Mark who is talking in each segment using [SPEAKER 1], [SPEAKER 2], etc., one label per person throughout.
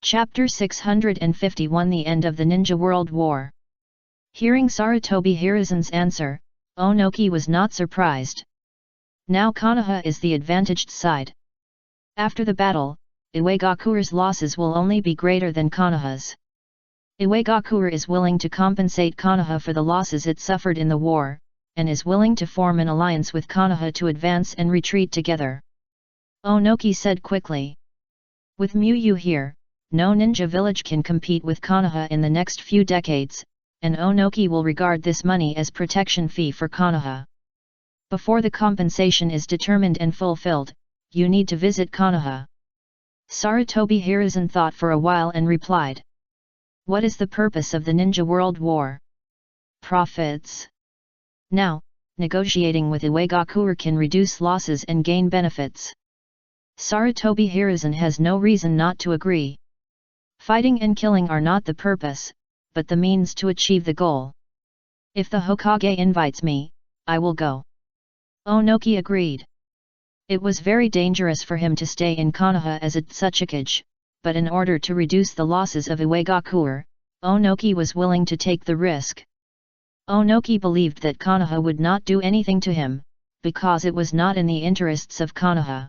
[SPEAKER 1] Chapter 651 The End of the Ninja World War. Hearing Sarutobi Hiruzen's answer, Onoki was not surprised. Now Konoha is the advantaged side. After the battle, Iwagakure's losses will only be greater than Konoha's. Iwagakure is willing to compensate Konoha for the losses it suffered in the war, and is willing to form an alliance with Konoha to advance and retreat together. Onoki said quickly. With Muyu here, no ninja village can compete with Konoha in the next few decades, and Onoki will regard this money as protection fee for Konoha. Before the compensation is determined and fulfilled, you need to visit Konoha. Sarutobi Hiruzen thought for a while and replied. What is the purpose of the Ninja World War? Profits. Now, negotiating with Iwagakure can reduce losses and gain benefits. Sarutobi Hiruzen has no reason not to agree. Fighting and killing are not the purpose, but the means to achieve the goal. If the Hokage invites me, I will go. Onoki agreed. It was very dangerous for him to stay in Konoha as a Tsuchikage, but in order to reduce the losses of Iwagakure, Onoki was willing to take the risk. Onoki believed that Konoha would not do anything to him, because it was not in the interests of Konoha.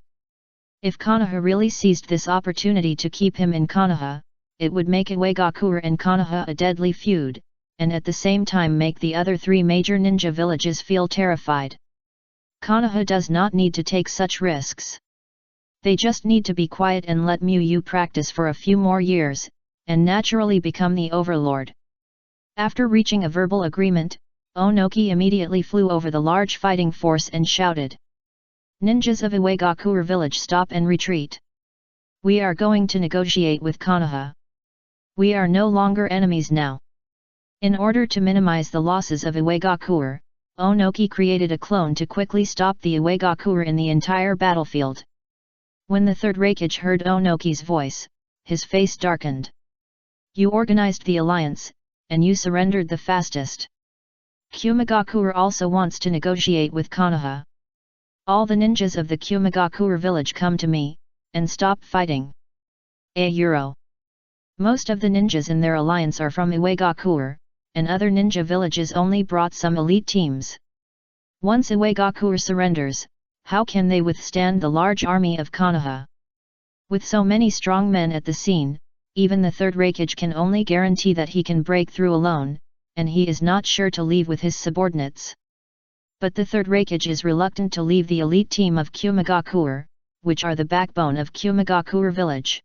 [SPEAKER 1] If Konoha really seized this opportunity to keep him in Konoha, it would make Iwagakure and Konoha a deadly feud, and at the same time make the other three major ninja villages feel terrified. Konoha does not need to take such risks. They just need to be quiet and let Muyu practice for a few more years, and naturally become the overlord. After reaching a verbal agreement, Onoki immediately flew over the large fighting force and shouted. Ninjas of Iwagakure village, stop and retreat. We are going to negotiate with Konoha. We are no longer enemies now. In order to minimize the losses of Iwagakure, Onoki created a clone to quickly stop the Iwagakure in the entire battlefield. When the third Raikage heard Onoki's voice, his face darkened. You organized the alliance, and you surrendered the fastest. Kumigakure also wants to negotiate with Konoha. All the ninjas of the Kumigakure village come to me, and stop fighting. Euro. Most of the ninjas in their alliance are from Iwagakure, and other ninja villages only brought some elite teams. Once Iwagakure surrenders, how can they withstand the large army of Konoha? With so many strong men at the scene, even the third Raikage can only guarantee that he can break through alone, and he is not sure to leave with his subordinates. But the third Raikage is reluctant to leave the elite team of Kumigakure, which are the backbone of Kumigakure village.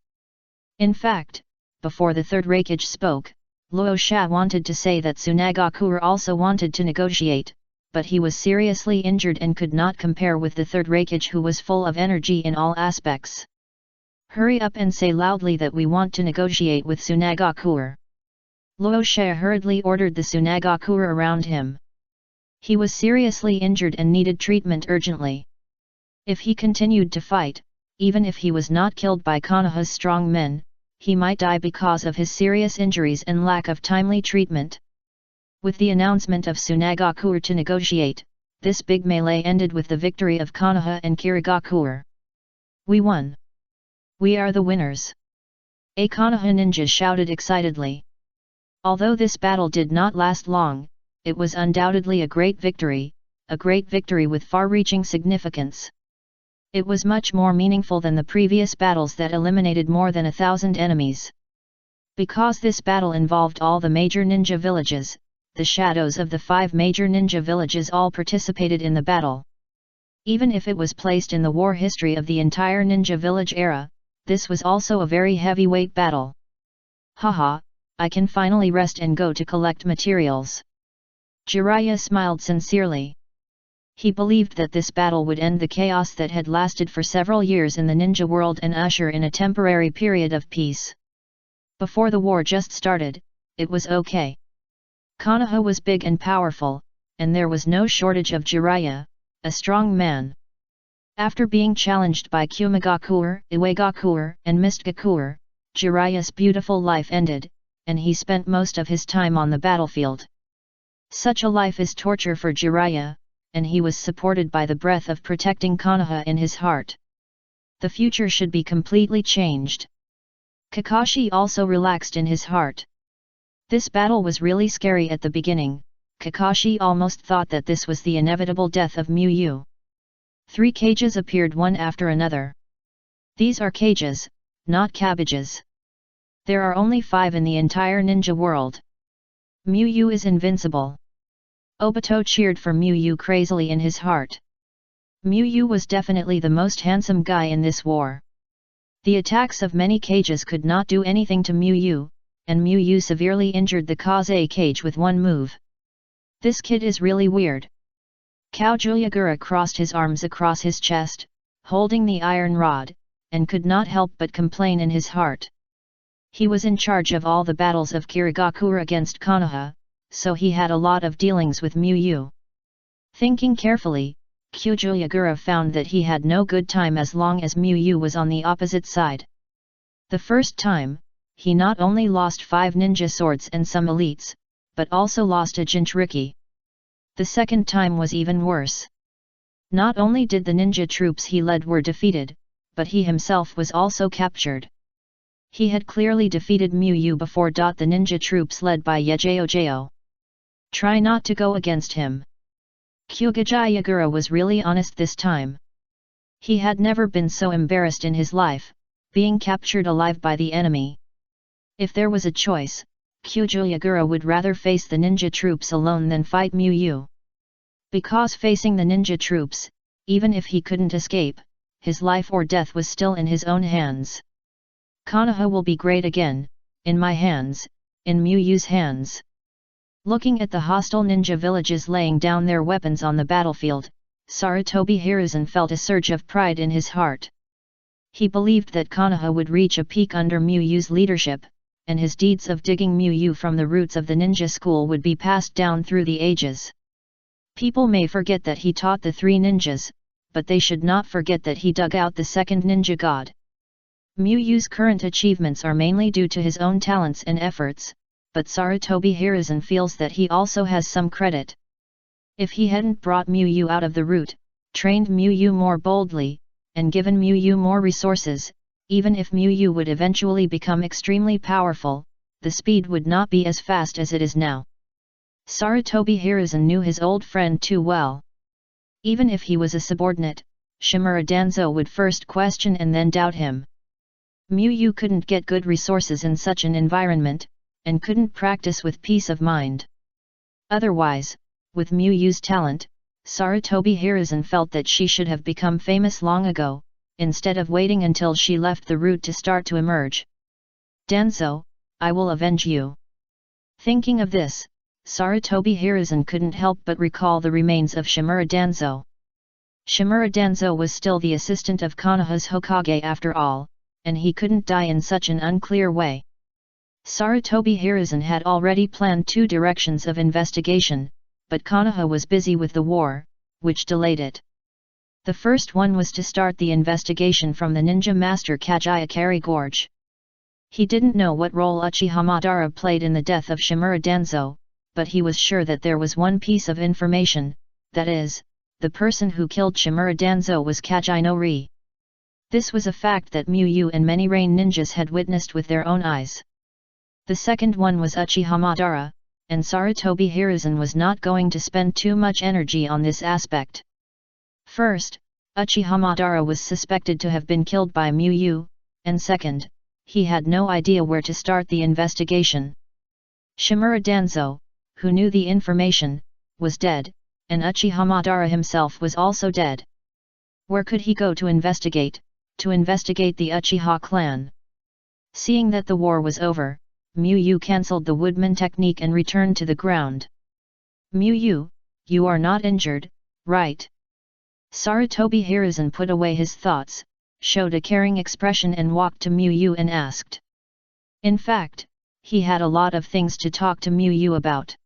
[SPEAKER 1] In fact, before the third Raikage spoke, Luo Sha wanted to say that Tsunagakure also wanted to negotiate, but he was seriously injured and could not compare with the third Raikage, who was full of energy in all aspects. Hurry up and say loudly that we want to negotiate with Tsunagakure. Luo Sha hurriedly ordered the Tsunagakure around him. He was seriously injured and needed treatment urgently. If he continued to fight, even if he was not killed by Konoha's strong men, he might die because of his serious injuries and lack of timely treatment. With the announcement of Tsunagakure to negotiate, this big melee ended with the victory of Konoha and Kirigakure. We won! We are the winners! A Konoha ninja shouted excitedly. Although this battle did not last long, it was undoubtedly a great victory with far-reaching significance. It was much more meaningful than the previous battles that eliminated more than 1,000 enemies. Because this battle involved all the major ninja villages, the shadows of the 5 major ninja villages all participated in the battle. Even if it was placed in the war history of the entire ninja village era, this was also a very heavyweight battle. Haha, I can finally rest and go to collect materials. Jiraiya smiled sincerely. He believed that this battle would end the chaos that had lasted for several years in the ninja world and usher in a temporary period of peace. Before the war just started, it was okay. Konoha was big and powerful, and there was no shortage of Jiraiya, a strong man. After being challenged by Kumigakure, Iwagakure, and Mistgakure, Jiraiya's beautiful life ended, and he spent most of his time on the battlefield. Such a life is torture for Jiraiya, and he was supported by the breath of protecting Konoha in his heart. The future should be completely changed. Kakashi also relaxed in his heart. This battle was really scary at the beginning. Kakashi almost thought that this was the inevitable death of Miyu. 3 cages appeared one after another. These are cages, not cabbages. There are only 5 in the entire ninja world. Miyu is invincible. Obito cheered for Miyu crazily in his heart. Miyu was definitely the most handsome guy in this war. The attacks of many cages could not do anything to Miyu, and Miyu severely injured the Kaze cage with one move. This kid is really weird. Kaoyagura crossed his arms across his chest, holding the iron rod, and could not help but complain in his heart. He was in charge of all the battles of Kirigakura against Konoha, so he had a lot of dealings with Miyu. Thinking carefully, Kaoyagura found that he had no good time as long as Miyu was on the opposite side. The first time, he not only lost 5 ninja swords and some elites, but also lost a Jinchuriki. The second time was even worse. Not only did the ninja troops he led were defeated, but he himself was also captured. He had clearly defeated Miyu before. The ninja troops led by Yeojo. Try not to go against him. Kaoyagura was really honest this time. He had never been so embarrassed in his life, being captured alive by the enemy. If there was a choice, Kaoyagura would rather face the ninja troops alone than fight Miyu. Because facing the ninja troops, even if he couldn't escape, his life or death was still in his own hands. Konoha will be great again, in my hands, in Miyu's hands. Looking at the hostile ninja villages laying down their weapons on the battlefield, Sarutobi Hiruzen felt a surge of pride in his heart. He believed that Konoha would reach a peak under Miyu's leadership, and his deeds of digging Miyu from the roots of the ninja school would be passed down through the ages. People may forget that he taught the 3 ninjas, but they should not forget that he dug out the second ninja god. Miyu's current achievements are mainly due to his own talents and efforts, but Sarutobi Hiruzen feels that he also has some credit. If he hadn't brought Miyu out of the root, trained Miyu more boldly, and given Miyu more resources, even if Miyu would eventually become extremely powerful, the speed would not be as fast as it is now. Sarutobi Hiruzen knew his old friend too well. Even if he was a subordinate, Shimura Danzo would first question and then doubt him. Miyu couldn't get good resources in such an environment, and couldn't practice with peace of mind. Otherwise, with Miyu's talent, Sarutobi Hiruzen felt that she should have become famous long ago, instead of waiting until she left the root to start to emerge. Danzo, I will avenge you. Thinking of this, Sarutobi Hiruzen couldn't help but recall the remains of Shimura Danzo. Shimura Danzo was still the assistant of Konoha's Hokage after all, and he couldn't die in such an unclear way. Sarutobi Hiruzen had already planned 2 directions of investigation, but Konoha was busy with the war, which delayed it. The first one was to start the investigation from the ninja master Kageyakari Gorge. He didn't know what role Uchiha Madara played in the death of Shimura Danzo, but he was sure that there was one piece of information, that is, the person who killed Shimura Danzo was Kagei no Ri. This was a fact that Miyu and many rain ninjas had witnessed with their own eyes. The second one was Uchiha Madara, and Sarutobi Hiruzen was not going to spend too much energy on this aspect. First, Uchiha Madara was suspected to have been killed by Miyu, and second, he had no idea where to start the investigation. Shimura Danzo, who knew the information, was dead, and Uchiha Madara himself was also dead. Where could he go to investigate the Uchiha clan? Seeing that the war was over, Miyu cancelled the woodman technique and returned to the ground. Miyu, you are not injured, right? Sarutobi Hiruzen put away his thoughts, showed a caring expression and walked to Miyu and asked. In fact, he had a lot of things to talk to Miyu about.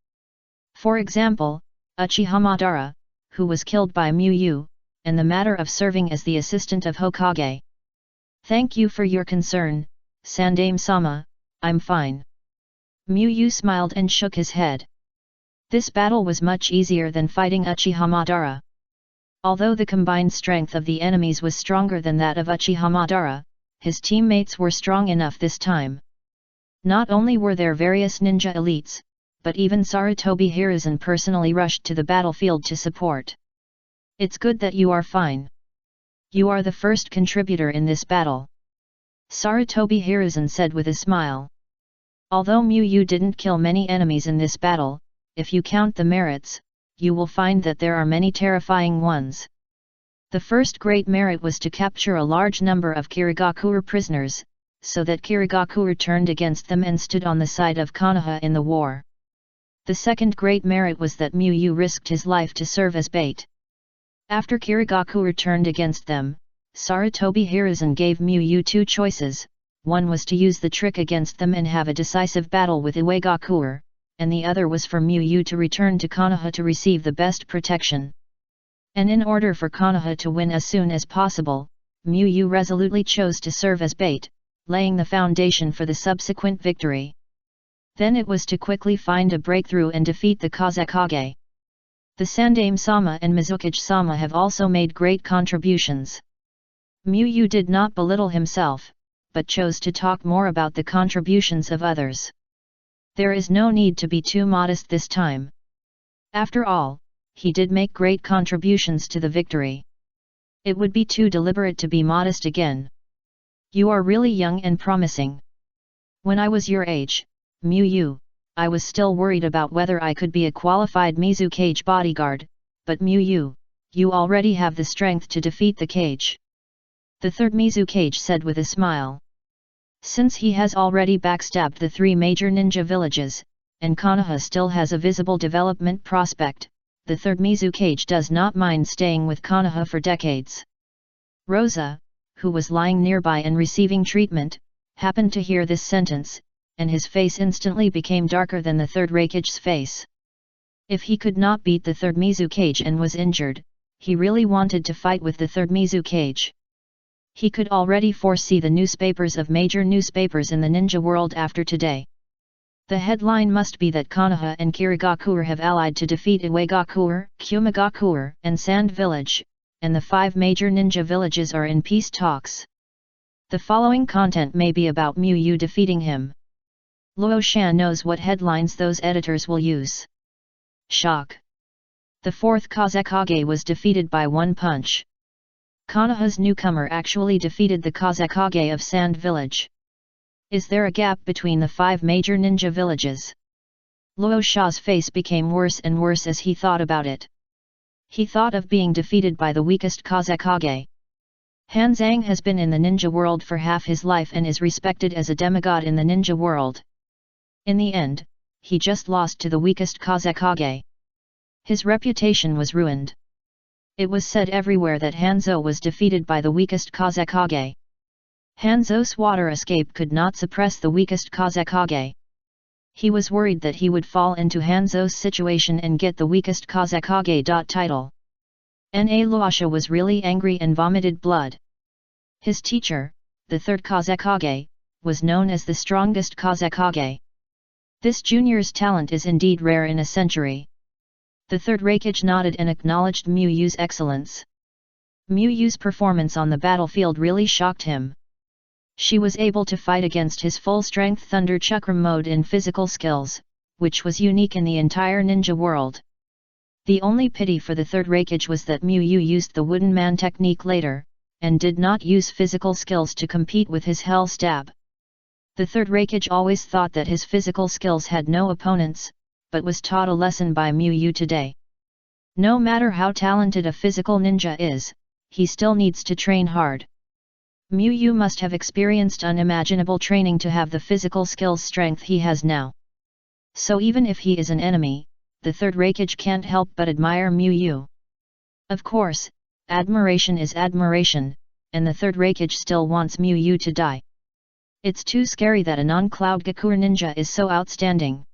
[SPEAKER 1] For example, Uchiha Madara, who was killed by Miyu, and the matter of serving as the assistant of Hokage. Thank you for your concern, Sandaime-sama, I'm fine. Miyu smiled and shook his head. This battle was much easier than fighting Uchiha Madara. Although the combined strength of the enemies was stronger than that of Uchiha Madara, his teammates were strong enough this time. Not only were there various ninja elites, but even Sarutobi Hiruzen personally rushed to the battlefield to support. It's good that you are fine. You are the first contributor in this battle, Sarutobi Hiruzen said with a smile. Although Miyu didn't kill many enemies in this battle, if you count the merits, you will find that there are many terrifying ones. The first great merit was to capture a large number of Kirigakure prisoners, so that Kirigakure turned against them and stood on the side of Konoha in the war. The second great merit was that Miyu risked his life to serve as bait. After Kirigakure turned against them, Sarutobi Hiruzen gave Miyu two choices. One was to use the trick against them and have a decisive battle with Iwagakure, and the other was for Miyu to return to Konoha to receive the best protection. And in order for Konoha to win as soon as possible, Miyu resolutely chose to serve as bait, laying the foundation for the subsequent victory. Then it was to quickly find a breakthrough and defeat the Kazekage. The Sandaime-sama and Mizukage-sama have also made great contributions. Miyu did not belittle himself, but chose to talk more about the contributions of others. There is no need to be too modest this time. After all, he did make great contributions to the victory. It would be too deliberate to be modest again. You are really young and promising. When I was your age, Miyu, I was still worried about whether I could be a qualified Mizukage bodyguard, but Miyu, you already have the strength to defeat the Kage. The third Mizukage said with a smile. Since he has already backstabbed the three major ninja villages, and Konoha still has a visible development prospect, the third Mizukage does not mind staying with Konoha for decades. Rosa, who was lying nearby and receiving treatment, happened to hear this sentence, and his face instantly became darker than the third Raikage's face. If he could not beat the third Mizukage and was injured, he really wanted to fight with the third Mizukage. He could already foresee the newspapers of major newspapers in the ninja world after today. The headline must be that Konoha and Kirigakure have allied to defeat Iwagakure, Kumigakure, and Sand Village, and the 5 major ninja villages are in peace talks. The following content may be about Miyu defeating him. Luo Shan knows what headlines those editors will use. Shock. The 4th Kazekage was defeated by one punch. Konoha's newcomer actually defeated the Kazekage of Sand Village. Is there a gap between the 5 major ninja villages? Luo Sha's face became worse and worse as he thought about it. He thought of being defeated by the weakest Kazekage. Han Zhang has been in the ninja world for half his life and is respected as a demigod in the ninja world. In the end, he just lost to the weakest Kazekage. His reputation was ruined. It was said everywhere that Hanzo was defeated by the weakest Kazekage. Hanzo's water escape could not suppress the weakest Kazekage. He was worried that he would fall into Hanzo's situation and get the weakest Kazekage title. Na Luosha was really angry and vomited blood. His teacher, the 3rd Kazekage, was known as the strongest Kazekage. This junior's talent is indeed rare in a century. The 3rd Raikage nodded and acknowledged Miyu's excellence. Miyu's performance on the battlefield really shocked him. She was able to fight against his full-strength Thunder Chakram mode in physical skills, which was unique in the entire ninja world. The only pity for the 3rd Raikage was that Miyu used the Wooden Man technique later, and did not use physical skills to compete with his Hell Stab. The 3rd Raikage always thought that his physical skills had no opponents, but was taught a lesson by Miyu today. No matter how talented a physical ninja is, he still needs to train hard. Miyu must have experienced unimaginable training to have the physical skills strength he has now. So even if he is an enemy, the 3rd Raikage can't help but admire Miyu. Of course, admiration is admiration, and the 3rd Raikage still wants Miyu to die. It's too scary that a non-Cloud Gakure ninja is so outstanding.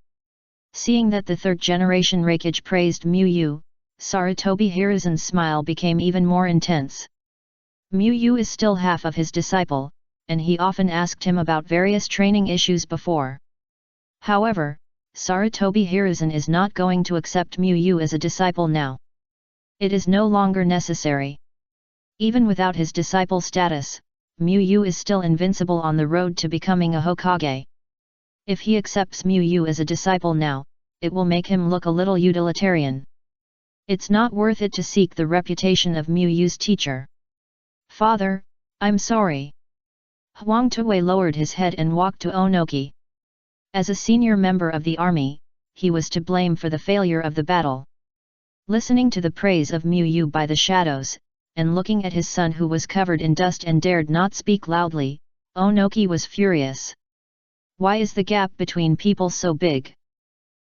[SPEAKER 1] Seeing that the 3rd generation Raikage praised Miyu, Sarutobi Hiruzen's smile became even more intense. Miyu is still half of his disciple, and he often asked him about various training issues before. However, Sarutobi Hiruzen is not going to accept Miyu as a disciple now. It is no longer necessary. Even without his disciple status, Mu is still invincible on the road to becoming a Hokage. If he accepts Mu as a disciple now, it will make him look a little utilitarian. It's not worth it to seek the reputation of Mu's teacher. Father, I'm sorry. Huang Tuwei lowered his head and walked to Onoki. As a senior member of the army, he was to blame for the failure of the battle. Listening to the praise of Mu by the shadows, and looking at his son who was covered in dust and dared not speak loudly, Onoki was furious. Why is the gap between people so big?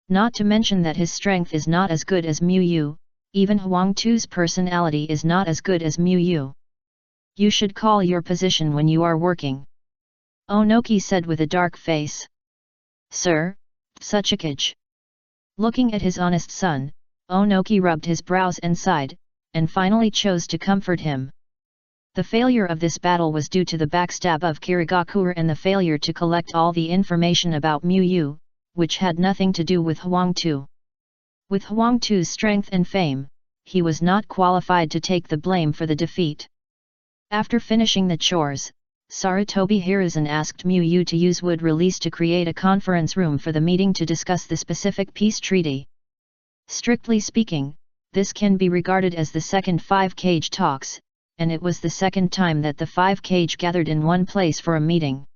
[SPEAKER 1] Not to mention that his strength is not as good as Mu, even Huang Tu's personality is not as good as Mu. You should call your position when you are working. Onoki said with a dark face. Sir, Tsuchikage. Looking at his honest son, Onoki rubbed his brows and sighed, and finally chose to comfort him. The failure of this battle was due to the backstab of Kirigakure and the failure to collect all the information about Mu, which had nothing to do with Huang Tu. With Huang Tu's strength and fame, he was not qualified to take the blame for the defeat. After finishing the chores, Sarutobi Hiruzen asked Mu to use wood release to create a conference room for the meeting to discuss the specific peace treaty. Strictly speaking, this can be regarded as the second 5-cage talks, and it was the second time that the 5-cage gathered in one place for a meeting.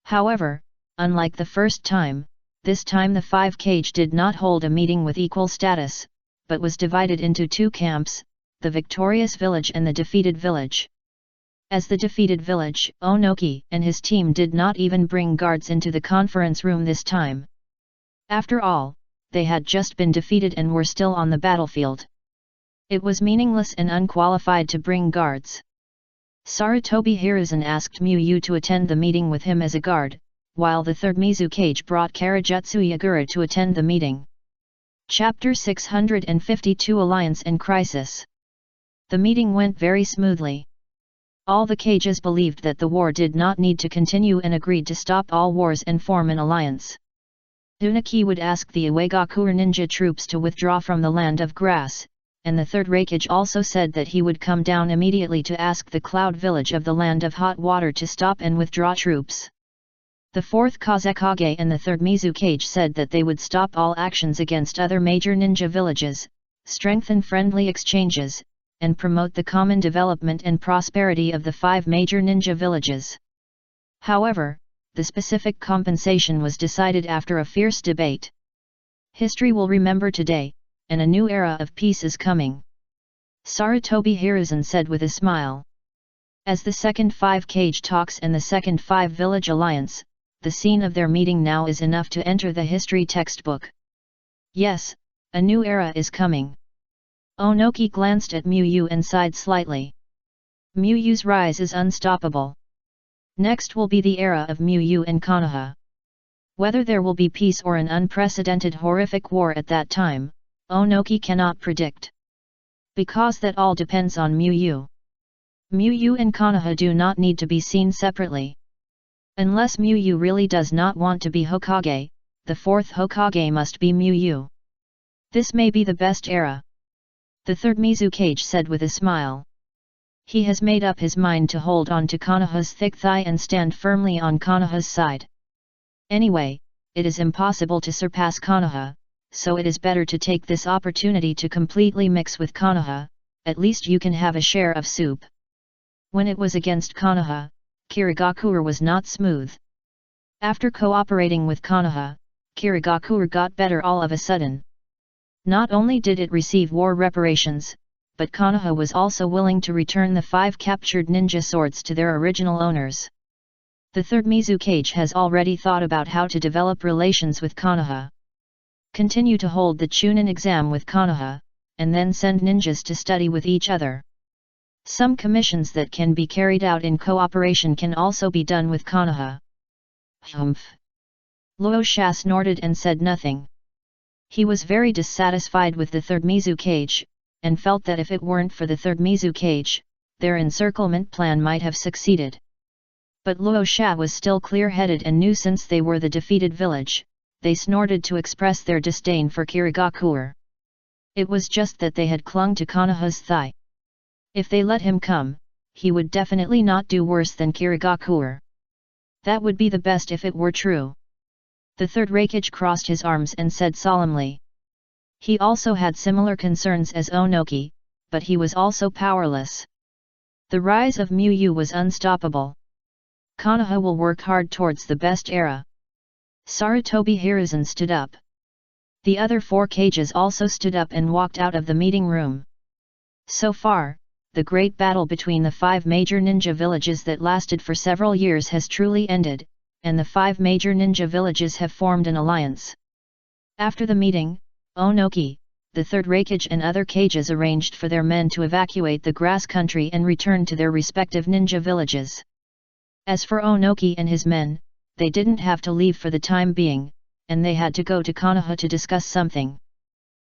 [SPEAKER 1] However, unlike the first time, this time the 5-cage did not hold a meeting with equal status, but was divided into two camps, the victorious village and the defeated village. As the defeated village, Onoki and his team did not even bring guards into the conference room this time. After all, they had just been defeated and were still on the battlefield. It was meaningless and unqualified to bring guards. Sarutobi Hiruzen asked Mu to attend the meeting with him as a guard, while the third Mizukage brought Karijutsu Yagura to attend the meeting. Chapter 652 Alliance and Crisis. The meeting went very smoothly. All the cages believed that the war did not need to continue and agreed to stop all wars and form an alliance. Unaki would ask the Iwagakure ninja troops to withdraw from the land of grass, and the third Raikage also said that he would come down immediately to ask the cloud village of the land of hot water to stop and withdraw troops. The fourth Kazekage and the third Mizukage said that they would stop all actions against other major ninja villages, strengthen friendly exchanges, and promote the common development and prosperity of the 5 major ninja villages. However, the specific compensation was decided after a fierce debate. History will remember today, and a new era of peace is coming. Sarutobi Hiruzen said with a smile. As the second 5-cage talks and the second 5-village alliance, the scene of their meeting now is enough to enter the history textbook. Yes, a new era is coming. Onoki glanced at Mu and sighed slightly. Mu's rise is unstoppable. Next will be the era of Mu and Konoha. Whether there will be peace or an unprecedented horrific war at that time, Onoki cannot predict. Because that all depends on Mu. Mu and Konoha do not need to be seen separately. Unless Mu really does not want to be Hokage, the fourth Hokage must be Mu. This may be the best era. The third Mizukage said with a smile. He has made up his mind to hold on to Konoha's thick thigh and stand firmly on Konoha's side. Anyway, it is impossible to surpass Konoha, so it is better to take this opportunity to completely mix with Konoha, at least you can have a share of soup. When it was against Konoha, Kirigakure was not smooth. After cooperating with Konoha, Kirigakure got better all of a sudden. Not only did it receive war reparations, but Konoha was also willing to return the 5 captured ninja swords to their original owners. The third Mizukage has already thought about how to develop relations with Konoha. Continue to hold the Chunin exam with Konoha, and then send ninjas to study with each other. Some commissions that can be carried out in cooperation can also be done with Konoha. Humph. Luo Sha snorted and said nothing. He was very dissatisfied with the third Mizukage, and felt that if it weren't for the third Mizukage, their encirclement plan might have succeeded. But Luo Sha was still clear-headed and knew since they were the defeated village, they snorted to express their disdain for Kirigakure. It was just that they had clung to Konoha's thigh. If they let him come, he would definitely not do worse than Kirigakure. That would be the best if it were true. The third Reikage crossed his arms and said solemnly. He also had similar concerns as Onoki, but he was also powerless. The rise of Muyu was unstoppable. Konoha will work hard towards the best era. Sarutobi Hiruzen stood up. The other 4 cages also stood up and walked out of the meeting room. So far, the great battle between the 5 major ninja villages that lasted for several years has truly ended, and the 5 major ninja villages have formed an alliance. After the meeting, Onoki, the third Reikage and other cages arranged for their men to evacuate the grass country and return to their respective ninja villages. As for Onoki and his men, they didn't have to leave for the time being, and they had to go to Konoha to discuss something.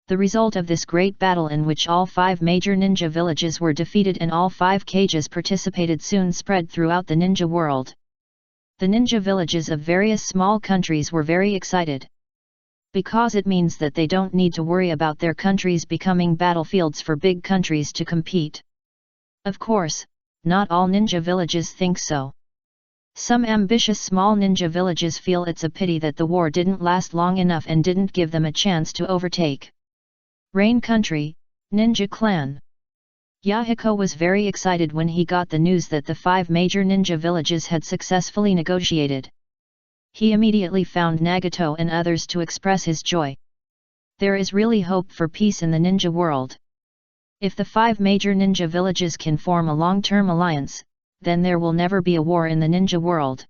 [SPEAKER 1] The result of this great battle in which all 5 major ninja villages were defeated and all 5 cages participated soon spread throughout the ninja world. The ninja villages of various small countries were very excited. Because it means that they don't need to worry about their countries becoming battlefields for big countries to compete. Of course, not all ninja villages think so. Some ambitious small ninja villages feel it's a pity that the war didn't last long enough and didn't give them a chance to overtake. Rain Country, Ninja Clan. Yahiko was very excited when he got the news that the 5 major ninja villages had successfully negotiated. He immediately found Nagato and others to express his joy. There is really hope for peace in the ninja world. If the 5 major ninja villages can form a long-term alliance, then there will never be a war in the ninja world.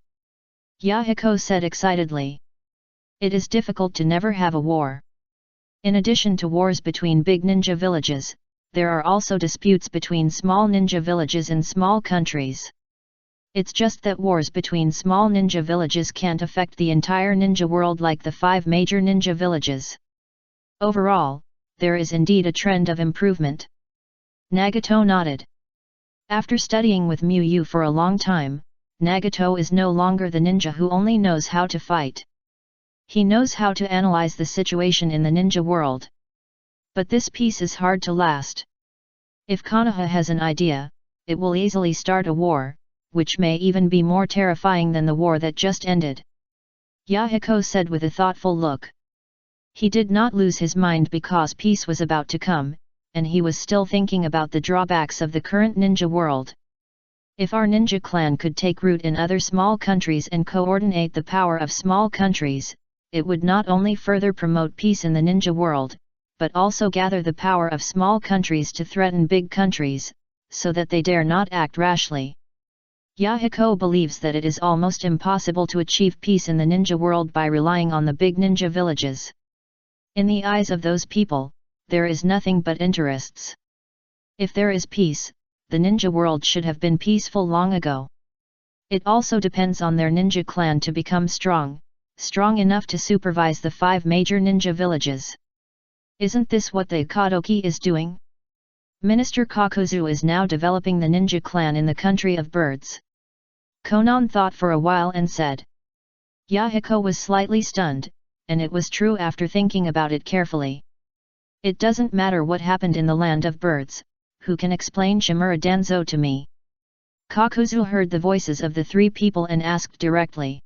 [SPEAKER 1] Yahiko said excitedly. It is difficult to never have a war. In addition to wars between big ninja villages, there are also disputes between small ninja villages and small countries. It's just that wars between small ninja villages can't affect the entire ninja world like the 5 major ninja villages. Overall, there is indeed a trend of improvement. Nagato nodded. After studying with Muyu for a long time, Nagato is no longer the ninja who only knows how to fight. He knows how to analyze the situation in the ninja world. But this peace is hard to last. If Konoha has an idea, it will easily start a war, which may even be more terrifying than the war that just ended. Yahiko said with a thoughtful look. He did not lose his mind because peace was about to come, and he was still thinking about the drawbacks of the current ninja world. If our ninja clan could take root in other small countries and coordinate the power of small countries, it would not only further promote peace in the ninja world, but also gather the power of small countries to threaten big countries, so that they dare not act rashly. Yahiko believes that it is almost impossible to achieve peace in the ninja world by relying on the big ninja villages. In the eyes of those people, there is nothing but interests. If there is peace, the ninja world should have been peaceful long ago. It also depends on their ninja clan to become strong enough to supervise the 5 major ninja villages. Isn't this what the Kadoki is doing? Minister Kakuzu is now developing the ninja clan in the country of birds. Konan thought for a while and said. Yahiko was slightly stunned, and it was true after thinking about it carefully. It doesn't matter what happened in the land of birds, who can explain Shimura Danzo to me? Kakuzu heard the voices of the 3 people and asked directly.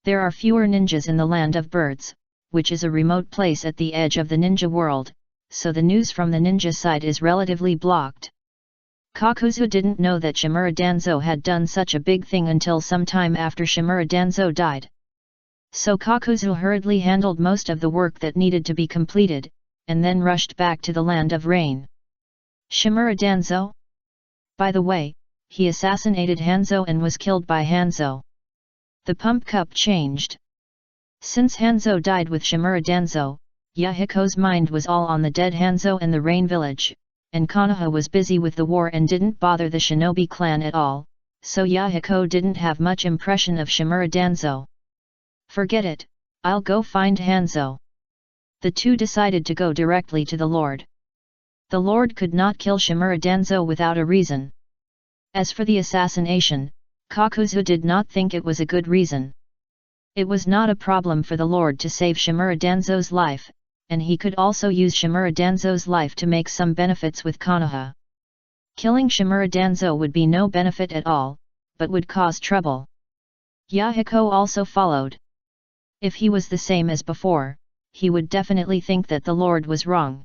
[SPEAKER 1] There are fewer ninjas in the land of birds, which is a remote place at the edge of the ninja world, so the news from the ninja side is relatively blocked. Kakuzu didn't know that Shimura Danzo had done such a big thing until some time after Shimura Danzo died. So Kakuzu hurriedly handled most of the work that needed to be completed, and then rushed back to the land of rain. Shimura Danzo? By the way, he assassinated Hanzo and was killed by Hanzo. The pump cup changed. Since Hanzo died with Shimura Danzo, Yahiko's mind was all on the dead Hanzo and the Rain Village, and Konoha was busy with the war and didn't bother the shinobi clan at all, so Yahiko didn't have much impression of Shimura Danzo. Forget it, I'll go find Hanzo. The 2 decided to go directly to the Lord. The Lord could not kill Shimura Danzo without a reason. As for the assassination, Kakuzu did not think it was a good reason. It was not a problem for the Lord to save Shimura Danzo's life, and he could also use Shimura Danzo's life to make some benefits with Konoha. Killing Shimura Danzo would be no benefit at all, but would cause trouble. Yahiko also followed. If he was the same as before, he would definitely think that the Lord was wrong.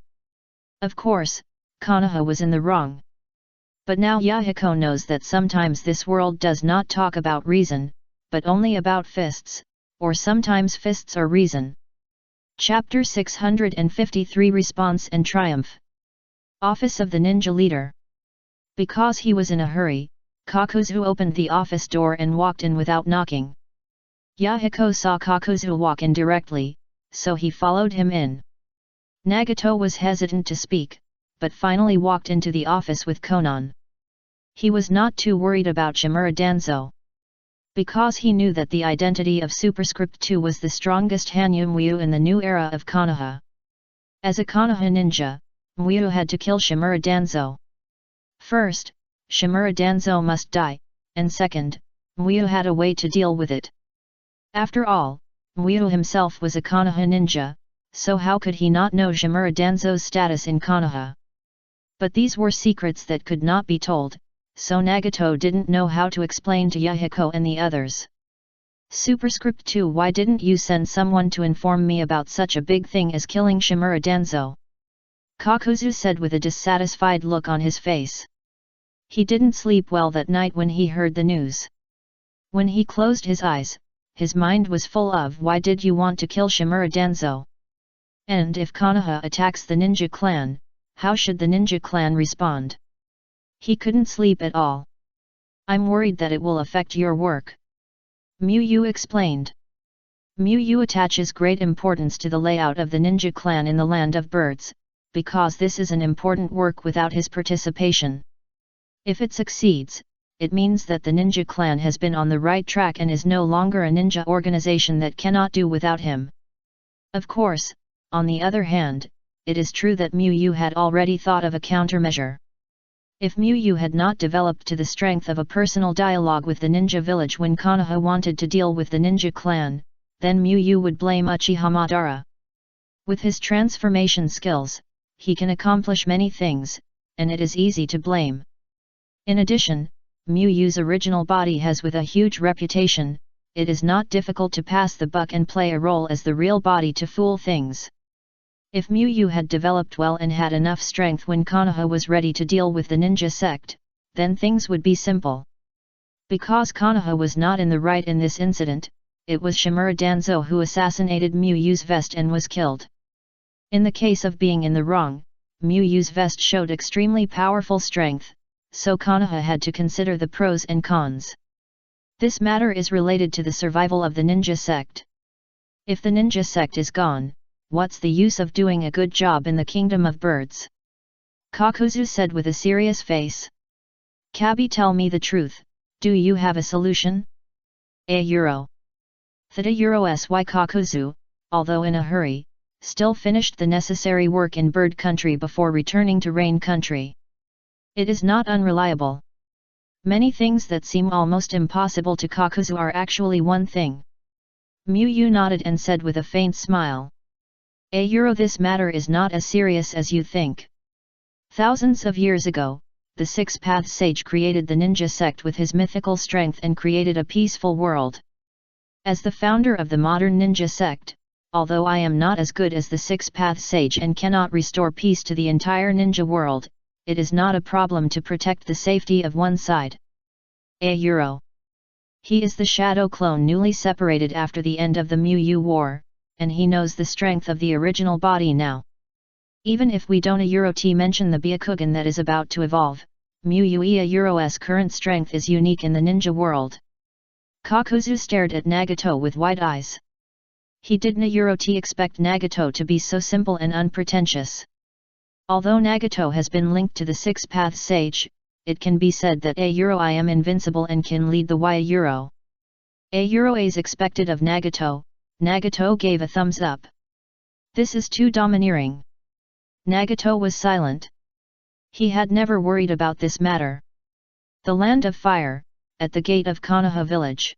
[SPEAKER 1] Of course, Konoha was in the wrong. But now Yahiko knows that sometimes this world does not talk about reason, but only about fists, or sometimes fists are reason. Chapter 653 Response and Triumph. Office of the Ninja Leader. Because he was in a hurry, Kakuzu opened the office door and walked in without knocking. Yahiko saw Kakuzu walk in directly, so he followed him in. Nagato was hesitant to speak, but finally walked into the office with Konan. He was not too worried about Shimura Danzo. Because he knew that the identity of Superscript 2 was the strongest Hanyu Muyu in the new era of Konoha. As a Konoha ninja, Muyu had to kill Shimura Danzo. First, Shimura Danzo must die, and second, Muyu had a way to deal with it. After all, Muyu himself was a Konoha ninja, so how could he not know Shimura Danzo's status in Konoha? But these were secrets that could not be told, so Nagato didn't know how to explain to Yahiko and the others. Superscript 2, why didn't you send someone to inform me about such a big thing as killing Shimura Danzo? Kakuzu said with a dissatisfied look on his face. He didn't sleep well that night when he heard the news. When he closed his eyes, his mind was full of why did you want to kill Shimura Danzo? And if Konoha attacks the ninja clan, how should the ninja clan respond? He couldn't sleep at all. I'm worried that it will affect your work. Muyu explained. Muyu attaches great importance to the layout of the ninja clan in the land of birds, because this is an important work without his participation. If it succeeds, it means that the ninja clan has been on the right track and is no longer a ninja organization that cannot do without him. Of course, on the other hand, it is true that Muyu had already thought of a countermeasure. If Muyu had not developed to the strength of a personal dialogue with the ninja village when Konoha wanted to deal with the ninja clan, then Muyu would blame Uchiha Madara. With his transformation skills, he can accomplish many things, and it is easy to blame. In addition, Muyu's original body has with a huge reputation, it is not difficult to pass the buck and play a role as the real body to fool things. If Muyu had developed well and had enough strength when Konoha was ready to deal with the ninja sect, then things would be simple. Because Konoha was not in the right in this incident, it was Shimura Danzo who assassinated Muyu's vest and was killed. In the case of being in the wrong, Muyu's vest showed extremely powerful strength, so Konoha had to consider the pros and cons. This matter is related to the survival of the ninja sect. If the ninja sect is gone, what's the use of doing a good job in the kingdom of birds? Kakuzu said with a serious face. Kabi, tell me the truth, do you have a solution? €. Theta Euro-sy Kakuzu, although in a hurry, still finished the necessary work in bird country before returning to rain country. It is not unreliable. Many things that seem almost impossible to Kakuzu are actually one thing. Muyu nodded and said with a faint smile. €. This matter is not as serious as you think. Thousands of years ago, the Six-Path Sage created the ninja sect with his mythical strength and created a peaceful world. As the founder of the modern ninja sect, although I am not as good as the Six-Path Sage and cannot restore peace to the entire ninja world, it is not a problem to protect the safety of one side. €. He is the shadow clone newly separated after the end of the Muyu War, and he knows the strength of the original body now. Even if we don't mention the Byakugan that is about to evolve, Muyu's current strength is unique in the ninja world. Kakuzu stared at Nagato with wide eyes. He didn't expect Nagato to be so simple and unpretentious. Although Nagato has been linked to the Six-Path Sage, it can be said that I am invincible and can lead the Y. Is expected of Nagato. Nagato gave a thumbs up. This is too domineering. Nagato was silent. He had never worried about this matter. The Land of Fire, at the gate of Konoha village.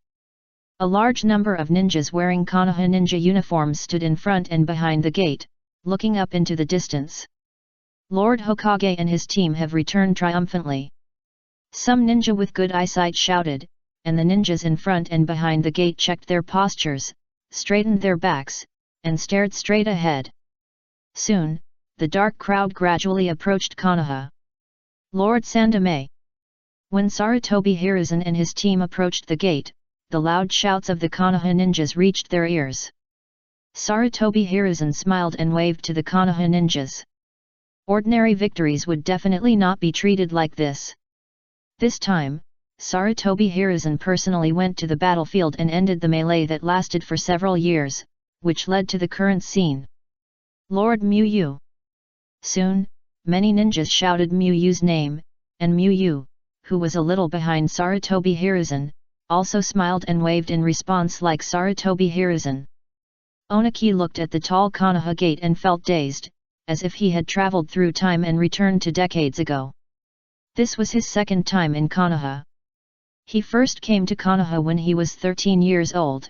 [SPEAKER 1] A large number of ninjas wearing Konoha ninja uniforms stood in front and behind the gate, looking up into the distance. Lord Hokage and his team have returned triumphantly. Some ninja with good eyesight shouted, and the ninjas in front and behind the gate checked their postures, straightened their backs, and stared straight ahead. Soon, the dark crowd gradually approached Konoha. Lord Sandame. When Sarutobi Hiruzen and his team approached the gate, the loud shouts of the Konoha ninjas reached their ears. Sarutobi Hiruzen smiled and waved to the Konoha ninjas. Ordinary victories would definitely not be treated like this. This time, Sarutobi Hiruzen personally went to the battlefield and ended the melee that lasted for several years, which led to the current scene. Lord Muyu. Soon, many ninjas shouted Muyu's name, and Muyu, who was a little behind Sarutobi Hiruzen, also smiled and waved in response like Sarutobi Hiruzen. Onaki looked at the tall Konoha gate and felt dazed, as if he had traveled through time and returned to decades ago. This was his second time in Konoha. He first came to Konoha when he was 13 years old.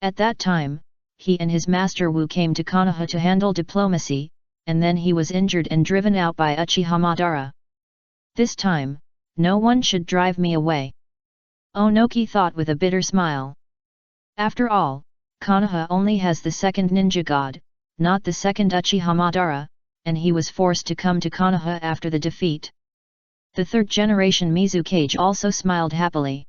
[SPEAKER 1] At that time, he and his master Wu came to Konoha to handle diplomacy, and then he was injured and driven out by Uchiha Madara. This time, no one should drive me away. Onoki thought with a bitter smile. After all, Konoha only has the second ninja god, not the second Uchiha Madara, and he was forced to come to Konoha after the defeat. The third-generation Mizukage also smiled happily.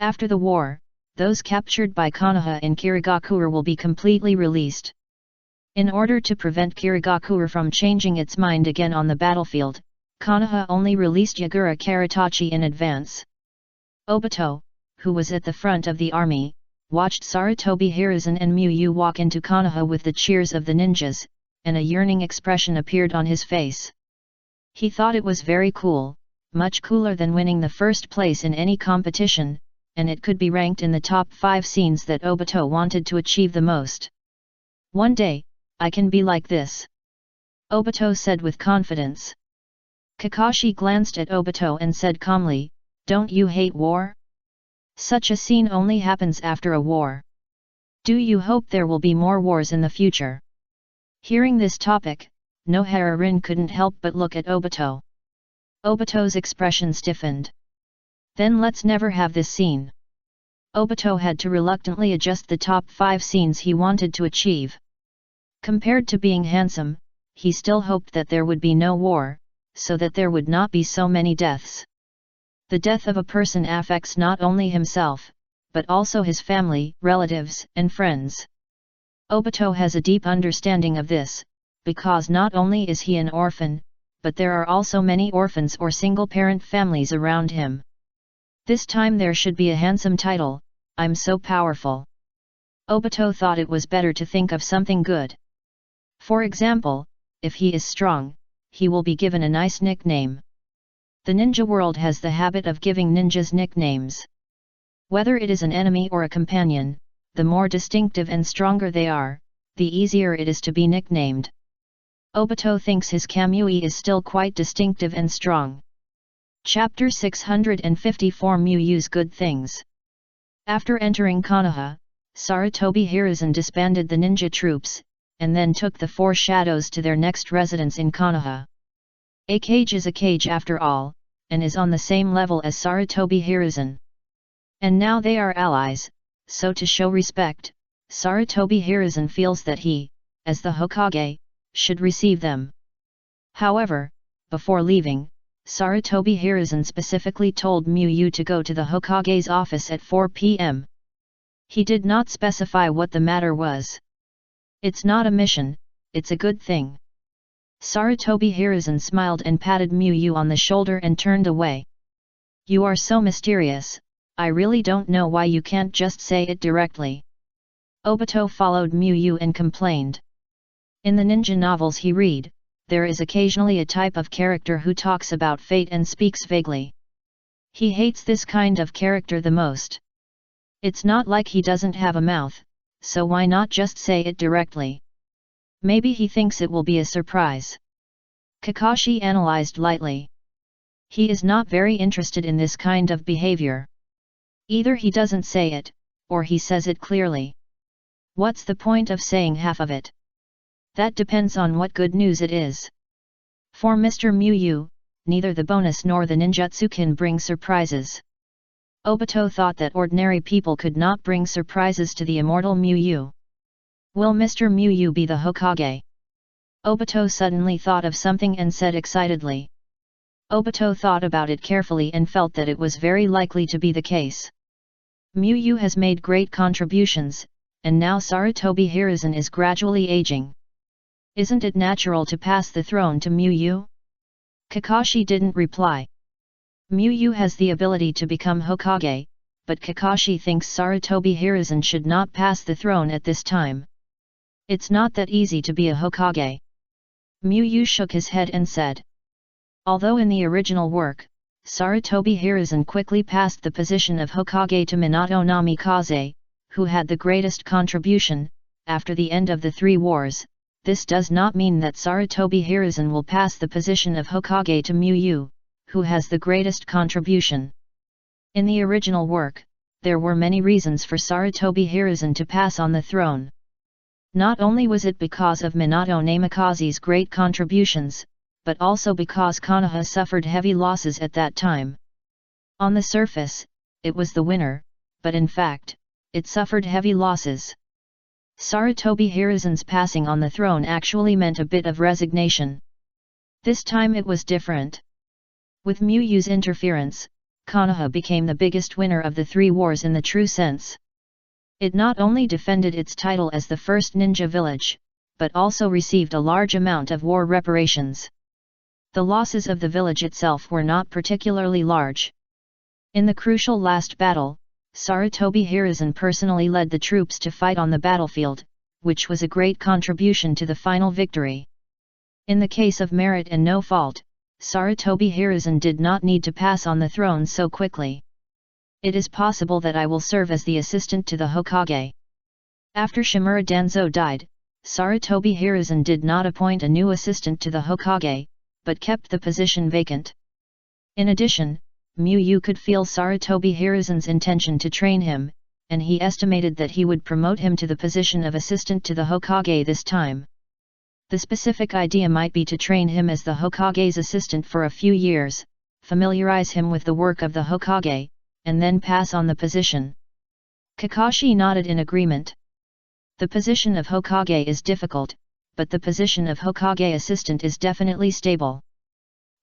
[SPEAKER 1] After the war, those captured by Konoha in Kirigakure will be completely released. In order to prevent Kirigakure from changing its mind again on the battlefield, Konoha only released Yagura Karitachi in advance. Obito, who was at the front of the army, watched Sarutobi Hiruzen and Muyu walk into Konoha with the cheers of the ninjas, and a yearning expression appeared on his face. He thought it was very cool, much cooler than winning the first place in any competition, and it could be ranked in the top 5 scenes that Obito wanted to achieve the most. One day, I can be like this, Obito said with confidence. Kakashi glanced at Obito and said calmly, "Don't you hate war? Such a scene only happens after a war. Do you hope there will be more wars in the future?" Hearing this topic, Nohara-rin couldn't help but look at Obito. Obito's expression stiffened. Then let's never have this scene. Obito had to reluctantly adjust the top 5 scenes he wanted to achieve. Compared to being handsome, he still hoped that there would be no war, so that there would not be so many deaths. The death of a person affects not only himself, but also his family, relatives, and friends. Obito has a deep understanding of this, because not only is he an orphan, but there are also many orphans or single-parent families around him. This time there should be a handsome title, "I'm so powerful." Obito thought it was better to think of something good. For example, if he is strong, he will be given a nice nickname. The ninja world has the habit of giving ninjas nicknames. Whether it is an enemy or a companion, the more distinctive and stronger they are, the easier it is to be nicknamed. Obito thinks his Kamui is still quite distinctive and strong. Chapter 654 Muyu's Good Things. After entering Konoha, Sarutobi Hiruzen disbanded the ninja troops, and then took the 4 shadows to their next residence in Konoha. A cage is a cage after all, and is on the same level as Sarutobi Hiruzen. And now they are allies, so to show respect, Sarutobi Hiruzen feels that he, as the Hokage, should receive them. However, before leaving, Sarutobi Hiruzen specifically told Muyu to go to the Hokage's office at 4 p.m. He did not specify what the matter was. "It's not a mission, it's a good thing." Sarutobi Hiruzen smiled and patted Muyu on the shoulder and turned away. "You are so mysterious, I really don't know why you can't just say it directly." Obito followed Muyu and complained. In the ninja novels he read, there is occasionally a type of character who talks about fate and speaks vaguely. He hates this kind of character the most. It's not like he doesn't have a mouth, so why not just say it directly? Maybe he thinks it will be a surprise. Kakashi analyzed lightly. He is not very interested in this kind of behavior. Either he doesn't say it, or he says it clearly. What's the point of saying half of it? That depends on what good news it is. For Mr. Muyu, neither the bonus nor the ninjutsu can bring surprises. Obito thought that ordinary people could not bring surprises to the immortal Muyu. Will Mr. Muyu be the Hokage? Obito suddenly thought of something and said excitedly. Obito thought about it carefully and felt that it was very likely to be the case. Muyu has made great contributions, and now Sarutobi Hiruzen is gradually aging. Isn't it natural to pass the throne to Muyu? Kakashi didn't reply. Muyu has the ability to become Hokage, but Kakashi thinks Sarutobi Hiruzen should not pass the throne at this time. It's not that easy to be a Hokage. Muyu shook his head and said. Although in the original work, Sarutobi Hiruzen quickly passed the position of Hokage to Minato Namikaze, who had the greatest contribution, after the end of the three wars. This does not mean that Sarutobi Hiruzen will pass the position of Hokage to Muyu, who has the greatest contribution. In the original work, there were many reasons for Sarutobi Hiruzen to pass on the throne. Not only was it because of Minato Namikaze's great contributions, but also because Konoha suffered heavy losses at that time. On the surface, it was the winner, but in fact, it suffered heavy losses. Sarutobi Hiruzen's passing on the throne actually meant a bit of resignation. This time it was different. With Muyu's interference, Konoha became the biggest winner of the three wars in the true sense. It not only defended its title as the first ninja village, but also received a large amount of war reparations. The losses of the village itself were not particularly large. In the crucial last battle, Sarutobi Hiruzen personally led the troops to fight on the battlefield, which was a great contribution to the final victory. In the case of merit and no fault, Sarutobi Hiruzen did not need to pass on the throne so quickly. It is possible that I will serve as the assistant to the Hokage. After Shimura Danzo died, Sarutobi Hiruzen did not appoint a new assistant to the Hokage, but kept the position vacant. In addition, Muyu could feel Sarutobi Hiruzen's intention to train him, and he estimated that he would promote him to the position of assistant to the Hokage this time. The specific idea might be to train him as the Hokage's assistant for a few years, familiarize him with the work of the Hokage, and then pass on the position. Kakashi nodded in agreement. The position of Hokage is difficult, but the position of Hokage assistant is definitely stable.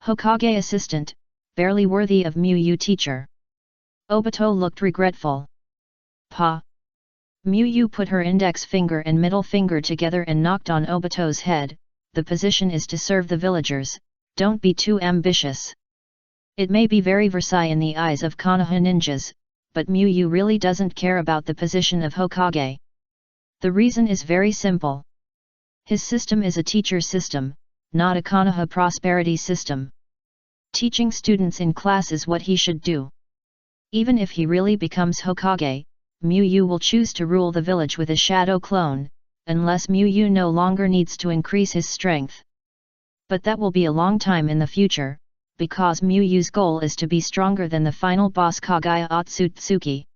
[SPEAKER 1] Hokage assistant, barely worthy of Muyu teacher. Obito looked regretful. Pa. Muyu put her index finger and middle finger together and knocked on Obito's head. The position is to serve the villagers, don't be too ambitious. It may be very Versailles in the eyes of Konoha ninjas, but Muyu really doesn't care about the position of Hokage. The reason is very simple. His system is a teacher system, not a Konoha prosperity system. Teaching students in class is what he should do. Even if he really becomes Hokage, Muyu will choose to rule the village with a shadow clone, unless Muyu no longer needs to increase his strength. But that will be a long time in the future, because Muyu's goal is to be stronger than the final boss Kagaya Otsutsuki.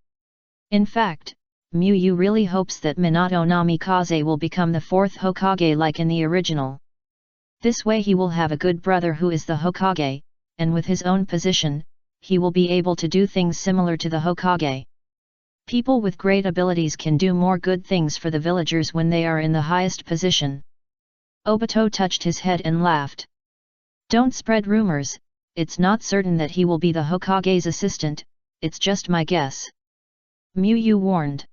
[SPEAKER 1] In fact, Muyu really hopes that Minato Namikaze will become the fourth Hokage like in the original. This way he will have a good brother who is the Hokage, and with his own position, he will be able to do things similar to the Hokage. People with great abilities can do more good things for the villagers when they are in the highest position. Obito touched his head and laughed. Don't spread rumors, it's not certain that he will be the Hokage's assistant, it's just my guess. Muyu warned.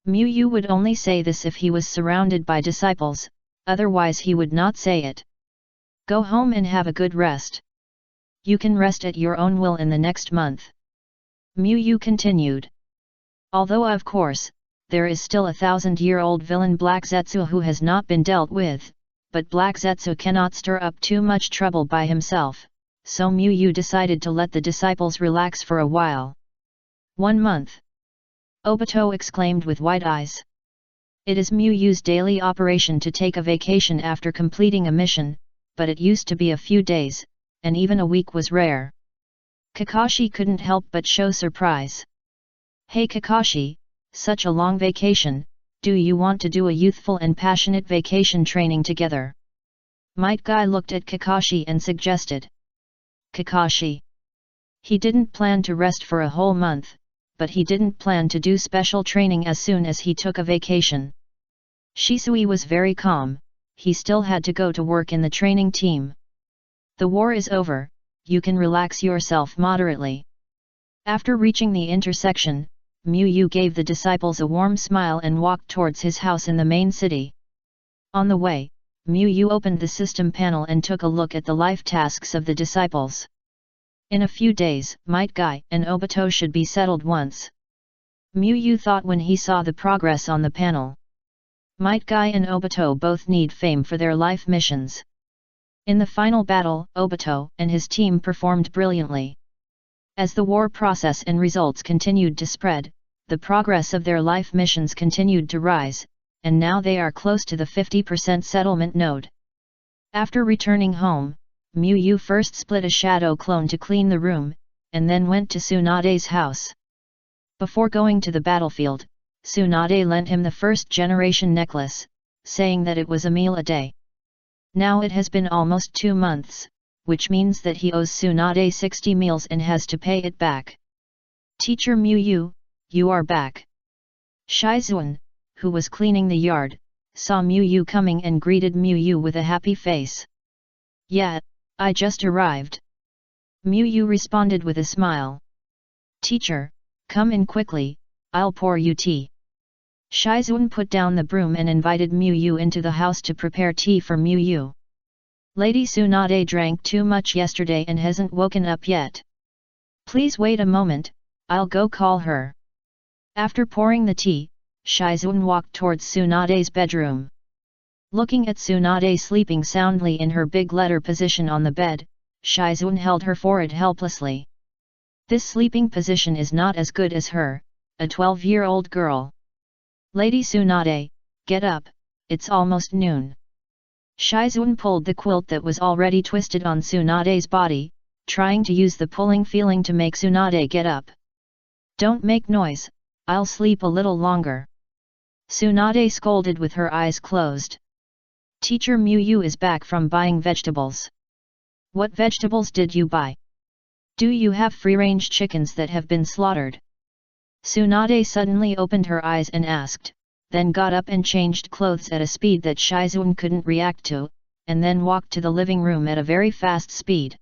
[SPEAKER 1] Muyu would only say this if he was surrounded by disciples, otherwise he would not say it. Go home and have a good rest. You can rest at your own will in the next month. Muyu continued. Although of course, there is still a 1,000-year-old villain Black Zetsu who has not been dealt with, but Black Zetsu cannot stir up too much trouble by himself, so Muyu decided to let the disciples relax for a while. 1 month. Obito exclaimed with wide eyes. It is Muyu's daily operation to take a vacation after completing a mission, but it used to be a few days, and even a week was rare. Kakashi couldn't help but show surprise. Hey Kakashi, such a long vacation, do you want to do a youthful and passionate vacation training together? Might Guy looked at Kakashi and suggested. Kakashi. He didn't plan to rest for a whole month, but he didn't plan to do special training as soon as he took a vacation. Shisui was very calm, he still had to go to work in the training team. The war is over, you can relax yourself moderately. After reaching the intersection, Mu gave the disciples a warm smile and walked towards his house in the main city. On the way, Mu opened the system panel and took a look at the life tasks of the disciples. In a few days, Might Guy and Obito should be settled once. Mu thought when he saw the progress on the panel. Might Guy and Obito both need fame for their life missions. In the final battle, Obito and his team performed brilliantly. As the war process and results continued to spread, the progress of their life missions continued to rise, and now they are close to the 50% settlement node. After returning home, Mu first split a shadow clone to clean the room, and then went to Tsunade's house. Before going to the battlefield, Tsunade lent him the first-generation necklace, saying that it was a meal a day. Now it has been almost 2 months, which means that he owes Tsunade 60 meals and has to pay it back. Teacher Mu, you are back. Shizuan, who was cleaning the yard, saw Mu coming and greeted Mu with a happy face. Yeah, I just arrived. Mu responded with a smile. Teacher, come in quickly, I'll pour you tea. Shizuan put down the broom and invited Mu into the house to prepare tea for Mu. Lady Tsunade drank too much yesterday and hasn't woken up yet. Please wait a moment, I'll go call her. After pouring the tea, Shizuan walked towards Tsunade's bedroom. Looking at Tsunade sleeping soundly in her big letter position on the bed, Shizuan held her forehead helplessly. This sleeping position is not as good as her, a 12-year-old girl. Lady Tsunade, get up, it's almost noon. Shizuan pulled the quilt that was already twisted on Tsunade's body, trying to use the pulling feeling to make Tsunade get up. Don't make noise, I'll sleep a little longer. Tsunade scolded with her eyes closed. Teacher Mu is back from buying vegetables. What vegetables did you buy? Do you have free-range chickens that have been slaughtered? Tsunade suddenly opened her eyes and asked, then got up and changed clothes at a speed that Shizuan couldn't react to, and then walked to the living room at a very fast speed.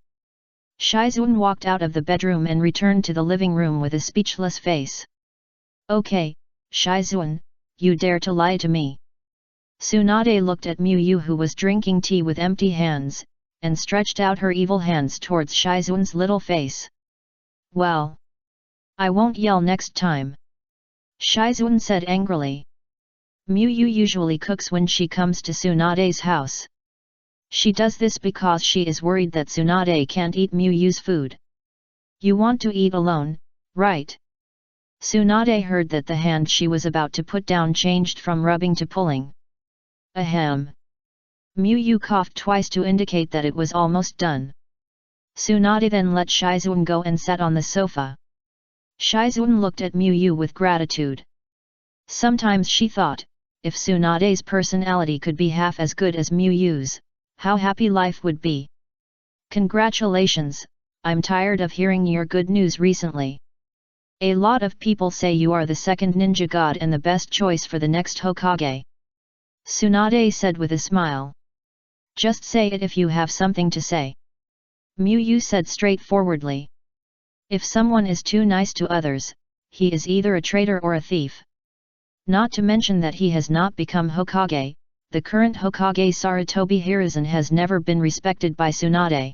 [SPEAKER 1] Shizuan walked out of the bedroom and returned to the living room with a speechless face. Okay, Shizuan, you dare to lie to me. Tsunade looked at Mu who was drinking tea with empty hands, and stretched out her evil hands towards Shizuan's little face. Well, I won't yell next time. Shizuan said angrily. Mu usually cooks when she comes to Tsunade's house. She does this because she is worried that Tsunade can't eat Mu's food. You want to eat alone, right? Tsunade heard that the hand she was about to put down changed from rubbing to pulling. Ahem. Mu coughed twice to indicate that it was almost done. Tsunade then let Shizuan go and sat on the sofa. Shizuan looked at Mu with gratitude. Sometimes she thought, if Tsunade's personality could be half as good as Mu's, how happy life would be. Congratulations, I'm tired of hearing your good news recently. A lot of people say you are the second ninja god and the best choice for the next Hokage. Tsunade said with a smile. Just say it if you have something to say. Mu said straightforwardly. If someone is too nice to others, he is either a traitor or a thief. Not to mention that he has not become Hokage, the current Hokage Sarutobi Hiruzen has never been respected by Tsunade.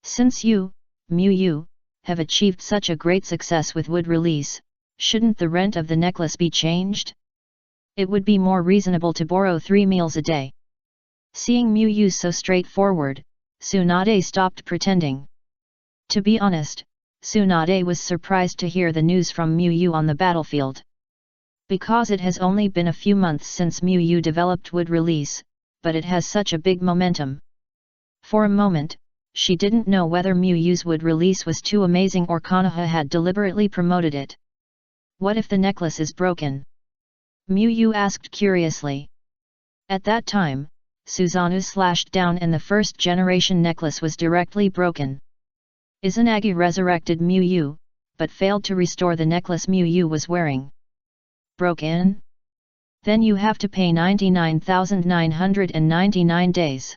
[SPEAKER 1] Since you, Mu, have achieved such a great success with wood release, shouldn't the rent of the necklace be changed? It would be more reasonable to borrow 3 meals a day. Seeing Mu so straightforward, Tsunade stopped pretending. To be honest, Tsunade was surprised to hear the news from Mu on the battlefield. Because it has only been a few months since Mu developed wood release, but it has such a big momentum. For a moment, she didn't know whether Mu's wood release was too amazing or Konoha had deliberately promoted it. What if the necklace is broken? Mu asked curiously. At that time, Susanoo slashed down and the first generation necklace was directly broken. Izanagi resurrected Miyu, but failed to restore the necklace Miyu was wearing. Broken? Then you have to pay 99,999 days.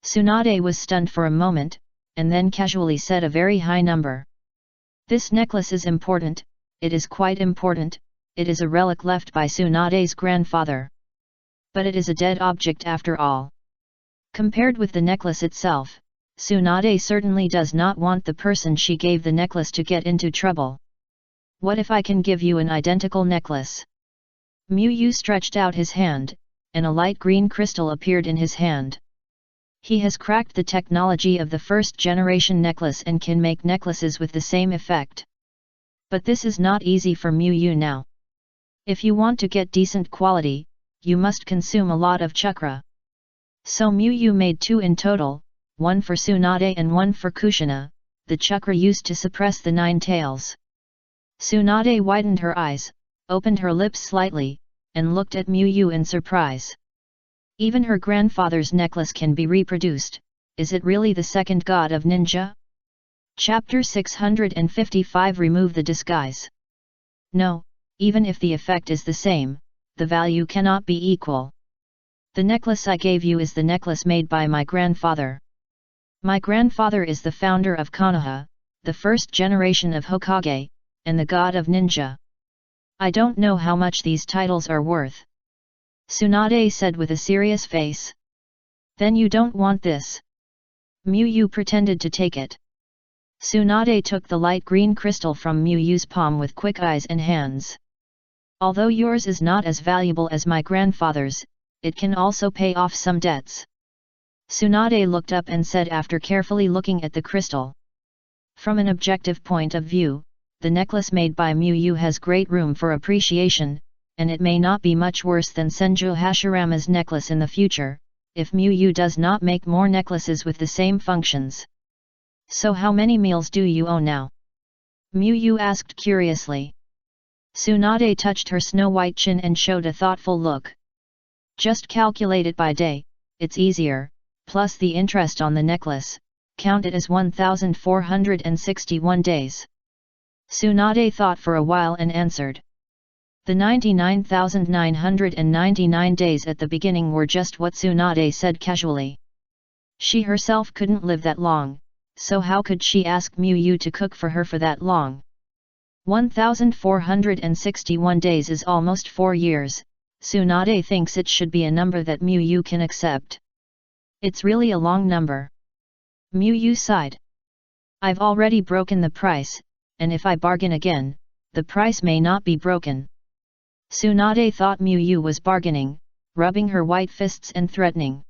[SPEAKER 1] Tsunade was stunned for a moment, and then casually said a very high number. This necklace is important, it is quite important, it is a relic left by Tsunade's grandfather. But it is a dead object after all. Compared with the necklace itself, Tsunade certainly does not want the person she gave the necklace to get into trouble. What if I can give you an identical necklace? Miyu stretched out his hand, and a light green crystal appeared in his hand. He has cracked the technology of the first generation necklace and can make necklaces with the same effect. But this is not easy for Miyu now. If you want to get decent quality, you must consume a lot of chakra. So Miyu made 2 in total, one for Tsunade and one for Kushina, the chakra used to suppress the 9 tails. Tsunade widened her eyes, opened her lips slightly, and looked at Miyu in surprise. Even her grandfather's necklace can be reproduced, is it really the second god of ninja? Chapter 655 Remove the disguise. No, even if the effect is the same, the value cannot be equal. The necklace I gave you is the necklace made by my grandfather. My grandfather is the founder of Konoha, the first generation of Hokage, and the god of ninja. I don't know how much these titles are worth. Tsunade said with a serious face. Then you don't want this. Miyu pretended to take it. Tsunade took the light green crystal from Miyu's palm with quick eyes and hands. Although yours is not as valuable as my grandfather's, it can also pay off some debts. Tsunade looked up and said after carefully looking at the crystal. From an objective point of view, the necklace made by Miyu has great room for appreciation, and it may not be much worse than Senju Hashirama's necklace in the future, if Miyu does not make more necklaces with the same functions. So how many meals do you owe now? Miyu asked curiously. Tsunade touched her snow-white chin and showed a thoughtful look. Just calculate it by day, it's easier, plus the interest on the necklace, count it as 1,461 days. Tsunade thought for a while and answered. The 99,999 days at the beginning were just what Tsunade said casually. She herself couldn't live that long, so how could she ask Miyu to cook for her for that long? 1,461 days is almost 4 years, Tsunade thinks it should be a number that Miyu can accept. It's really a long number. Miyu sighed. I've already broken the price, and if I bargain again, the price may not be broken. Tsunade thought Miyu was bargaining, rubbing her white fists and threatening.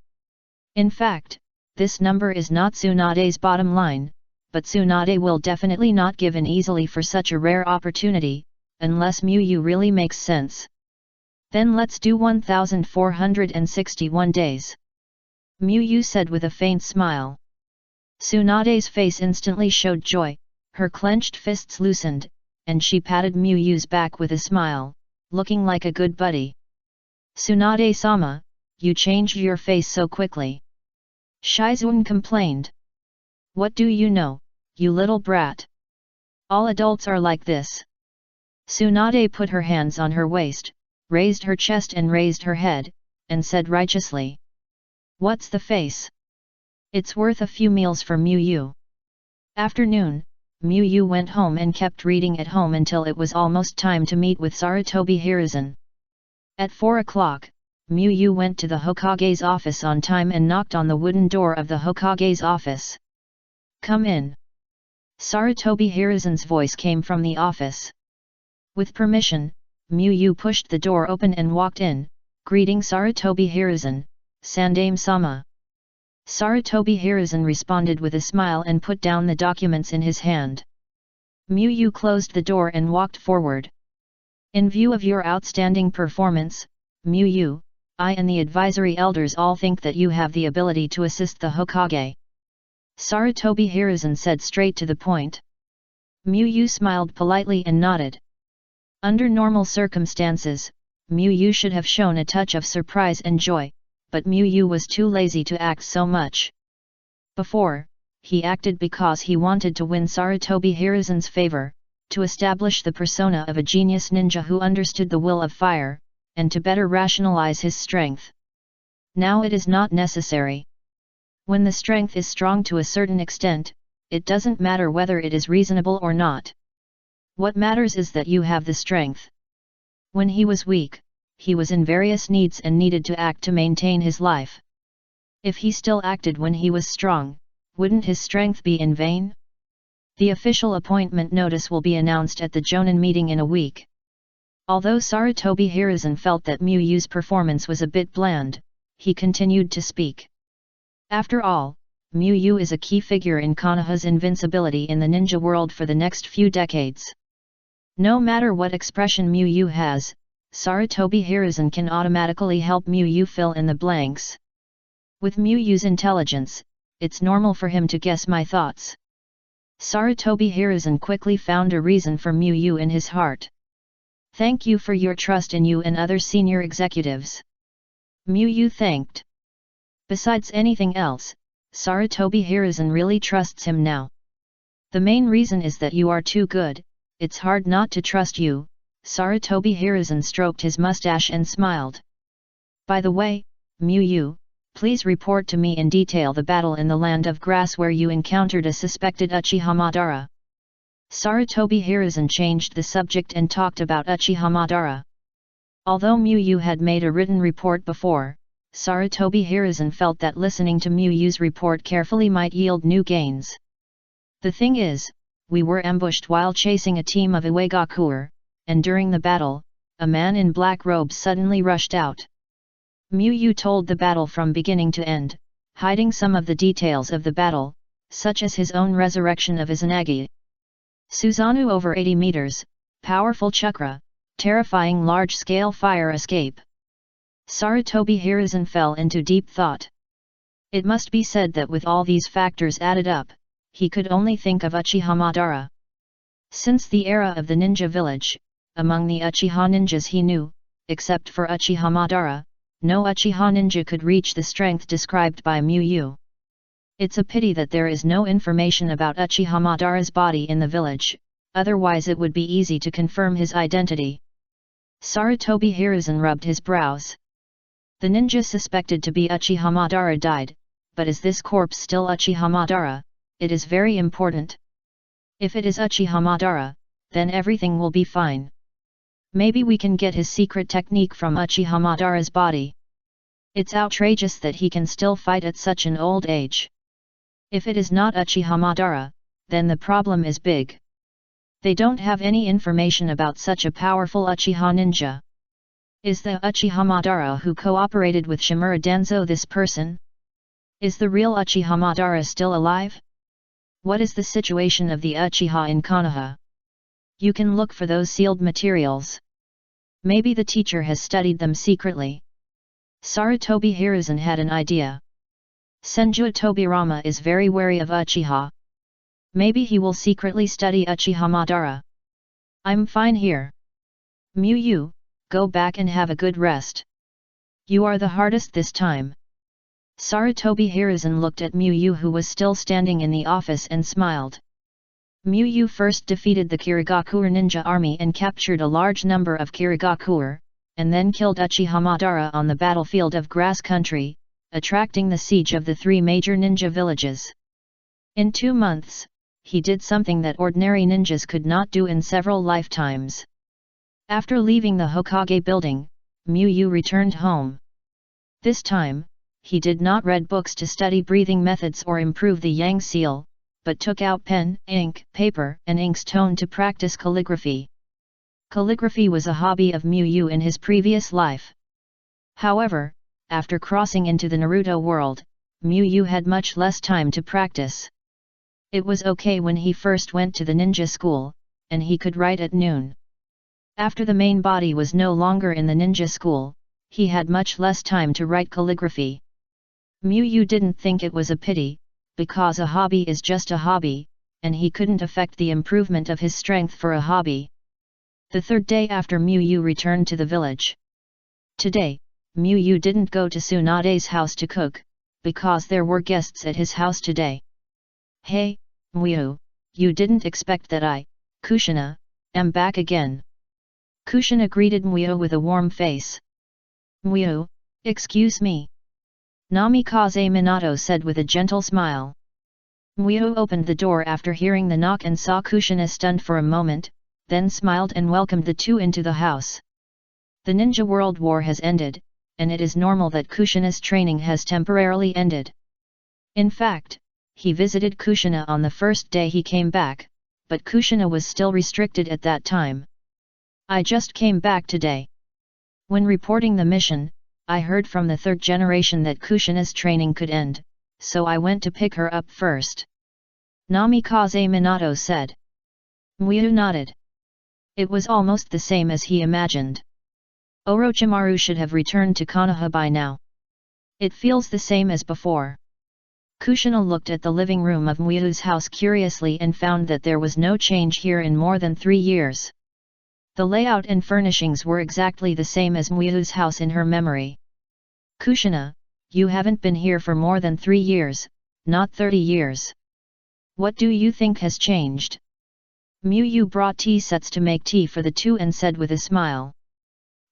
[SPEAKER 1] In fact, this number is not Tsunade's bottom line, but Tsunade will definitely not give in easily for such a rare opportunity, unless Miyu really makes sense. Then let's do 1,461 days. Miyu said with a faint smile. Tsunade's face instantly showed joy, her clenched fists loosened, and she patted Miyu's back with a smile, looking like a good buddy. Tsunade-sama, you changed your face so quickly. Shizune complained. What do you know, you little brat? All adults are like this. Tsunade put her hands on her waist, raised her chest and raised her head, and said righteously. What's the face? It's worth a few meals for Miyu. Afternoon, Miyu went home and kept reading at home until it was almost time to meet with Sarutobi Hiruzen. At 4 o'clock, Miyu went to the Hokage's office on time and knocked on the wooden door of the Hokage's office. Come in. Sarutobi Hiruzen's voice came from the office. With permission, Miyu pushed the door open and walked in, greeting Sarutobi Hiruzen, Sandame-sama. Sarutobi Hiruzen responded with a smile and put down the documents in his hand. Miyu closed the door and walked forward. In view of your outstanding performance, Miyu, I and the advisory elders all think that you have the ability to assist the Hokage. Sarutobi Hiruzen said straight to the point. Miyu smiled politely and nodded. Under normal circumstances, Miyu should have shown a touch of surprise and joy, but Mu Yu was too lazy to act so much. Before, he acted because he wanted to win Sarutobi Hiruzen's favor, to establish the persona of a genius ninja who understood the will of fire, and to better rationalize his strength. Now it is not necessary. When the strength is strong to a certain extent, it doesn't matter whether it is reasonable or not. What matters is that you have the strength. When he was weak, he was in various needs and needed to act to maintain his life. If he still acted when he was strong, wouldn't his strength be in vain? The official appointment notice will be announced at the Jonin meeting in a week. Although Sarutobi Hiruzen felt that Mu Yu's performance was a bit bland, he continued to speak. After all, Mu Yu is a key figure in Konoha's invincibility in the ninja world for the next few decades. No matter what expression Mu Yu has, Sarutobi Hiruzen can automatically help Mu Yu fill in the blanks. With Mu Yu's intelligence, it's normal for him to guess my thoughts. Sarutobi Hiruzen quickly found a reason for Mu Yu in his heart. Thank you for your trust in you and other senior executives. Mu Yu thanked. Besides anything else, Sarutobi Hiruzen really trusts him now. The main reason is that you are too good, it's hard not to trust you. Sarutobi Hiruzen stroked his mustache and smiled. By the way, Mu Yu, please report to me in detail the battle in the Land of Grass where you encountered a suspected Uchiha Madara. Sarutobi Hiruzen changed the subject and talked about Uchiha Madara. Although Mu Yu had made a written report before, Sarutobi Hiruzen felt that listening to Mu Yu's report carefully might yield new gains. The thing is, we were ambushed while chasing a team of Iwagakuer, and during the battle, a man in black robes suddenly rushed out. Mu Yu told the battle from beginning to end, hiding some of the details of the battle, such as his own resurrection of Izanagi. Susanoo over 80 meters, powerful chakra, terrifying large-scale fire escape. Sarutobi Hiruzen fell into deep thought. It must be said that with all these factors added up, he could only think of Uchiha Madara. Since the era of the ninja village, among the Uchiha ninjas he knew, except for Uchiha Madara, no Uchiha ninja could reach the strength described by Mu Yu. It's a pity that there is no information about Uchiha Madara's body in the village, otherwise it would be easy to confirm his identity. Sarutobi Hiruzen rubbed his brows. The ninja suspected to be Uchiha Madara died, but is this corpse still Uchiha Madara? It is very important. If it is Uchiha Madara, then everything will be fine. Maybe we can get his secret technique from Uchiha Madara's body. It's outrageous that he can still fight at such an old age. If it is not Uchiha Madara, then the problem is big. They don't have any information about such a powerful Uchiha ninja. Is the Uchiha Madara who cooperated with Shimura Danzo this person? Is the real Uchiha Madara still alive? What is the situation of the Uchiha in Konoha? You can look for those sealed materials. Maybe the teacher has studied them secretly. Sarutobi Hiruzen had an idea. Senju Tobirama is very wary of Uchiha. Maybe he will secretly study Uchiha Madara. I'm fine here. Mu Yu, go back and have a good rest. You are the hardest this time. Sarutobi Hiruzen looked at Mu Yu who was still standing in the office and smiled. Mu Yu first defeated the Kirigakuer ninja army and captured a large number of Kirigakuer, and then killed Uchiha Madara on the battlefield of Grass Country, attracting the siege of the 3 major ninja villages. In 2 months, he did something that ordinary ninjas could not do in several lifetimes. After leaving the Hokage building, Mu Yu returned home. This time, he did not read books to study breathing methods or improve the Yang seal, but took out pen, ink, paper, and inkstone to practice calligraphy. Calligraphy was a hobby of Mu Yu in his previous life. However, after crossing into the Naruto world, Mu Yu had much less time to practice. It was okay when he first went to the ninja school, and he could write at noon. After the main body was no longer in the ninja school, he had much less time to write calligraphy. Mu Yu didn't think it was a pity, because a hobby is just a hobby, and he couldn't affect the improvement of his strength for a hobby. The 3rd day after Mu Yu returned to the village. Today, Muyu didn't go to Tsunade's house to cook, because there were guests at his house today. Hey, Muyu, you didn't expect that I, Kushina, am back again. Kushina greeted Muyu with a warm face. Muyu, excuse me. Namikaze Minato said with a gentle smile. Muyu opened the door after hearing the knock and saw Kushina stunned for a moment, then smiled and welcomed the two into the house. The Ninja World War has ended, and it is normal that Kushina's training has temporarily ended. In fact, he visited Kushina on the first day he came back, but Kushina was still restricted at that time. I just came back today. When reporting the mission, I heard from the third generation that Kushina's training could end, so I went to pick her up first. Namikaze Minato said. Muyu nodded. It was almost the same as he imagined. Orochimaru should have returned to Konoha by now. It feels the same as before. Kushina looked at the living room of Muyu's house curiously and found that there was no change here in more than 3 years. The layout and furnishings were exactly the same as Muyu's house in her memory. Kushina, you haven't been here for more than 3 years, not 30 years. What do you think has changed? Muyu brought tea sets to make tea for the two and said with a smile.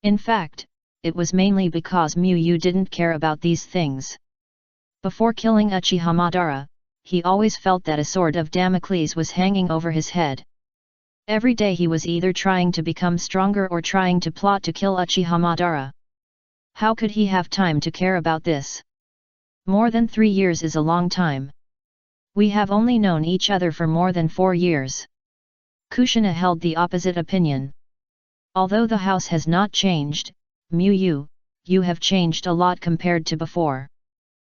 [SPEAKER 1] In fact, it was mainly because Muyu didn't care about these things. Before killing Uchiha Madara, he always felt that a sword of Damocles was hanging over his head. Every day he was either trying to become stronger or trying to plot to kill Uchiha Madara. How could he have time to care about this? More than 3 years is a long time. We have only known each other for more than 4 years. Kushina held the opposite opinion. Although the house has not changed, Muyu, you have changed a lot compared to before.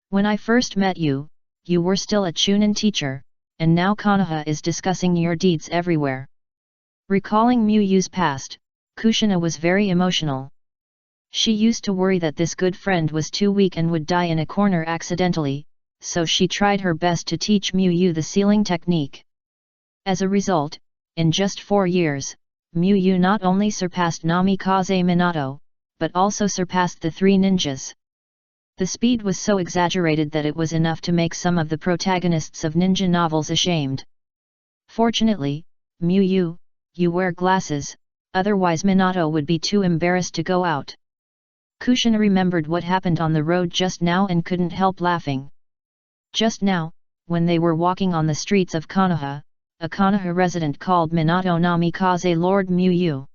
[SPEAKER 1] When I first met you, you were still a Chunin teacher, and now Konoha is discussing your deeds everywhere. Recalling Muyu's past, Kushina was very emotional. She used to worry that this good friend was too weak and would die in a corner accidentally, so she tried her best to teach Muyu the sealing technique. As a result, in just 4 years, Muyu not only surpassed Namikaze Minato, but also surpassed the 3 ninjas. The speed was so exaggerated that it was enough to make some of the protagonists of ninja novels ashamed. Fortunately, Muyu, you wear glasses, otherwise Minato would be too embarrassed to go out. Kushina remembered what happened on the road just now and couldn't help laughing. Just now, when they were walking on the streets of Konoha, a Konoha resident called Minato Namikaze Lord Muyu.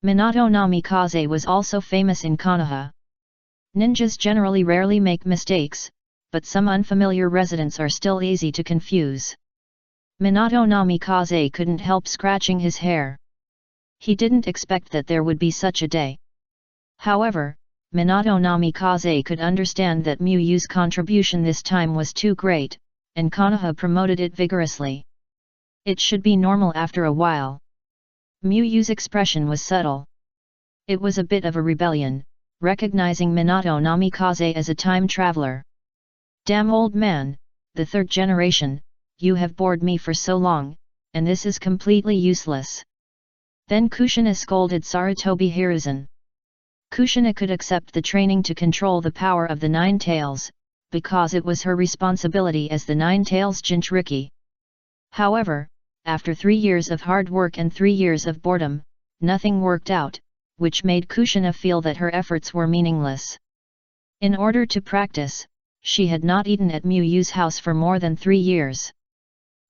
[SPEAKER 1] Minato Namikaze was also famous in Konoha. Ninjas generally rarely make mistakes, but some unfamiliar residents are still easy to confuse. Minato Namikaze couldn't help scratching his hair. He didn't expect that there would be such a day. However, Minato Namikaze could understand that Muyu's contribution this time was too great, and Konoha promoted it vigorously. It should be normal after a while. Muyu's expression was subtle. It was a bit of a rebellion, recognizing Minato Namikaze as a time traveler. Damn old man, the 3rd generation, you have bored me for so long, and this is completely useless. Then Kushina scolded Sarutobi Hiruzen. Kushina could accept the training to control the power of the 9 tails, because it was her responsibility as the 9 tails Jinchuriki. However, after 3 years of hard work and 3 years of boredom, nothing worked out, which made Kushina feel that her efforts were meaningless. In order to practice, she had not eaten at Muyu's house for more than 3 years.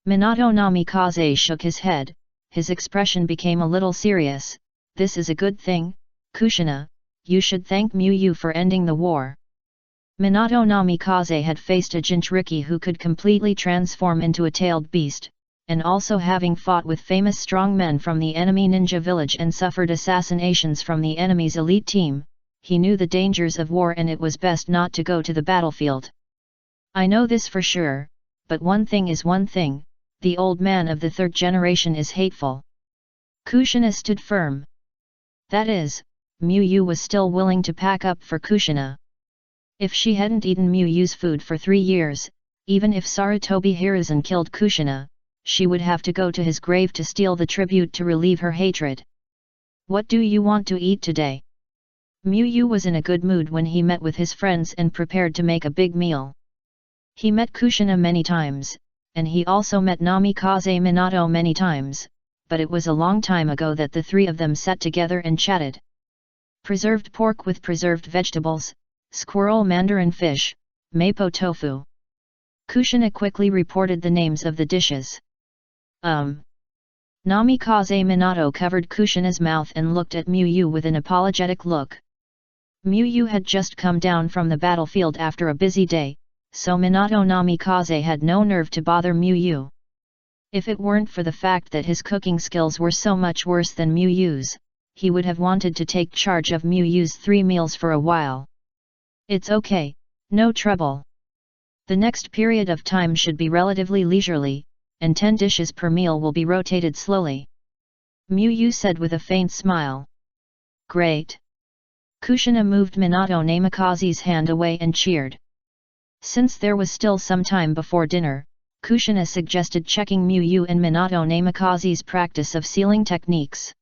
[SPEAKER 1] Minato Namikaze shook his head, his expression became a little serious. This is a good thing, Kushina, you should thank Muyu for ending the war. Minato Namikaze had faced a Jinchuriki who could completely transform into a tailed beast, and also having fought with famous strong men from the enemy ninja village and suffered assassinations from the enemy's elite team, he knew the dangers of war and it was best not to go to the battlefield. I know this for sure, but one thing is one thing, the old man of the 3rd generation is hateful. Kushina stood firm. That is, Muyu was still willing to pack up for Kushina. If she hadn't eaten Muyu's food for 3 years, even if Sarutobi Hiruzen killed Kushina, she would have to go to his grave to steal the tribute to relieve her hatred. What do you want to eat today? Miyu was in a good mood when he met with his friends and prepared to make a big meal. He met Kushina many times, and he also met Namikaze Minato many times, but it was a long time ago that the three of them sat together and chatted. Preserved pork with preserved vegetables, squirrel mandarin fish, mapo tofu. Kushina quickly reported the names of the dishes. Namikaze Minato covered Kushina's mouth and looked at Miyu with an apologetic look. Miyu had just come down from the battlefield after a busy day, so Minato Namikaze had no nerve to bother Miyu. If it weren't for the fact that his cooking skills were so much worse than Miyu's, he would have wanted to take charge of Miyu's 3 meals for a while. It's okay, no trouble. The next period of time should be relatively leisurely, and 10 dishes per meal will be rotated slowly. Miyu said with a faint smile. Great. Kushina moved Minato Namikaze's hand away and cheered. Since there was still some time before dinner, Kushina suggested checking Miyu and Minato Namikaze's practice of sealing techniques.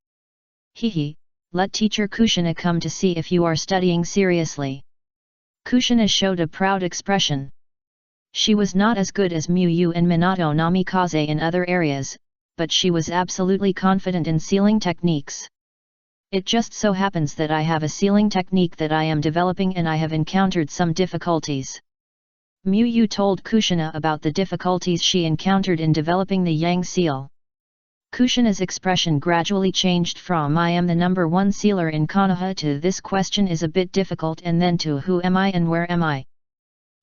[SPEAKER 1] Hehe, let teacher Kushina come to see if you are studying seriously. Kushina showed a proud expression. She was not as good as Miyu and Minato Namikaze in other areas, but she was absolutely confident in sealing techniques. It just so happens that I have a sealing technique that I am developing and I have encountered some difficulties. Miyu told Kushina about the difficulties she encountered in developing the Yang seal. Kushina's expression gradually changed from I am the number 1 sealer in Konoha to this question is a bit difficult and then to who am I and where am I?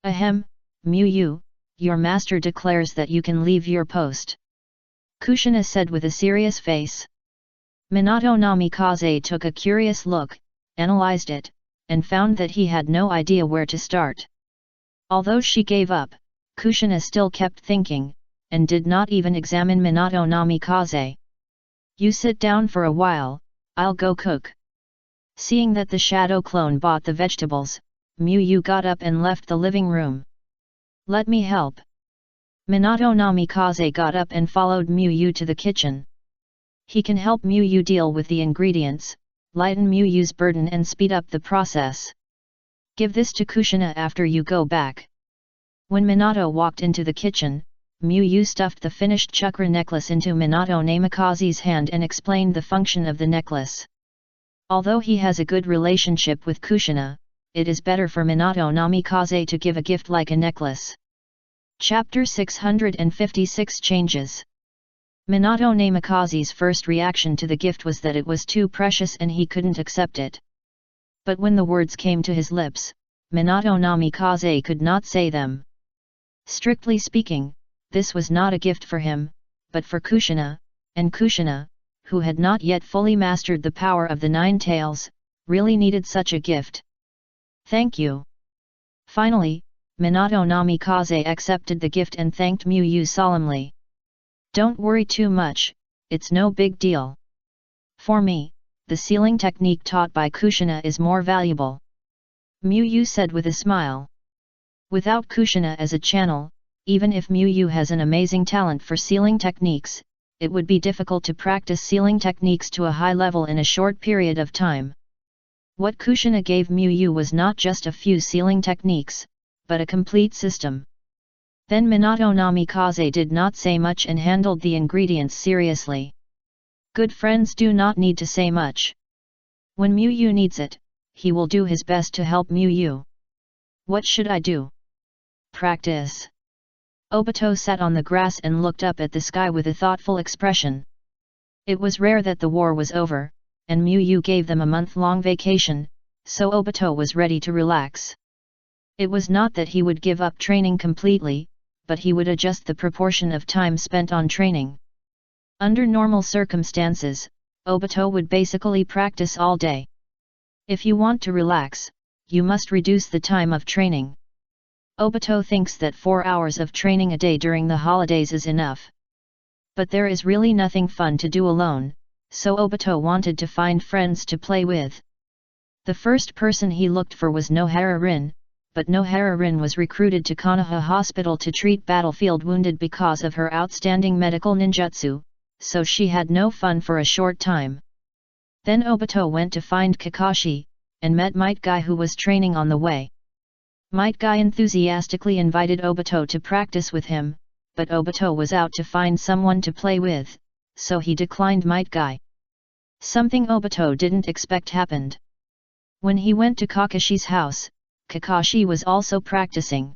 [SPEAKER 1] Ahem, Miyu, your master declares that you can leave your post. Kushina said with a serious face. Minato Namikaze took a curious look, analyzed it, and found that he had no idea where to start. Although she gave up, Kushina still kept thinking, and did not even examine Minato Namikaze. You sit down for a while, I'll go cook. Seeing that the shadow clone bought the vegetables, Miyu got up and left the living room. Let me help. Minato Namikaze got up and followed Miyu to the kitchen. He can help Miyu deal with the ingredients, lighten Miyu's burden and speed up the process. Give this to Kushina after you go back. When Minato walked into the kitchen, Miyu stuffed the finished chakra necklace into Minato Namikaze's hand and explained the function of the necklace. Although he has a good relationship with Kushina, it is better for Minato Namikaze to give a gift like a necklace. Chapter 656 Changes. Minato Namikaze's first reaction to the gift was that it was too precious and he couldn't accept it. But when the words came to his lips, Minato Namikaze could not say them. Strictly speaking, this was not a gift for him, but for Kushina, and Kushina, who had not yet fully mastered the power of the 9 tails, really needed such a gift. Thank you. Finally, Minato Namikaze accepted the gift and thanked Miyu solemnly. Don't worry too much, it's no big deal. For me, the sealing technique taught by Kushina is more valuable. Miyu said with a smile. Without Kushina as a channel, even if Miyu has an amazing talent for sealing techniques, it would be difficult to practice sealing techniques to a high level in a short period of time. What Kushina gave Miyu was not just a few sealing techniques, but a complete system. Then Minato Namikaze did not say much and handled the ingredients seriously. Good friends do not need to say much. When Miyu needs it, he will do his best to help Miyu. What should I do? Practice. Obito sat on the grass and looked up at the sky with a thoughtful expression. It was rare that the war was over, and Miyu gave them a month-long vacation, so Obito was ready to relax. It was not that he would give up training completely, but he would adjust the proportion of time spent on training. Under normal circumstances, Obito would basically practice all day. If you want to relax, you must reduce the time of training. Obito thinks that 4 hours of training a day during the holidays is enough. But there is really nothing fun to do alone, so Obito wanted to find friends to play with. The first person he looked for was Nohara Rin, but Nohara Rin was recruited to Konoha Hospital to treat battlefield wounded because of her outstanding medical ninjutsu, so she had no fun for a short time. Then Obito went to find Kakashi, and met Might Guy, who was training on the way. Might Guy enthusiastically invited Obito to practice with him, but Obito was out to find someone to play with, so he declined Might Guy. Something Obito didn't expect happened. When he went to Kakashi's house, Kakashi was also practicing.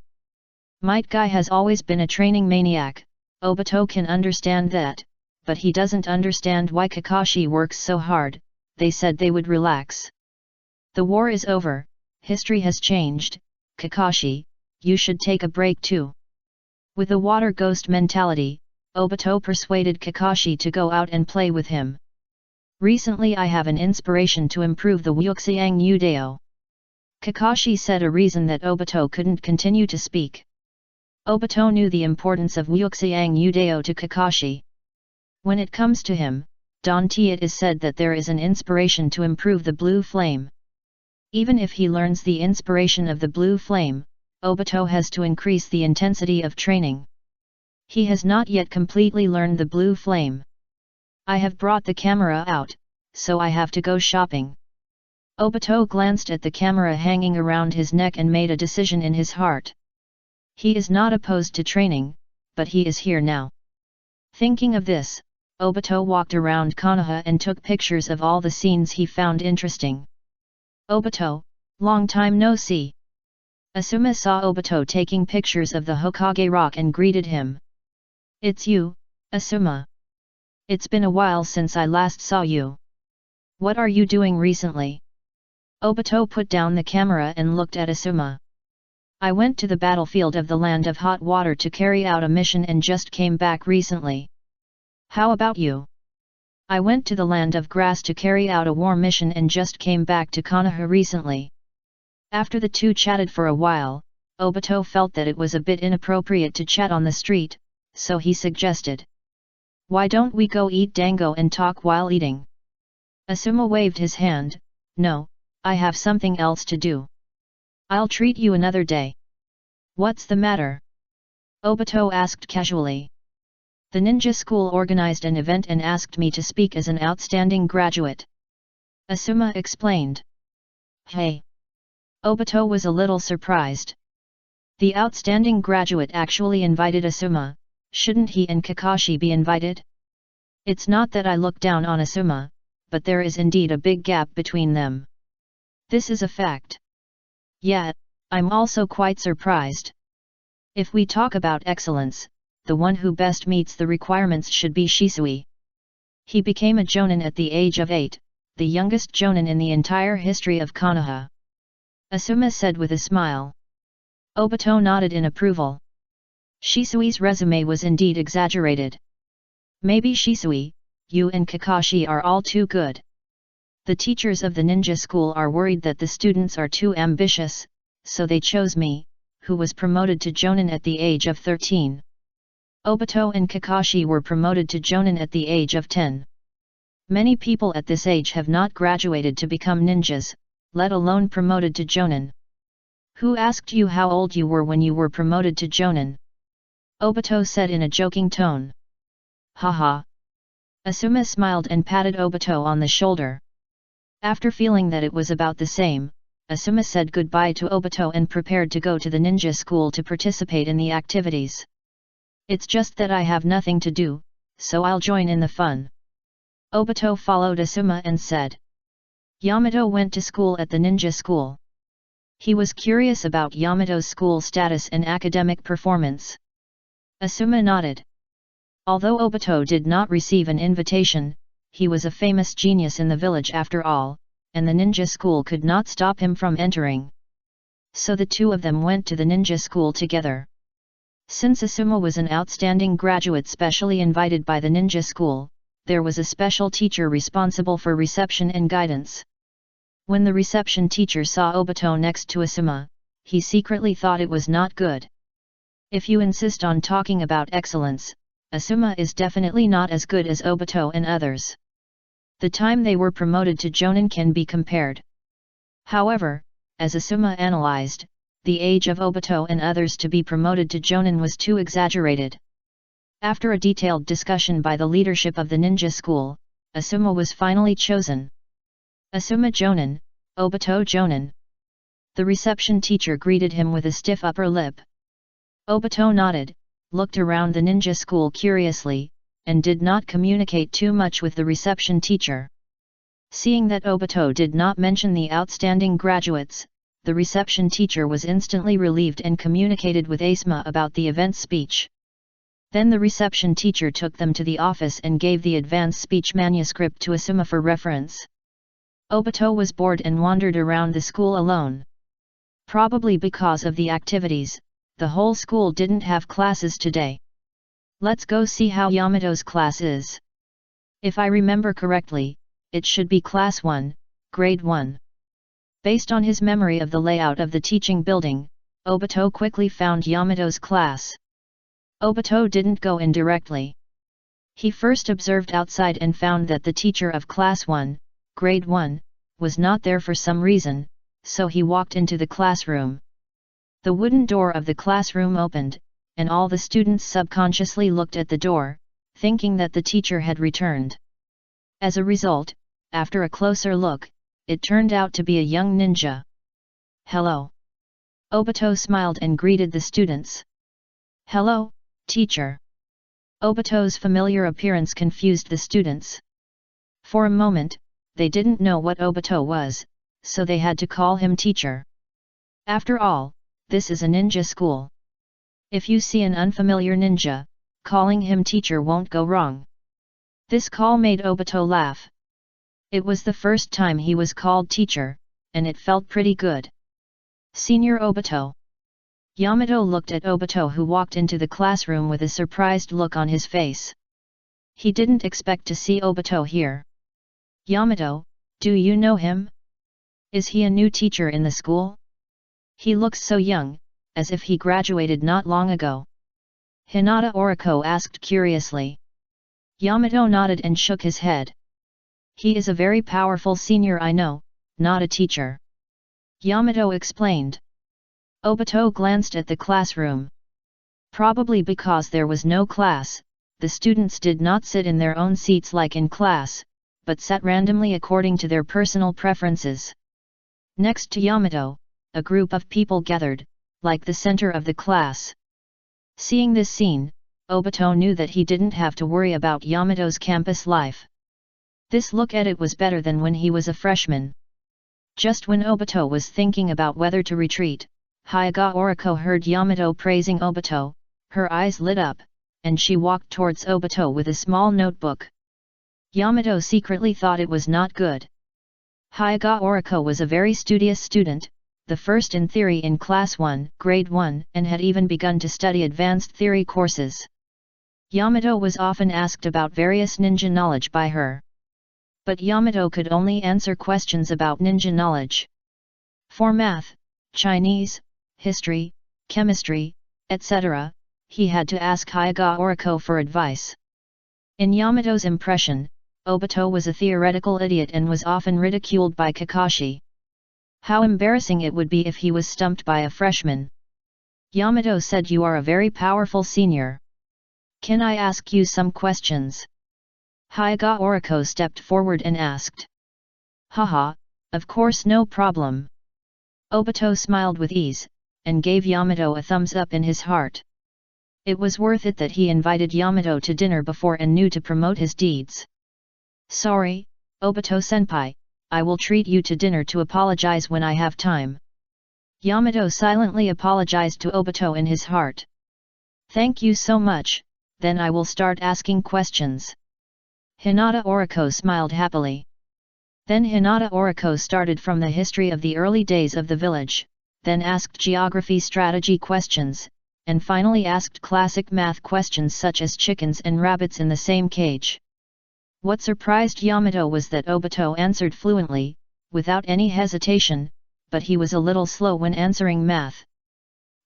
[SPEAKER 1] Might Guy has always been a training maniac, Obito can understand that, but he doesn't understand why Kakashi works so hard. They said they would relax. The war is over, history has changed, Kakashi, you should take a break too. With a water ghost mentality, Obito persuaded Kakashi to go out and play with him. Recently I have an inspiration to improve the Wuxiang Yudao. Kakashi said, a reason that Obito couldn't continue to speak. Obito knew the importance of Wuxiang Yudao to Kakashi. When it comes to him, it is said that there is an inspiration to improve the blue flame. Even if he learns the inspiration of the blue flame, Obito has to increase the intensity of training. He has not yet completely learned the blue flame. I have brought the camera out, so I have to go shopping. Obito glanced at the camera hanging around his neck and made a decision in his heart. He is not opposed to training, but he is here now. Thinking of this, Obito walked around Konoha and took pictures of all the scenes he found interesting. Obito, long time no see. Asuma saw Obito taking pictures of the Hokage rock and greeted him. It's you, Asuma. It's been a while since I last saw you. What are you doing recently? Obito put down the camera and looked at Asuma. I went to the battlefield of the Land of Hot Water to carry out a mission and just came back recently. How about you? I went to the Land of Grass to carry out a war mission and just came back to Konoha recently. After the two chatted for a while, Obito felt that it was a bit inappropriate to chat on the street, so he suggested. Why don't we go eat dango and talk while eating? Asuma waved his hand. No, I have something else to do. I'll treat you another day. What's the matter? Obito asked casually. The ninja school organized an event and asked me to speak as an outstanding graduate. Asuma explained. Hey! Obito was a little surprised. The outstanding graduate actually invited Asuma, shouldn't he and Kakashi be invited? It's not that I look down on Asuma, but there is indeed a big gap between them. This is a fact. Yet, I'm also quite surprised. If we talk about excellence, the one who best meets the requirements should be Shisui. He became a Jonin at the age of 8, the youngest Jonin in the entire history of Konoha. Asuma said with a smile. Obito nodded in approval. Shisui's resume was indeed exaggerated. Maybe Shisui, you and Kakashi are all too good. The teachers of the ninja school are worried that the students are too ambitious, so they chose me, who was promoted to Jonin at the age of 13. Obito and Kakashi were promoted to Jonin at the age of 10. Many people at this age have not graduated to become ninjas, let alone promoted to Jonin. Who asked you how old you were when you were promoted to Jonin? Obito said in a joking tone. Haha. Asuma smiled and patted Obito on the shoulder. After feeling that it was about the same, Asuma said goodbye to Obito and prepared to go to the ninja school to participate in the activities. It's just that I have nothing to do, so I'll join in the fun. Obito followed Asuma and said. Yamato went to school at the ninja school. He was curious about Yamato's school status and academic performance. Asuma nodded. Although Obito did not receive an invitation, he was a famous genius in the village after all, and the ninja school could not stop him from entering. So the two of them went to the ninja school together. Since Asuma was an outstanding graduate specially invited by the ninja school, there was a special teacher responsible for reception and guidance. When the reception teacher saw Obito next to Asuma, he secretly thought it was not good. If you insist on talking about excellence, Asuma is definitely not as good as Obito and others. The time they were promoted to Jonin can be compared. However, as Asuma analyzed, the age of Obito and others to be promoted to Jonin was too exaggerated. After a detailed discussion by the leadership of the ninja school, Asuma was finally chosen. Asuma Jonin, Obito Jonin. The reception teacher greeted him with a stiff upper lip. Obito nodded, looked around the ninja school curiously, and did not communicate too much with the reception teacher. Seeing that Obito did not mention the outstanding graduates, the reception teacher was instantly relieved and communicated with Asuma about the event speech. Then the reception teacher took them to the office and gave the advanced speech manuscript to Asuma for reference. Obito was bored and wandered around the school alone. Probably because of the activities, the whole school didn't have classes today. Let's go see how Yamato's class is. If I remember correctly, it should be Class 1, Grade 1. Based on his memory of the layout of the teaching building, Obito quickly found Yamato's class. Obito didn't go in directly. He first observed outside and found that the teacher of Class 1, Grade 1, was not there for some reason, so he walked into the classroom. The wooden door of the classroom opened, and all the students subconsciously looked at the door, thinking that the teacher had returned. As a result, after a closer look, it turned out to be a young ninja. "Hello." Obito smiled and greeted the students. "Hello, teacher." Obito's familiar appearance confused the students. For a moment, they didn't know what Obito was, so they had to call him teacher. After all, this is a ninja school. If you see an unfamiliar ninja, calling him teacher won't go wrong. This call made Obito laugh. It was the first time he was called teacher, and it felt pretty good. "Senior Obito." Yamato looked at Obito, who walked into the classroom with a surprised look on his face. He didn't expect to see Obito here. "Yamato, do you know him? Is he a new teacher in the school? He looks so young, as if he graduated not long ago." Hinata Oriko asked curiously. Yamato nodded and shook his head. "He is a very powerful senior I know, not a teacher," Yamato explained. Obito glanced at the classroom. Probably because there was no class, the students did not sit in their own seats like in class, but sat randomly according to their personal preferences. Next to Yamato, a group of people gathered, like the center of the class. Seeing this scene, Obito knew that he didn't have to worry about Yamato's campus life. This look at it was better than when he was a freshman. Just when Obito was thinking about whether to retreat, Hyuga Oriko heard Yamato praising Obito, her eyes lit up, and she walked towards Obito with a small notebook. Yamato secretly thought it was not good. Hyuga Oriko was a very studious student, the first in theory in Class 1, Grade 1, and had even begun to study advanced theory courses. Yamato was often asked about various ninja knowledge by her. But Yamato could only answer questions about ninja knowledge. For math, Chinese, history, chemistry, etc., he had to ask Hyuga Oriko for advice. In Yamato's impression, Obito was a theoretical idiot and was often ridiculed by Kakashi. How embarrassing it would be if he was stumped by a freshman. Yamato said, "You are a very powerful senior. Can I ask you some questions?" Hyuga Oriko stepped forward and asked. "Haha, of course, no problem." Obito smiled with ease, and gave Yamato a thumbs up in his heart. It was worth it that he invited Yamato to dinner before and knew to promote his deeds. "Sorry, Obito-senpai, I will treat you to dinner to apologize when I have time." Yamato silently apologized to Obito in his heart. "Thank you so much, then I will start asking questions." Hinata Oriko smiled happily. Then Hinata Oriko started from the history of the early days of the village, then asked geography strategy questions, and finally asked classic math questions such as chickens and rabbits in the same cage. What surprised Yamato was that Obito answered fluently, without any hesitation, but he was a little slow when answering math.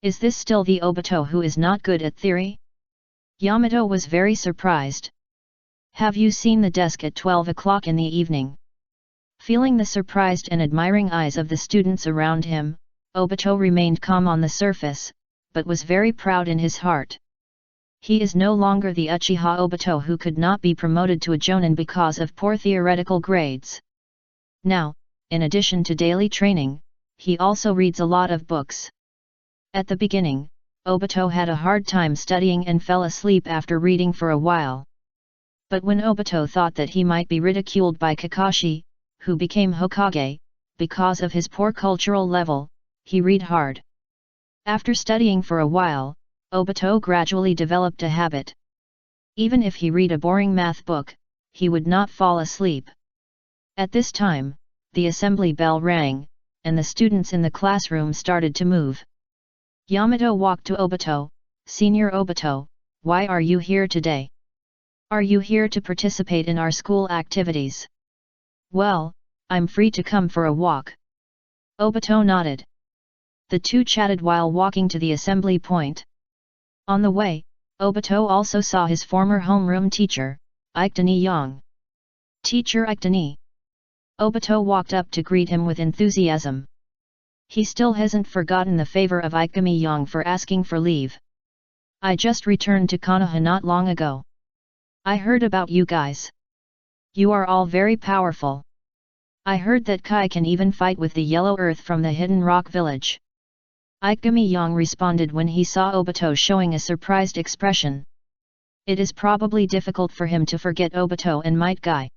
[SPEAKER 1] Is this still the Obito who is not good at theory? Yamato was very surprised. "Have you seen the desk at 12 o'clock in the evening?" Feeling the surprised and admiring eyes of the students around him, Obito remained calm on the surface, but was very proud in his heart. He is no longer the Uchiha Obito who could not be promoted to a Jonin because of poor theoretical grades. Now, in addition to daily training, he also reads a lot of books. At the beginning, Obito had a hard time studying and fell asleep after reading for a while. But when Obito thought that he might be ridiculed by Kakashi, who became Hokage, because of his poor cultural level, he read hard. After studying for a while, Obito gradually developed a habit. Even if he read a boring math book, he would not fall asleep. At this time, the assembly bell rang, and the students in the classroom started to move. Yamato walked to Obito. "Senior Obito, why are you here today? Are you here to participate in our school activities?" "Well, I'm free to come for a walk." Obito nodded. The two chatted while walking to the assembly point. On the way, Obito also saw his former homeroom teacher, Iketani Yang. "Teacher Iketani." Obito walked up to greet him with enthusiasm. He still hasn't forgotten the favor of Iketani Yang for asking for leave. "I just returned to Konoha not long ago. I heard about you guys. You are all very powerful. I heard that Kai can even fight with the yellow earth from the hidden rock village." Iketani Yang responded when he saw Obito showing a surprised expression. It is probably difficult for him to forget Obito and Might Guy.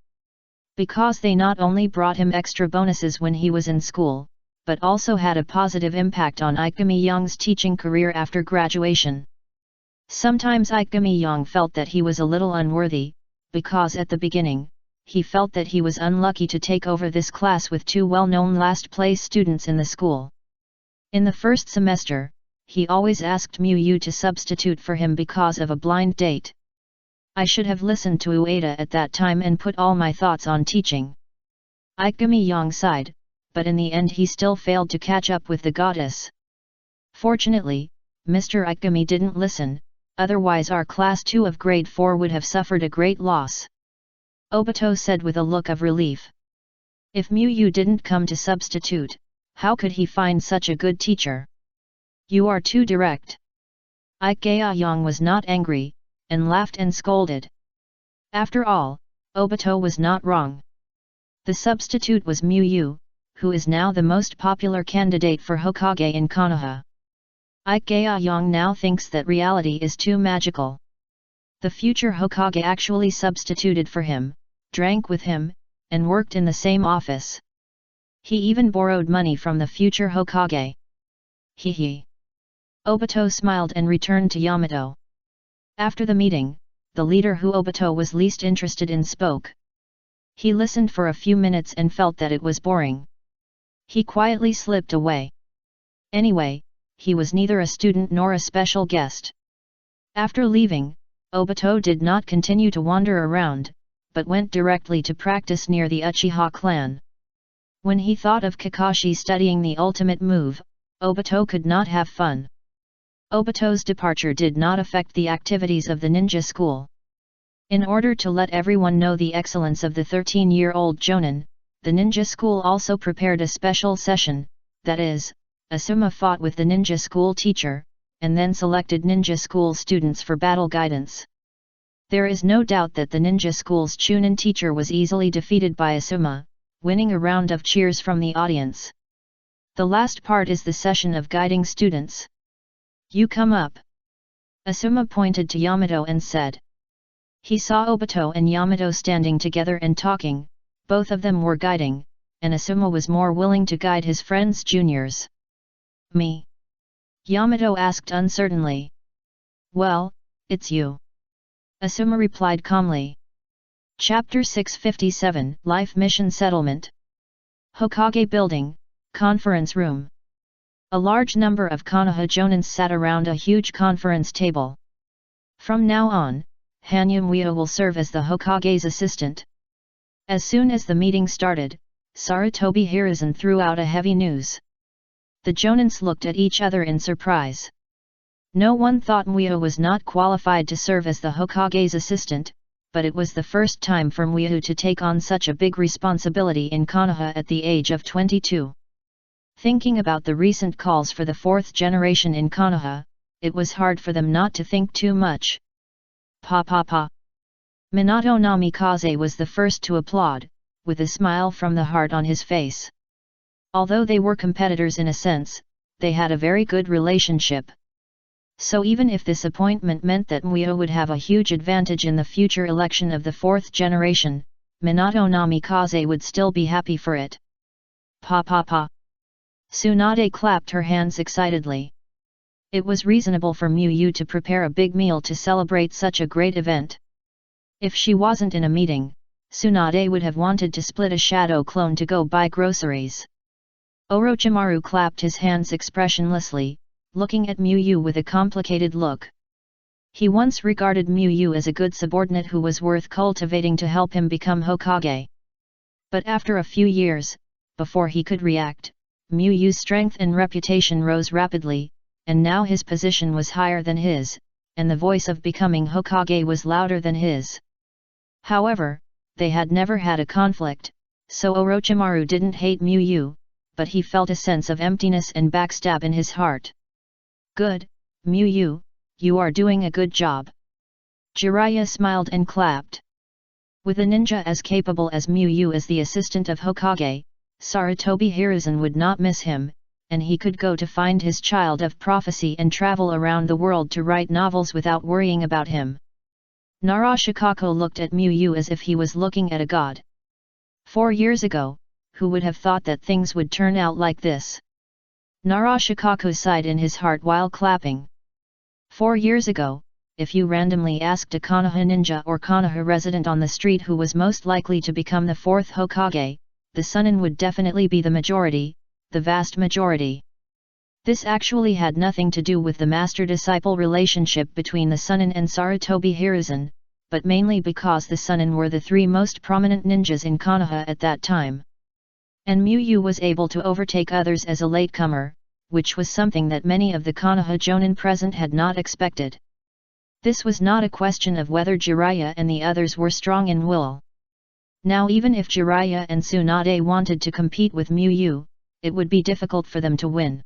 [SPEAKER 1] Because they not only brought him extra bonuses when he was in school, but also had a positive impact on Iketani Yang's teaching career after graduation. Sometimes Iketani Yang felt that he was a little unworthy, because at the beginning, he felt that he was unlucky to take over this class with two well-known last-place students in the school. In the first semester, he always asked Miyu to substitute for him because of a blind date. "I should have listened to Ueda at that time and put all my thoughts on teaching." Iketani Yang sighed, but in the end he still failed to catch up with the goddess. Fortunately, Mr. Iketani didn't listen, otherwise our class 2 of grade 4 would have suffered a great loss. Obito said with a look of relief. If Miyu didn't come to substitute, how could he find such a good teacher? "You are too direct." Iketani Yang was not angry, and laughed and scolded. After all, Obito was not wrong. The substitute was Miyu, who is now the most popular candidate for Hokage in Konoha. Iketani Yang now thinks that reality is too magical. The future Hokage actually substituted for him, drank with him, and worked in the same office. He even borrowed money from the future Hokage. Hee. Obito smiled and returned to Yamato. After the meeting, the leader who Obito was least interested in spoke. He listened for a few minutes and felt that it was boring. He quietly slipped away. Anyway, he was neither a student nor a special guest. After leaving, Obito did not continue to wander around, but went directly to practice near the Uchiha clan. When he thought of Kakashi studying the ultimate move, Obito could not have fun. Obito's departure did not affect the activities of the ninja school. In order to let everyone know the excellence of the 13-year-old Jonin, the ninja school also prepared a special session, that is, Asuma fought with the ninja school teacher, and then selected ninja school students for battle guidance. There is no doubt that the ninja school's Chunin teacher was easily defeated by Asuma, winning a round of cheers from the audience. The last part is the session of guiding students. "You come up." Asuma pointed to Yamato and said. He saw Obito and Yamato standing together and talking, both of them were guiding, and Asuma was more willing to guide his friends juniors. "Me?" Yamato asked uncertainly. "Well, it's you." Asuma replied calmly. Chapter 657 Life Mission Settlement. Hokage Building, Conference Room. A large number of Konoha Jonins sat around a huge conference table. From now on, Hanyum Wio will serve as the Hokage's assistant. As soon as the meeting started, Sarutobi Hiruzen threw out a heavy news. The Jonins looked at each other in surprise. No one thought Wio was not qualified to serve as the Hokage's assistant, but it was the first time for Wio to take on such a big responsibility in Konoha at the age of 22. Thinking about the recent calls for the fourth generation in Konoha, it was hard for them not to think too much. Pa. Minato Namikaze was the first to applaud, with a smile from the heart on his face. Although they were competitors in a sense, they had a very good relationship. So even if this appointment meant that Muyo would have a huge advantage in the future election of the fourth generation, Minato Namikaze would still be happy for it. Pa pa pa. Tsunade clapped her hands excitedly. It was reasonable for Muyu to prepare a big meal to celebrate such a great event. If she wasn't in a meeting, Tsunade would have wanted to split a shadow clone to go buy groceries. Orochimaru clapped his hands expressionlessly, looking at Muyu with a complicated look. He once regarded Muyu as a good subordinate who was worth cultivating to help him become Hokage. But after a few years, before he could react, Muyu's strength and reputation rose rapidly, and now his position was higher than his, and the voice of becoming Hokage was louder than his. However, they had never had a conflict, so Orochimaru didn't hate Muyu, but he felt a sense of emptiness and backstab in his heart. Good, Muyu, you are doing a good job. Jiraiya smiled and clapped. With a ninja as capable as Muyu as the assistant of Hokage, Sarutobi Hiruzen would not miss him, and he could go to find his child of prophecy and travel around the world to write novels without worrying about him. Narashikako looked at Muyu as if he was looking at a god. 4 years ago, who would have thought that things would turn out like this? Narashikako sighed in his heart while clapping. 4 years ago, if you randomly asked a Konoha ninja or Konoha resident on the street who was most likely to become the fourth Hokage, the Sunin would definitely be the majority, the vast majority. This actually had nothing to do with the master-disciple relationship between the Sunin and Sarutobi Hiruzen, but mainly because the Sunin were the 3 most prominent ninjas in Konoha at that time. And Muyu was able to overtake others as a latecomer, which was something that many of the Konoha Jonin present had not expected. This was not a question of whether Jiraiya and the others were strong in will. Now even if Jiraiya and Tsunade wanted to compete with Muyu, it would be difficult for them to win.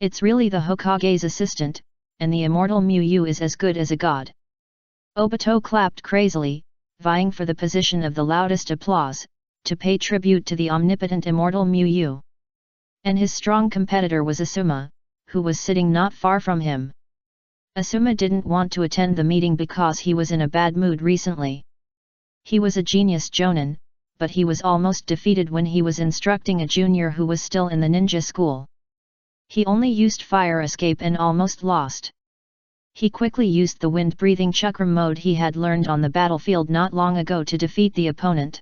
[SPEAKER 1] It's really the Hokage's assistant, and the immortal Muyu is as good as a god. Obito clapped crazily, vying for the position of the loudest applause, to pay tribute to the omnipotent immortal Muyu. And his strong competitor was Asuma, who was sitting not far from him. Asuma didn't want to attend the meeting because he was in a bad mood recently. He was a genius Jonin, but he was almost defeated when he was instructing a junior who was still in the ninja school. He only used fire escape and almost lost. He quickly used the wind-breathing chakra mode he had learned on the battlefield not long ago to defeat the opponent.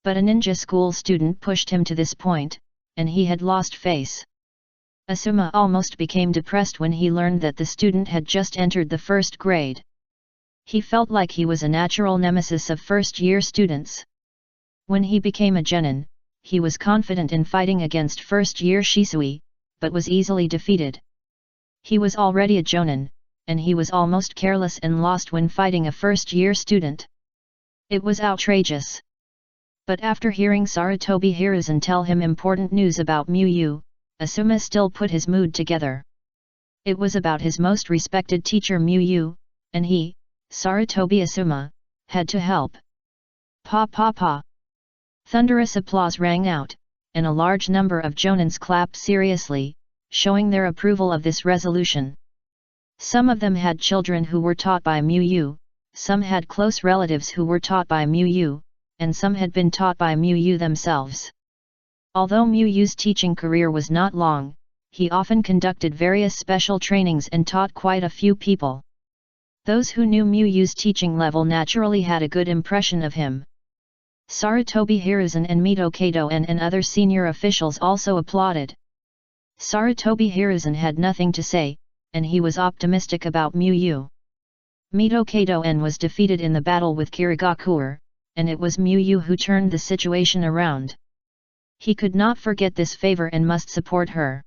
[SPEAKER 1] But a ninja school student pushed him to this point, and he had lost face. Asuma almost became depressed when he learned that the student had just entered the first grade. He felt like he was a natural nemesis of first-year students. When he became a genin, he was confident in fighting against first-year Shisui, but was easily defeated. He was already a jonin, and he was almost careless and lost when fighting a first-year student. It was outrageous. But after hearing Sarutobi Hiruzen tell him important news about Muyu, Asuma still put his mood together. It was about his most respected teacher Muyu, and he, Sarutobi Asuma, had to help. Pa pa pa. Thunderous applause rang out, and a large number of jonins clapped seriously, showing their approval of this resolution. Some of them had children who were taught by Muyu, some had close relatives who were taught by Muyu, and some had been taught by Muyu themselves. Although Muyu's teaching career was not long, he often conducted various special trainings and taught quite a few people. Those who knew Muyu's teaching level naturally had a good impression of him. Sarutobi Hiruzen and Mito Kato and other senior officials also applauded. Sarutobi Hiruzen had nothing to say, and he was optimistic about Muyu. Mito Kato was defeated in the battle with Kirigakure, and it was Muyu who turned the situation around. He could not forget this favor and must support her.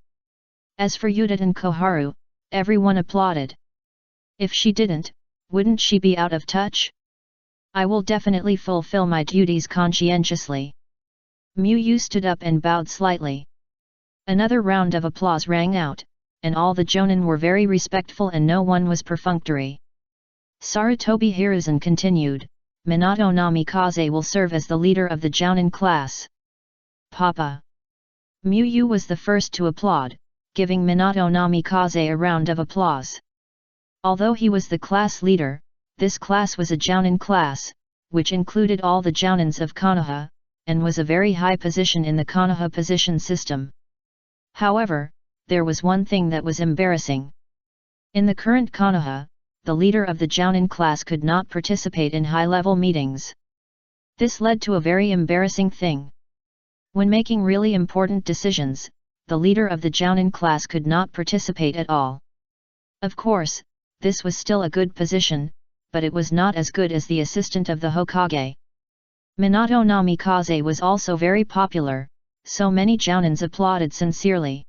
[SPEAKER 1] As for Yuta and Koharu, everyone applauded. If she didn't, wouldn't she be out of touch? I will definitely fulfill my duties conscientiously. Muyu stood up and bowed slightly. Another round of applause rang out, and all the jonin were very respectful and no one was perfunctory. Sarutobi Hiruzen continued, Minato Namikaze will serve as the leader of the jounin class. Papa. Miyu was the first to applaud, giving Minato Namikaze a round of applause. Although he was the class leader, this class was a Jounin class, which included all the Jounins of Konoha, and was a very high position in the Konoha position system. However, there was one thing that was embarrassing. In the current Konoha, the leader of the Jounin class could not participate in high-level meetings. This led to a very embarrassing thing. When making really important decisions, the leader of the Jounin class could not participate at all. Of course, this was still a good position, but it was not as good as the assistant of the Hokage. Minato Namikaze was also very popular, so many Jounins applauded sincerely.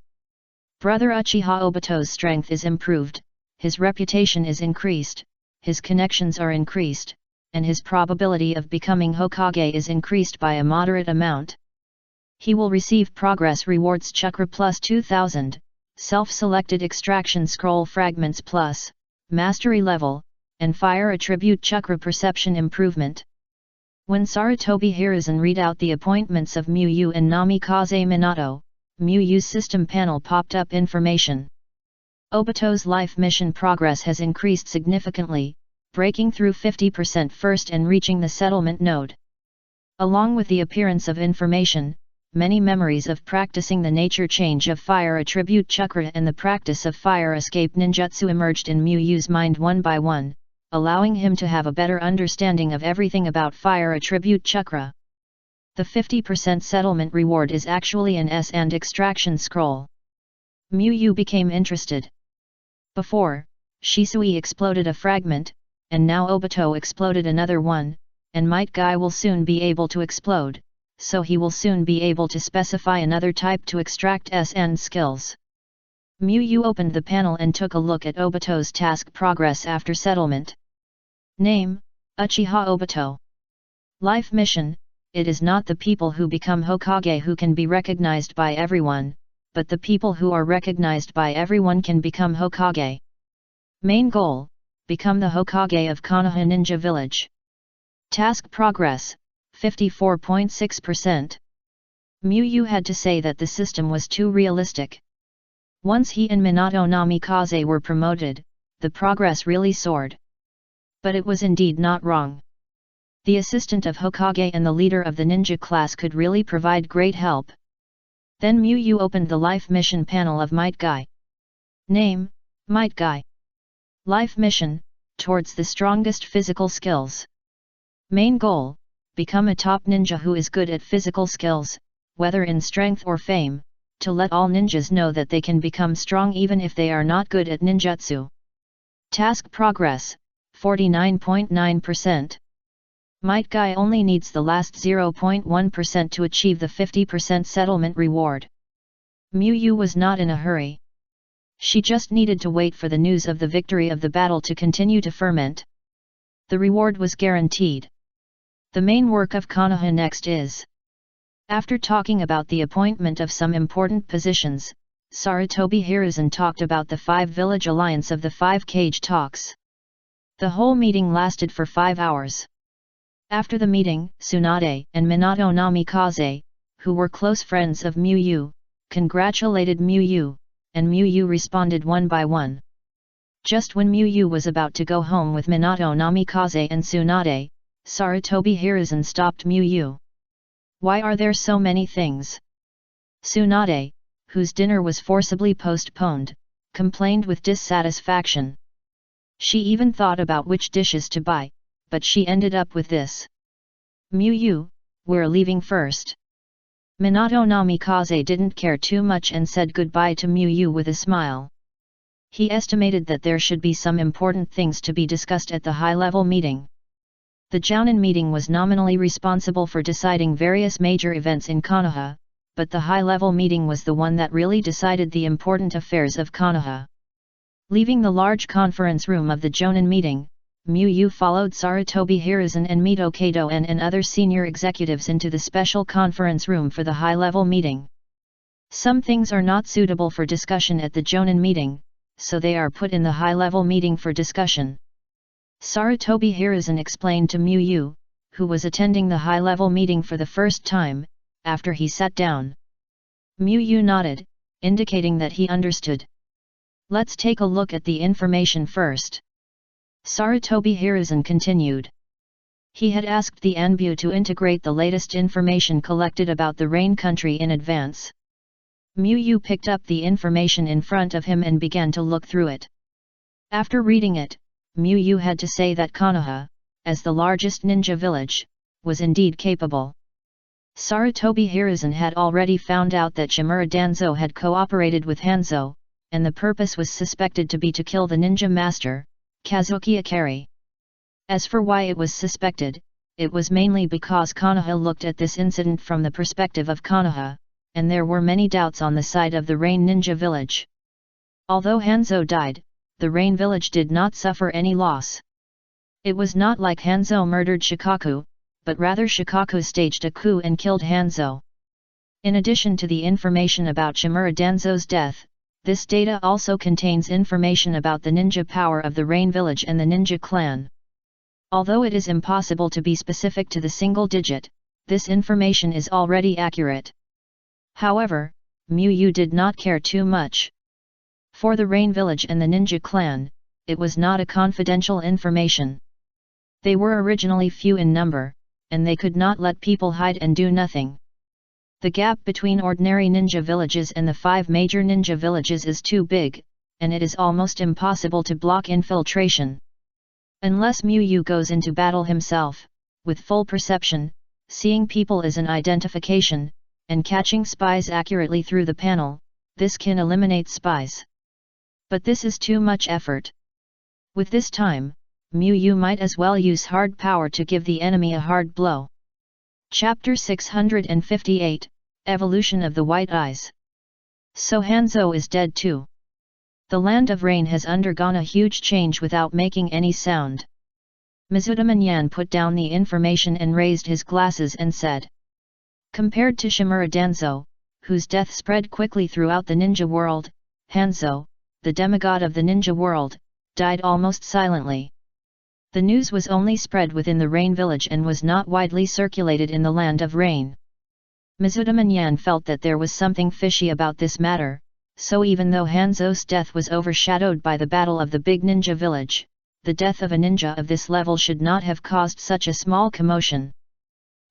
[SPEAKER 1] Brother Uchiha Obito's strength is improved, his reputation is increased, his connections are increased, and his probability of becoming Hokage is increased by a moderate amount. He will receive progress rewards chakra plus 2000, self-selected extraction scroll fragments plus, mastery level, and fire attribute chakra perception improvement. When Sarutobi Hiruzen read out the appointments of Miyu and Namikaze Minato, Miyu's system panel popped up information. Obito's life mission progress has increased significantly, breaking through 50% first and reaching the settlement node. Along with the appearance of information, many memories of practicing the nature change of fire attribute chakra and the practice of fire escape ninjutsu emerged in Miyu's mind one by one, allowing him to have a better understanding of everything about fire attribute chakra. The 50% settlement reward is actually an S and extraction scroll. Miyu became interested. Before, Shisui exploded a fragment, and now Obito exploded another one, and Might Guy will soon be able to explode, so he will soon be able to specify another type to extract S and skills. Miyu opened the panel and took a look at Obito's task progress after settlement. Name, Uchiha Obito. Life mission, it is not the people who become Hokage who can be recognized by everyone, but the people who are recognized by everyone can become Hokage. Main goal, become the Hokage of Konoha Ninja Village. Task progress, 54.6%. Miyu had to say that the system was too realistic. Once he and Minato Namikaze were promoted, the progress really soared. But it was indeed not wrong. The assistant of Hokage and the leader of the ninja class could really provide great help. Then Miyu opened the life mission panel of Might Guy. Name, Might Guy. Life mission, towards the strongest physical skills. Main goal, become a top ninja who is good at physical skills, whether in strength or fame, to let all ninjas know that they can become strong even if they are not good at ninjutsu. Task progress, 49.9%. Might Guy only needs the last 0.1% to achieve the 50% settlement reward. Miyu was not in a hurry. She just needed to wait for the news of the victory of the battle to continue to ferment. The reward was guaranteed. The main work of Konoha next is. After talking about the appointment of some important positions, Sarutobi Hiruzen talked about the 5-village alliance of the 5-cage talks. The whole meeting lasted for 5 hours. After the meeting, Tsunade and Minato Namikaze, who were close friends of Miyu, congratulated Miyu, and Miyu responded one by one. Just when Miyu was about to go home with Minato Namikaze and Tsunade, Sarutobi Hiruzen stopped Miyu. Why are there so many things? Tsunade, whose dinner was forcibly postponed, complained with dissatisfaction. She even thought about which dishes to buy, but she ended up with this. Miyu, we're leaving first. Minato Namikaze didn't care too much and said goodbye to Miyu with a smile. He estimated that there should be some important things to be discussed at the high-level meeting. The Jounin meeting was nominally responsible for deciding various major events in Konoha, but the high-level meeting was the one that really decided the important affairs of Konoha. Leaving the large conference room of the Jounin meeting, Miyu followed Sarutobi Hiruzen and Mito Kato and other senior executives into the special conference room for the high-level meeting. Some things are not suitable for discussion at the Jounin meeting, so they are put in the high-level meeting for discussion. Sarutobi Hiruzen explained to Miyu, who was attending the high-level meeting for the first time, after he sat down. Miyu nodded, indicating that he understood. Let's take a look at the information first. Sarutobi Hiruzen continued. He had asked the Anbu to integrate the latest information collected about the Rain country in advance. Miyu picked up the information in front of him and began to look through it. After reading it, Miyu had to say that Konoha, as the largest ninja village, was indeed capable. Sarutobi Hiruzen had already found out that Shimura Danzo had cooperated with Hanzo, and the purpose was suspected to be to kill the ninja master, Kazuki Akari. As for why it was suspected, it was mainly because Konoha looked at this incident from the perspective of Konoha, and there were many doubts on the side of the Rain ninja village. Although Hanzo died, the Rain village did not suffer any loss. It was not like Hanzo murdered Shikaku, but rather Shikaku staged a coup and killed Hanzo. In addition to the information about Shimura Danzo's death, this data also contains information about the ninja power of the Rain village and the ninja clan. Although it is impossible to be specific to the single digit, this information is already accurate. However, Miyu did not care too much. For the Rain village and the ninja clan, it was not a confidential information. They were originally few in number, and they could not let people hide and do nothing. The gap between ordinary ninja villages and the 5 major ninja villages is too big, and it is almost impossible to block infiltration. Unless Miyu goes into battle himself, with full perception, seeing people as an identification, and catching spies accurately through the panel, this can eliminate spies. But this is too much effort. With this time, Miyu might as well use hard power to give the enemy a hard blow. Chapter 658, Evolution of the White Eyes. So Hanzo is dead too. The land of Rain has undergone a huge change without making any sound. Mizuta Manyan put down the information and raised his glasses and said. Compared to Shimura Danzo, whose death spread quickly throughout the ninja world, Hanzo, the demigod of the ninja world, died almost silently. The news was only spread within the Rain village and was not widely circulated in the land of Rain. Mizuta Manyan felt that there was something fishy about this matter, so even though Hanzo's death was overshadowed by the battle of the big ninja village, the death of a ninja of this level should not have caused such a small commotion.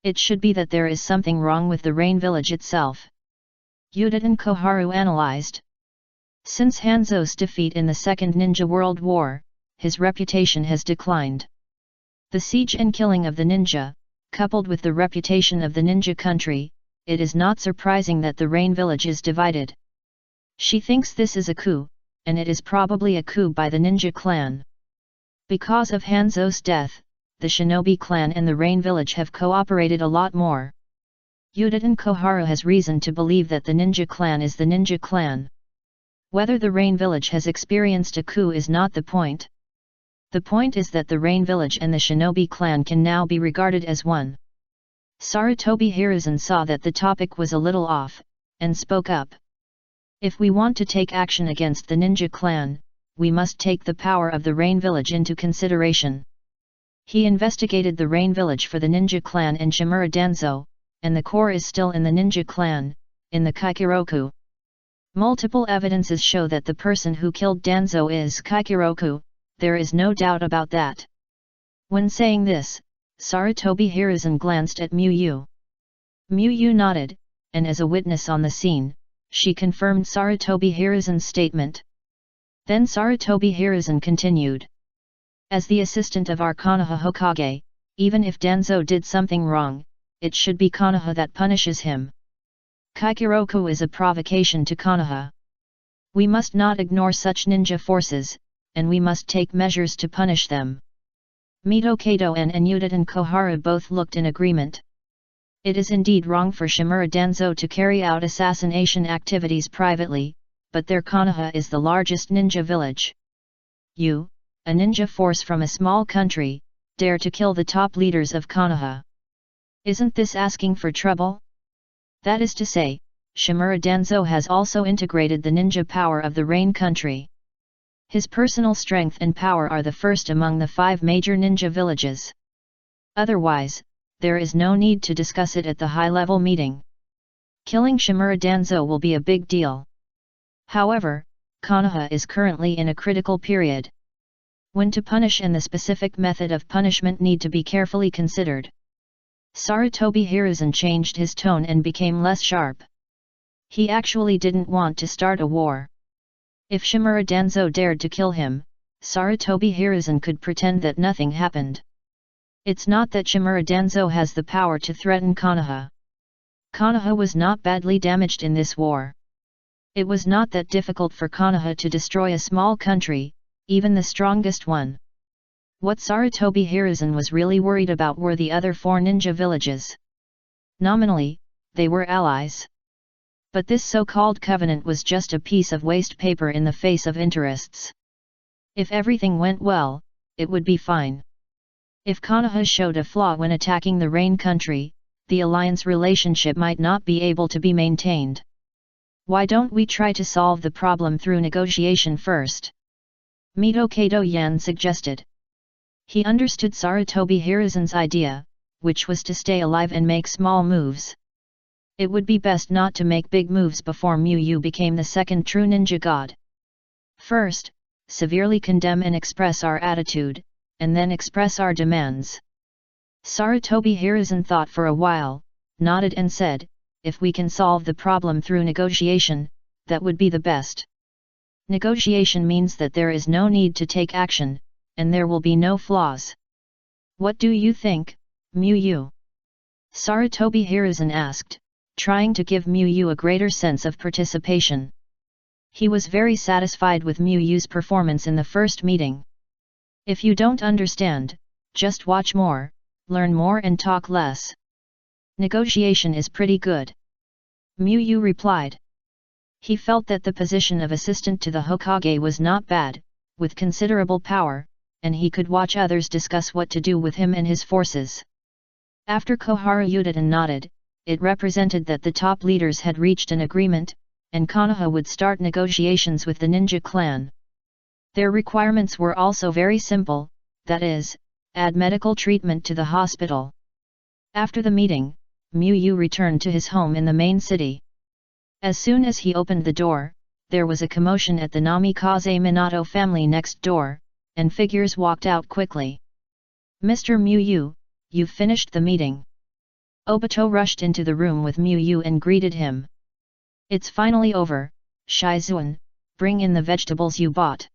[SPEAKER 1] It should be that there is something wrong with the Rain village itself. Yudatan Koharu analyzed. Since Hanzo's defeat in the Second Ninja World War, his reputation has declined. The siege and killing of the ninja, coupled with the reputation of the ninja country, it is not surprising that the Rain village is divided. She thinks this is a coup, and it is probably a coup by the ninja clan. Because of Hanzo's death, the shinobi clan and the Rain village have cooperated a lot more. Yudatan Koharu has reason to believe that the ninja clan is the ninja clan. Whether the Rain village has experienced a coup is not the point. The point is that the Rain village and the shinobi clan can now be regarded as one. Sarutobi Hiruzen saw that the topic was a little off, and spoke up. If we want to take action against the ninja clan, we must take the power of the Rain village into consideration. He investigated the Rain village for the ninja clan and Shimura Danzo, and the core is still in the ninja clan, in the Kaikiroku. Multiple evidences show that the person who killed Danzo is Kaikiroku, there is no doubt about that. When saying this, Sarutobi Hiruzen glanced at Miyu. Miyu nodded, and as a witness on the scene, she confirmed Sarutobi Hiruzen's statement. Then Sarutobi Hiruzen continued. As the assistant of our Konoha Hokage, even if Danzo did something wrong, it should be Konoha that punishes him. Kaikiroku is a provocation to Konoha. We must not ignore such ninja forces, and we must take measures to punish them. Mito Kato and Yudatan Koharu both looked in agreement. It is indeed wrong for Shimura Danzo to carry out assassination activities privately, but their Konoha is the largest ninja village. You, a ninja force from a small country, dare to kill the top leaders of Konoha. Isn't this asking for trouble? That is to say, Shimura Danzo has also integrated the ninja power of the Rain country. His personal strength and power are the first among the 5 major ninja villages. Otherwise, there is no need to discuss it at the high-level meeting. Killing Shimura Danzo will be a big deal. However, Konoha is currently in a critical period. When to punish and the specific method of punishment need to be carefully considered. Sarutobi Hiruzen changed his tone and became less sharp. He actually didn't want to start a war. If Shimura Danzo dared to kill him, Sarutobi Hiruzen could pretend that nothing happened. It's not that Shimura Danzo has the power to threaten Konoha. Konoha was not badly damaged in this war. It was not that difficult for Konoha to destroy a small country, even the strongest one. What Sarutobi Hiruzen was really worried about were the other 4 ninja villages. Nominally, they were allies. But this so-called covenant was just a piece of waste paper in the face of interests. If everything went well, it would be fine. If Konoha showed a flaw when attacking the Rain country, the alliance relationship might not be able to be maintained. Why don't we try to solve the problem through negotiation first? Mito Kato Yan suggested. He understood Sarutobi Hiruzen's idea, which was to stay alive and make small moves. It would be best not to make big moves before Miyu became the second true ninja god. First, severely condemn and express our attitude, and then express our demands. Sarutobi Hiruzen thought for a while, nodded and said, if we can solve the problem through negotiation, that would be the best. Negotiation means that there is no need to take action, and there will be no flaws. What do you think, Miyu? Sarutobi Hiruzen asked, trying to give Miyu a greater sense of participation. He was very satisfied with Miyu's performance in the first meeting. If you don't understand, just watch more, learn more and talk less. Negotiation is pretty good. Miyu replied. He felt that the position of assistant to the Hokage was not bad, with considerable power, and he could watch others discuss what to do with him and his forces. After Koharu Yudatan nodded, it represented that the top leaders had reached an agreement, and Konoha would start negotiations with the ninja clan. Their requirements were also very simple, that is, add medical treatment to the hospital. After the meeting, Miyu returned to his home in the main city. As soon as he opened the door, there was a commotion at the Namikaze Minato family next door, and figures walked out quickly. Mr. Miyu, you've finished the meeting. Obito rushed into the room with Miyu and greeted him. It's finally over, Shizuan, bring in the vegetables you bought.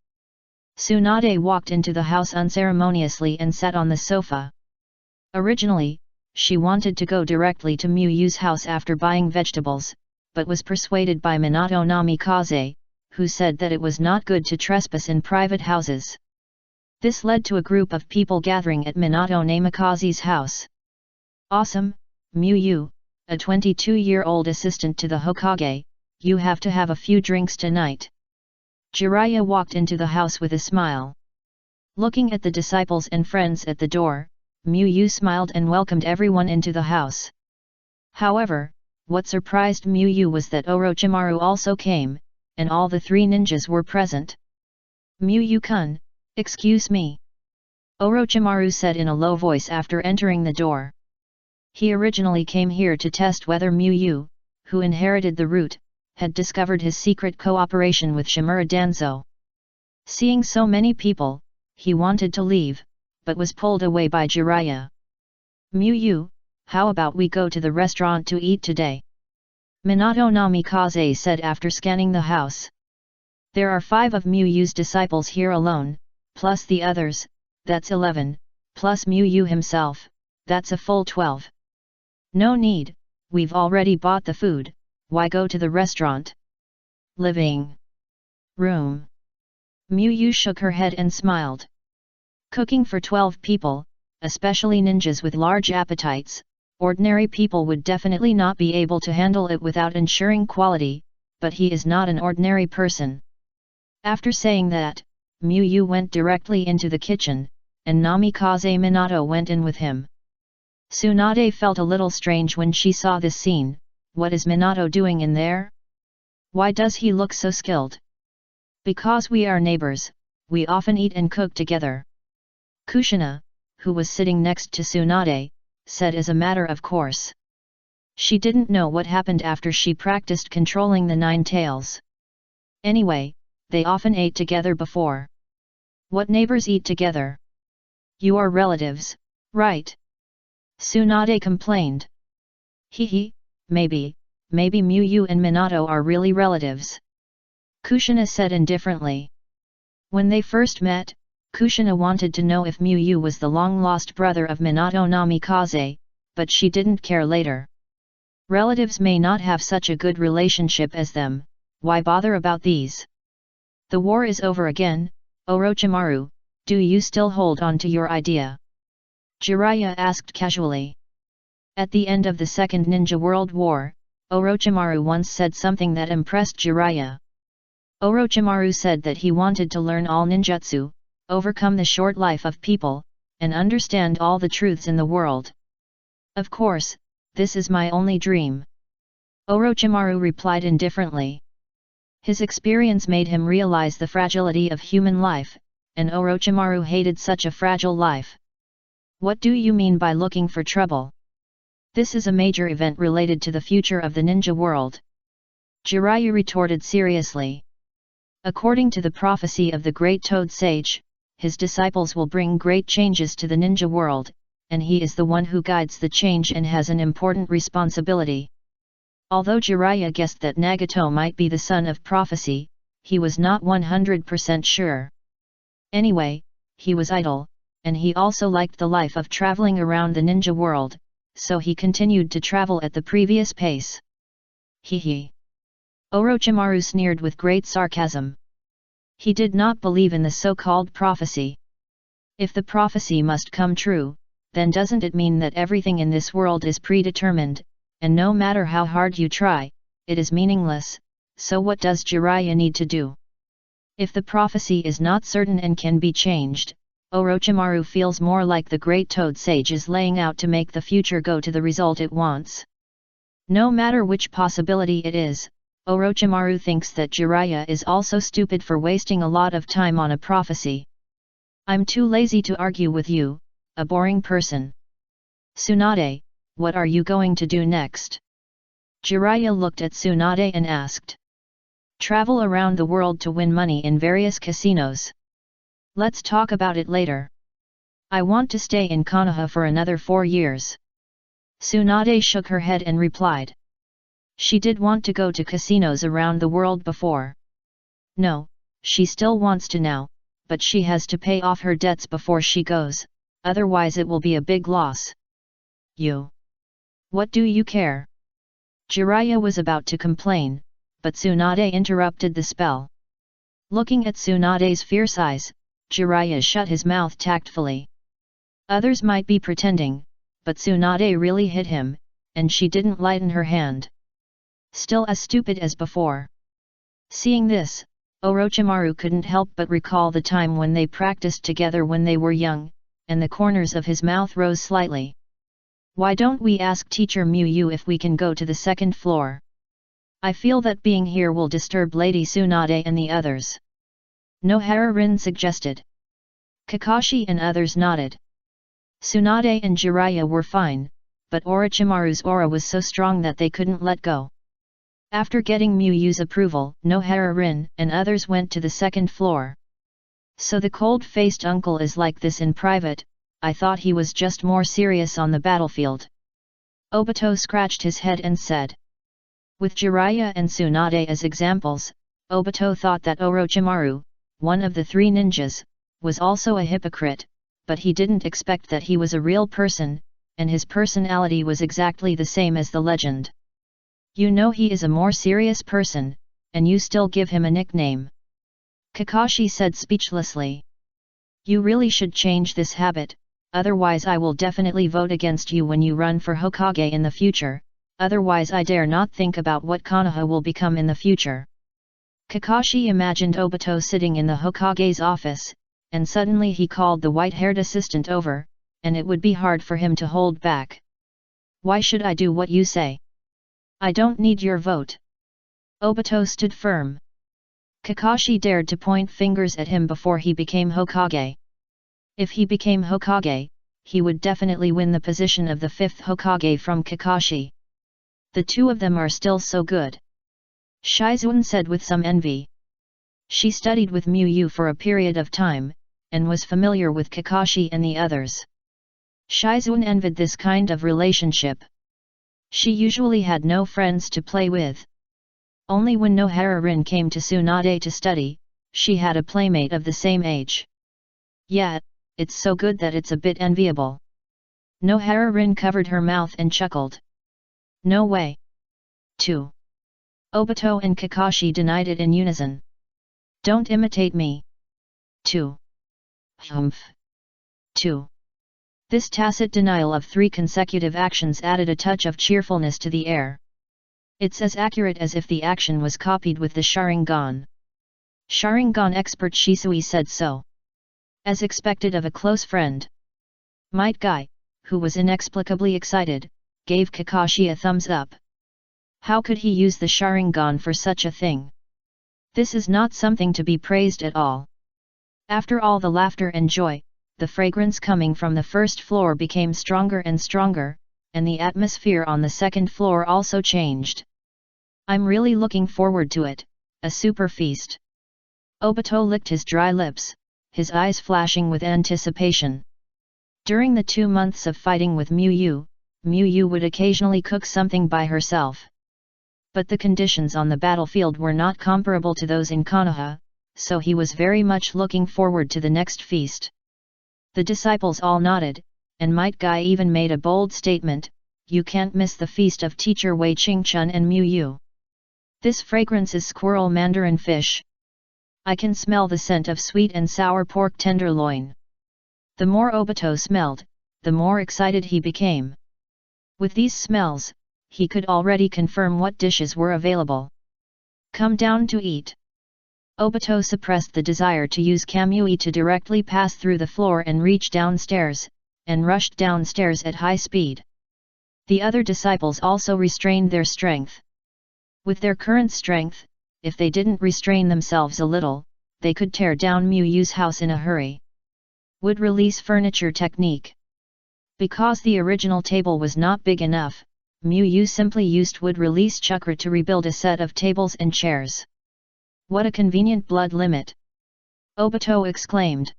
[SPEAKER 1] Tsunade walked into the house unceremoniously and sat on the sofa. Originally, she wanted to go directly to Miyu's house after buying vegetables, but was persuaded by Minato Namikaze, who said that it was not good to trespass in private houses. This led to a group of people gathering at Minato Namikaze's house. Awesome, Miyu, a 22-year-old assistant to the Hokage, you have to have a few drinks tonight. Jiraiya walked into the house with a smile. Looking at the disciples and friends at the door, Miyu smiled and welcomed everyone into the house. However, what surprised Miyu was that Orochimaru also came, and all the 3 ninjas were present. Miyu-kun, excuse me. Orochimaru said in a low voice after entering the door. He originally came here to test whether Miyu, who inherited the root, had discovered his secret cooperation with Shimura Danzo. Seeing so many people, he wanted to leave, but was pulled away by Jiraiya. Miyu, how about we go to the restaurant to eat today? Minato Namikaze said after scanning the house. There are 5 of Miyu's disciples here alone, plus the others, that's 11, plus Miyu himself, that's a full 12. No need, we've already bought the food, why go to the restaurant? Living room. Miyu shook her head and smiled. Cooking for 12 people, especially ninjas with large appetites, ordinary people would definitely not be able to handle it without ensuring quality, but he is not an ordinary person. After saying that, Miyu went directly into the kitchen, and Namikaze Minato went in with him. Tsunade felt a little strange when she saw this scene. What is Minato doing in there? Why does he look so skilled? Because we are neighbors, we often eat and cook together. Kushina, who was sitting next to Tsunade, said as a matter of course. She didn't know what happened after she practiced controlling the 9 tails. Anyway, they often ate together before. What neighbors eat together? You are relatives, right? Tsunade complained. Hehe, maybe Miyu and Minato are really relatives. Kushina said indifferently. When they first met, Kushina wanted to know if Miyu was the long-lost brother of Minato Namikaze, but she didn't care later. Relatives may not have such a good relationship as them, why bother about these? The war is over again, Orochimaru, do you still hold on to your idea? Jiraiya asked casually. At the end of the Second Ninja World War, Orochimaru once said something that impressed Jiraiya. Orochimaru said that he wanted to learn all ninjutsu, overcome the short life of people, and understand all the truths in the world. Of course, this is my only dream. Orochimaru replied indifferently. His experience made him realize the fragility of human life, and Orochimaru hated such a fragile life. What do you mean by looking for trouble? This is a major event related to the future of the ninja world. Jiraiya retorted seriously. According to the prophecy of the great Toad Sage, his disciples will bring great changes to the ninja world, and he is the one who guides the change and has an important responsibility. Although Jiraiya guessed that Nagato might be the son of prophecy, he was not 100% sure. Anyway, he was idle, and he also liked the life of traveling around the ninja world, so he continued to travel at the previous pace. Hehe. Orochimaru sneered with great sarcasm. He did not believe in the so-called prophecy. If the prophecy must come true, then doesn't it mean that everything in this world is predetermined, and no matter how hard you try, it is meaningless, so what does Jiraiya need to do? If the prophecy is not certain and can be changed, Orochimaru feels more like the great Toad Sage is laying out to make the future go to the result it wants. No matter which possibility it is, Orochimaru thinks that Jiraiya is also stupid for wasting a lot of time on a prophecy. I'm too lazy to argue with you, a boring person. Tsunade, what are you going to do next? Jiraiya looked at Tsunade and asked. Travel around the world to win money in various casinos. Let's talk about it later. I want to stay in Konoha for another 4 years. Tsunade shook her head and replied. She did want to go to casinos around the world before. No, she still wants to now, but she has to pay off her debts before she goes, otherwise it will be a big loss. You. What do you care? Jiraiya was about to complain, but Tsunade interrupted the spell. Looking at Tsunade's fierce eyes, Jiraiya shut his mouth tactfully. Others might be pretending, but Tsunade really hit him, and she didn't lighten her hand. Still as stupid as before. Seeing this, Orochimaru couldn't help but recall the time when they practiced together when they were young, and the corners of his mouth rose slightly. Why don't we ask Teacher Miyu if we can go to the second floor? I feel that being here will disturb Lady Tsunade and the others. Nohara-rin suggested. Kakashi and others nodded. Tsunade and Jiraiya were fine, but Orochimaru's aura was so strong that they couldn't let go. After getting Miyu's approval, Nohara-rin and others went to the second floor. So the cold-faced uncle is like this in private, I thought he was just more serious on the battlefield. Obito scratched his head and said. With Jiraiya and Tsunade as examples, Obito thought that Orochimaru, one of the 3 ninjas, was also a hypocrite, but he didn't expect that he was a real person, and his personality was exactly the same as the legend. You know he is a more serious person, and you still give him a nickname. Kakashi said speechlessly. You really should change this habit, otherwise I will definitely vote against you when you run for Hokage in the future, otherwise I dare not think about what Konoha will become in the future. Kakashi imagined Obito sitting in the Hokage's office, and suddenly he called the white-haired assistant over, and it would be hard for him to hold back. Why should I do what you say? I don't need your vote. Obito stood firm. Kakashi dared to point fingers at him before he became Hokage. If he became Hokage, he would definitely win the position of the 5th Hokage from Kakashi. The two of them are still so good. Shizuan said with some envy. She studied with Miyu for a period of time, and was familiar with Kakashi and the others. Shizuan envied this kind of relationship. She usually had no friends to play with. Only when Nohara-rin came to Tsunade to study, she had a playmate of the same age. Yet, it's so good that it's a bit enviable. Nohara-rin covered her mouth and chuckled. No way. 2. Obito and Kakashi denied it in unison. Don't imitate me. 2. Humph. 2. This tacit denial of 3 consecutive actions added a touch of cheerfulness to the air. It's as accurate as if the action was copied with the Sharingan. Sharingan expert Shisui said so. As expected of a close friend. Might Guy, who was inexplicably excited, gave Kakashi a thumbs up. How could he use the Sharingan for such a thing? This is not something to be praised at all. After all the laughter and joy, the fragrance coming from the first floor became stronger and stronger, and the atmosphere on the second floor also changed. I'm really looking forward to it, a super feast. Obito licked his dry lips, his eyes flashing with anticipation. During the 2 months of fighting with Miyu would occasionally cook something by herself. But the conditions on the battlefield were not comparable to those in Konoha, so he was very much looking forward to the next feast. The disciples all nodded, and Might Guy even made a bold statement, "You can't miss the feast of teacher Wei Qingchun and Miyu. This fragrance is squirrel mandarin fish. I can smell the scent of sweet and sour pork tenderloin." The more Obito smelled, the more excited he became. With these smells, he could already confirm what dishes were available. Come down to eat. Obito suppressed the desire to use Kamui to directly pass through the floor and reach downstairs, and rushed downstairs at high speed. The other disciples also restrained their strength. With their current strength, if they didn't restrain themselves a little, they could tear down Miyu's house in a hurry. Wood release furniture technique. Because the original table was not big enough, Miyu simply used wood release chakra to rebuild a set of tables and chairs. What a convenient blood limit! Obito exclaimed.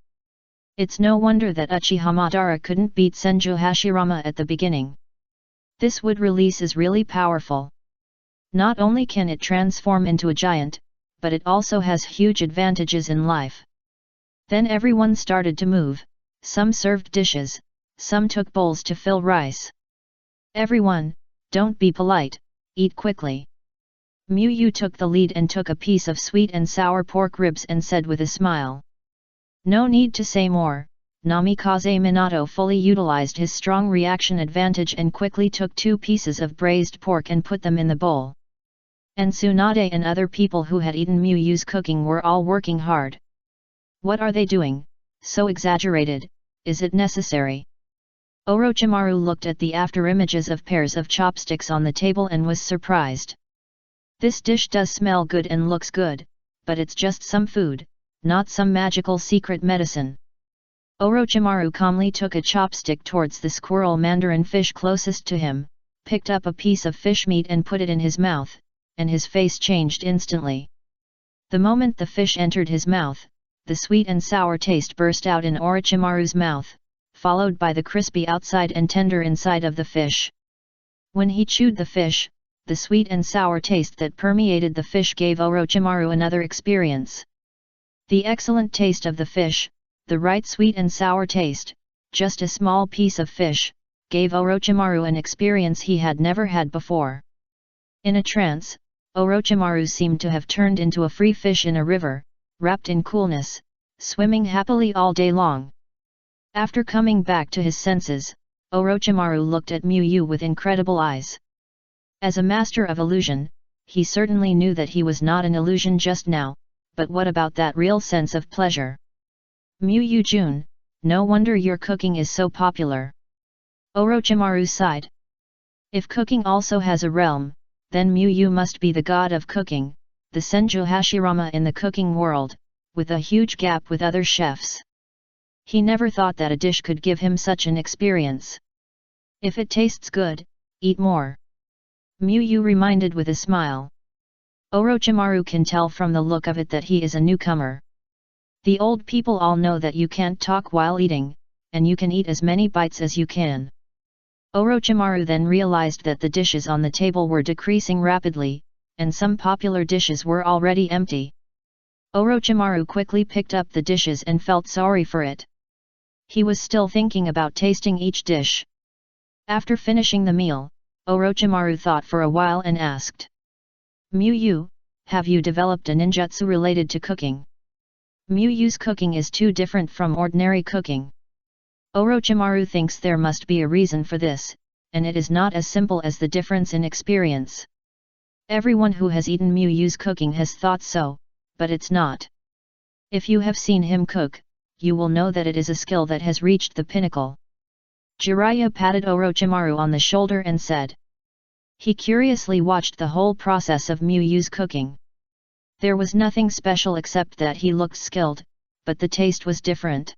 [SPEAKER 1] It's no wonder that Uchiha Madara couldn't beat Senju Hashirama at the beginning. This wood release is really powerful. Not only can it transform into a giant, but it also has huge advantages in life. Then everyone started to move, some served dishes, some took bowls to fill rice. Everyone, don't be polite, eat quickly. Miyu took the lead and took a piece of sweet and sour pork ribs and said with a smile. No need to say more. Namikaze Minato fully utilized his strong reaction advantage and quickly took 2 pieces of braised pork and put them in the bowl. And Tsunade and other people who had eaten Miyu's cooking were all working hard. What are they doing? So exaggerated, is it necessary? Orochimaru looked at the after-images of pairs of chopsticks on the table and was surprised. This dish does smell good and looks good, but it's just some food, not some magical secret medicine. Orochimaru calmly took a chopstick towards the squirrel mandarin fish closest to him, picked up a piece of fish meat and put it in his mouth, and his face changed instantly. The moment the fish entered his mouth, the sweet and sour taste burst out in Orochimaru's mouth, followed by the crispy outside and tender inside of the fish. When he chewed the fish, the sweet and sour taste that permeated the fish gave Orochimaru another experience. The excellent taste of the fish, the right sweet and sour taste, just a small piece of fish, gave Orochimaru an experience he had never had before. In a trance, Orochimaru seemed to have turned into a free fish in a river, wrapped in coolness, swimming happily all day long. After coming back to his senses, Orochimaru looked at Miyu with incredible eyes. As a master of illusion, he certainly knew that he was not an illusion just now, but what about that real sense of pleasure? Miyu-jun, no wonder your cooking is so popular. Orochimaru sighed. If cooking also has a realm, then Miyu must be the god of cooking, the Senju Hashirama in the cooking world, with a huge gap with other chefs. He never thought that a dish could give him such an experience. If it tastes good, eat more. Muyu reminded with a smile. Orochimaru can tell from the look of it that he is a newcomer. The old people all know that you can't talk while eating, and you can eat as many bites as you can. Orochimaru then realized that the dishes on the table were decreasing rapidly, and some popular dishes were already empty. Orochimaru quickly picked up the dishes and felt sorry for it. He was still thinking about tasting each dish. After finishing the meal, Orochimaru thought for a while and asked, Muyu, have you developed a ninjutsu related to cooking? Muyu's cooking is too different from ordinary cooking. Orochimaru thinks there must be a reason for this, and it is not as simple as the difference in experience. Everyone who has eaten Muyu's cooking has thought so, but it's not. If you have seen him cook, you will know that it is a skill that has reached the pinnacle. Jiraiya patted Orochimaru on the shoulder and said. He curiously watched the whole process of Muyu's cooking. There was nothing special except that he looked skilled, but the taste was different.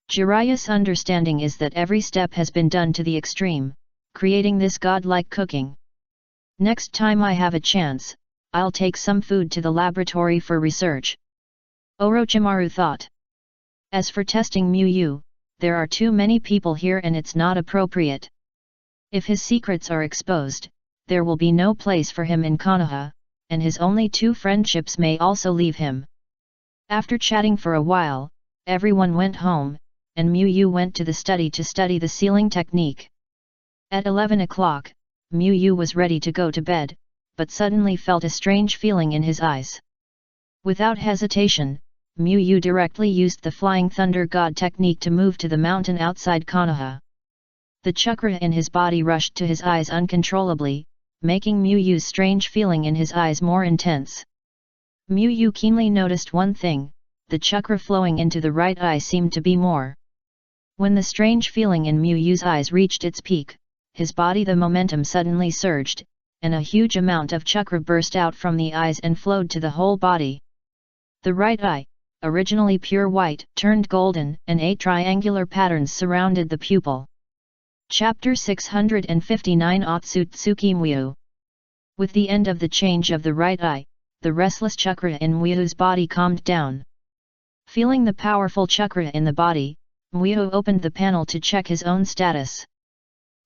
[SPEAKER 1] Jiraiya's understanding is that every step has been done to the extreme, creating this godlike cooking. Next time I have a chance, I'll take some food to the laboratory for research. Orochimaru thought. As for testing Muyu, there are too many people here and it's not appropriate. If his secrets are exposed, there will be no place for him in Konoha, and his only two friendships may also leave him. After chatting for a while, everyone went home, and Muyu went to the study to study the sealing technique. At 11 o'clock, Muyu was ready to go to bed, but suddenly felt a strange feeling in his eyes. Without hesitation, Muyu directly used the Flying Thunder God technique to move to the mountain outside Konoha. The chakra in his body rushed to his eyes uncontrollably, making Muyu's strange feeling in his eyes more intense. Muyu keenly noticed one thing, the chakra flowing into the right eye seemed to be more. When the strange feeling in Muyu's eyes reached its peak, his body the momentum suddenly surged, and a huge amount of chakra burst out from the eyes and flowed to the whole body. The right eye, originally pure white, turned golden, and 8 triangular patterns surrounded the pupil. Chapter 659 Otsutsuki Muyu. With the end of the change of the right eye, the restless chakra in Muyu's body calmed down. Feeling the powerful chakra in the body, Muyu opened the panel to check his own status.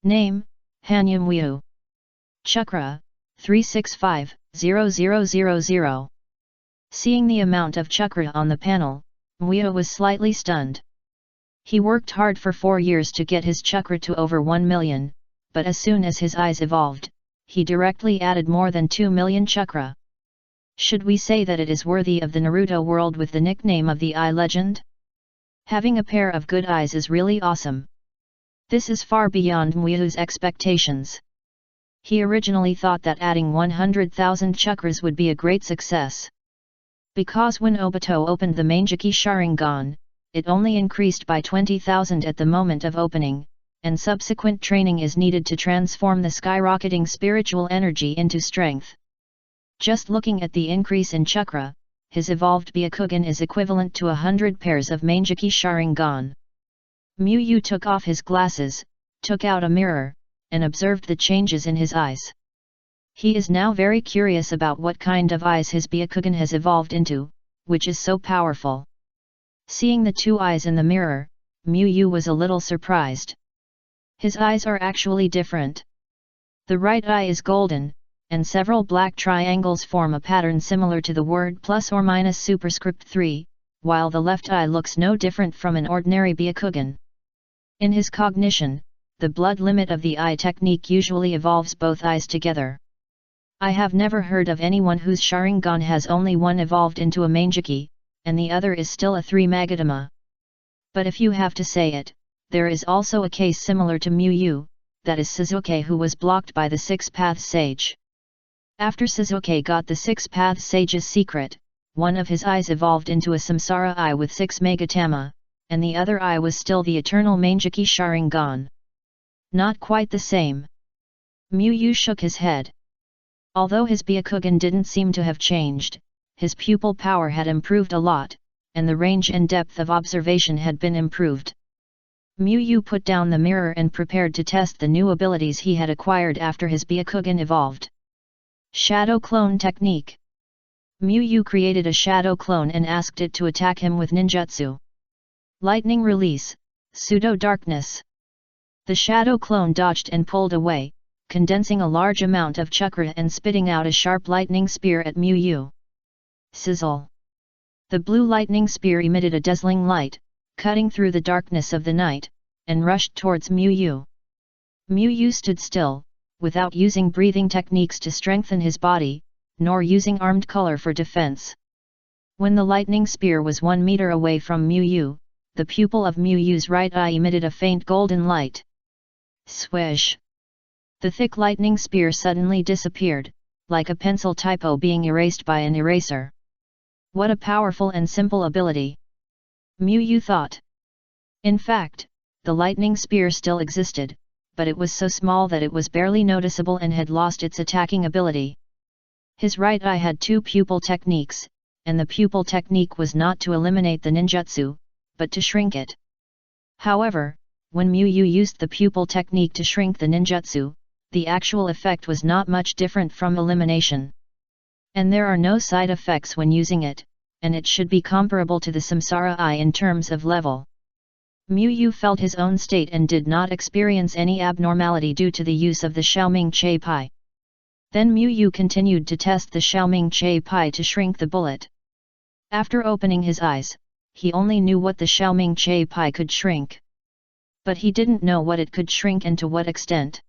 [SPEAKER 1] Name, Hanyu Muyu. Chakra, 365,0000. Seeing the amount of chakra on the panel, Muyu was slightly stunned. He worked hard for 4 years to get his chakra to over 1 million, but as soon as his eyes evolved, he directly added more than 2 million chakra. Should we say that it is worthy of the Naruto world with the nickname of the Eye Legend? Having a pair of good eyes is really awesome. This is far beyond Muyu's expectations. He originally thought that adding 100,000 chakras would be a great success. Because when Obito opened the Manjiki Sharingan, it only increased by 20,000 at the moment of opening, and subsequent training is needed to transform the skyrocketing spiritual energy into strength. Just looking at the increase in chakra, his evolved Byakugan is equivalent to 100 pairs of Manjiki Sharingan. Muyu took off his glasses, took out a mirror, and observed the changes in his eyes. He is now very curious about what kind of eyes his Byakugan has evolved into, which is so powerful. Seeing the 2 eyes in the mirror, Muyu was a little surprised. His eyes are actually different. The right eye is golden, and several black triangles form a pattern similar to the word plus or minus superscript 3, while the left eye looks no different from an ordinary Byakugan. In his cognition, the blood limit of the eye technique usually evolves both eyes together. I have never heard of anyone whose Sharingan has only one evolved into a Manjiki, and the other is still a 3 Magatama. But if you have to say it, there is also a case similar to Muyu, that is Sasuke, who was blocked by the 6 Paths Sage. After Sasuke got the 6 Paths Sage's secret, one of his eyes evolved into a Samsara eye with 6 Magatama, and the other eye was still the eternal Manjiki Sharingan. Not quite the same. Muyu shook his head. Although his Byakugan didn't seem to have changed, his pupil power had improved a lot, and the range and depth of observation had been improved. Mu Yu put down the mirror and prepared to test the new abilities he had acquired after his Byakugan evolved. Shadow Clone Technique. Mu Yu created a shadow clone and asked it to attack him with ninjutsu. Lightning Release, Pseudo Darkness. The shadow clone dodged and pulled away, condensing a large amount of chakra and spitting out a sharp lightning spear at Mu Yu. Sizzle. The blue lightning spear emitted a dazzling light, cutting through the darkness of the night, and rushed towards Mu Yu. Mu Yu stood still, without using breathing techniques to strengthen his body, nor using armed color for defense. When the lightning spear was 1 meter away from Mu Yu, the pupil of Mu Yu's right eye emitted a faint golden light. Swish! The thick lightning spear suddenly disappeared, like a pencil typo being erased by an eraser. What a powerful and simple ability! Mu Yu thought. In fact, the lightning spear still existed, but it was so small that it was barely noticeable and had lost its attacking ability. His right eye had 2 pupil techniques, and the pupil technique was not to eliminate the ninjutsu, but to shrink it. However, when Mu Yu used the pupil technique to shrink the ninjutsu, the actual effect was not much different from elimination. And there are no side effects when using it, and it should be comparable to the Samsara Eye in terms of level. Mu Yu felt his own state and did not experience any abnormality due to the use of the Xiaoming Che Pai. Then Mu Yu continued to test the Xiaoming Che Pai to shrink the bullet. After opening his eyes, he only knew what the Xiaoming Che Pai could shrink. But he didn't know what it could shrink and to what extent.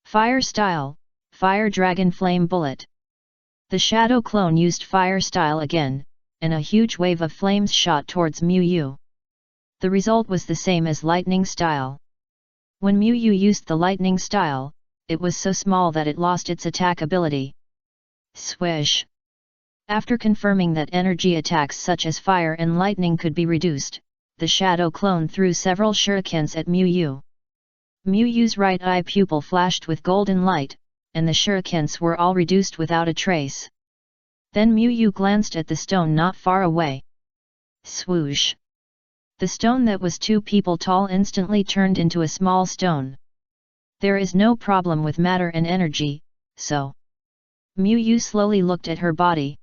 [SPEAKER 1] Fire Style, Fire Dragon Flame Bullet. The shadow clone used Fire Style again, and a huge wave of flames shot towards Mu Yu. The result was the same as Lightning Style. When Mu Yu used the Lightning Style, it was so small that it lost its attack ability. Swish! After confirming that energy attacks such as fire and lightning could be reduced, the shadow clone threw several shurikens at Mu Yu. Mu Yu's right eye pupil flashed with golden light, and the shurikens were all reduced without a trace. Then Mu Yu glanced at the stone not far away. Swoosh! The stone that was 2 people tall instantly turned into a small stone. There is no problem with matter and energy, so. Mu Yu slowly looked at her body.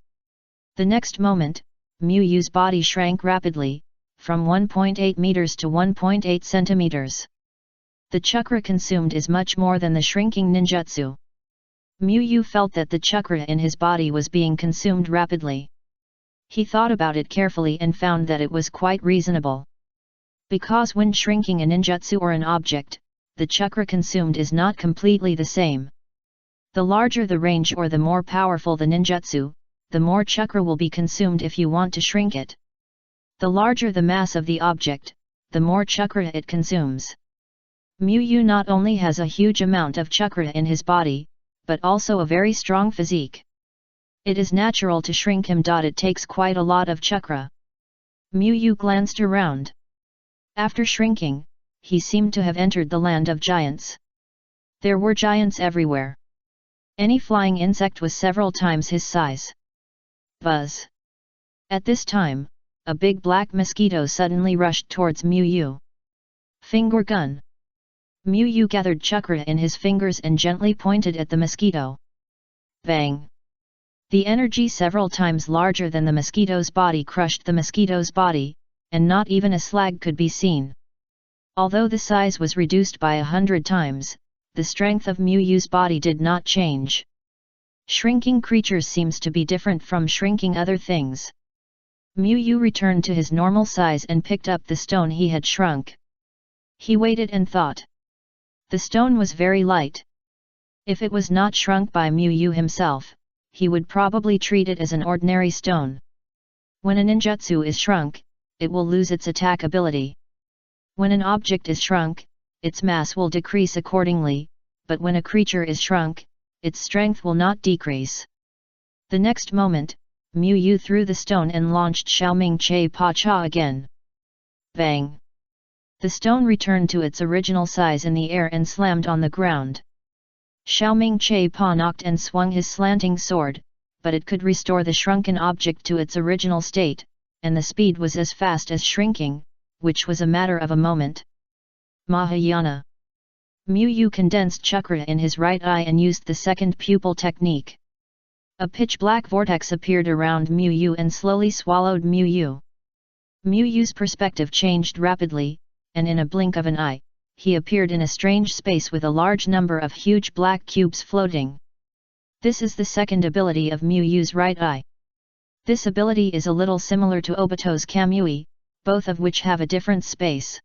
[SPEAKER 1] The next moment, Mu Yu's body shrank rapidly, from 1.8 meters to 1.8 centimeters. The chakra consumed is much more than the shrinking ninjutsu. Mu Yu felt that the chakra in his body was being consumed rapidly. He thought about it carefully and found that it was quite reasonable. Because when shrinking a ninjutsu or an object, the chakra consumed is not completely the same. The larger the range or the more powerful the ninjutsu, the more chakra will be consumed if you want to shrink it. The larger the mass of the object, the more chakra it consumes. Mu Yu not only has a huge amount of chakra in his body, but also a very strong physique. It is natural to shrink him. It takes quite a lot of chakra. Mu Yu glanced around. After shrinking, he seemed to have entered the land of giants. There were giants everywhere. Any flying insect was several times his size. Buzz! At this time, a big black mosquito suddenly rushed towards Mu Yu. Finger gun! Mu Yu gathered chakra in his fingers and gently pointed at the mosquito. Bang! The energy several times larger than the mosquito's body crushed the mosquito's body, and not even a slag could be seen. Although the size was reduced by 100 times, the strength of Mu Yu's body did not change. Shrinking creatures seems to be different from shrinking other things. Mu Yu returned to his normal size and picked up the stone he had shrunk. He waited and thought. The stone was very light. If it was not shrunk by Mu Yu himself, he would probably treat it as an ordinary stone. When a ninjutsu is shrunk, it will lose its attack ability. When an object is shrunk, its mass will decrease accordingly, but when a creature is shrunk, its strength will not decrease. The next moment, Mu Yu threw the stone and launched Xiaoming Che Pa Cha again. Bang! The stone returned to its original size in the air and slammed on the ground. Xiaoming Che Pa knocked and swung his slanting sword, but it could restore the shrunken object to its original state, and the speed was as fast as shrinking, which was a matter of a moment. Mahayana. Mu condensed chakra in his right eye and used the second pupil technique. A pitch-black vortex appeared around Mu and slowly swallowed Mu. Mu's perspective changed rapidly, and in a blink of an eye, he appeared in a strange space with a large number of huge black cubes floating. This is the second ability of Mu's right eye. This ability is a little similar to Obito's Kamui, both of which have a different space.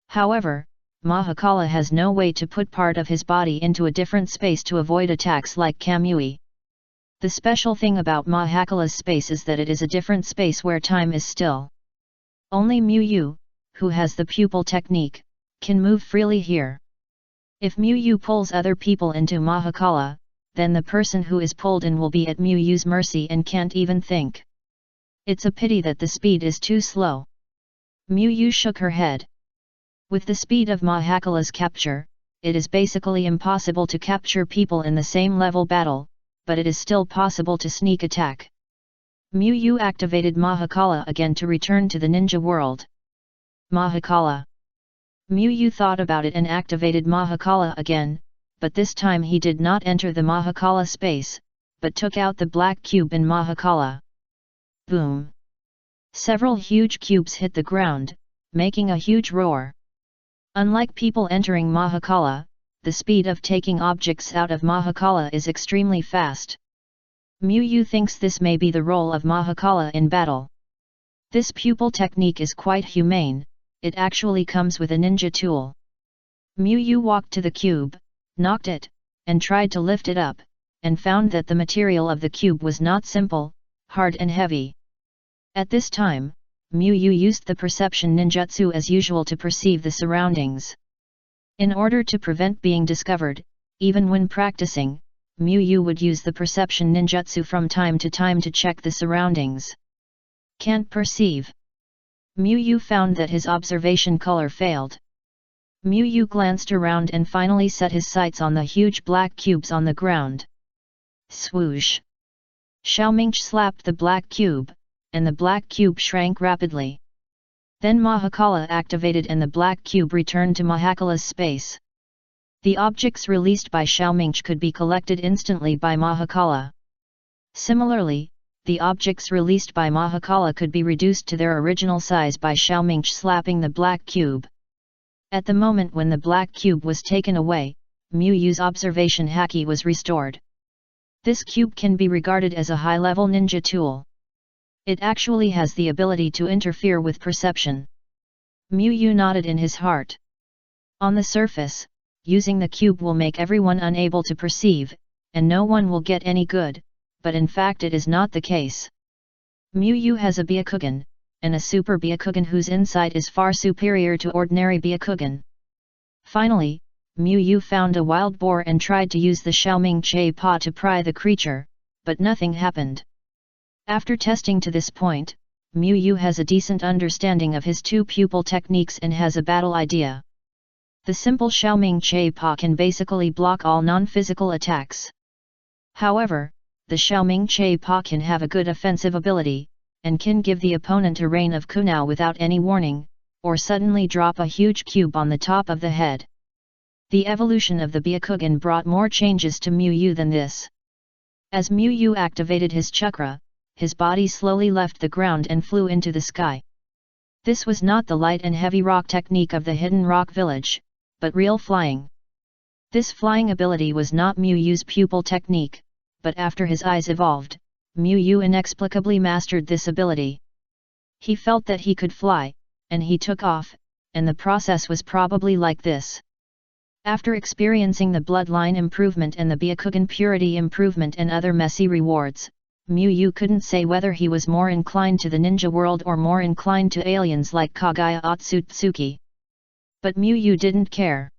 [SPEAKER 1] However, Mahakala has no way to put part of his body into a different space to avoid attacks like Kamui. The special thing about Mahakala's space is that it is a different space where time is still. Only Mu, who has the pupil technique, can move freely here. If Mu pulls other people into Mahakala, then the person who is pulled in will be at Mu's mercy and can't even think. It's a pity that the speed is too slow. Mu shook her head. With the speed of Mahakala's capture, it is basically impossible to capture people in the same level battle, but it is still possible to sneak attack. Mu activated Mahakala again to return to the ninja world. Mahakala. Mu thought about it and activated Mahakala again, but this time he did not enter the Mahakala space, but took out the black cube in Mahakala. Boom! Several huge cubes hit the ground, making a huge roar. Unlike people entering Mahakala, the speed of taking objects out of Mahakala is extremely fast. Mu thinks this may be the role of Mahakala in battle. This pupil technique is quite humane, it actually comes with a ninja tool. Mu walked to the cube, knocked it, and tried to lift it up, and found that the material of the cube was not simple, hard and heavy. At this time, Mu used the perception ninjutsu as usual to perceive the surroundings. In order to prevent being discovered, even when practicing, Mu would use the perception ninjutsu from time to time to check the surroundings. Can't perceive. Mu found that his observation color failed. Mu glanced around and finally set his sights on the huge black cubes on the ground. Swoosh! Xiaomingche slapped the black cube, and the black cube shrank rapidly. Then Mahakala activated and the black cube returned to Mahakala's space. The objects released by Xiaomingche could be collected instantly by Mahakala. Similarly, the objects released by Mahakala could be reduced to their original size by Xiaomingche slapping the black cube. At the moment when the black cube was taken away, Mu's observation haki was restored. This cube can be regarded as a high-level ninja tool. It actually has the ability to interfere with perception. Mu nodded in his heart. On the surface, using the cube will make everyone unable to perceive, and no one will get any good, but in fact it is not the case. Mu has a Byakugan, and a super Byakugan whose insight is far superior to ordinary Byakugan. Finally, Mu found a wild boar and tried to use the Xiaomingche paw to pry the creature, but nothing happened. After testing to this point, Mu has a decent understanding of his two pupil techniques and has a battle idea. The simple Xiaomingche paw can basically block all non-physical attacks. However, the Xiaomingche paw can have a good offensive ability, and can give the opponent a rain of kunao without any warning, or suddenly drop a huge cube on the top of the head. The evolution of the Byakugan brought more changes to Mu than this. As Mu activated his chakra, his body slowly left the ground and flew into the sky. This was not the light and heavy rock technique of the hidden rock village, but real flying. This flying ability was not Mu's pupil technique, but after his eyes evolved, Mu inexplicably mastered this ability. He felt that he could fly, and he took off, and the process was probably like this. After experiencing the bloodline improvement and the Byakugan purity improvement and other messy rewards, Mu couldn't say whether he was more inclined to the ninja world or more inclined to aliens like Kaguya Otsutsuki. But Mu didn't care.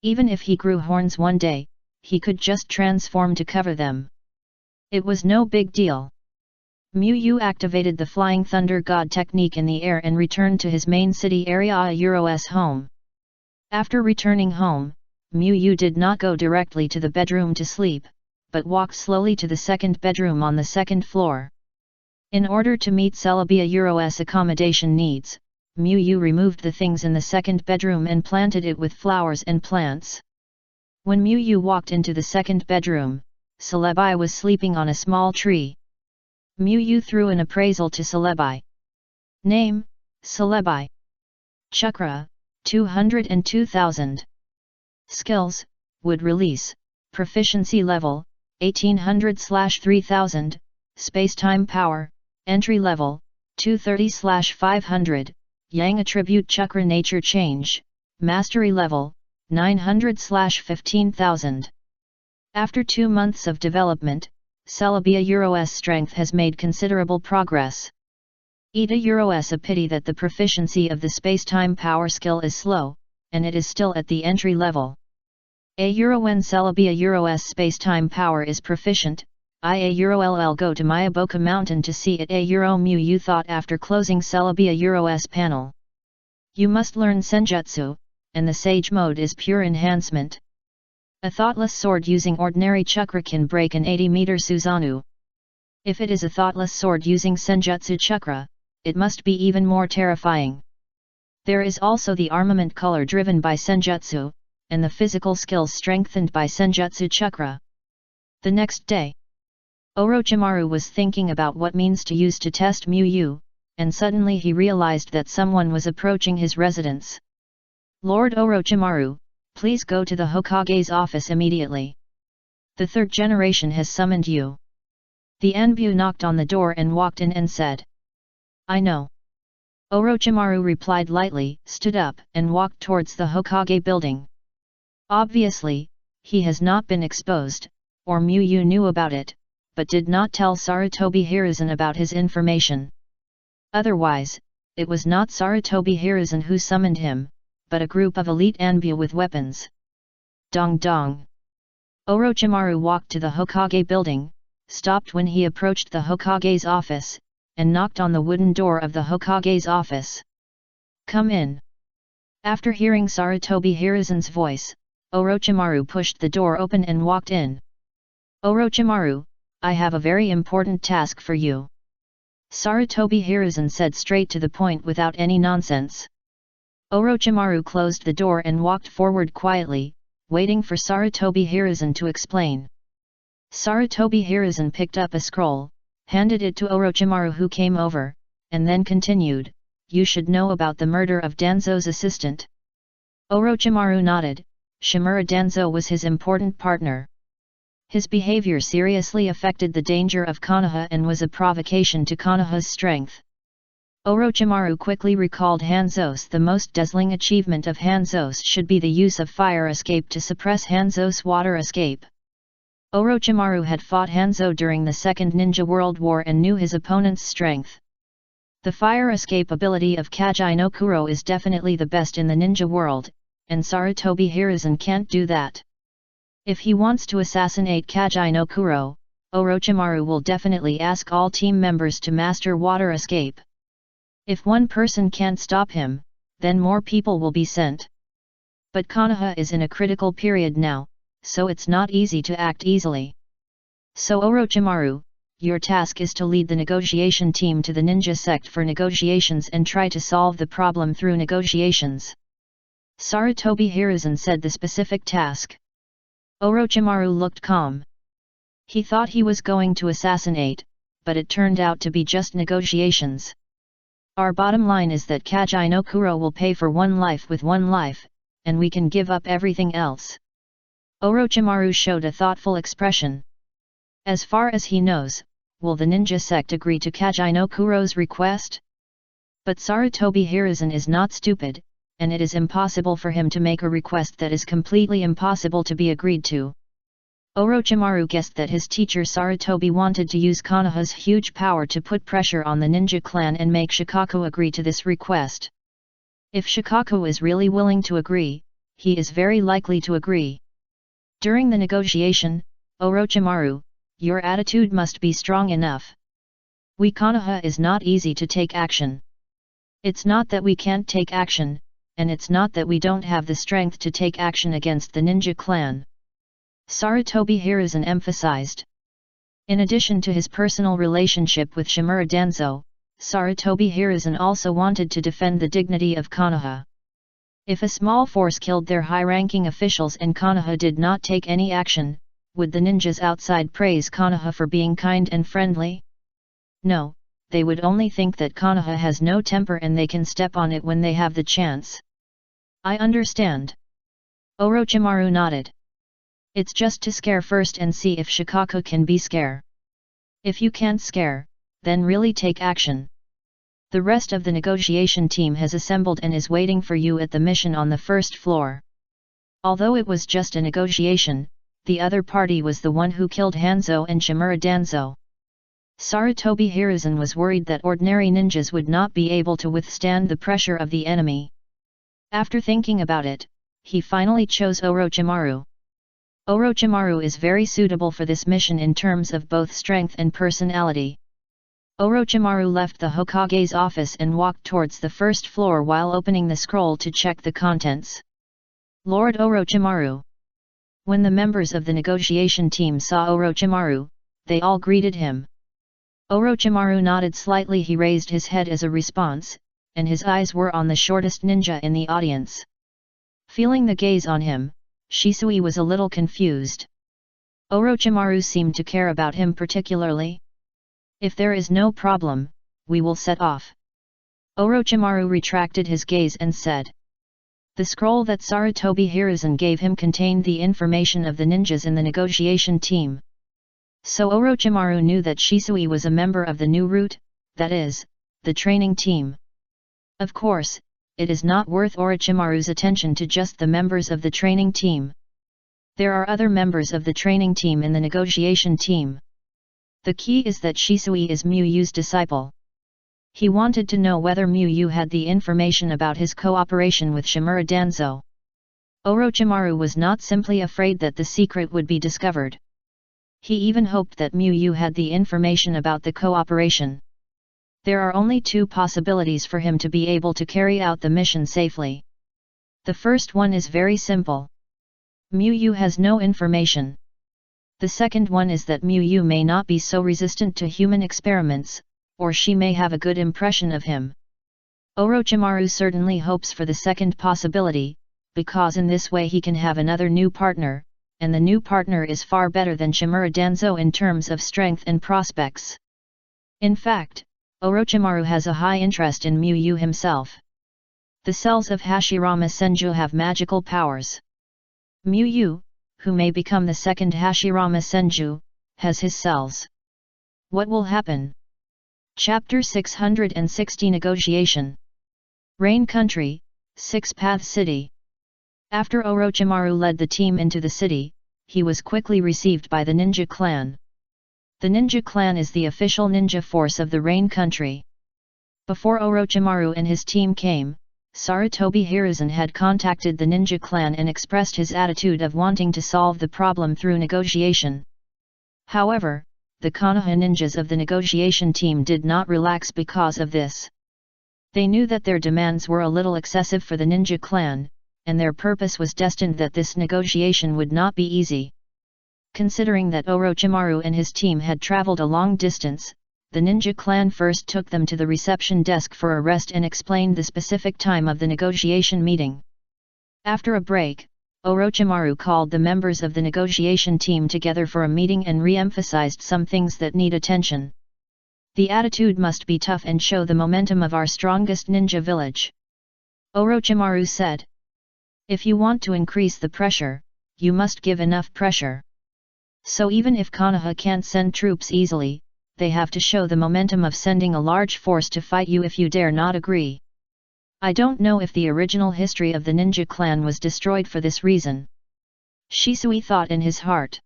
[SPEAKER 1] Even if he grew horns one day, he could just transform to cover them. It was no big deal. Mu activated the Flying Thunder God technique in the air and returned to his main city area Euro's home. After returning home, Mu did not go directly to the bedroom to sleep, but walked slowly to the second bedroom on the second floor. In order to meet Celebia Euro's accommodation needs, Miyu removed the things in the second bedroom and planted it with flowers and plants. When Miyu walked into the second bedroom, Celebi was sleeping on a small tree. Miyu threw an appraisal to Celebi. Name, Celebi. Chakra, 202,000. Skills, Wood Release, Proficiency Level, 1800/3000, Space-Time Power, Entry Level, 230/500, Yang Attribute Chakra Nature Change, Mastery Level, 900/15,000. After 2 months of development, Celebi's strength has made considerable progress. It's a pity that the proficiency of the space-time power skill is slow, and it is still at the entry level. When Celebi's space-time power is proficient, I'll go to Mayaboka Mountain to see it. Miyu thought after closing Celebi's panel. You must learn Senjutsu, and the Sage mode is pure enhancement. A thoughtless sword using ordinary chakra can break an 80-meter Susanoo. If it is a thoughtless sword using Senjutsu chakra, it must be even more terrifying. There is also the armament color driven by Senjutsu, and the physical skills strengthened by Senjutsu chakra. The next day, Orochimaru was thinking about what means to use to test Miyu, and suddenly he realized that someone was approaching his residence. Lord Orochimaru, please go to the Hokage's office immediately. The third generation has summoned you. The Anbu knocked on the door and walked in and said, I know. Orochimaru replied lightly, stood up, and walked towards the Hokage building. Obviously, he has not been exposed, or Miyu knew about it, but did not tell Sarutobi Hiruzen about his information. Otherwise, it was not Sarutobi Hiruzen who summoned him, but a group of elite Anbu with weapons. Dong dong. Orochimaru walked to the Hokage building, stopped when he approached the Hokage's office, and knocked on the wooden door of the Hokage's office. Come in. After hearing Sarutobi Hiruzen's voice, Orochimaru pushed the door open and walked in. Orochimaru, I have a very important task for you. Sarutobi Hiruzen said straight to the point without any nonsense. Orochimaru closed the door and walked forward quietly, waiting for Sarutobi Hiruzen to explain. Sarutobi Hiruzen picked up a scroll, handed it to Orochimaru who came over, and then continued, You should know about the murder of Danzo's assistant. Orochimaru nodded. Shimura Danzo was his important partner. His behavior seriously affected the danger of Konoha and was a provocation to Konoha's strength. Orochimaru quickly recalled Hanzo's. The most dazzling achievement of Hanzo's should be the use of fire escape to suppress Hanzo's water escape. Orochimaru had fought Hanzo during the Second Ninja World War and knew his opponent's strength. The fire escape ability of Kajai no Kuro is definitely the best in the ninja world, and Sarutobi Hiruzen can't do that. If he wants to assassinate Kajai no Kuro, Orochimaru will definitely ask all team members to master water escape. If one person can't stop him, then more people will be sent. But Konoha is in a critical period now, so it's not easy to act easily. So Orochimaru, your task is to lead the negotiation team to the ninja sect for negotiations and try to solve the problem through negotiations. Sarutobi Hiruzen said the specific task. Orochimaru looked calm. He thought he was going to assassinate, but it turned out to be just negotiations. Our bottom line is that Kajai no Kuro will pay for one life with one life, and we can give up everything else. Orochimaru showed a thoughtful expression. As far as he knows, will the ninja sect agree to Kajai no Kuro's request? But Sarutobi Hiruzen is not stupid, and it is impossible for him to make a request that is completely impossible to be agreed to. Orochimaru guessed that his teacher Sarutobi wanted to use Konoha's huge power to put pressure on the ninja clan and make Shikaku agree to this request. If Shikaku is really willing to agree, he is very likely to agree. During the negotiation, Orochimaru, your attitude must be strong enough. We Konoha is not easy to take action. It's not that we can't take action, and it's not that we don't have the strength to take action against the ninja clan. Sarutobi Hiruzen emphasized. In addition to his personal relationship with Shimura Danzo, Sarutobi Hiruzen also wanted to defend the dignity of Konoha. If a small force killed their high-ranking officials and Konoha did not take any action, would the ninjas outside praise Konoha for being kind and friendly? No, they would only think that Konoha has no temper and they can step on it when they have the chance. I understand. Orochimaru nodded. It's just to scare first and see if Shikaku can be scare. If you can't scare, then really take action. The rest of the negotiation team has assembled and is waiting for you at the mission on the first floor. Although it was just a negotiation, the other party was the one who killed Hanzo and Shimura Danzo. Sarutobi Hiruzen was worried that ordinary ninjas would not be able to withstand the pressure of the enemy. After thinking about it, he finally chose Orochimaru. Orochimaru is very suitable for this mission in terms of both strength and personality. Orochimaru left the Hokage's office and walked towards the first floor while opening the scroll to check the contents. Lord Orochimaru. When the members of the negotiation team saw Orochimaru, they all greeted him. Orochimaru nodded slightly. He raised his head as a response, and his eyes were on the shortest ninja in the audience. Feeling the gaze on him, Shisui was a little confused. Orochimaru seemed to care about him particularly. If there is no problem, we will set off. Orochimaru retracted his gaze and said. The scroll that Sarutobi Hiruzen gave him contained the information of the ninjas in the negotiation team. So Orochimaru knew that Shisui was a member of the new route, that is, the training team. Of course, it is not worth Orochimaru's attention to just the members of the training team. There are other members of the training team in the negotiation team. The key is that Shisui is Muyu's disciple. He wanted to know whether Muyu had the information about his cooperation with Shimura Danzo. Orochimaru was not simply afraid that the secret would be discovered. He even hoped that Muyu had the information about the cooperation. There are only two possibilities for him to be able to carry out the mission safely. The first one is very simple. Muyu has no information. The second one is that Muyu may not be so resistant to human experiments, or she may have a good impression of him. Orochimaru certainly hopes for the second possibility, because in this way he can have another new partner, and the new partner is far better than Shimura Danzo in terms of strength and prospects. In fact, Orochimaru has a high interest in Muyu himself. The cells of Hashirama Senju have magical powers. Muyu, who may become the second Hashirama Senju, has his cells. What will happen? Chapter 660 Negotiation. Rain Country, Six Path City. After Orochimaru led the team into the city, he was quickly received by the ninja clan. The ninja clan is the official ninja force of the Rain Country. Before Orochimaru and his team came, Sarutobi Hiruzen had contacted the ninja clan and expressed his attitude of wanting to solve the problem through negotiation. However, the Konoha ninjas of the negotiation team did not relax because of this. They knew that their demands were a little excessive for the ninja clan, and their purpose was destined that this negotiation would not be easy. Considering that Orochimaru and his team had traveled a long distance, the ninja clan first took them to the reception desk for a rest and explained the specific time of the negotiation meeting. After a break, Orochimaru called the members of the negotiation team together for a meeting and re-emphasized some things that need attention. The attitude must be tough and show the momentum of our strongest ninja village. Orochimaru said. If you want to increase the pressure, you must give enough pressure. So even if Konoha can't send troops easily, they have to show the momentum of sending a large force to fight you if you dare not agree. I don't know if the original history of the ninja clan was destroyed for this reason. Shisui thought in his heart.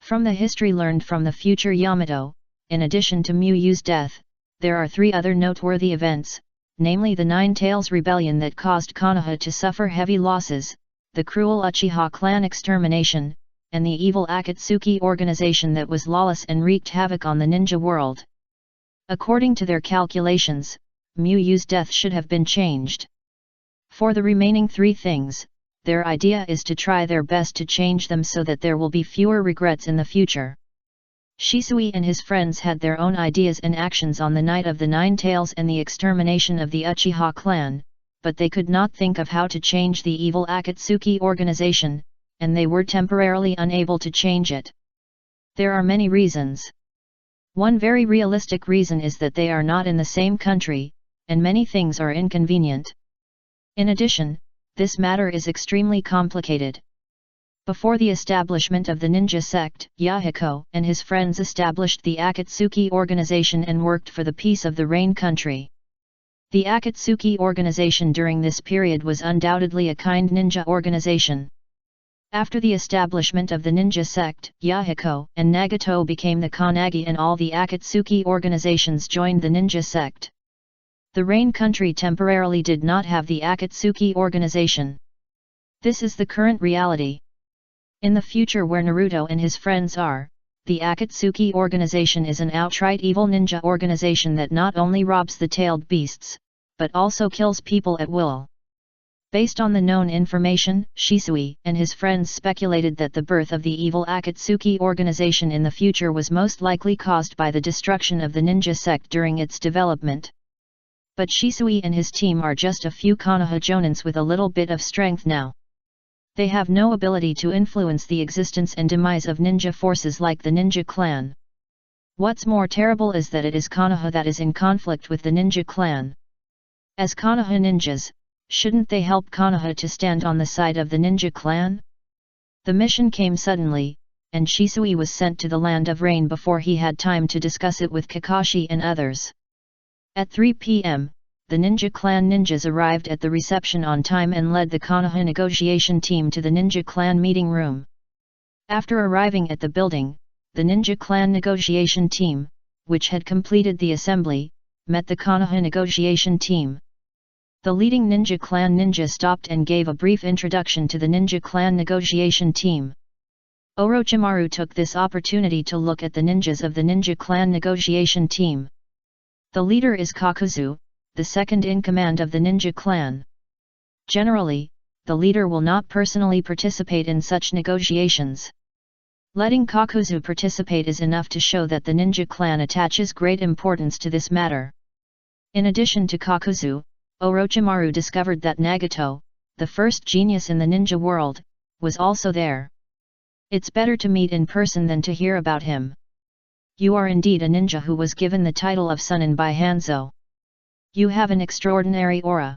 [SPEAKER 1] From the history learned from the future Yamato, in addition to Muyu's death, there are three other noteworthy events, namely the Nine Tails Rebellion that caused Konoha to suffer heavy losses, the cruel Uchiha clan extermination, and the evil Akatsuki organization that was lawless and wreaked havoc on the ninja world. According to their calculations, Muyu's death should have been changed. For the remaining three things, their idea is to try their best to change them so that there will be fewer regrets in the future. Shisui and his friends had their own ideas and actions on the Night of the Nine Tails and the extermination of the Uchiha clan, but they could not think of how to change the evil Akatsuki organization, and they were temporarily unable to change it. There are many reasons. One very realistic reason is that they are not in the same country, and many things are inconvenient. In addition, this matter is extremely complicated. Before the establishment of the ninja sect, Yahiko and his friends established the Akatsuki organization and worked for the peace of the Rain country. The Akatsuki organization during this period was undoubtedly a kind ninja organization. After the establishment of the ninja sect, Yahiko and Nagato became the Kanagi and all the Akatsuki organizations joined the ninja sect. The Rain country temporarily did not have the Akatsuki organization. This is the current reality. In the future where Naruto and his friends are, the Akatsuki organization is an outright evil ninja organization that not only robs the tailed beasts, but also kills people at will. Based on the known information, Shisui and his friends speculated that the birth of the evil Akatsuki organization in the future was most likely caused by the destruction of the ninja sect during its development. But Shisui and his team are just a few Konoha jonins with a little bit of strength now. They have no ability to influence the existence and demise of ninja forces like the ninja clan. What's more terrible is that it is Konoha that is in conflict with the ninja clan. As Konoha ninjas, shouldn't they help Konoha to stand on the side of the ninja clan? The mission came suddenly, and Shisui was sent to the Land of Rain before he had time to discuss it with Kakashi and others. At 3 p.m., the Ninja Clan ninjas arrived at the reception on time and led the Konoha negotiation team to the Ninja Clan meeting room. After arriving at the building, the Ninja Clan negotiation team, which had completed the assembly, met the Konoha negotiation team. The leading Ninja Clan ninja stopped and gave a brief introduction to the Ninja Clan negotiation team. Orochimaru took this opportunity to look at the ninjas of the Ninja Clan negotiation team. The leader is Kakuzu, the second in command of the ninja clan. Generally, the leader will not personally participate in such negotiations. Letting Kakuzu participate is enough to show that the ninja clan attaches great importance to this matter. In addition to Kakuzu, Orochimaru discovered that Nagato, the first genius in the ninja world, was also there. It's better to meet in person than to hear about him. You are indeed a ninja who was given the title of Sunin by Hanzo. You have an extraordinary aura.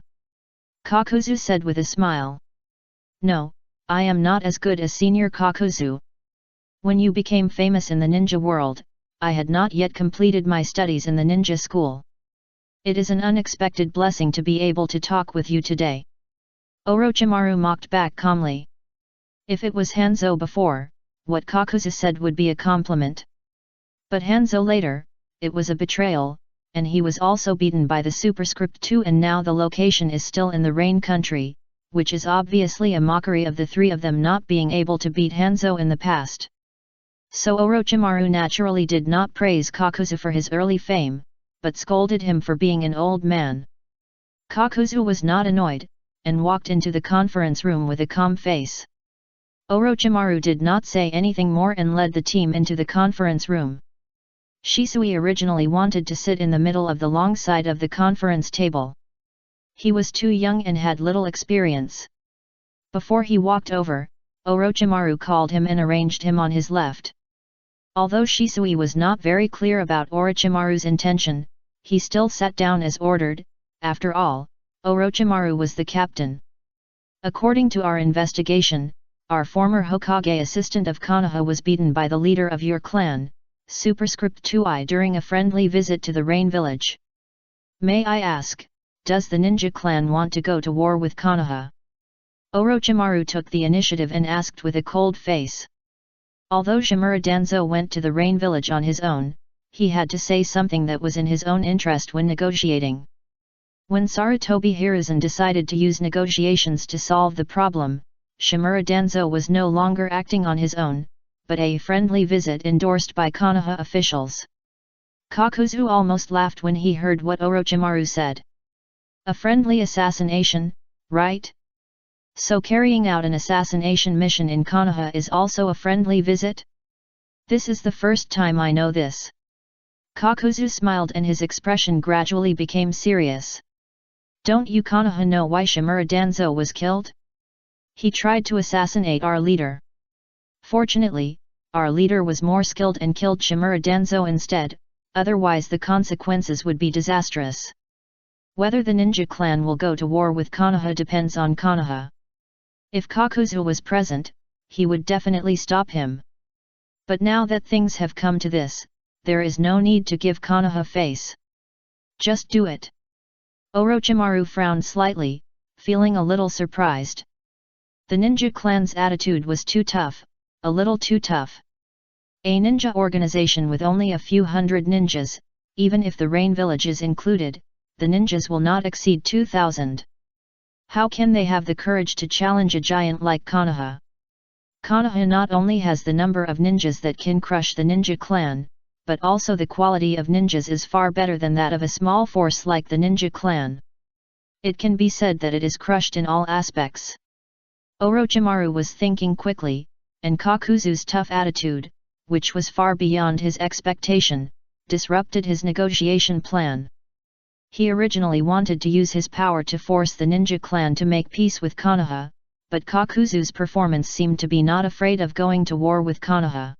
[SPEAKER 1] Kakuzu said with a smile. No, I am not as good as Senior Kakuzu. When you became famous in the ninja world, I had not yet completed my studies in the ninja school. It is an unexpected blessing to be able to talk with you today. Orochimaru mocked back calmly. If it was Hanzo before, what Kakuzu said would be a compliment. But Hanzo later, it was a betrayal, and he was also beaten by the superscript 2 and now the location is still in the Rain country, which is obviously a mockery of the three of them not being able to beat Hanzo in the past. So Orochimaru naturally did not praise Kakuzu for his early fame, but scolded him for being an old man. Kakuzu was not annoyed, and walked into the conference room with a calm face. Orochimaru did not say anything more and led the team into the conference room. Shisui originally wanted to sit in the middle of the long side of the conference table. He was too young and had little experience. Before he walked over, Orochimaru called him and arranged him on his left. Although Shisui was not very clear about Orochimaru's intention, he still sat down as ordered. After all, Orochimaru was the captain. According to our investigation, our former Hokage assistant of Konoha was beaten by the leader of your clan, Superscript 2I, during a friendly visit to the Rain village. May I ask, does the ninja clan want to go to war with Konoha? Orochimaru took the initiative and asked with a cold face. Although Shimura Danzo went to the Rain village on his own, he had to say something that was in his own interest when negotiating. When Sarutobi Hiruzen decided to use negotiations to solve the problem, Shimura Danzo was no longer acting on his own, but a friendly visit endorsed by Konoha officials. Kakuzu almost laughed when he heard what Orochimaru said. A friendly assassination, right? So carrying out an assassination mission in Konoha is also a friendly visit? This is the first time I know this. Kakuzu smiled and his expression gradually became serious. Don't you Konoha know why Shimura Danzo was killed? He tried to assassinate our leader. Fortunately, our leader was more skilled and killed Shimura Danzo instead, otherwise the consequences would be disastrous. Whether the ninja clan will go to war with Konoha depends on Konoha. If Kakuzu was present, he would definitely stop him. But now that things have come to this, there is no need to give Konoha face. Just do it. Orochimaru frowned slightly, feeling a little surprised. The ninja clan's attitude was too tough, a little too tough. A ninja organization with only a few hundred ninjas, even if the rain village is included, the ninjas will not exceed 2,000. How can they have the courage to challenge a giant like Konoha? Konoha not only has the number of ninjas that can crush the ninja clan, but also the quality of ninjas is far better than that of a small force like the ninja clan. It can be said that it is crushed in all aspects. Orochimaru was thinking quickly, and Kakuzu's tough attitude, which was far beyond his expectation, disrupted his negotiation plan. He originally wanted to use his power to force the ninja clan to make peace with Konoha, but Kakuzu's performance seemed to be not afraid of going to war with Konoha.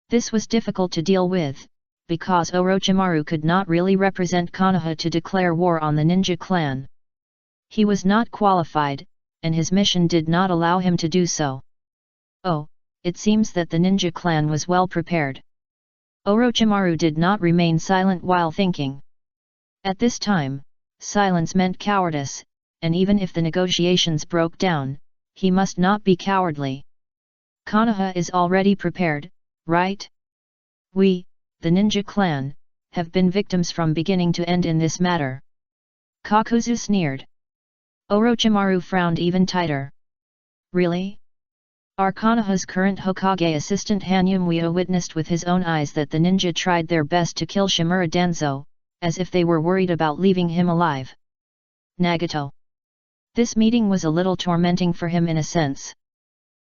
[SPEAKER 1] This was difficult to deal with, because Orochimaru could not really represent Konoha to declare war on the ninja clan. He was not qualified, and his mission did not allow him to do so. Oh, it seems that the ninja clan was well prepared. Orochimaru did not remain silent while thinking. At this time, silence meant cowardice, and even if the negotiations broke down, he must not be cowardly. Konoha is already prepared, right? We, the ninja clan, have been victims from beginning to end in this matter. Kakuzu sneered. Orochimaru frowned even tighter. Really? Our Konoha's current Hokage assistant Hanyumiya witnessed with his own eyes that the ninja tried their best to kill Shimura Danzo, as if they were worried about leaving him alive. Nagato. This meeting was a little tormenting for him in a sense.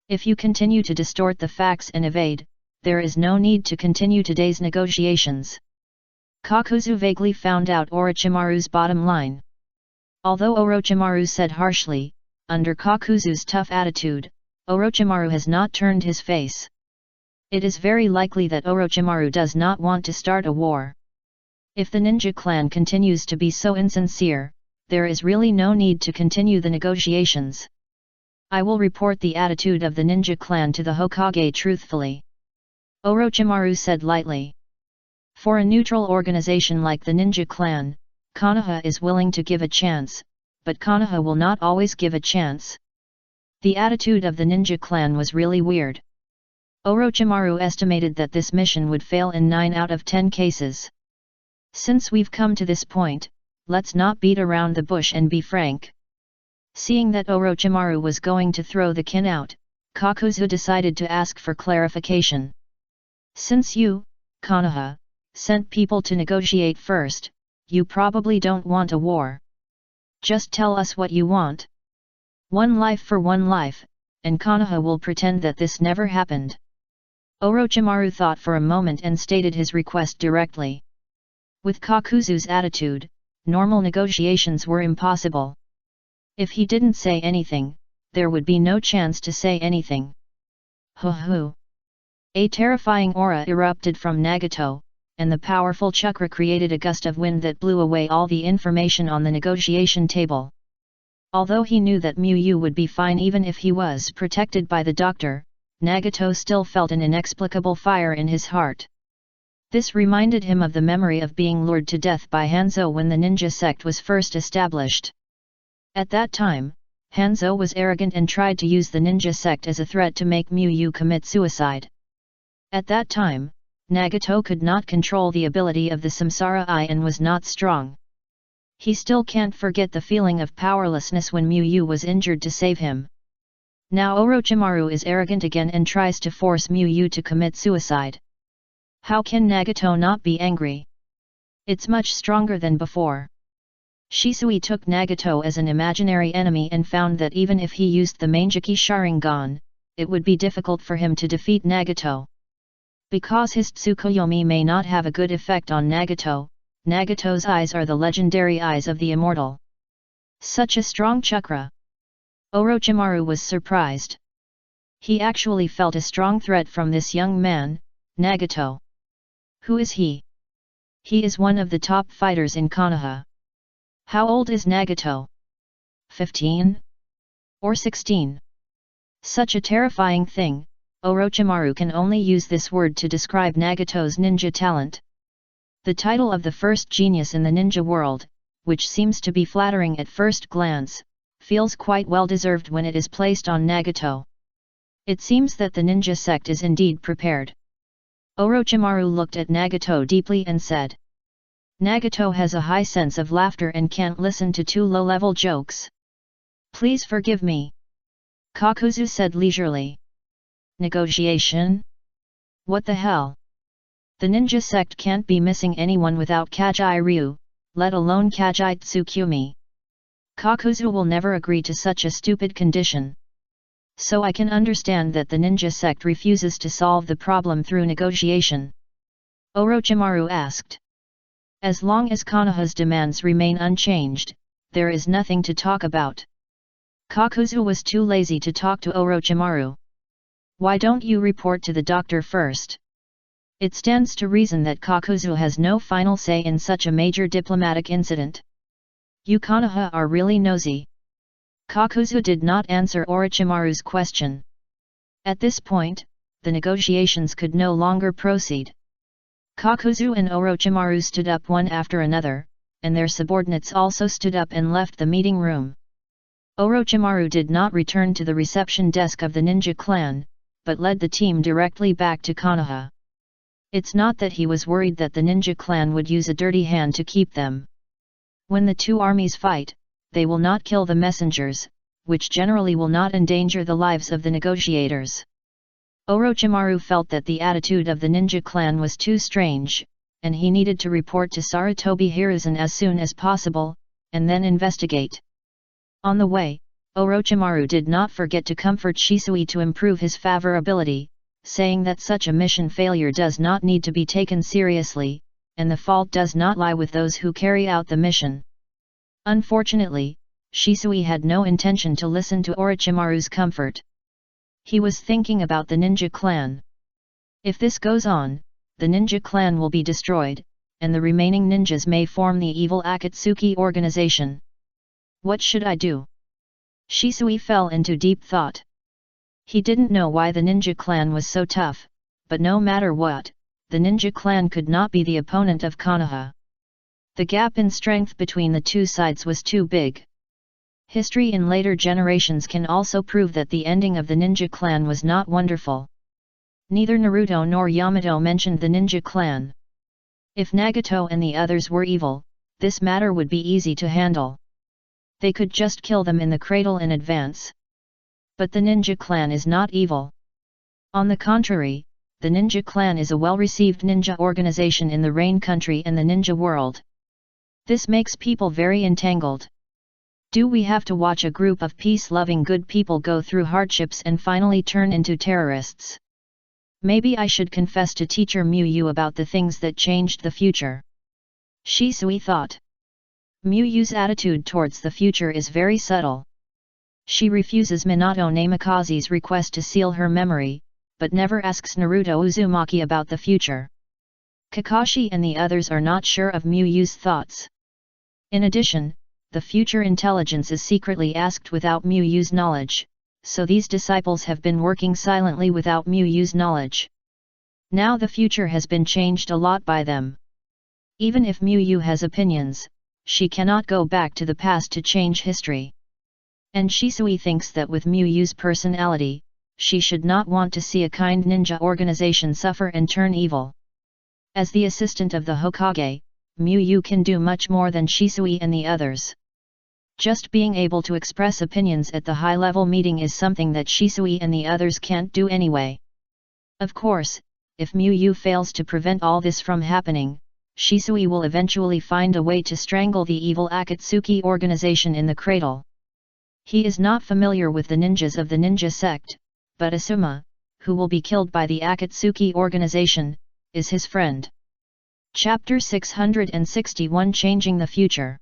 [SPEAKER 1] If you continue to distort the facts and evade, there is no need to continue today's negotiations. Kakuzu vaguely found out Orochimaru's bottom line. Although Orochimaru said harshly, under Kakuzu's tough attitude, Orochimaru has not turned his face. It is very likely that Orochimaru does not want to start a war. If the ninja clan continues to be so insincere, there is really no need to continue the negotiations. I will report the attitude of the ninja clan to the Hokage truthfully. Orochimaru said lightly. For a neutral organization like the ninja clan, Konoha is willing to give a chance, but Konoha will not always give a chance. The attitude of the ninja clan was really weird. Orochimaru estimated that this mission would fail in 9 out of 10 cases. Since we've come to this point, let's not beat around the bush and be frank. Seeing that Orochimaru was going to throw the kin out, Kakuzu decided to ask for clarification. Since you, Konoha, sent people to negotiate first, you probably don't want a war. Just tell us what you want. 1 life for 1 life, and Konoha will pretend that this never happened. Orochimaru thought for a moment and stated his request directly. With Kakuzu's attitude, normal negotiations were impossible. If he didn't say anything, there would be no chance to say anything. Hoo-hoo! A terrifying aura erupted from Nagato, and the powerful chakra created a gust of wind that blew away all the information on the negotiation table. Although he knew that Miyu would be fine even if he was protected by the doctor, Nagato still felt an inexplicable fire in his heart. This reminded him of the memory of being lured to death by Hanzo when the ninja sect was first established. At that time, Hanzo was arrogant and tried to use the ninja sect as a threat to make Miyu commit suicide. At that time, Nagato could not control the ability of the Samsara Eye and was not strong. He still can't forget the feeling of powerlessness when Miyu was injured to save him. Now Orochimaru is arrogant again and tries to force Miyu to commit suicide. How can Nagato not be angry? It's much stronger than before. Shisui took Nagato as an imaginary enemy and found that even if he used the Manjiki Sharingan, it would be difficult for him to defeat Nagato. Because his Tsukuyomi may not have a good effect on Nagato, Nagato's eyes are the legendary eyes of the immortal. Such a strong chakra! Orochimaru was surprised. He actually felt a strong threat from this young man, Nagato. Who is he? He is one of the top fighters in Konoha. How old is Nagato? 15? Or 16? Such a terrifying thing, Orochimaru can only use this word to describe Nagato's ninja talent. The title of the first genius in the ninja world, which seems to be flattering at first glance, feels quite well deserved when it is placed on Nagato. It seems that the ninja sect is indeed prepared. Orochimaru looked at Nagato deeply and said. Nagato has a high sense of laughter and can't listen to too low-level jokes. Please forgive me. Kakuzu said leisurely. Negotiation? What the hell? The ninja sect can't be missing anyone without Kajai Ryu, let alone Kajai Tsukumi. Kakuzu will never agree to such a stupid condition. So I can understand that the ninja sect refuses to solve the problem through negotiation. Orochimaru asked. As long as Konoha's demands remain unchanged, there is nothing to talk about. Kakuzu was too lazy to talk to Orochimaru. Why don't you report to the doctor first? It stands to reason that Kakuzu has no final say in such a major diplomatic incident. You Konoha are really nosy. Kakuzu did not answer Orochimaru's question. At this point, the negotiations could no longer proceed. Kakuzu and Orochimaru stood up one after another, and their subordinates also stood up and left the meeting room. Orochimaru did not return to the reception desk of the ninja clan, but led the team directly back to Konoha. It's not that he was worried that the ninja clan would use a dirty hand to keep them. When the two armies fight, they will not kill the messengers, which generally will not endanger the lives of the negotiators. Orochimaru felt that the attitude of the ninja clan was too strange, and he needed to report to Sarutobi Hiruzen as soon as possible, and then investigate. On the way, Orochimaru did not forget to comfort Shisui to improve his favorability, saying that such a mission failure does not need to be taken seriously, and the fault does not lie with those who carry out the mission. Unfortunately, Shisui had no intention to listen to Orochimaru's comfort. He was thinking about the ninja clan. If this goes on, the ninja clan will be destroyed, and the remaining ninjas may form the evil Akatsuki organization. What should I do? Shisui fell into deep thought. He didn't know why the ninja clan was so tough, but no matter what, the ninja clan could not be the opponent of Konoha. The gap in strength between the two sides was too big. History in later generations can also prove that the ending of the ninja clan was not wonderful. Neither Naruto nor Yamato mentioned the ninja clan. If Nagato and the others were evil, this matter would be easy to handle. They could just kill them in the cradle in advance. But the ninja clan is not evil. On the contrary, the ninja clan is a well-received ninja organization in the Rain Country and the ninja world. This makes people very entangled. Do we have to watch a group of peace-loving good people go through hardships and finally turn into terrorists? Maybe I should confess to teacher Miyu about the things that changed the future. Shisui thought. Miyu's attitude towards the future is very subtle. She refuses Minato Namikaze's request to seal her memory, but never asks Naruto Uzumaki about the future. Kakashi and the others are not sure of Miyu's thoughts. In addition, the future intelligence is secretly asked without Miyu's knowledge, so these disciples have been working silently without Miyu's knowledge. Now the future has been changed a lot by them. Even if Miyu has opinions, she cannot go back to the past to change history. And Shisui thinks that with Miyu's personality, she should not want to see a kind ninja organization suffer and turn evil. As the assistant of the Hokage, Miyu can do much more than Shisui and the others. Just being able to express opinions at the high-level meeting is something that Shisui and the others can't do anyway. Of course, if Miyu fails to prevent all this from happening, Shisui will eventually find a way to strangle the evil Akatsuki organization in the cradle. He is not familiar with the ninjas of the ninja sect, but Asuma, who will be killed by the Akatsuki organization, is his friend. Chapter 661 Changing the Future.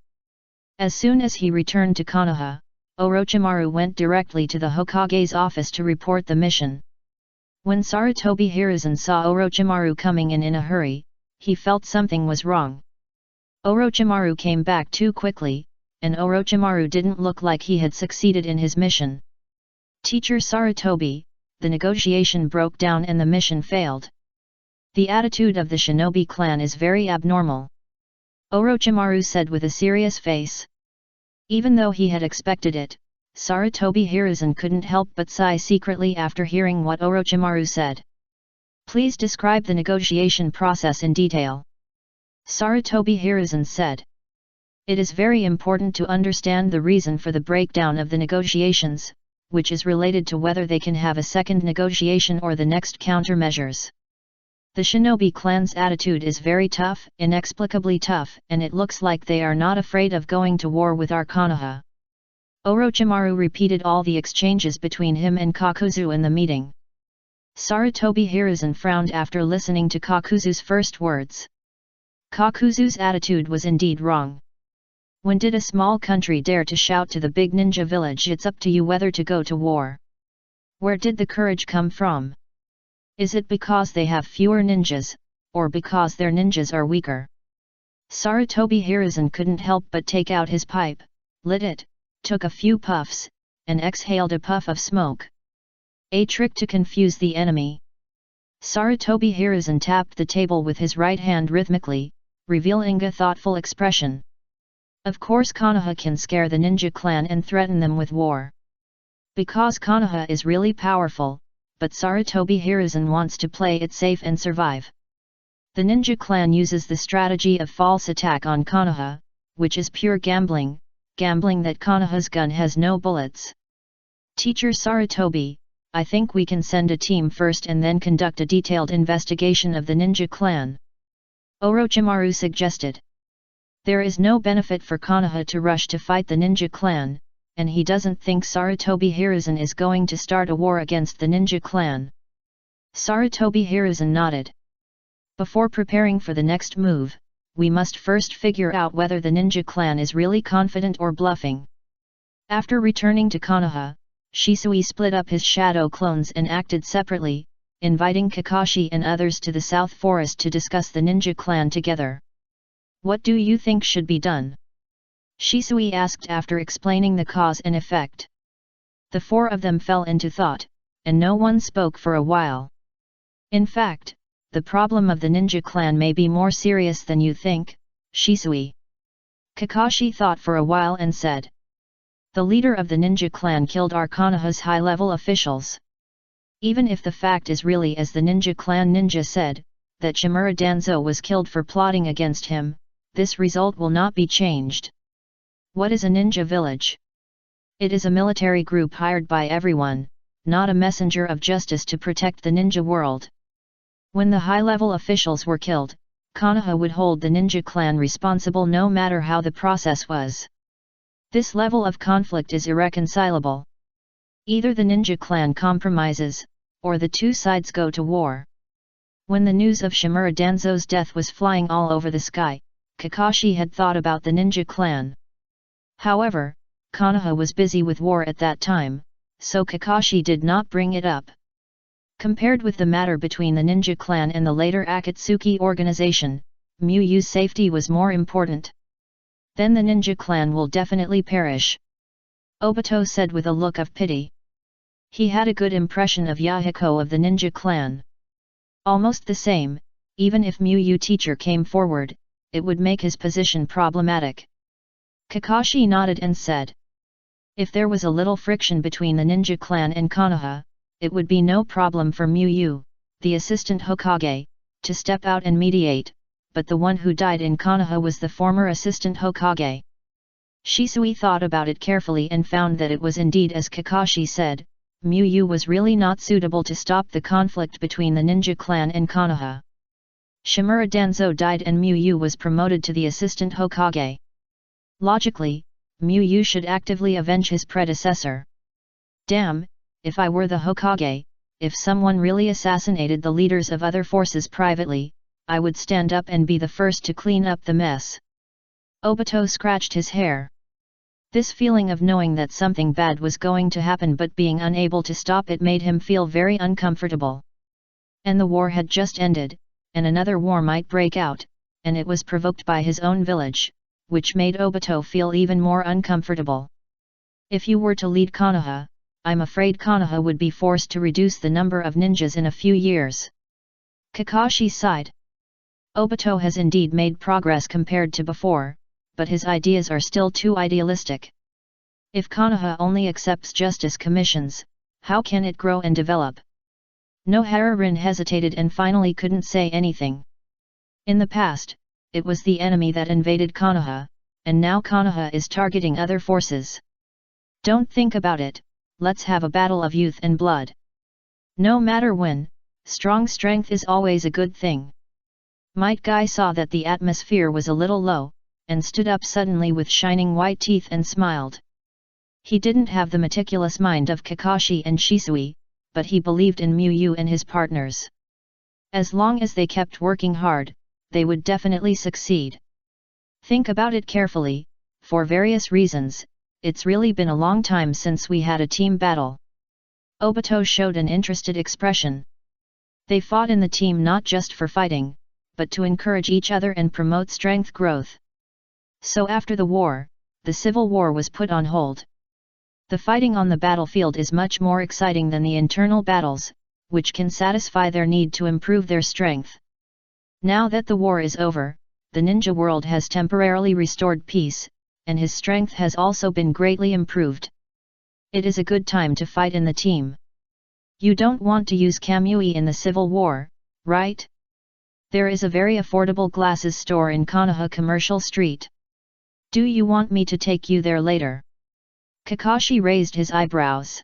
[SPEAKER 1] As soon as he returned to Konoha, Orochimaru went directly to the Hokage's office to report the mission. When Sarutobi Hiruzen saw Orochimaru coming in a hurry, he felt something was wrong. Orochimaru came back too quickly, and Orochimaru didn't look like he had succeeded in his mission. Teacher Sarutobi, the negotiation broke down and the mission failed. The attitude of the shinobi clan is very abnormal. Orochimaru said with a serious face. Even though he had expected it, Sarutobi Hiruzen couldn't help but sigh secretly after hearing what Orochimaru said. Please describe the negotiation process in detail. Sarutobi Hiruzen said. It is very important to understand the reason for the breakdown of the negotiations, which is related to whether they can have a second negotiation or the next countermeasures. The shinobi clan's attitude is very tough, inexplicably tough, and it looks like they are not afraid of going to war with our Konoha. Orochimaru repeated all the exchanges between him and Kakuzu in the meeting. Sarutobi Hiruzen frowned after listening to Kakuzu's first words. Kakuzu's attitude was indeed wrong. When did a small country dare to shout to the big ninja village, "It's up to you whether to go to war"? Where did the courage come from? Is it because they have fewer ninjas, or because their ninjas are weaker? Sarutobi Hiruzen couldn't help but take out his pipe, lit it, took a few puffs, and exhaled a puff of smoke. A trick to confuse the enemy. Sarutobi Hiruzen tapped the table with his right hand rhythmically, revealing a thoughtful expression. Of course Konoha can scare the ninja clan and threaten them with war. Because Konoha is really powerful, but Sarutobi Hiruzen wants to play it safe and survive. The ninja clan uses the strategy of false attack on Konoha, which is pure gambling that Konoha's gun has no bullets. Teacher Sarutobi, I think we can send a team first and then conduct a detailed investigation of the ninja clan. Orochimaru suggested. There is no benefit for Konoha to rush to fight the ninja clan, and he doesn't think Sarutobi Hiruzen is going to start a war against the ninja clan. Sarutobi Hiruzen nodded. Before preparing for the next move, we must first figure out whether the ninja clan is really confident or bluffing. After returning to Konoha, Shisui split up his shadow clones and acted separately, inviting Kakashi and others to the South Forest to discuss the ninja clan together. What do you think should be done? Shisui asked after explaining the cause and effect. The four of them fell into thought, and no one spoke for a while. In fact, the problem of the ninja clan may be more serious than you think, Shisui. Kakashi thought for a while and said. The leader of the ninja clan killed our Konoha's high-level officials. Even if the fact is really as the ninja clan ninja said, that Shimura Danzo was killed for plotting against him, this result will not be changed. What is a ninja village? It is a military group hired by everyone, not a messenger of justice to protect the ninja world. When the high-level officials were killed, Konoha would hold the ninja clan responsible no matter how the process was. This level of conflict is irreconcilable. Either the ninja clan compromises, or the two sides go to war. When the news of Shimura Danzo's death was flying all over the sky, Kakashi had thought about the ninja clan. However, Konoha was busy with war at that time, so Kakashi did not bring it up. Compared with the matter between the ninja clan and the later Akatsuki organization, Muyu's safety was more important. Then the ninja clan will definitely perish. Obito said with a look of pity. He had a good impression of Yahiko of the ninja clan. Almost the same, even if Muyu teacher came forward, it would make his position problematic. Kakashi nodded and said. If there was a little friction between the ninja clan and Konoha, it would be no problem for Muyu, the assistant Hokage, to step out and mediate, but the one who died in Konoha was the former assistant Hokage. Shisui thought about it carefully and found that it was indeed as Kakashi said, Muyu was really not suitable to stop the conflict between the ninja clan and Konoha. Shimura Danzo died and Muyu was promoted to the assistant Hokage. Logically, Muyu should actively avenge his predecessor. Damn, if I were the Hokage, if someone really assassinated the leaders of other forces privately, I would stand up and be the first to clean up the mess. Obito scratched his hair. This feeling of knowing that something bad was going to happen but being unable to stop it made him feel very uncomfortable. And the war had just ended, and another war might break out, and it was provoked by his own village, which made Obito feel even more uncomfortable. If you were to lead Konoha, I'm afraid Konoha would be forced to reduce the number of ninjas in a few years. Kakashi sighed. Obito has indeed made progress compared to before, but his ideas are still too idealistic. If Konoha only accepts justice commissions, how can it grow and develop? Noharurin hesitated and finally couldn't say anything. In the past, it was the enemy that invaded Konoha, and now Konoha is targeting other forces. Don't think about it, let's have a battle of youth and blood. No matter when, strong strength is always a good thing. Might Guy saw that the atmosphere was a little low, and stood up suddenly with shining white teeth and smiled. He didn't have the meticulous mind of Kakashi and Shisui, but he believed in Miyu and his partners. As long as they kept working hard, they would definitely succeed. Think about it carefully, for various reasons, it's really been a long time since we had a team battle. Obito showed an interested expression. They fought in the team not just for fighting, but to encourage each other and promote strength growth. So after the war, the civil war was put on hold. The fighting on the battlefield is much more exciting than the internal battles, which can satisfy their need to improve their strength. Now that the war is over, the ninja world has temporarily restored peace, and his strength has also been greatly improved. It is a good time to fight in the team. You don't want to use Kamui in the civil war, right? There is a very affordable glasses store in Konoha Commercial Street. Do you want me to take you there later? Kakashi raised his eyebrows.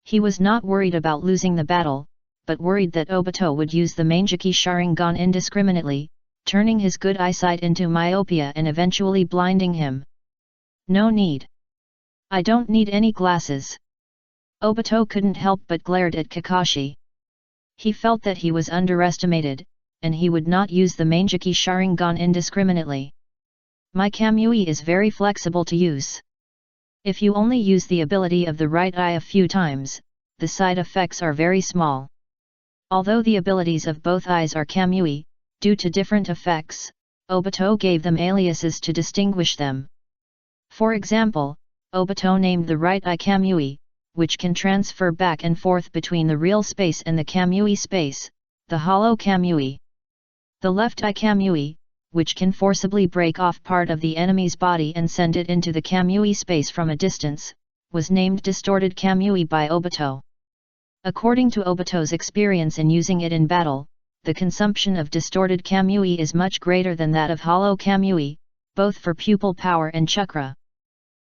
[SPEAKER 1] He was not worried about losing the battle, but worried that Obito would use the Manjiki Sharingan indiscriminately, turning his good eyesight into myopia and eventually blinding him. No need. I don't need any glasses. Obito couldn't help but glared at Kakashi. He felt that he was underestimated, and he would not use the Manjiki Sharingan indiscriminately. My Kamui is very flexible to use. If you only use the ability of the right eye a few times, the side effects are very small. Although the abilities of both eyes are Kamui, due to different effects, Obito gave them aliases to distinguish them. For example, Obito named the right eye Kamui, which can transfer back and forth between the real space and the Kamui space, the hollow Kamui. The left eye Kamui, which can forcibly break off part of the enemy's body and send it into the Kamui space from a distance, was named Distorted Kamui by Obito. According to Obito's experience in using it in battle, the consumption of Distorted Kamui is much greater than that of Hollow Kamui, both for pupil power and chakra.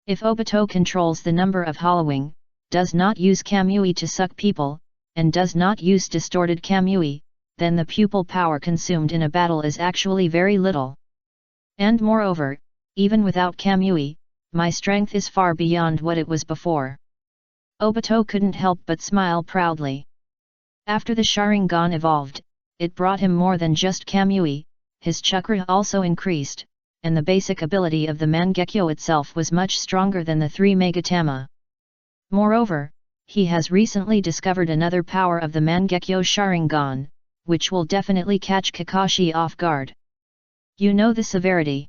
[SPEAKER 1] If Obito controls the number of hollowing, does not use Kamui to suck people, and does not use Distorted Kamui, then the pupil power consumed in a battle is actually very little. And moreover, even without Kamui, my strength is far beyond what it was before. Obito couldn't help but smile proudly. After the Sharingan evolved, it brought him more than just Kamui, his chakra also increased, and the basic ability of the Mangekyo itself was much stronger than the 3 Megatama. Moreover, he has recently discovered another power of the Mangekyo Sharingan, which will definitely catch Kakashi off guard. You know the severity.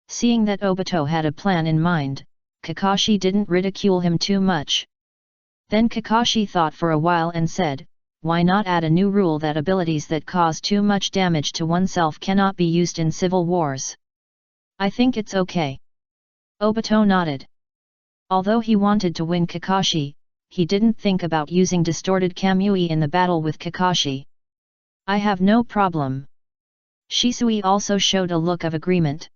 [SPEAKER 1] Seeing that Obito had a plan in mind, Kakashi didn't ridicule him too much. Then Kakashi thought for a while and said, why not add a new rule that abilities that cause too much damage to oneself cannot be used in civil wars? I think it's okay. Obito nodded. Although he wanted to win Kakashi, he didn't think about using Distorted Kamui in the battle with Kakashi. I have no problem. Shisui also showed a look of agreement.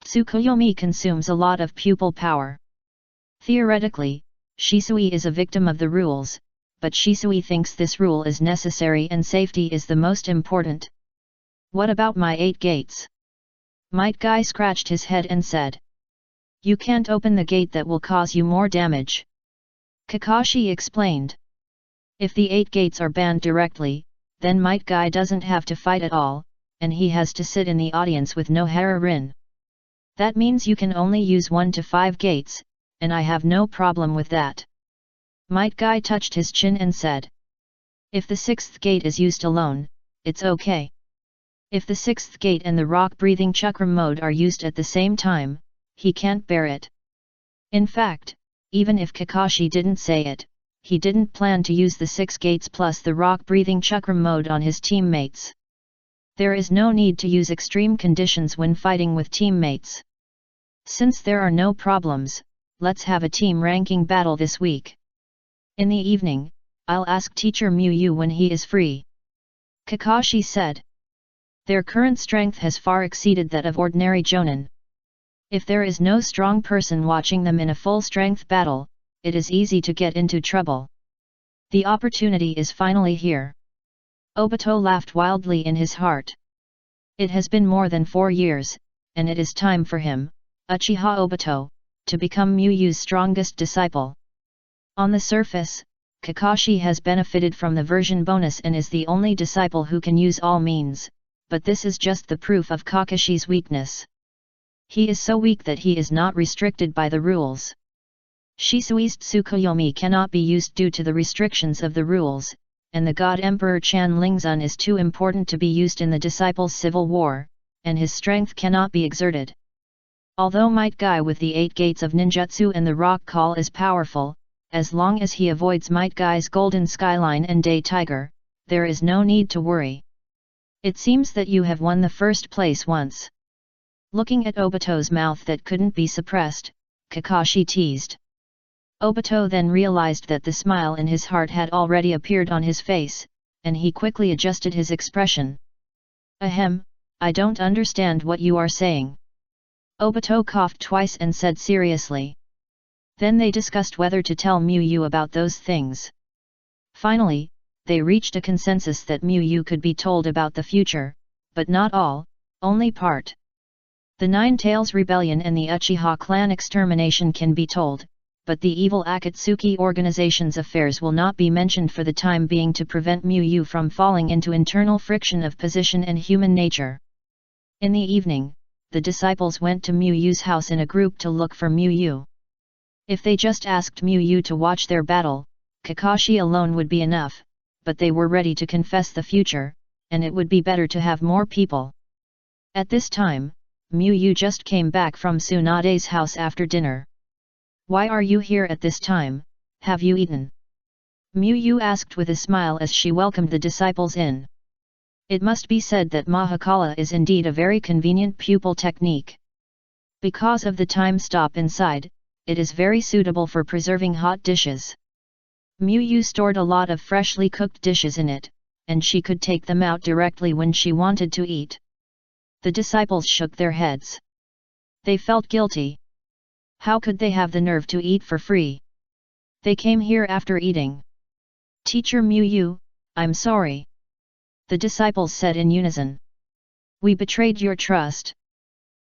[SPEAKER 1] Tsukuyomi consumes a lot of pupil power. Theoretically, Shisui is a victim of the rules, but Shisui thinks this rule is necessary and safety is the most important. What about my 8 gates? Might Guy scratched his head and said. You can't open the gate that will cause you more damage. Kakashi explained. If the 8 gates are banned directly, then Might Guy doesn't have to fight at all, and he has to sit in the audience with no Hara-rin. That means you can only use 1 to 5 gates, and I have no problem with that. Might Guy touched his chin and said. If the 6th gate is used alone, it's okay. If the 6th gate and the rock-breathing chakram mode are used at the same time, he can't bear it. In fact, even if Kakashi didn't say it, he didn't plan to use the 6 gates plus the rock-breathing chakram mode on his teammates. There is no need to use extreme conditions when fighting with teammates. Since there are no problems, let's have a team ranking battle this week. In the evening, I'll ask Teacher Miyu when he is free. Kakashi said. Their current strength has far exceeded that of ordinary jonin. If there is no strong person watching them in a full-strength battle, it is easy to get into trouble. The opportunity is finally here. Obito laughed wildly in his heart. It has been more than 4 years, and it is time for him, Uchiha Obito, to become Miyu's strongest disciple. On the surface, Kakashi has benefited from the version bonus and is the only disciple who can use all means, but this is just the proof of Kakashi's weakness. He is so weak that he is not restricted by the rules. Shisui's Tsukuyomi cannot be used due to the restrictions of the rules, and the God Emperor Chan Lingzun is too important to be used in the disciples' civil war, and his strength cannot be exerted. Although Might Guy with the 8 gates of ninjutsu and the rock call is powerful, as long as he avoids Might Guy's golden skyline and day tiger, there is no need to worry. It seems that you have won the first place once. Looking at Obito's mouth that couldn't be suppressed, Kakashi teased. Obito then realized that the smile in his heart had already appeared on his face, and he quickly adjusted his expression. Ahem, I don't understand what you are saying. Obito coughed twice and said seriously. Then they discussed whether to tell Miyu about those things. Finally, they reached a consensus that Miyu could be told about the future, but not all, only part. The Nine Tails Rebellion and the Uchiha clan extermination can be told, but the evil Akatsuki organization's affairs will not be mentioned for the time being to prevent Miyu from falling into internal friction of position and human nature. In the evening, the disciples went to Miyu's house in a group to look for Miyu. If they just asked Miyu to watch their battle, Kakashi alone would be enough, but they were ready to confess the future, and it would be better to have more people. At this time, Miyu just came back from Tsunade's house after dinner. Why are you here at this time, have you eaten? Miyu asked with a smile as she welcomed the disciples in. It must be said that Mahakala is indeed a very convenient pupil technique. Because of the time stop inside, it is very suitable for preserving hot dishes. Miyu stored a lot of freshly cooked dishes in it, and she could take them out directly when she wanted to eat. The disciples shook their heads. They felt guilty. How could they have the nerve to eat for free? They came here after eating. Teacher Miyu, I'm sorry. The disciples said in unison. We betrayed your trust.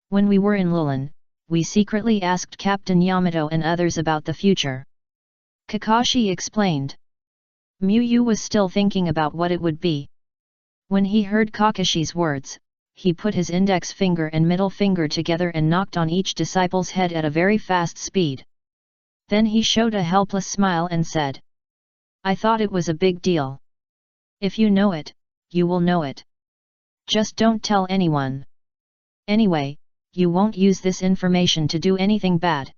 [SPEAKER 1] When we were in Lulin, we secretly asked Captain Yamato and others about the future. Kakashi explained. Miyu was still thinking about what it would be. When he heard Kakashi's words, he put his index finger and middle finger together and knocked on each disciple's head at a very fast speed. Then he showed a helpless smile and said. I thought it was a big deal. If you know it, you will know it. Just don't tell anyone. Anyway, you won't use this information to do anything bad.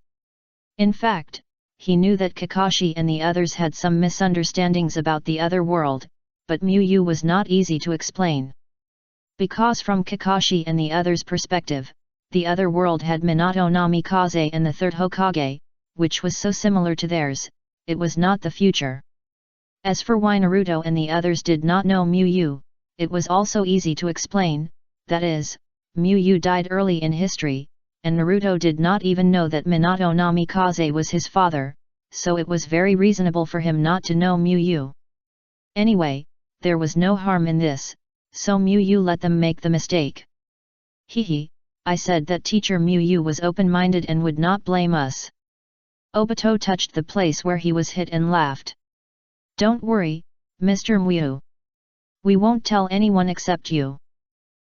[SPEAKER 1] In fact, he knew that Kakashi and the others had some misunderstandings about the other world, but Miyu was not easy to explain. Because from Kakashi and the others' perspective, the other world had Minato Namikaze and the third Hokage, which was so similar to theirs, it was not the future. As for why Naruto and the others did not know Miyu, it was also easy to explain, that is, Miyu died early in history, and Naruto did not even know that Minato Namikaze was his father, so it was very reasonable for him not to know Miyu. Anyway, there was no harm in this, so Miyu let them make the mistake. Hehe, I said that teacher Miyu was open-minded and would not blame us. Obito touched the place where he was hit and laughed. Don't worry, Mr. Myu. We won't tell anyone except you.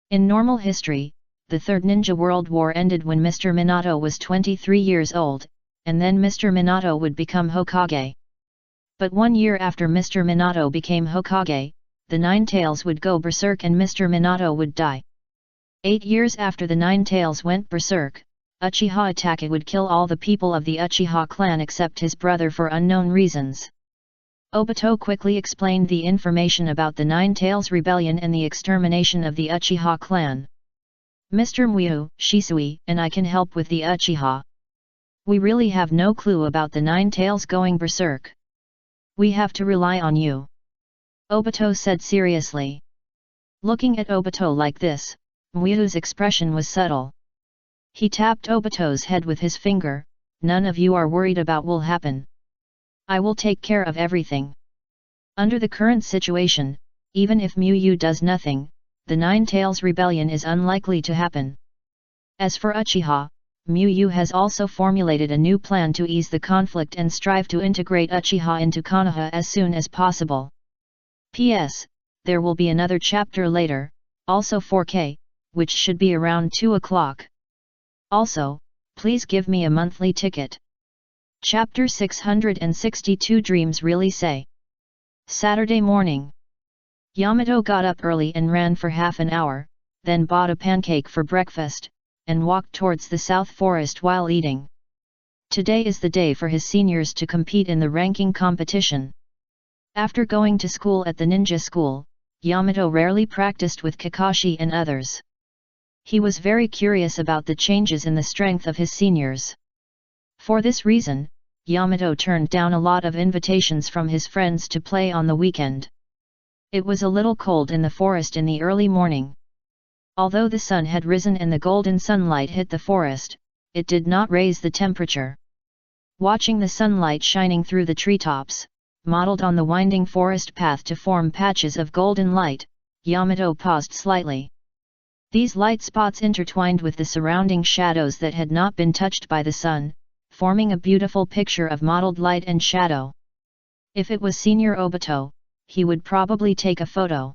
[SPEAKER 1] In normal history, the Third Ninja World War ended when Mr. Minato was 23 years old, and then Mr. Minato would become Hokage. But 1 year after Mr. Minato became Hokage, the Nine Tails would go berserk and Mr. Minato would die. 8 years after the Nine Tails went berserk, Uchiha Itachi would kill all the people of the Uchiha clan except his brother for unknown reasons. Obito quickly explained the information about the Nine Tails rebellion and the extermination of the Uchiha clan. Mr. Myu, Shisui, and I can help with the Uchiha. We really have no clue about the Nine Tails going berserk. We have to rely on you. Obito said seriously. Looking at Obito like this, Myu's expression was subtle. He tapped Obito's head with his finger. None of you are worried about will happen. I will take care of everything. Under the current situation, even if Myu does nothing, the Nine Tails rebellion is unlikely to happen. As for Uchiha, Myu has also formulated a new plan to ease the conflict and strive to integrate Uchiha into Konoha as soon as possible. P.S. There will be another chapter later, also 4K, which should be around 2 o'clock. Also, please give me a monthly ticket. Chapter 662 Dreams Really Say. Saturday morning. Yamato got up early and ran for half an hour, then bought a pancake for breakfast, and walked towards the South Forest while eating. Today is the day for his seniors to compete in the ranking competition. After going to school at the ninja school, Yamato rarely practiced with Kakashi and others. He was very curious about the changes in the strength of his seniors. For this reason, Yamato turned down a lot of invitations from his friends to play on the weekend. It was a little cold in the forest in the early morning. Although the sun had risen and the golden sunlight hit the forest, it did not raise the temperature. Watching the sunlight shining through the treetops, mottled on the winding forest path to form patches of golden light, Yamato paused slightly. These light spots intertwined with the surrounding shadows that had not been touched by the sun, forming a beautiful picture of mottled light and shadow. If it was Senior Obito, he would probably take a photo.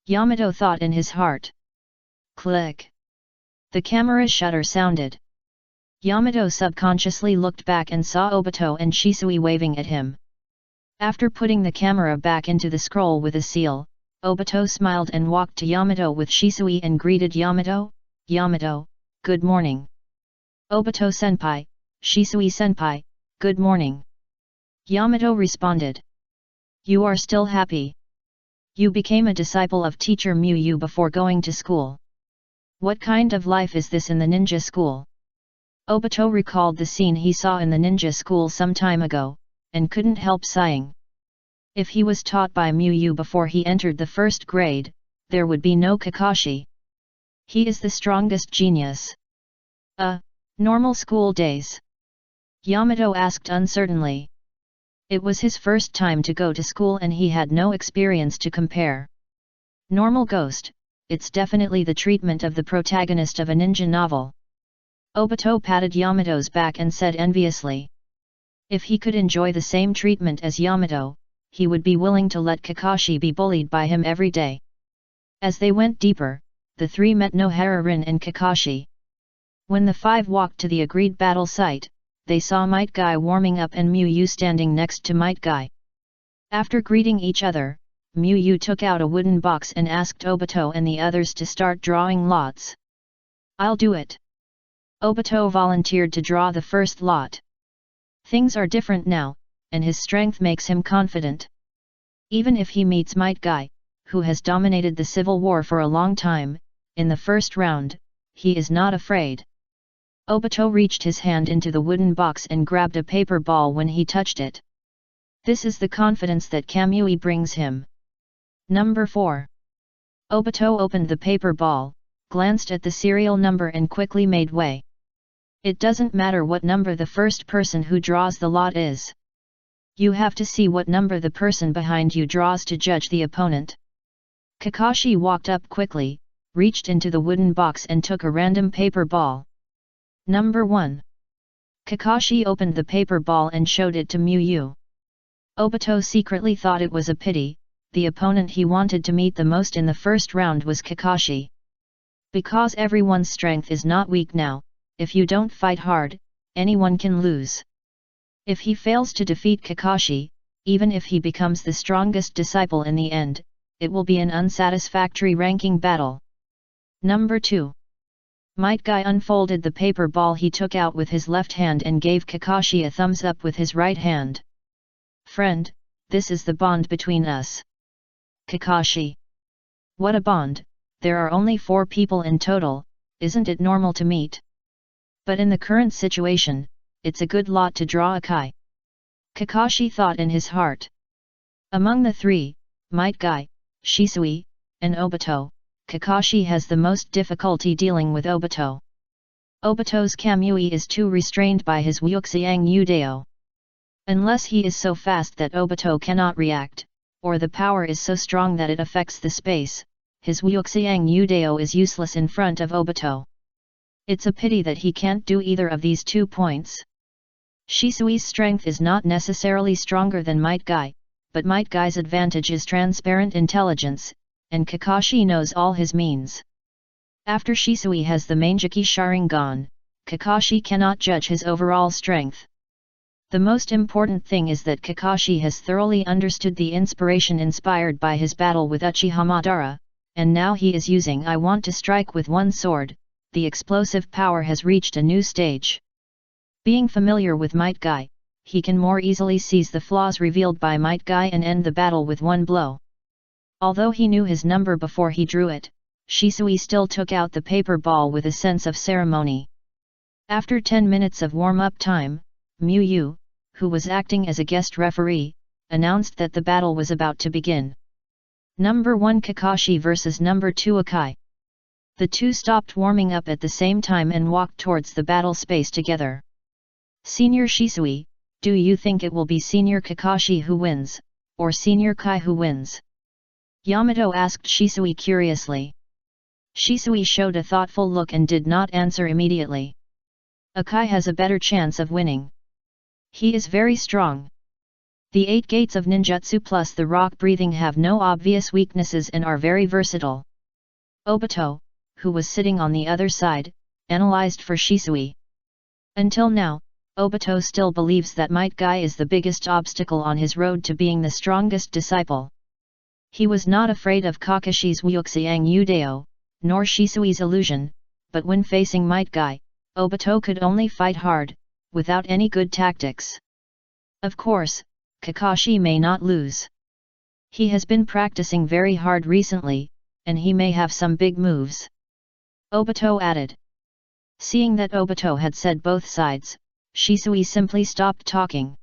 [SPEAKER 1] Yamato thought in his heart. Click. The camera shutter sounded. Yamato subconsciously looked back and saw Obito and Shisui waving at him. After putting the camera back into the scroll with a seal, Obito smiled and walked to Yamato with Shisui and greeted Yamato. Yamato, good morning. Obito senpai, Shisui senpai, good morning. Yamato responded. You are still happy. You became a disciple of teacher Myu before going to school. What kind of life is this in the ninja school? Obito recalled the scene he saw in the ninja school some time ago, and couldn't help sighing. If he was taught by Myu before he entered the first grade, there would be no Kakashi. He is the strongest genius. Normal school days? Yamato asked uncertainly. It was his first time to go to school and he had no experience to compare. Normal ghost, it's definitely the treatment of the protagonist of a ninja novel. Obito patted Yamato's back and said enviously. If he could enjoy the same treatment as Yamato, he would be willing to let Kakashi be bullied by him every day. As they went deeper, the three met Nohara-rin and Kakashi. When the five walked to the agreed battle site, they saw Might Guy warming up and Myu standing next to Might Guy. After greeting each other, Myu took out a wooden box and asked Obito and the others to start drawing lots. I'll do it. Obito volunteered to draw the first lot. Things are different now, and his strength makes him confident. Even if he meets Might Guy, who has dominated the civil war for a long time, in the first round, he is not afraid. Obito reached his hand into the wooden box and grabbed a paper ball when he touched it. This is the confidence that Kamui brings him. Number 4. Obito opened the paper ball, glanced at the serial number and quickly made way. It doesn't matter what number the first person who draws the lot is. You have to see what number the person behind you draws to judge the opponent. Kakashi walked up quickly, reached into the wooden box and took a random paper ball. Number 1. Kakashi opened the paper ball and showed it to Myu. Obito secretly thought it was a pity. The opponent he wanted to meet the most in the first round was Kakashi. Because everyone's strength is not weak now, if you don't fight hard, anyone can lose. If he fails to defeat Kakashi, even if he becomes the strongest disciple in the end, it will be an unsatisfactory ranking battle. Number 2. Might Guy unfolded the paper ball he took out with his left hand and gave Kakashi a thumbs up with his right hand. Friend, this is the bond between us. Kakashi. What a bond, there are only 4 people in total, isn't it normal to meet? But in the current situation, it's a good lot to draw a Kai. Kakashi thought in his heart. Among the 3, Might Guy, Shisui, and Obito, Kakashi has the most difficulty dealing with Obito. Obito's Kamui is too restrained by his Wuxiang Yudao. Unless he is so fast that Obito cannot react, or the power is so strong that it affects the space, his Wuxiang Yudao is useless in front of Obito. It's a pity that he can't do either of these 2 points. Shisui's strength is not necessarily stronger than Might Guy, but Might Guy's advantage is transparent intelligence, and Kakashi knows all his means. After Shisui has the Manjiki Sharingan, Kakashi cannot judge his overall strength. The most important thing is that Kakashi has thoroughly understood the inspiration inspired by his battle with Uchiha Madara, and now he is using I want to strike with one sword. The explosive power has reached a new stage. Being familiar with Might Guy, he can more easily seize the flaws revealed by Might Guy and end the battle with one blow. Although he knew his number before he drew it, Shisui still took out the paper ball with a sense of ceremony. After 10 minutes of warm-up time, Miyu, who was acting as a guest referee, announced that the battle was about to begin. Number 1 Kakashi versus number 2 Akai. The 2 stopped warming up at the same time and walked towards the battle space together. Senior Shisui, do you think it will be Senior Kakashi who wins, or Senior Kai who wins? Yamato asked Shisui curiously. Shisui showed a thoughtful look and did not answer immediately. Akai has a better chance of winning. He is very strong. The 8 gates of ninjutsu plus the rock breathing have no obvious weaknesses and are very versatile. Obito, who was sitting on the other side, analyzed for Shisui. Until now, Obito still believes that Might Guy is the biggest obstacle on his road to being the strongest disciple. He was not afraid of Kakashi's Wuxiang Yudao, nor Shisui's illusion, but when facing Might Guy, Obito could only fight hard, without any good tactics. Of course, Kakashi may not lose. He has been practicing very hard recently, and he may have some big moves. Obito added. Seeing that Obito had said both sides, Shisui simply stopped talking.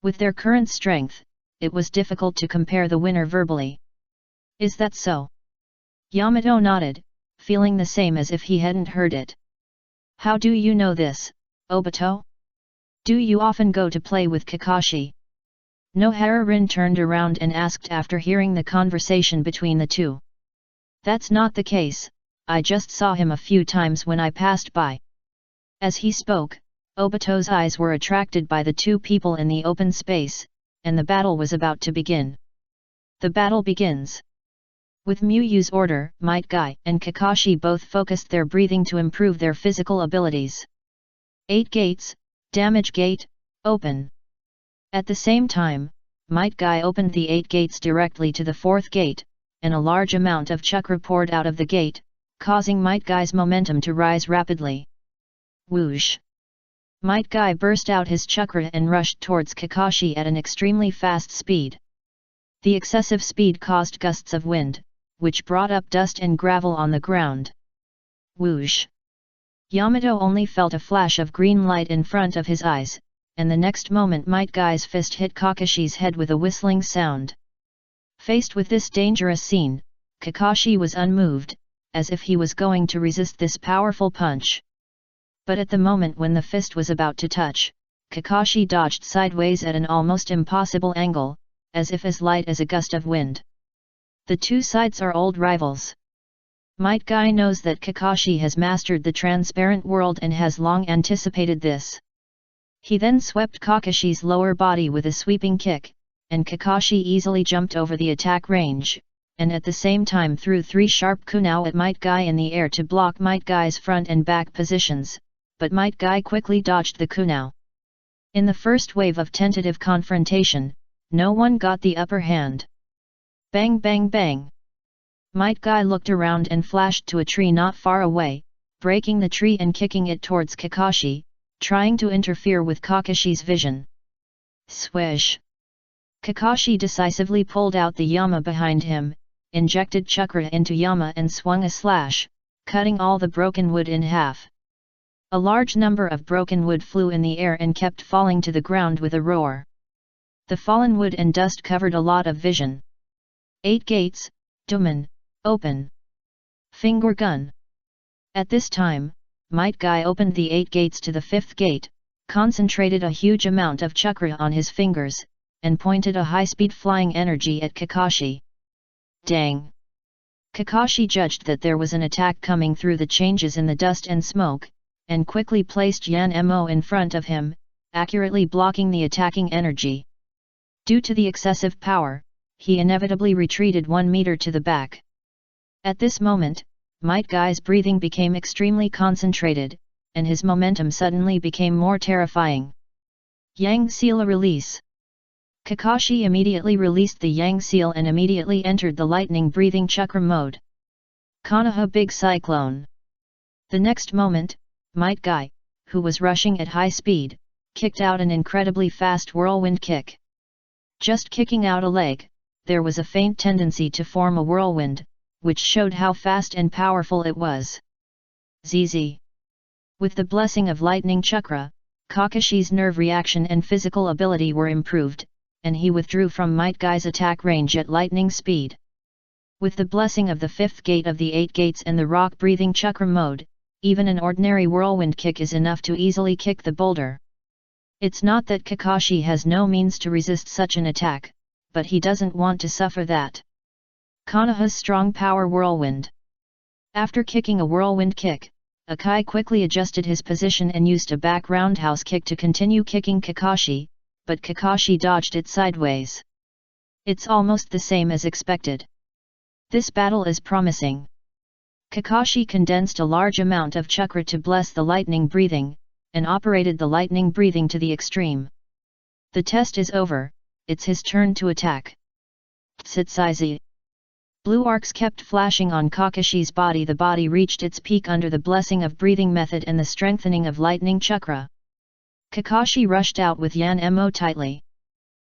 [SPEAKER 1] With their current strength, it was difficult to compare the winner verbally. Is that so? Yamato nodded, feeling the same as if he hadn't heard it. How do you know this, Obito? Do you often go to play with Kakashi? Nohara-rin turned around and asked after hearing the conversation between the 2. That's not the case, I just saw him a few times when I passed by. As he spoke, Obito's eyes were attracted by the 2 people in the open space, and the battle was about to begin. The battle begins. With Miyu's order, Might Guy and Kakashi both focused their breathing to improve their physical abilities. 8 gates, damage gate, open. At the same time, Might Guy opened the 8 gates directly to the 4th gate, and a large amount of chakra poured out of the gate, causing Might Guy's momentum to rise rapidly. Whoosh! Might Guy burst out his chakra and rushed towards Kakashi at an extremely fast speed. The excessive speed caused gusts of wind, which brought up dust and gravel on the ground. Whoosh! Yamato only felt a flash of green light in front of his eyes, and the next moment Might Guy's fist hit Kakashi's head with a whistling sound. Faced with this dangerous scene, Kakashi was unmoved, as if he was going to resist this powerful punch. But at the moment when the fist was about to touch, Kakashi dodged sideways at an almost impossible angle, as if as light as a gust of wind. The 2 sides are old rivals. Might Guy knows that Kakashi has mastered the transparent world and has long anticipated this. He then swept Kakashi's lower body with a sweeping kick, and Kakashi easily jumped over the attack range, and at the same time threw 3 sharp kunai at Might Guy in the air to block Might Guy's front and back positions, but Might Guy quickly dodged the kunai. In the first wave of tentative confrontation, no one got the upper hand. Bang bang bang! Might Guy looked around and flashed to a tree not far away, breaking the tree and kicking it towards Kakashi, trying to interfere with Kakashi's vision. Swish! Kakashi decisively pulled out the Yama behind him, injected chakra into Yama and swung a slash, cutting all the broken wood in half. A large number of broken wood flew in the air and kept falling to the ground with a roar. The fallen wood and dust covered a lot of vision. 8 gates, Doman, open. Finger gun. At this time, Might Guy opened the 8 gates to the 5th gate, concentrated a huge amount of chakra on his fingers, and pointed a high-speed flying energy at Kakashi. Dang! Kakashi judged that there was an attack coming through the changes in the dust and smoke, and quickly placed Yan-mo in front of him, accurately blocking the attacking energy. Due to the excessive power, he inevitably retreated 1 meter to the back. At this moment, Might Guy's breathing became extremely concentrated, and his momentum suddenly became more terrifying. Yang Seal release. Kakashi immediately released the Yang Seal and immediately entered the lightning-breathing chakra mode. Konoha Big Cyclone. The next moment, Might Guy, who was rushing at high speed, kicked out an incredibly fast whirlwind kick. Just kicking out a leg, there was a faint tendency to form a whirlwind, which showed how fast and powerful it was. ZZ. With the blessing of lightning chakra, Kakashi's nerve reaction and physical ability were improved, and he withdrew from Might Guy's attack range at lightning speed. With the blessing of the 5th gate of the 8 gates and the rock-breathing chakra mode, even an ordinary whirlwind kick is enough to easily kick the boulder. It's not that Kakashi has no means to resist such an attack, but he doesn't want to suffer that. Konoha's strong power whirlwind. After kicking a whirlwind kick, Akai quickly adjusted his position and used a back roundhouse kick to continue kicking Kakashi, but Kakashi dodged it sideways. It's almost the same as expected. This battle is promising. Kakashi condensed a large amount of chakra to bless the lightning breathing, and operated the lightning breathing to the extreme. The test is over, it's his turn to attack. Tsitsaizi. Blue arcs kept flashing on Kakashi's body. The body reached its peak under the blessing of breathing method and the strengthening of lightning chakra. Kakashi rushed out with Yan-mo tightly.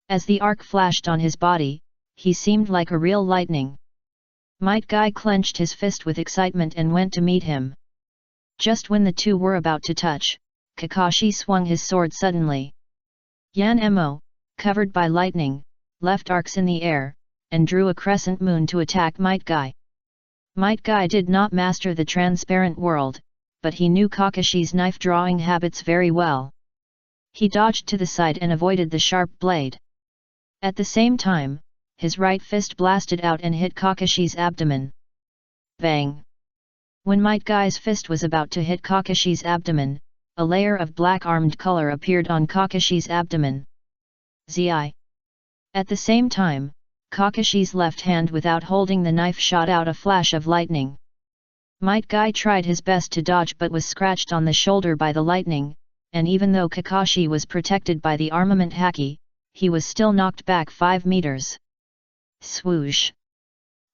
[SPEAKER 1] As the arc flashed on his body, he seemed like a real lightning. Might Guy clenched his fist with excitement and went to meet him. Just when the two were about to touch, Kakashi swung his sword suddenly. Yan-mo, covered by lightning, left arcs in the air, and drew a crescent moon to attack Might Guy. Might Guy did not master the transparent world, but he knew Kakashi's knife-drawing habits very well. He dodged to the side and avoided the sharp blade. At the same time, his right fist blasted out and hit Kakashi's abdomen. Bang! When Might Guy's fist was about to hit Kakashi's abdomen, a layer of black armed color appeared on Kakashi's abdomen. Zi. At the same time, Kakashi's left hand without holding the knife shot out a flash of lightning. Might Guy tried his best to dodge but was scratched on the shoulder by the lightning, and even though Kakashi was protected by the armament haki, he was still knocked back 5 meters. Swoosh!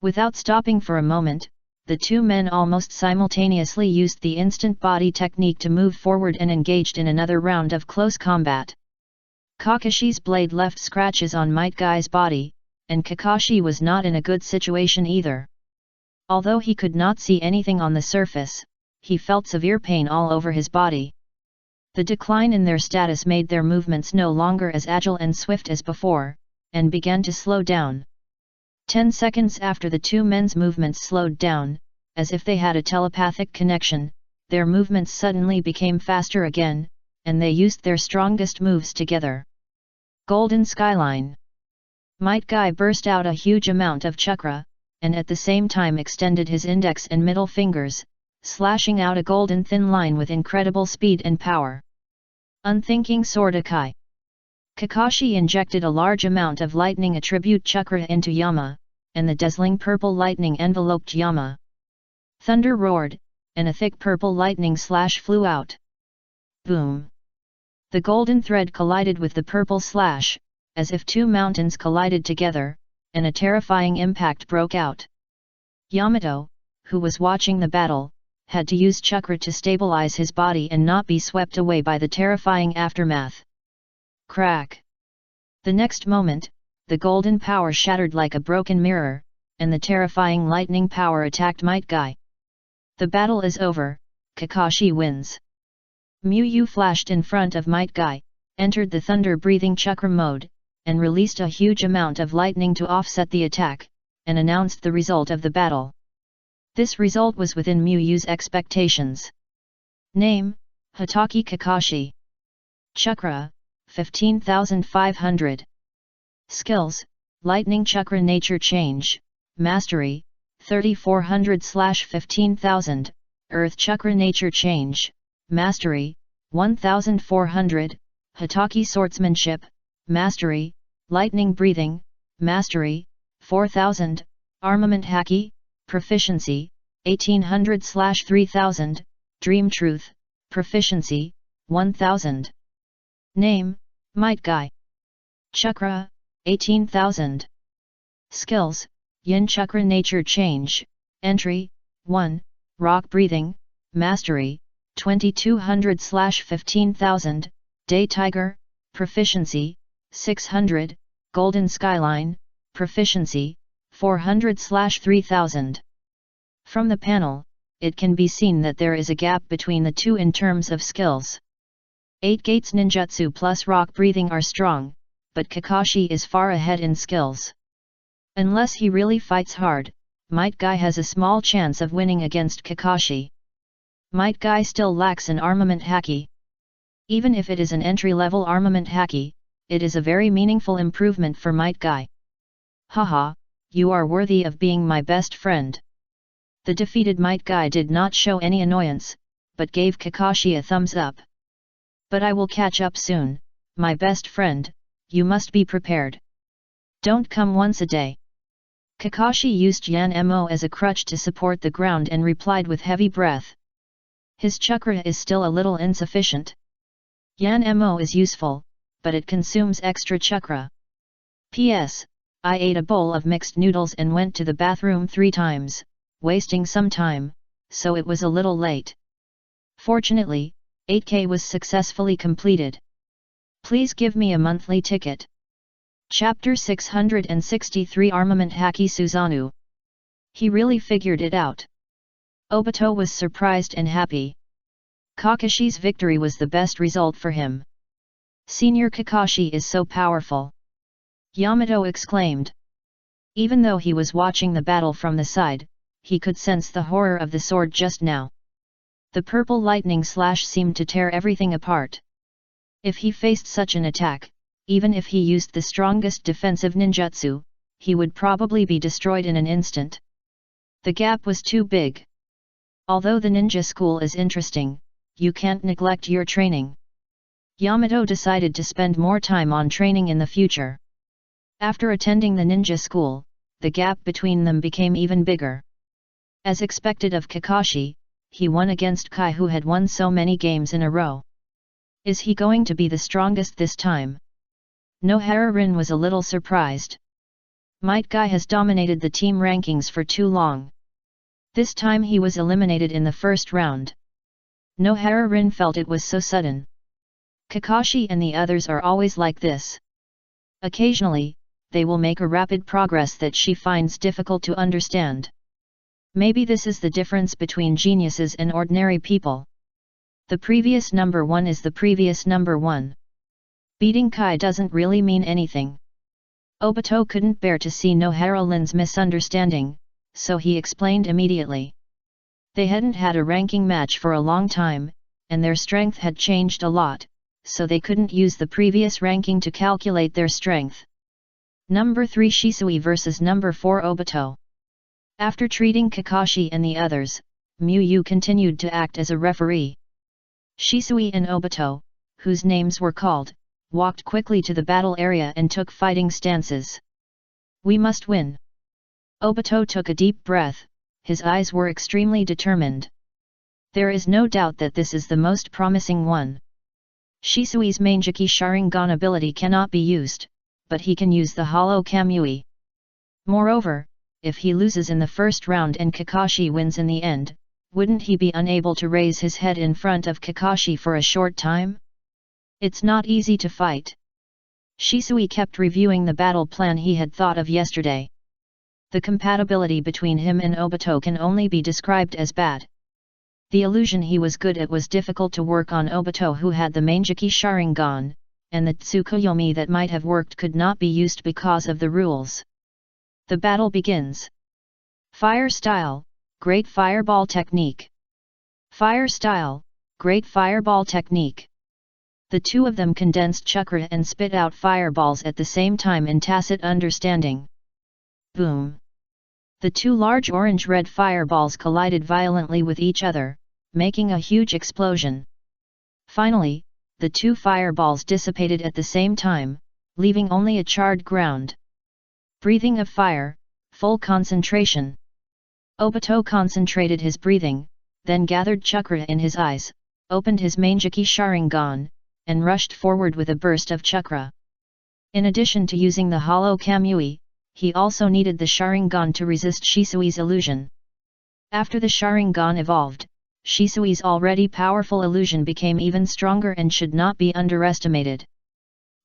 [SPEAKER 1] Without stopping for a moment, the two men almost simultaneously used the instant body technique to move forward and engaged in another round of close combat. Kakashi's blade left scratches on Might Guy's body, and Kakashi was not in a good situation either. Although he could not see anything on the surface, he felt severe pain all over his body. The decline in their status made their movements no longer as agile and swift as before, and began to slow down. 10 seconds after the two men's movements slowed down, as if they had a telepathic connection, their movements suddenly became faster again, and they used their strongest moves together. Golden Skyline. Might Guy burst out a huge amount of chakra, and at the same time extended his index and middle fingers, slashing out a golden thin line with incredible speed and power. Unthinking Sword Akai. Kakashi injected a large amount of lightning attribute chakra into Yama, and the dazzling purple lightning enveloped Yama. Thunder roared, and a thick purple lightning slash flew out. Boom! The golden thread collided with the purple slash, as if two mountains collided together, and a terrifying impact broke out. Yamato, who was watching the battle, had to use chakra to stabilize his body and not be swept away by the terrifying aftermath. Crack! The next moment, the golden power shattered like a broken mirror, and the terrifying lightning power attacked Might Guy. The battle is over, Kakashi wins. Miyu flashed in front of Might Guy, entered the thunder-breathing chakra mode, and released a huge amount of lightning to offset the attack, and announced the result of the battle. This result was within Miyu's expectations. Name: Hatake Kakashi. Chakra: 15,500. Skills: Lightning Chakra Nature Change, Mastery, 3,400/15,000, Earth Chakra Nature Change, Mastery, 1,400, Hatake Swordsmanship, Mastery, Lightning Breathing, Mastery, 4,000, Armament Haki, Proficiency, 1,800/3,000, Dream Truth, Proficiency, 1,000. Name: Might Guy. Chakra: 18,000. Skills: Yin Chakra Nature Change, Entry, 1, Rock Breathing, Mastery, 2,200/15,000, Day Tiger, Proficiency, 600, Golden Skyline, Proficiency, 400/3,000. From the panel, it can be seen that there is a gap between the two in terms of skills. 8 Gates Ninjutsu plus Rock Breathing are strong, but Kakashi is far ahead in skills. Unless he really fights hard, Might Guy has a small chance of winning against Kakashi. Might Guy still lacks an armament haki. Even if it is an entry-level armament haki, it is a very meaningful improvement for Might Guy. Haha, you are worthy of being my best friend. The defeated Might Guy did not show any annoyance, but gave Kakashi a thumbs up. But I will catch up soon, my best friend, you must be prepared. Don't come once a day. Kakashi used Yan-mo as a crutch to support the ground and replied with heavy breath. His chakra is still a little insufficient. Yan-mo is useful, but it consumes extra chakra. P.S. I ate a bowl of mixed noodles and went to the bathroom 3 times, wasting some time, so it was a little late. Fortunately, 8K was successfully completed. Please give me a monthly ticket. Chapter 663 Armament Haki Susanoo. He really figured it out. Obito was surprised and happy. Kakashi's victory was the best result for him. Senior Kakashi is so powerful! Yamato exclaimed. Even though he was watching the battle from the side, he could sense the horror of the sword just now. The purple lightning slash seemed to tear everything apart. If he faced such an attack, even if he used the strongest defensive ninjutsu, he would probably be destroyed in an instant. The gap was too big. Although the ninja school is interesting, you can't neglect your training. Yamato decided to spend more time on training in the future. After attending the ninja school, the gap between them became even bigger. As expected of Kakashi, he won against Kai, who had won so many games in a row. Is he going to be the strongest this time? Nohara-rin was a little surprised. Might Guy has dominated the team rankings for too long. This time he was eliminated in the first round. Nohara-rin felt it was so sudden. Kakashi and the others are always like this. Occasionally, they will make a rapid progress that she finds difficult to understand. Maybe this is the difference between geniuses and ordinary people. The previous number 1 is the previous number 1. Beating Kai doesn't really mean anything. Obito couldn't bear to see Nohara-rin's misunderstanding, so he explained immediately. They hadn't had a ranking match for a long time, and their strength had changed a lot, so they couldn't use the previous ranking to calculate their strength. Number 3 Shisui versus number 4 Obito. After treating Kakashi and the others, Miyu continued to act as a referee. Shisui and Obito, whose names were called, walked quickly to the battle area and took fighting stances. We must win. Obito took a deep breath, his eyes were extremely determined. There is no doubt that this is the most promising one. Shisui's Mangeki Sharingan ability cannot be used, but he can use the Hollow Kamui. Moreover, if he loses in the first round and Kakashi wins in the end, wouldn't he be unable to raise his head in front of Kakashi for a short time? It's not easy to fight. Shisui kept reviewing the battle plan he had thought of yesterday. The compatibility between him and Obito can only be described as bad. The illusion he was good at was difficult to work on Obito, who had the Mangeki Sharingan, and the Tsukuyomi that might have worked could not be used because of the rules. The battle begins. Fire style, great fireball technique. Fire style, great fireball technique. The two of them condensed chakra and spit out fireballs at the same time in tacit understanding. Boom! The two large orange-red fireballs collided violently with each other, making a huge explosion. Finally, the two fireballs dissipated at the same time, leaving only a charred ground. Breathing of fire, full concentration. Obito concentrated his breathing, then gathered chakra in his eyes, opened his Mangeki Sharingan, and rushed forward with a burst of chakra. In addition to using the Hollow Kamui, he also needed the Sharingan to resist Shisui's illusion. After the Sharingan evolved, Shisui's already powerful illusion became even stronger and should not be underestimated.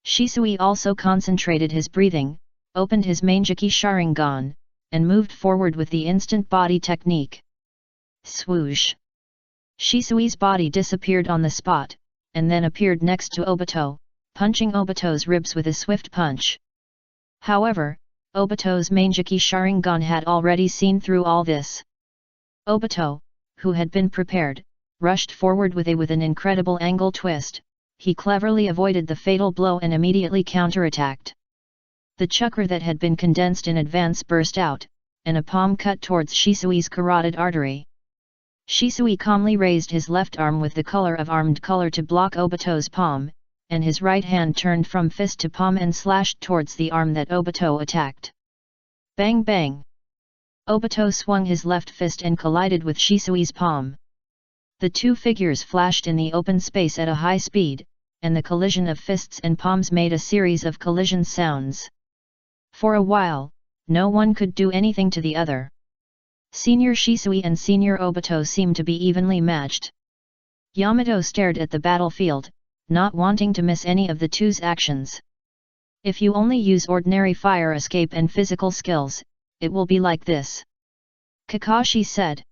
[SPEAKER 1] Shisui also concentrated his breathing, opened his Mangeki Sharingan, and moved forward with the instant body technique. Swoosh! Shisui's body disappeared on the spot, and then appeared next to Obito, punching Obito's ribs with a swift punch. However, Obito's Mangeki Sharingan had already seen through all this. Obito, who had been prepared, rushed forward with an incredible angle twist. He cleverly avoided the fatal blow and immediately counterattacked. The chakra that had been condensed in advance burst out, and a palm cut towards Shisui's carotid artery. Shisui calmly raised his left arm with the color of armed color to block Obito's palm, and his right hand turned from fist to palm and slashed towards the arm that Obito attacked. Bang bang! Obito swung his left fist and collided with Shisui's palm. The two figures flashed in the open space at a high speed, and the collision of fists and palms made a series of collision sounds. For a while, no one could do anything to the other. Senior Shisui and Senior Obito seemed to be evenly matched. Yamato stared at the battlefield, not wanting to miss any of the two's actions. If you only use ordinary fire escape and physical skills, it will be like this. Kakashi said.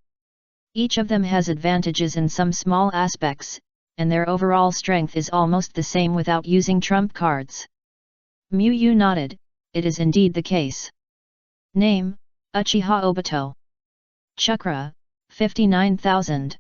[SPEAKER 1] Each of them has advantages in some small aspects, and their overall strength is almost the same without using trump cards. Muyu nodded, it is indeed the case. Name, Uchiha Obito. Chakra, 59,000.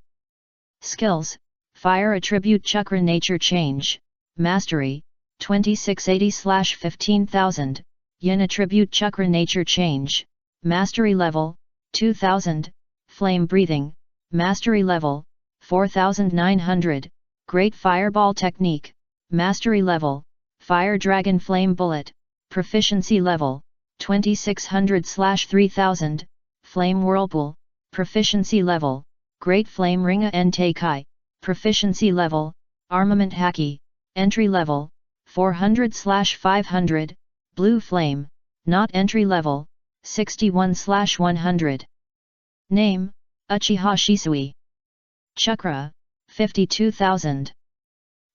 [SPEAKER 1] Skills, Fire Attribute Chakra Nature Change, Mastery, 2680/15,000, Yin Attribute Chakra Nature Change, Mastery Level, 2000, Flame Breathing, Mastery Level, 4900, Great Fireball Technique, Mastery Level, Fire Dragon Flame Bullet, Proficiency Level, 2600/3000, Flame Whirlpool, Proficiency Level, Great Flame Ringa Enteikai, Proficiency Level, Armament Haki, Entry Level, 400/500, Blue Flame, Not Entry Level, 61/100. Name, Uchiha Shisui. Chakra, 52,000.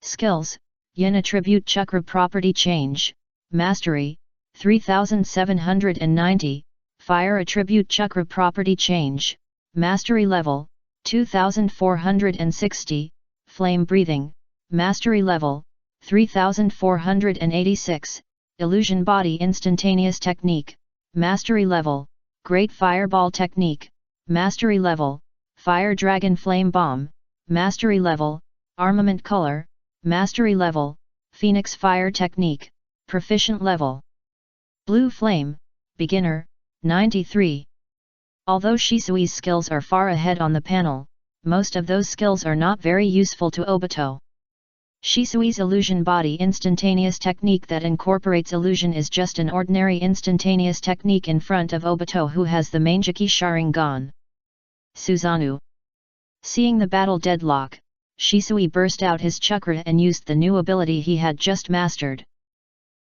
[SPEAKER 1] Skills, Yin Attribute Chakra Property Change, Mastery, 3790, Fire Attribute Chakra Property Change, Mastery Level, 2460, Flame Breathing, Mastery Level, 3486, Illusion Body Instantaneous Technique, Mastery Level, Great Fireball Technique, Mastery Level, Fire Dragon Flame Bomb, Mastery Level, Armament Color, Mastery Level, Phoenix Fire Technique, Proficient Level. Blue Flame, Beginner, 93. Although Shisui's skills are far ahead on the panel, most of those skills are not very useful to Obito. Shisui's illusion body instantaneous technique that incorporates illusion is just an ordinary instantaneous technique in front of Obito, who has the Manjiki Sharingan. Susanoo. Seeing the battle deadlock, Shisui burst out his chakra and used the new ability he had just mastered.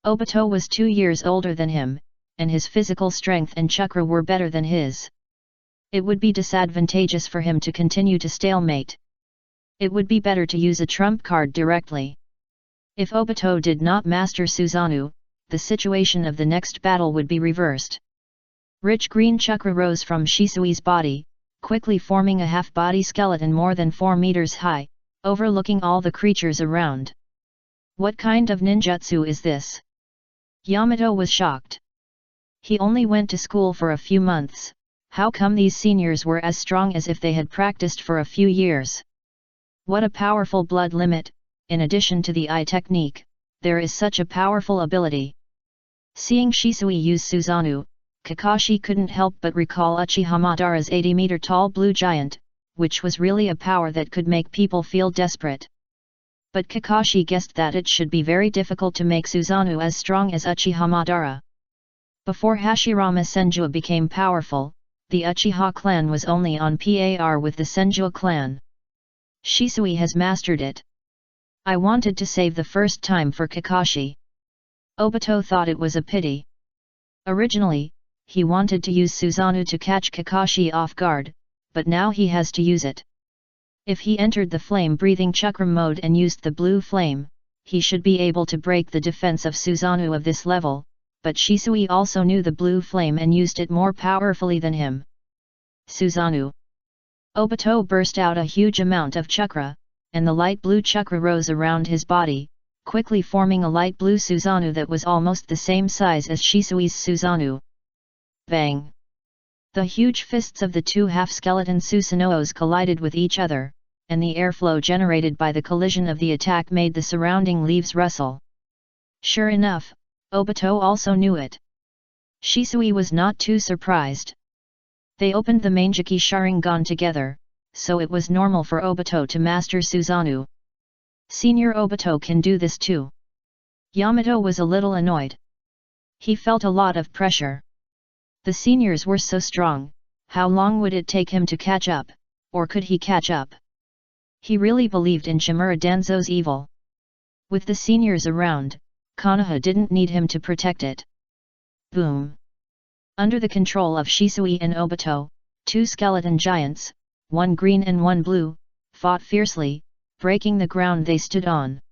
[SPEAKER 1] Obito was 2 years older than him, and his physical strength and chakra were better than his. It would be disadvantageous for him to continue to stalemate. It would be better to use a trump card directly. If Obito did not master Susanoo, the situation of the next battle would be reversed. Rich green chakra rose from Shisui's body, quickly forming a half-body skeleton more than 4 meters high, overlooking all the creatures around. What kind of ninjutsu is this? Yamato was shocked. He only went to school for a few months. How come these seniors were as strong as if they had practiced for a few years? What a powerful blood limit! In addition to the eye technique, there is such a powerful ability. Seeing Shisui use Susanoo, Kakashi couldn't help but recall Uchiha Madara's 80-meter-tall blue giant, which was really a power that could make people feel desperate. But Kakashi guessed that it should be very difficult to make Susanoo as strong as Uchiha Madara. Before Hashirama Senjua became powerful, the Uchiha clan was only on par with the Senjua clan. Shisui has mastered it. I wanted to save the first time for Kakashi. Obito thought it was a pity. Originally, he wanted to use Susanoo to catch Kakashi off guard, but now he has to use it. If he entered the flame-breathing chakra mode and used the blue flame, he should be able to break the defense of Susanoo of this level, but Shisui also knew the blue flame and used it more powerfully than him. Susanoo. Obito burst out a huge amount of chakra, and the light blue chakra rose around his body, quickly forming a light blue Susanoo that was almost the same size as Shisui's Susanoo. Bang! The huge fists of the two half-skeleton Susanoos collided with each other, and the airflow generated by the collision of the attack made the surrounding leaves rustle. Sure enough, Obito also knew it. Shisui was not too surprised. They opened the Manjiki Sharingan together, so it was normal for Obito to master Susanoo. Senior Obito can do this too. Yamato was a little annoyed. He felt a lot of pressure. The seniors were so strong, how long would it take him to catch up, or could he catch up? He really believed in Shimura Danzo's evil. With the seniors around, Konoha didn't need him to protect it. Boom! Under the control of Shisui and Obito, 2 skeleton giants, one green and one blue, fought fiercely, breaking the ground they stood on.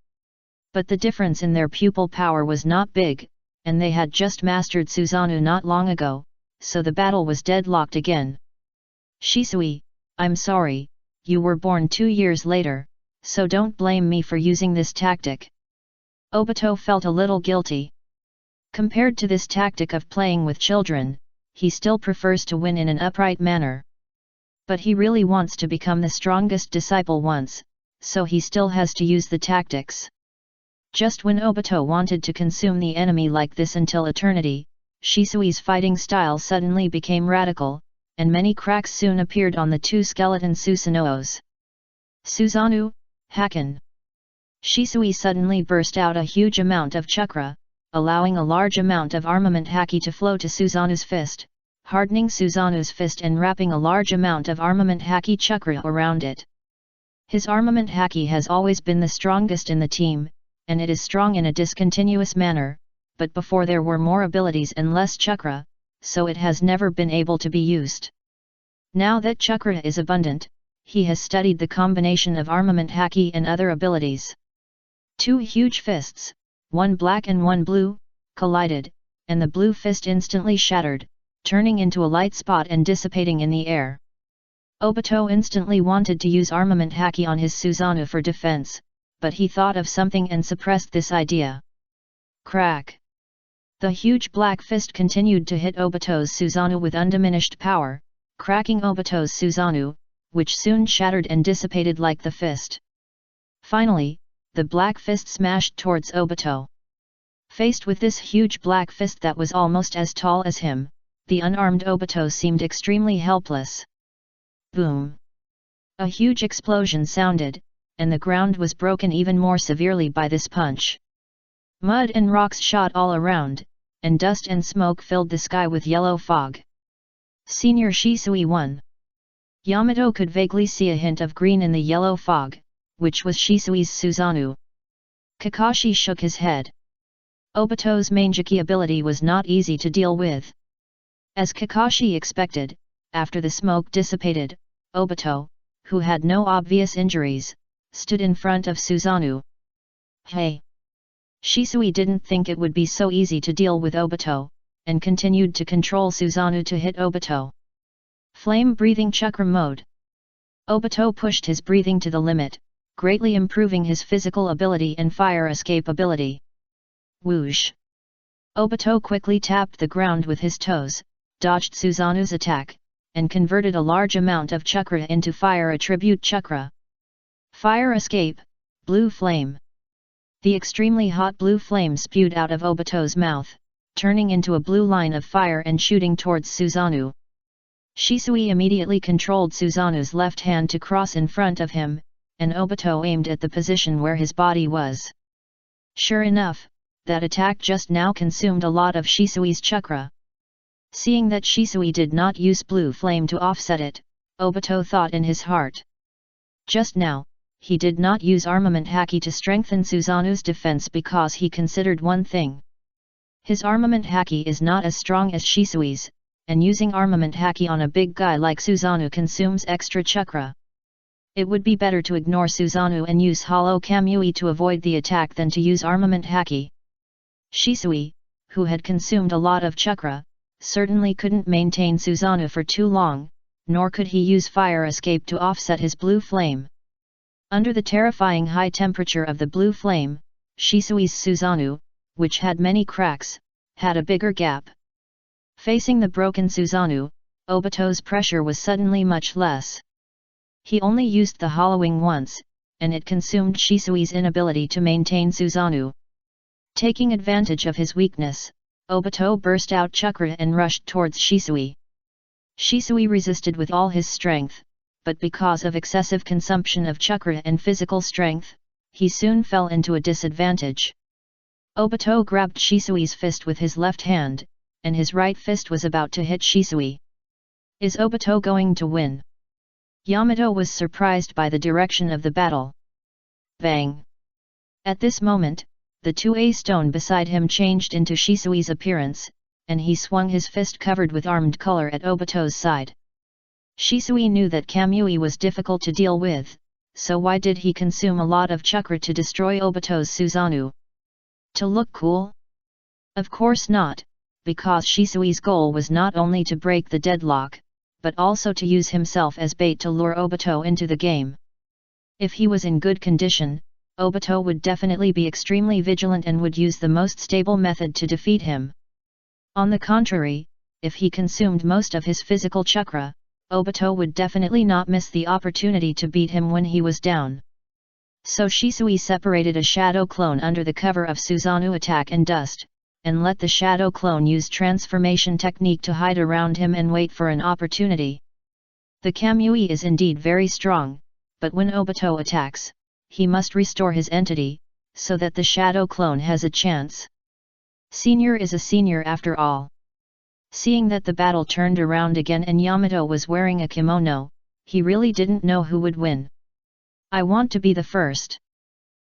[SPEAKER 1] But the difference in their pupil power was not big, and they had just mastered Susanoo not long ago, so the battle was deadlocked again. Shisui, I'm sorry, you were born 2 years later, so don't blame me for using this tactic. Obito felt a little guilty. Compared to this tactic of playing with children, he still prefers to win in an upright manner. But he really wants to become the strongest disciple once, so he still has to use the tactics. Just when Obito wanted to consume the enemy like this until eternity, Shisui's fighting style suddenly became radical, and many cracks soon appeared on the 2 skeleton Susanoos. Susanoo, Hakken. Shisui suddenly burst out a huge amount of chakra, allowing a large amount of armament haki to flow to Susanoo's fist, hardening Susanoo's fist and wrapping a large amount of armament haki chakra around it. His armament haki has always been the strongest in the team, and it is strong in a discontinuous manner, but before there were more abilities and less chakra, so it has never been able to be used. Now that chakra is abundant, he has studied the combination of armament haki and other abilities. 2 huge fists, one black and one blue, collided, and the blue fist instantly shattered, turning into a light spot and dissipating in the air. Obito instantly wanted to use armament haki on his Susanoo for defense, but he thought of something and suppressed this idea. Crack! The huge black fist continued to hit Obito's Susanoo with undiminished power, cracking Obito's Susanoo, which soon shattered and dissipated like the fist. Finally, the black fist smashed towards Obito. Faced with this huge black fist that was almost as tall as him, the unarmed Obito seemed extremely helpless. Boom! A huge explosion sounded, and the ground was broken even more severely by this punch. Mud and rocks shot all around, and dust and smoke filled the sky with yellow fog. Senior Shisui won. Yamato could vaguely see a hint of green in the yellow fog, which was Shisui's Susanoo. Kakashi shook his head. Obito's Mangeki ability was not easy to deal with. As Kakashi expected, after the smoke dissipated, Obito, who had no obvious injuries, stood in front of Susanoo. Hey! Shisui didn't think it would be so easy to deal with Obito, and continued to control Susanoo to hit Obito. Flame breathing chakra mode. Obito pushed his breathing to the limit, greatly improving his physical ability and fire escape ability. Whoosh! Obito quickly tapped the ground with his toes, dodged Susanoo's attack, and converted a large amount of chakra into fire attribute chakra. Fire escape, blue flame. The extremely hot blue flame spewed out of Obito's mouth, turning into a blue line of fire and shooting towards Susanoo. Shisui immediately controlled Susanoo's left hand to cross in front of him, and Obito aimed at the position where his body was. Sure enough, that attack just now consumed a lot of Shisui's chakra. Seeing that Shisui did not use blue flame to offset it, Obito thought in his heart. Just now, he did not use armament haki to strengthen Susanoo's defense because he considered one thing. His armament haki is not as strong as Shisui's, and using armament haki on a big guy like Susanoo consumes extra chakra. It would be better to ignore Susanoo and use Hollow Kamui to avoid the attack than to use armament haki. Shisui, who had consumed a lot of chakra, certainly couldn't maintain Susanoo for too long, nor could he use fire escape to offset his blue flame. Under the terrifying high temperature of the blue flame, Shisui's Susanoo, which had many cracks, had a bigger gap. Facing the broken Susanoo, Obito's pressure was suddenly much less. He only used the hollowing once, and it consumed Shisui's inability to maintain Susanoo. Taking advantage of his weakness, Obito burst out chakra and rushed towards Shisui. Shisui resisted with all his strength, but because of excessive consumption of chakra and physical strength, he soon fell into a disadvantage. Obito grabbed Shisui's fist with his left hand, and his right fist was about to hit Shisui. Is Obito going to win? Yamato was surprised by the direction of the battle. Bang! At this moment, the 2A stone beside him changed into Shisui's appearance, and he swung his fist covered with armed color at Obito's side. Shisui knew that Kamui was difficult to deal with, so why did he consume a lot of chakra to destroy Obito's Susanoo? To look cool? Of course not, because Shisui's goal was not only to break the deadlock, but also to use himself as bait to lure Obito into the game. If he was in good condition, Obito would definitely be extremely vigilant and would use the most stable method to defeat him. On the contrary, if he consumed most of his physical chakra, Obito would definitely not miss the opportunity to beat him when he was down. So Shisui separated a shadow clone under the cover of Susanoo attack and dust, and let the shadow clone use transformation technique to hide around him and wait for an opportunity. The Kamui is indeed very strong, but when Obito attacks, he must restore his entity, so that the shadow clone has a chance. Senior is a senior after all. Seeing that the battle turned around again and Yamato was wearing a kimono, he really didn't know who would win. I want to be the first.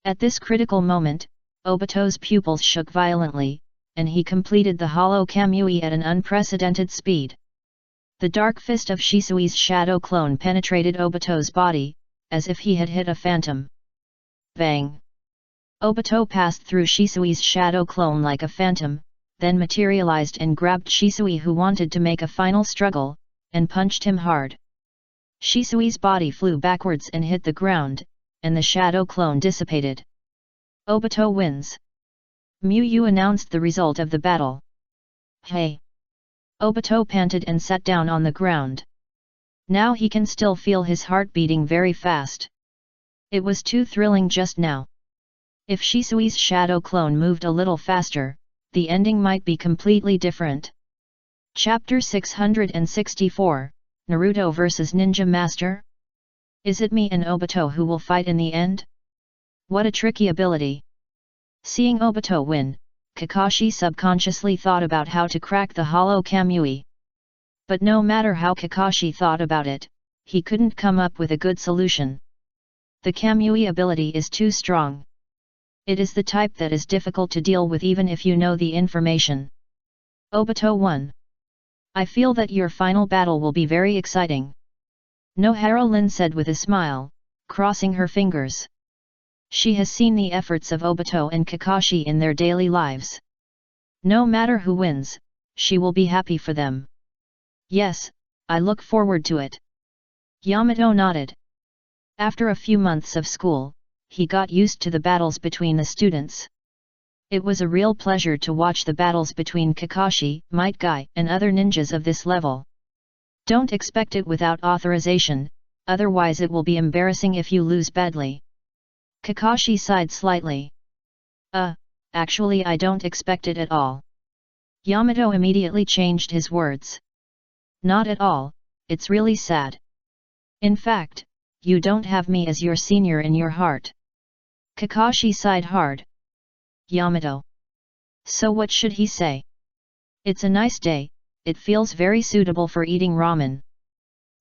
[SPEAKER 1] At this critical moment, Obito's pupils shook violently, and he completed the Hollow Kamui at an unprecedented speed. The dark fist of Shisui's shadow clone penetrated Obito's body, as if he had hit a phantom. Bang! Obito passed through Shisui's shadow clone like a phantom, then materialized and grabbed Shisui, who wanted to make a final struggle, and punched him hard. Shisui's body flew backwards and hit the ground, and the shadow clone dissipated. Obito wins. Miyu announced the result of the battle. Hey! Obito panted and sat down on the ground. Now he can still feel his heart beating very fast. It was too thrilling just now. If Shisui's shadow clone moved a little faster, the ending might be completely different. Chapter 664, Naruto vs Ninja Master? Is it me and Obito who will fight in the end? What a tricky ability! Seeing Obito win, Kakashi subconsciously thought about how to crack the hollow Kamui. But no matter how Kakashi thought about it, he couldn't come up with a good solution. The Kamui ability is too strong. It is the type that is difficult to deal with even if you know the information. Obito won. I feel that your final battle will be very exciting. Nohara Lin said with a smile, crossing her fingers. She has seen the efforts of Obito and Kakashi in their daily lives. No matter who wins, she will be happy for them. Yes, I look forward to it. Yamato nodded. After a few months of school, he got used to the battles between the students. It was a real pleasure to watch the battles between Kakashi, Might Guy, and other ninjas of this level. Don't expect it without authorization, otherwise it will be embarrassing if you lose badly. Kakashi sighed slightly. Actually I don't expect it at all. Yamato immediately changed his words. Not at all, it's really sad. In fact, you don't have me as your senior in your heart. Kakashi sighed hard. Yamato. So what should he say? It's a nice day, it feels very suitable for eating ramen.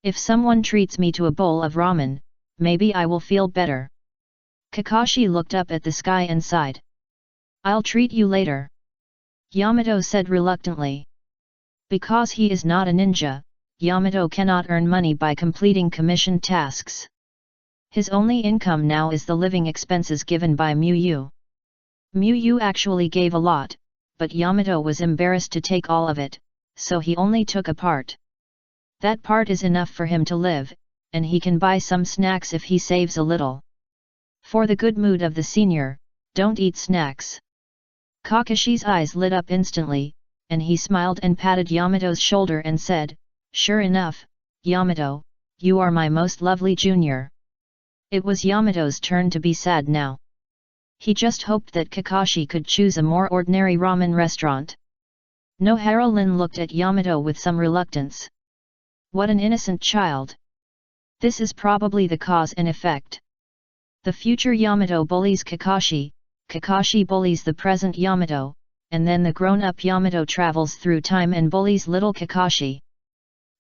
[SPEAKER 1] If someone treats me to a bowl of ramen, maybe I will feel better. Kakashi looked up at the sky and sighed. I'll treat you later. Yamato said reluctantly. Because he is not a ninja, Yamato cannot earn money by completing commissioned tasks. His only income now is the living expenses given by Muyu. Muyu actually gave a lot, but Yamato was embarrassed to take all of it, so he only took a part. That part is enough for him to live, and he can buy some snacks if he saves a little. For the good mood of the senior, don't eat snacks. Kakashi's eyes lit up instantly, and he smiled and patted Yamato's shoulder and said, Sure enough, Yamato, you are my most lovely junior. It was Yamato's turn to be sad now. He just hoped that Kakashi could choose a more ordinary ramen restaurant. Nohara Lin looked at Yamato with some reluctance. What an innocent child. This is probably the cause and effect. The future Yamato bullies Kakashi, Kakashi bullies the present Yamato, and then the grown-up Yamato travels through time and bullies little Kakashi.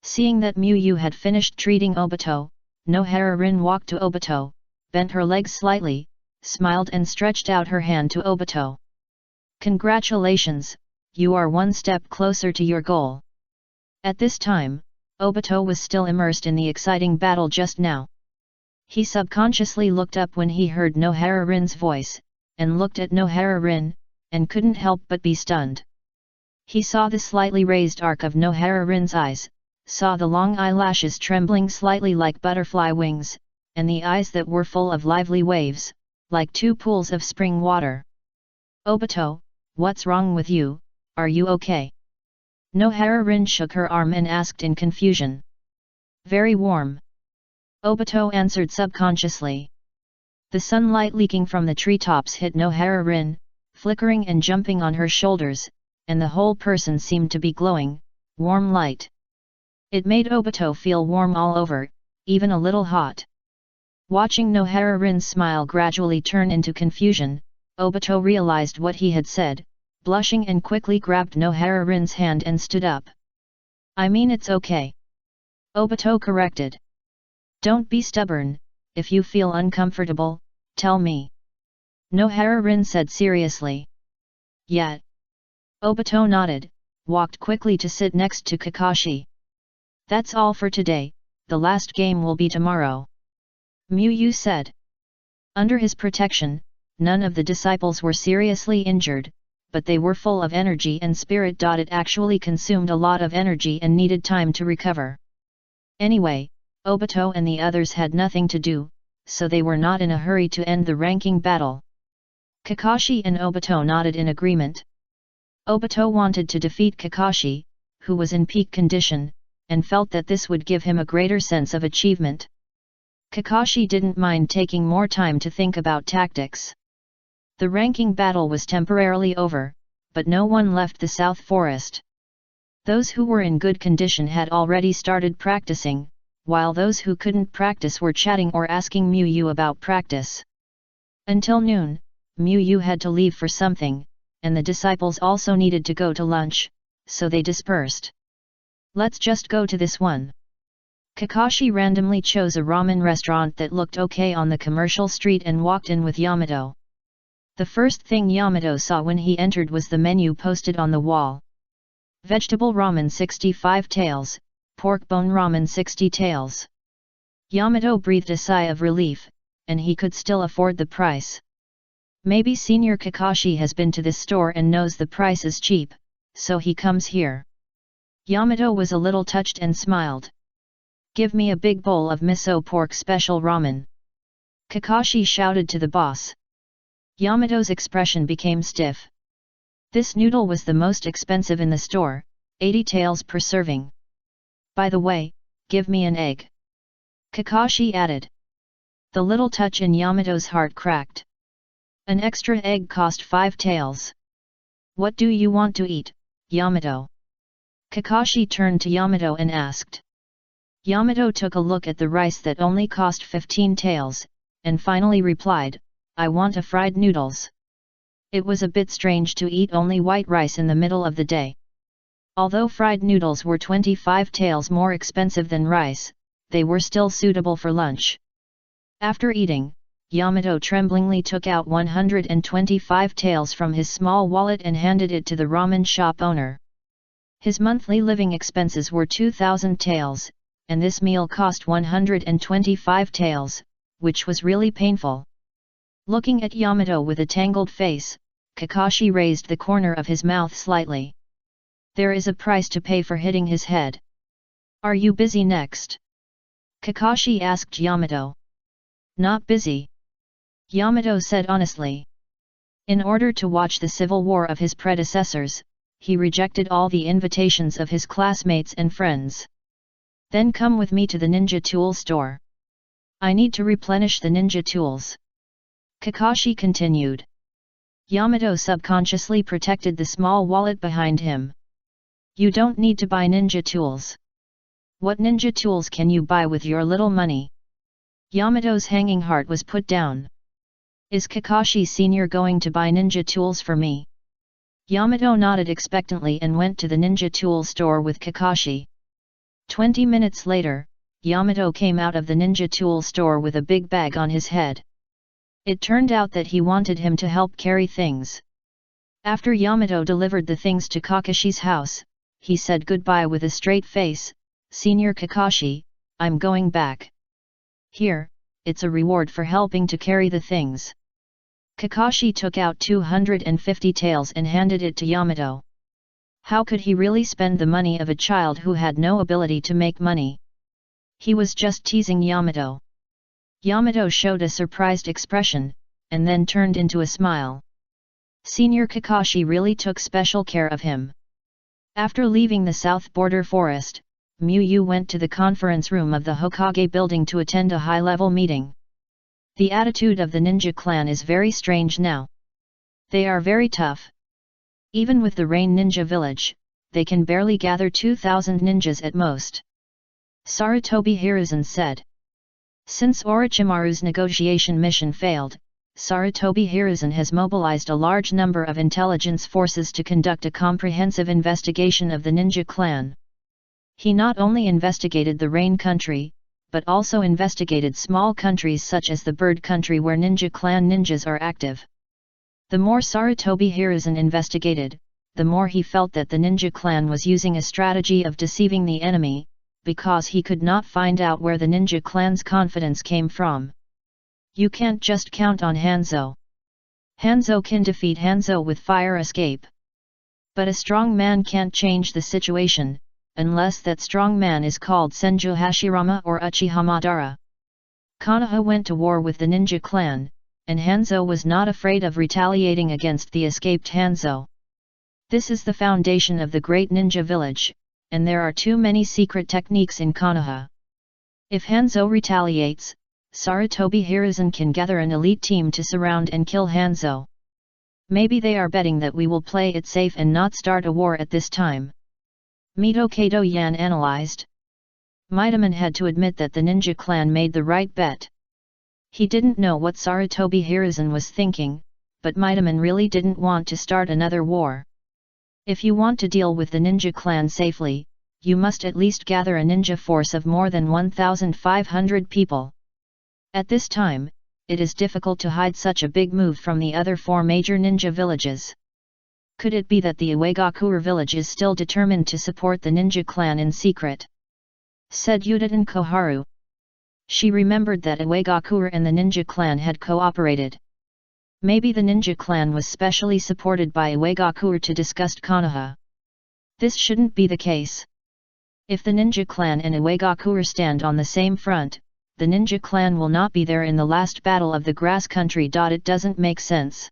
[SPEAKER 1] Seeing that Muyu had finished treating Obito, Nohara Rin walked to Obito, bent her legs slightly, smiled and stretched out her hand to Obito. Congratulations, you are one step closer to your goal. At this time, Obito was still immersed in the exciting battle just now. He subconsciously looked up when he heard Nohara Rin's voice, and looked at Nohara Rin, and couldn't help but be stunned. He saw the slightly raised arc of Nohara Rin's eyes, saw the long eyelashes trembling slightly like butterfly wings, and the eyes that were full of lively waves, like two pools of spring water. Obito, what's wrong with you, are you okay? Nohara Rin shook her arm and asked in confusion. Very warm. Obito answered subconsciously. The sunlight leaking from the treetops hit Nohara Rin, flickering and jumping on her shoulders, and the whole person seemed to be glowing, warm light. It made Obito feel warm all over, even a little hot. Watching Nohara Rin's smile gradually turn into confusion, Obito realized what he had said, blushing and quickly grabbed Nohara Rin's hand and stood up. I mean it's okay. Obito corrected. Don't be stubborn, if you feel uncomfortable, tell me. Nohara Rin said seriously. Yeah. Obito nodded, walked quickly to sit next to Kakashi. That's all for today, the last game will be tomorrow. Muyu said. Under his protection, none of the disciples were seriously injured, but they were full of energy and spirit. It actually consumed a lot of energy and needed time to recover. Anyway, Obito and the others had nothing to do, so they were not in a hurry to end the ranking battle. Kakashi and Obito nodded in agreement. Obito wanted to defeat Kakashi, who was in peak condition, and felt that this would give him a greater sense of achievement. Kakashi didn't mind taking more time to think about tactics. The ranking battle was temporarily over, but no one left the South Forest. Those who were in good condition had already started practicing, while those who couldn't practice were chatting or asking Miyu about practice. Until noon, Miyu had to leave for something, and the disciples also needed to go to lunch, so they dispersed. Let's just go to this one. Kakashi randomly chose a ramen restaurant that looked okay on the commercial street and walked in with Yamato. The first thing Yamato saw when he entered was the menu posted on the wall. Vegetable ramen 65 taels, pork bone ramen 60 taels. Yamato breathed a sigh of relief, and he could still afford the price. Maybe Senior Kakashi has been to this store and knows the price is cheap, so he comes here. Yamato was a little touched and smiled. Give me a big bowl of miso pork special ramen. Kakashi shouted to the boss. Yamato's expression became stiff. This noodle was the most expensive in the store, 80 taels per serving. By the way, give me an egg. Kakashi added. The little touch in Yamato's heart cracked. An extra egg cost 5 taels. What do you want to eat, Yamato? Kakashi turned to Yamato and asked. Yamato took a look at the rice that only cost 15 taels, and finally replied, I want a fried noodles. It was a bit strange to eat only white rice in the middle of the day. Although fried noodles were 25 taels more expensive than rice, they were still suitable for lunch. After eating, Yamato tremblingly took out 125 taels from his small wallet and handed it to the ramen shop owner. His monthly living expenses were 2,000 taels, and this meal cost 125 taels, which was really painful. Looking at Yamato with a tangled face, Kakashi raised the corner of his mouth slightly. There is a price to pay for hitting his head. Are you busy next? Kakashi asked Yamato. Not busy. Yamato said honestly. In order to watch the civil war of his predecessors, he rejected all the invitations of his classmates and friends. Then come with me to the ninja tool store. I need to replenish the ninja tools. Kakashi continued. Yamato subconsciously protected the small wallet behind him. You don't need to buy ninja tools. What ninja tools can you buy with your little money? Yamato's hanging heart was put down. Is Kakashi Sr. going to buy ninja tools for me? Yamato nodded expectantly and went to the ninja tool store with Kakashi. 20 minutes later, Yamato came out of the ninja tool store with a big bag on his head. It turned out that he wanted him to help carry things. After Yamato delivered the things to Kakashi's house, he said goodbye with a straight face, Senior Kakashi, I'm going back. Here, it's a reward for helping to carry the things. Kakashi took out 250 taels and handed it to Yamato. How could he really spend the money of a child who had no ability to make money? He was just teasing Yamato. Yamato showed a surprised expression, and then turned into a smile. Senior Kakashi really took special care of him. After leaving the South Border Forest, Miyu went to the conference room of the Hokage building to attend a high-level meeting. The attitude of the ninja clan is very strange now. They are very tough. Even with the Rain Ninja Village, they can barely gather 2,000 ninjas at most. Sarutobi Hiruzen said. Since Orochimaru's negotiation mission failed, Sarutobi Hiruzen has mobilized a large number of intelligence forces to conduct a comprehensive investigation of the ninja clan. He not only investigated the Rain country, but also investigated small countries such as the Bird country where ninja clan ninjas are active. The more Sarutobi Hiruzen investigated, the more he felt that the ninja clan was using a strategy of deceiving the enemy, because he could not find out where the ninja clan's confidence came from. You can't just count on Hanzo. Hanzo can defeat Hanzo with fire escape. But a strong man can't change the situation, unless that strong man is called Senju Hashirama or Uchiha Madara. Konoha went to war with the ninja clan, and Hanzo was not afraid of retaliating against the escaped Hanzo. This is the foundation of the great ninja village, and there are too many secret techniques in Konoha. If Hanzo retaliates, Sarutobi Hiruzen can gather an elite team to surround and kill Hanzo. Maybe they are betting that we will play it safe and not start a war at this time. Mito Kato Yan analyzed. Midaman had to admit that the ninja clan made the right bet. He didn't know what Sarutobi Hiruzen was thinking, but Midaman really didn't want to start another war. If you want to deal with the ninja clan safely, you must at least gather a ninja force of more than 1,500 people. At this time, it is difficult to hide such a big move from the other 4 major ninja villages. Could it be that the Uegakure village is still determined to support the ninja clan in secret? Said Yuditen Koharu. She remembered that Uegakure and the ninja clan had cooperated. Maybe the ninja clan was specially supported by Uegakure to discuss Konoha. This shouldn't be the case. If the ninja clan and Uegakure stand on the same front, the ninja clan will not be there in the last battle of the grass country. It doesn't make sense.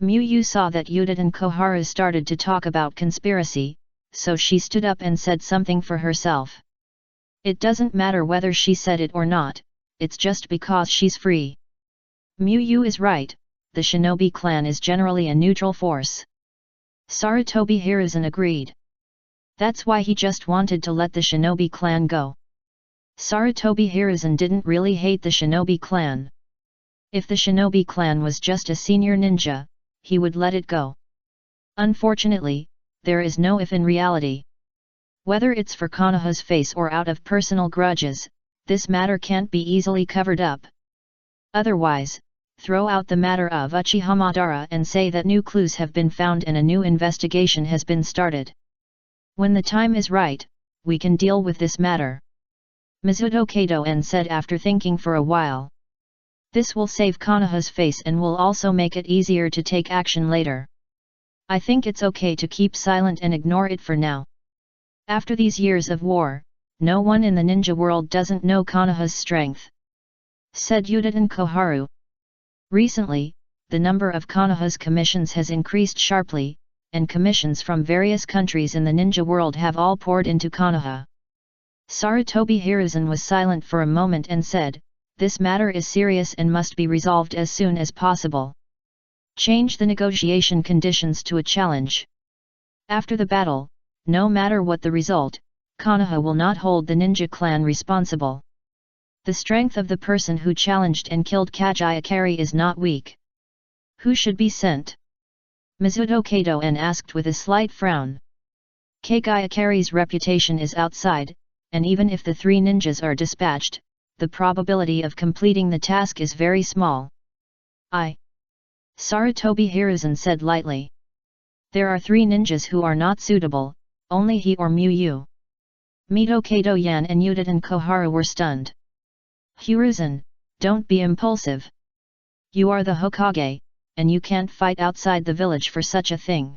[SPEAKER 1] Miyu saw that Yuditen Koharu started to talk about conspiracy, so she stood up and said something for herself. It doesn't matter whether she said it or not, it's just because she's free. Miyu is right, the shinobi clan is generally a neutral force. Sarutobi Hiruzen agreed. That's why he just wanted to let the shinobi clan go. Sarutobi Hiruzen didn't really hate the shinobi clan. If the shinobi clan was just a senior ninja, he would let it go. Unfortunately, there is no if in reality. Whether it's for Konoha's face or out of personal grudges, this matter can't be easily covered up. Otherwise, throw out the matter of Uchiha Madara and say that new clues have been found and a new investigation has been started. When the time is right, we can deal with this matter. Mizuto Kato-en said after thinking for a while. This will save Konoha's face and will also make it easier to take action later. I think it's okay to keep silent and ignore it for now. After these years of war, no one in the ninja world doesn't know Konoha's strength. Said Yuditen Koharu. Recently, the number of Konoha's commissions has increased sharply, and commissions from various countries in the ninja world have all poured into Konoha. Sarutobi Hiruzen was silent for a moment and said, "This matter is serious and must be resolved as soon as possible. Change the negotiation conditions to a challenge. After the battle, no matter what the result, Konoha will not hold the ninja clan responsible. The strength of the person who challenged and killed Kagayakari is not weak. Who should be sent?" Mizuto Kato-en asked with a slight frown. Kagayakari's reputation is outside, and even if the 3 ninjas are dispatched, the probability of completing the task is very small. Sarutobi Hiruzen said lightly. There are 3 ninjas who are not suitable, only he or Miyu. Mito Kato-yan and Yuditen Koharu were stunned. Hiruzen, don't be impulsive. You are the Hokage, and you can't fight outside the village for such a thing.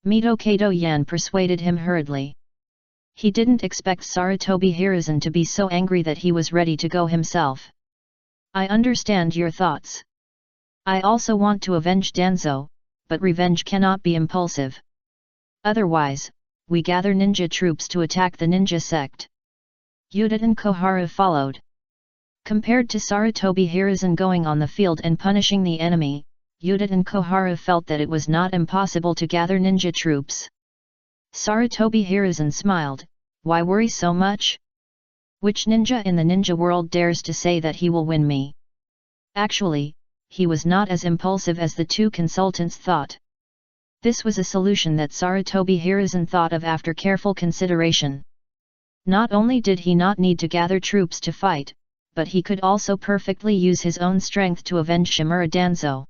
[SPEAKER 1] Mito Kato-yan persuaded him hurriedly. He didn't expect Sarutobi Hiruzen to be so angry that he was ready to go himself. I understand your thoughts. I also want to avenge Danzo, but revenge cannot be impulsive. Otherwise, we gather ninja troops to attack the ninja sect. Yuditen Koharu followed. Compared to Sarutobi Hiruzen going on the field and punishing the enemy, Yuditen Koharu felt that it was not impossible to gather ninja troops. Sarutobi Hiruzen smiled, why worry so much? Which ninja in the ninja world dares to say that he will win me? Actually, he was not as impulsive as the 2 consultants thought. This was a solution that Sarutobi Hiruzen thought of after careful consideration. Not only did he not need to gather troops to fight, but he could also perfectly use his own strength to avenge Shimura Danzo.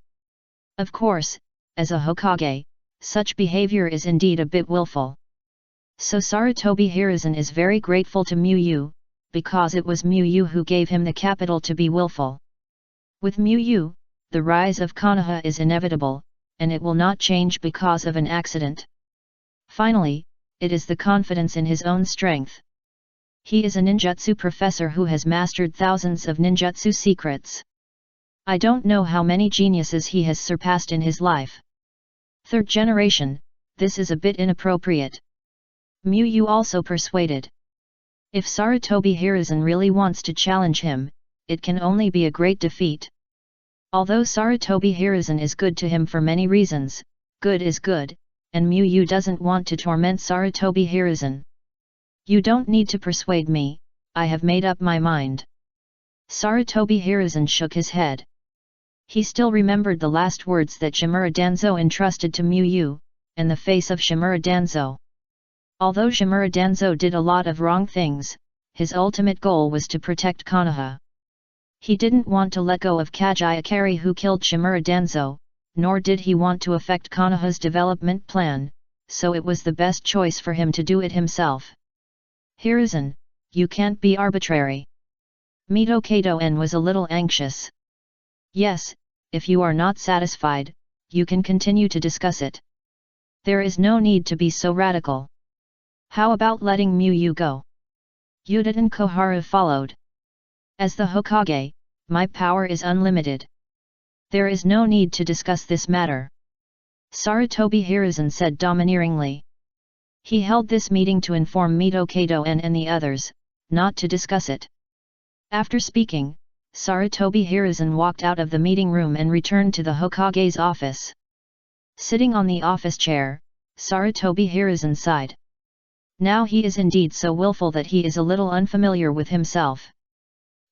[SPEAKER 1] Of course, as a Hokage, such behavior is indeed a bit willful. So Sarutobi Hiruzen is very grateful to Miyu, because it was Miyu who gave him the capital to be willful. With Miyu, the rise of Konoha is inevitable, and it will not change because of an accident. Finally, it is the confidence in his own strength. He is a ninjutsu professor who has mastered thousands of ninjutsu secrets. I don't know how many geniuses he has surpassed in his life. 3rd generation, this is a bit inappropriate. Miyu also persuaded. If Sarutobi Hiruzen really wants to challenge him, it can only be a great defeat. Although Sarutobi Hiruzen is good to him for many reasons, good is good, and Miyu doesn't want to torment Sarutobi Hiruzen. You don't need to persuade me, I have made up my mind. Sarutobi Hiruzen shook his head. He still remembered the last words that Shimura Danzo entrusted to Miyu, and the face of Shimura Danzo. Although Shimura Danzo did a lot of wrong things, his ultimate goal was to protect Konoha. He didn't want to let go of Kajia Kari who killed Shimura Danzo, nor did he want to affect Konoha's development plan, so it was the best choice for him to do it himself. Hiruzen, you can't be arbitrary. Mito Kato-en was a little anxious. Yes, if you are not satisfied, you can continue to discuss it. There is no need to be so radical. How about letting Miyu go? Yuditen Koharu followed. As the Hokage, my power is unlimited. There is no need to discuss this matter. Sarutobi Hiruzen said domineeringly. He held this meeting to inform Mito Kato-en and the others, not to discuss it. After speaking, Sarutobi Hiruzen walked out of the meeting room and returned to the Hokage's office. Sitting on the office chair, Sarutobi Hiruzen sighed. Now he is indeed so willful that he is a little unfamiliar with himself.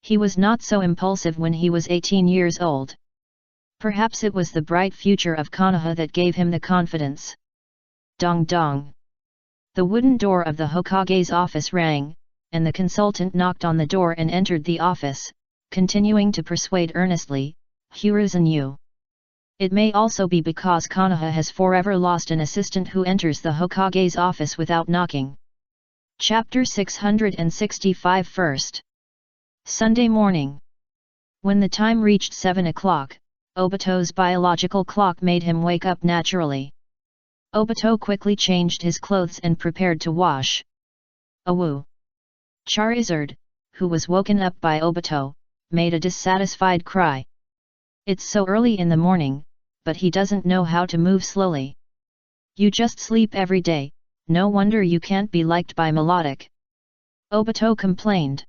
[SPEAKER 1] He was not so impulsive when he was 18 years old. Perhaps it was the bright future of Konoha that gave him the confidence. Dong dong. The wooden door of the Hokage's office rang, and the consultant knocked on the door and entered the office, continuing to persuade earnestly, Hiruzen you. It may also be because Konoha has forever lost an assistant who enters the Hokage's office without knocking. Chapter 665 First. Sunday morning. When the time reached 7 o'clock, Obito's biological clock made him wake up naturally. Obito quickly changed his clothes and prepared to wash. Awoo! Charizard, who was woken up by Obito, made a dissatisfied cry. It's so early in the morning, but he doesn't know how to move slowly. You just sleep every day, no wonder you can't be liked by Melodic. Obito complained.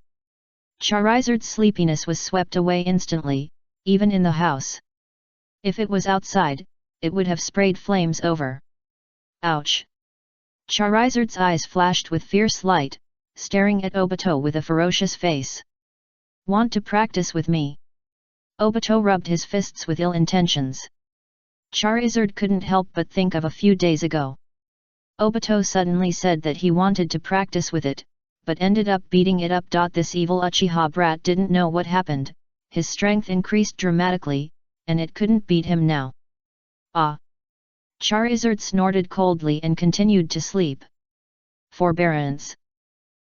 [SPEAKER 1] Charizard's sleepiness was swept away instantly, even in the house. If it was outside, it would have sprayed flames over. Ouch! Charizard's eyes flashed with fierce light, staring at Obito with a ferocious face. Want to practice with me? Obito rubbed his fists with ill intentions. Charizard couldn't help but think of a few days ago. Obito suddenly said that he wanted to practice with it, but ended up beating it up. This evil Uchiha brat didn't know what happened, his strength increased dramatically, and it couldn't beat him now. Ah! Charizard snorted coldly and continued to sleep. Forbearance.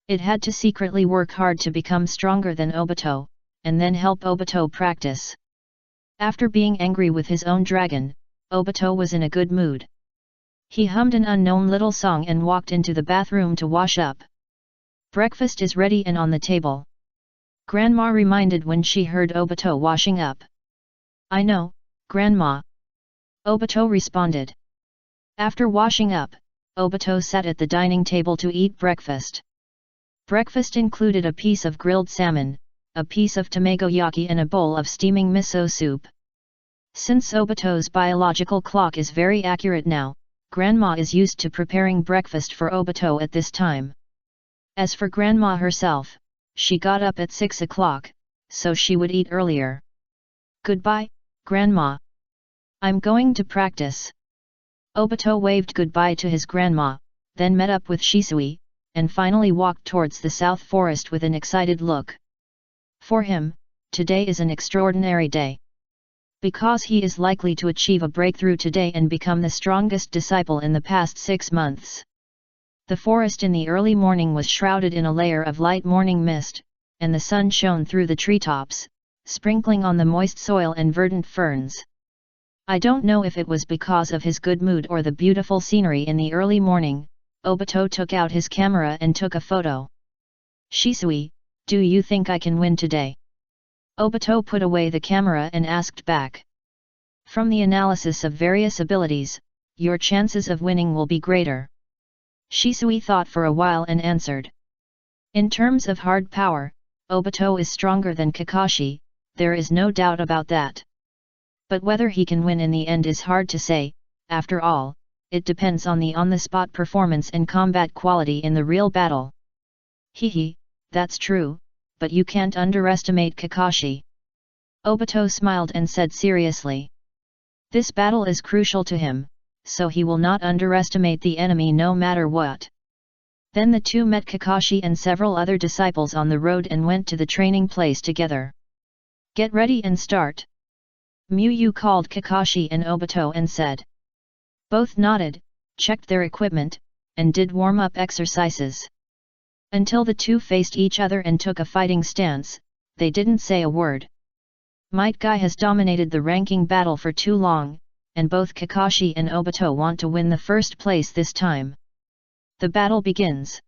[SPEAKER 1] It had to secretly work hard to become stronger than Obito, and then help Obito practice. After being angry with his own dragon, Obito was in a good mood. He hummed an unknown little song and walked into the bathroom to wash up. Breakfast is ready and on the table. Grandma reminded when she heard Obito washing up. I know, Grandma. Obito responded. After washing up, Obito sat at the dining table to eat breakfast. Breakfast included a piece of grilled salmon, a piece of tamagoyaki and a bowl of steaming miso soup. Since Obito's biological clock is very accurate now, Grandma is used to preparing breakfast for Obito at this time. As for Grandma herself, she got up at 6 o'clock, so she would eat earlier. Goodbye, Grandma. I'm going to practice. Obito waved goodbye to his grandma, then met up with Shisui, and finally walked towards the South Forest with an excited look. For him, today is an extraordinary day. Because he is likely to achieve a breakthrough today and become the strongest disciple in the past 6 months. The forest in the early morning was shrouded in a layer of light morning mist, and the sun shone through the treetops, sprinkling on the moist soil and verdant ferns. I don't know if it was because of his good mood or the beautiful scenery in the early morning, Obito took out his camera and took a photo. Shisui, do you think I can win today? Obito put away the camera and asked back. From the analysis of various abilities, your chances of winning will be greater. Shisui thought for a while and answered. In terms of hard power, Obito is stronger than Kakashi, there is no doubt about that. But whether he can win in the end is hard to say, after all, it depends on the on-the-spot performance and combat quality in the real battle. Hehe, that's true, but you can't underestimate Kakashi. Obito smiled and said seriously. This battle is crucial to him, so he will not underestimate the enemy no matter what. Then the two met Kakashi and several other disciples on the road and went to the training place together. Get ready and start. Miyu called Kakashi and Obito and said. Both nodded, checked their equipment, and did warm-up exercises. Until the two faced each other and took a fighting stance, they didn't say a word. Might Guy has dominated the ranking battle for too long, and both Kakashi and Obito want to win the first place this time. The battle begins.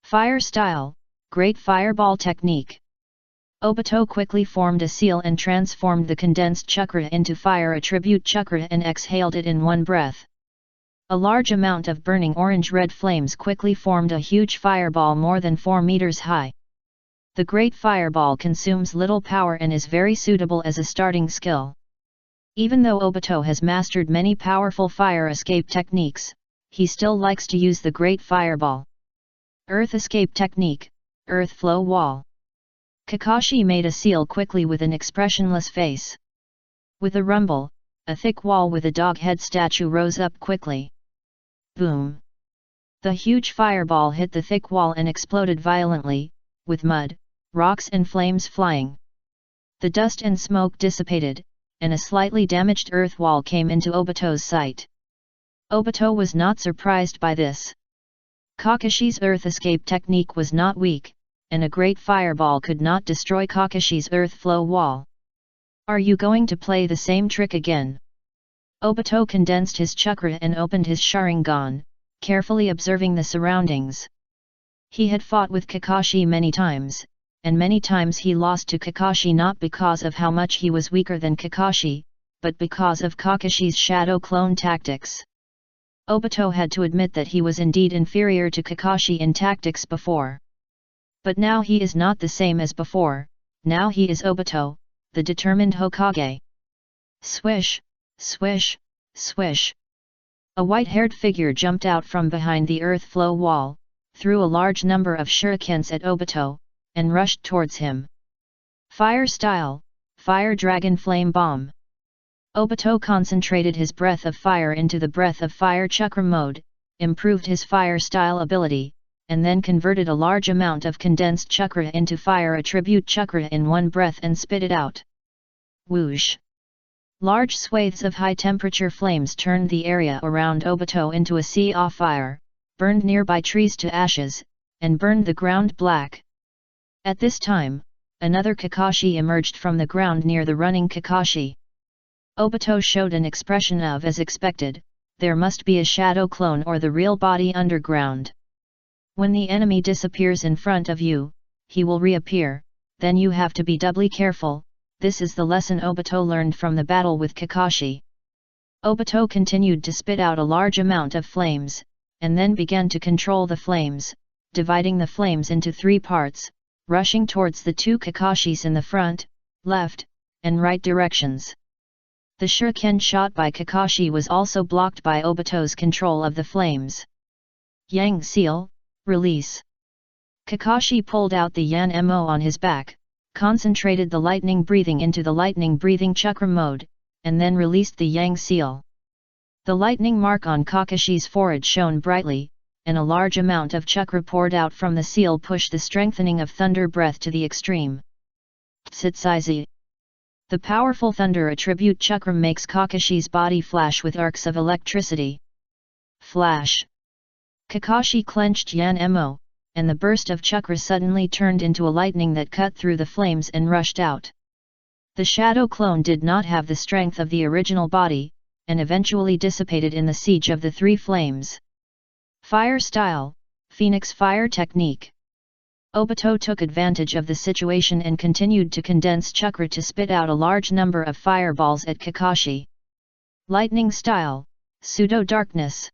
[SPEAKER 1] Fire style, great fireball technique. Obito quickly formed a seal and transformed the condensed chakra into fire attribute chakra and exhaled it in one breath. A large amount of burning orange-red flames quickly formed a huge fireball more than 4 meters high. The great fireball consumes little power and is very suitable as a starting skill. Even though Obito has mastered many powerful fire escape techniques, he still likes to use the great fireball. Earth escape technique, earth flow wall. Kakashi made a seal quickly with an expressionless face. With a rumble, a thick wall with a dog head statue rose up quickly. Boom! The huge fireball hit the thick wall and exploded violently, with mud, rocks and flames flying. The dust and smoke dissipated, and a slightly damaged earth wall came into Obito's sight. Obito was not surprised by this. Kakashi's earth escape technique was not weak, and a great fireball could not destroy Kakashi's earth flow wall. Are you going to play the same trick again? Obito condensed his chakra and opened his Sharingan, carefully observing the surroundings. He had fought with Kakashi many times, and many times he lost to Kakashi not because of how much he was weaker than Kakashi, but because of Kakashi's shadow clone tactics. Obito had to admit that he was indeed inferior to Kakashi in tactics before. But now he is not the same as before, now he is Obito, the determined Hokage. Swish, swish, swish. A white-haired figure jumped out from behind the earth flow wall, threw a large number of shurikens at Obito, and rushed towards him. Fire style, fire dragon flame bomb. Obito concentrated his breath of fire into the breath of fire chakra mode, improved his fire style ability, and then converted a large amount of condensed chakra into fire attribute chakra in one breath and spit it out. Whoosh! Large swathes of high-temperature flames turned the area around Obito into a sea of fire, burned nearby trees to ashes, and burned the ground black. At this time, another Kakashi emerged from the ground near the running Kakashi. Obito showed an expression of as expected, there must be a shadow clone or the real body underground. When the enemy disappears in front of you, he will reappear, then you have to be doubly careful. This is the lesson Obito learned from the battle with Kakashi. Obito continued to spit out a large amount of flames, and then began to control the flames, dividing the flames into 3 parts, rushing towards the 2 Kakashis in the front, left, and right directions. The shuriken shot by Kakashi was also blocked by Obito's control of the flames. Yang Seal, release. Kakashi pulled out the Yan Mo on his back, concentrated the lightning breathing into the lightning breathing chakra mode, and then released the Yang Seal. The lightning mark on Kakashi's forehead shone brightly, and a large amount of chakra poured out from the seal pushed the strengthening of thunder breath to the extreme. Tsitsaizi. The powerful thunder attribute chakra makes Kakashi's body flash with arcs of electricity. Flash. Kakashi clenched Yan Mo, and the burst of chakra suddenly turned into a lightning that cut through the flames and rushed out. The shadow clone did not have the strength of the original body, and eventually dissipated in the siege of the 3 flames. Fire style, Phoenix Fire technique. Obito took advantage of the situation and continued to condense chakra to spit out a large number of fireballs at Kakashi. Lightning style, Pseudo Darkness.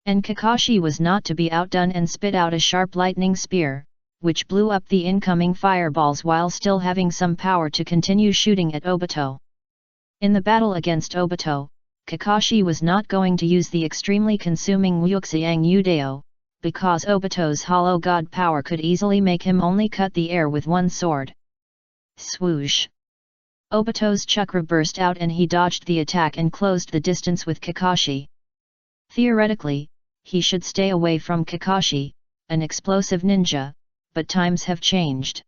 [SPEAKER 1] And Kakashi was not to be outdone and spit out a sharp lightning spear, which blew up the incoming fireballs while still having some power to continue shooting at Obito. In the battle against Obito, Kakashi was not going to use the extremely consuming Wuxiang Udeo, because Obito's hollow god power could easily make him only cut the air with one sword. Swoosh! Obito's chakra burst out and he dodged the attack and closed the distance with Kakashi. Theoretically, he should stay away from Kakashi, an explosive ninja, but times have changed.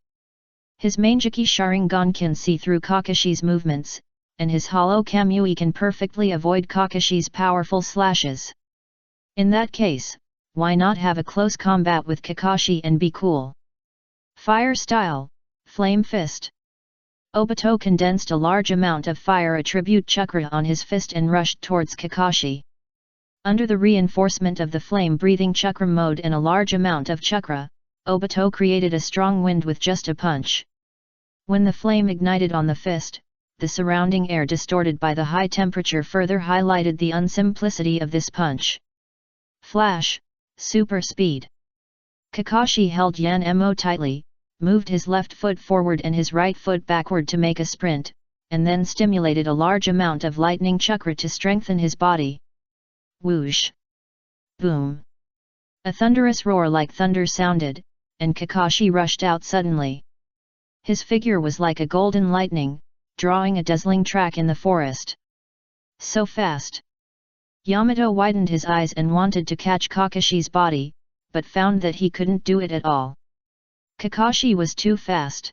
[SPEAKER 1] His Manjiki Sharingan can see through Kakashi's movements, and his hollow Kamui can perfectly avoid Kakashi's powerful slashes. In that case, why not have a close combat with Kakashi and be cool? Fire style, Flame Fist. Obito condensed a large amount of fire attribute chakra on his fist and rushed towards Kakashi. Under the reinforcement of the flame-breathing chakra mode and a large amount of chakra, Obito created a strong wind with just a punch. When the flame ignited on the fist, the surrounding air distorted by the high temperature further highlighted the unsimplicity of this punch. Flash, super speed. Kakashi held Yan-mo tightly, moved his left foot forward and his right foot backward to make a sprint, and then stimulated a large amount of lightning chakra to strengthen his body. Whoosh! Boom! A thunderous roar like thunder sounded, and Kakashi rushed out suddenly. His figure was like a golden lightning, drawing a dazzling track in the forest. So fast! Yamato widened his eyes and wanted to catch Kakashi's body, but found that he couldn't do it at all. Kakashi was too fast.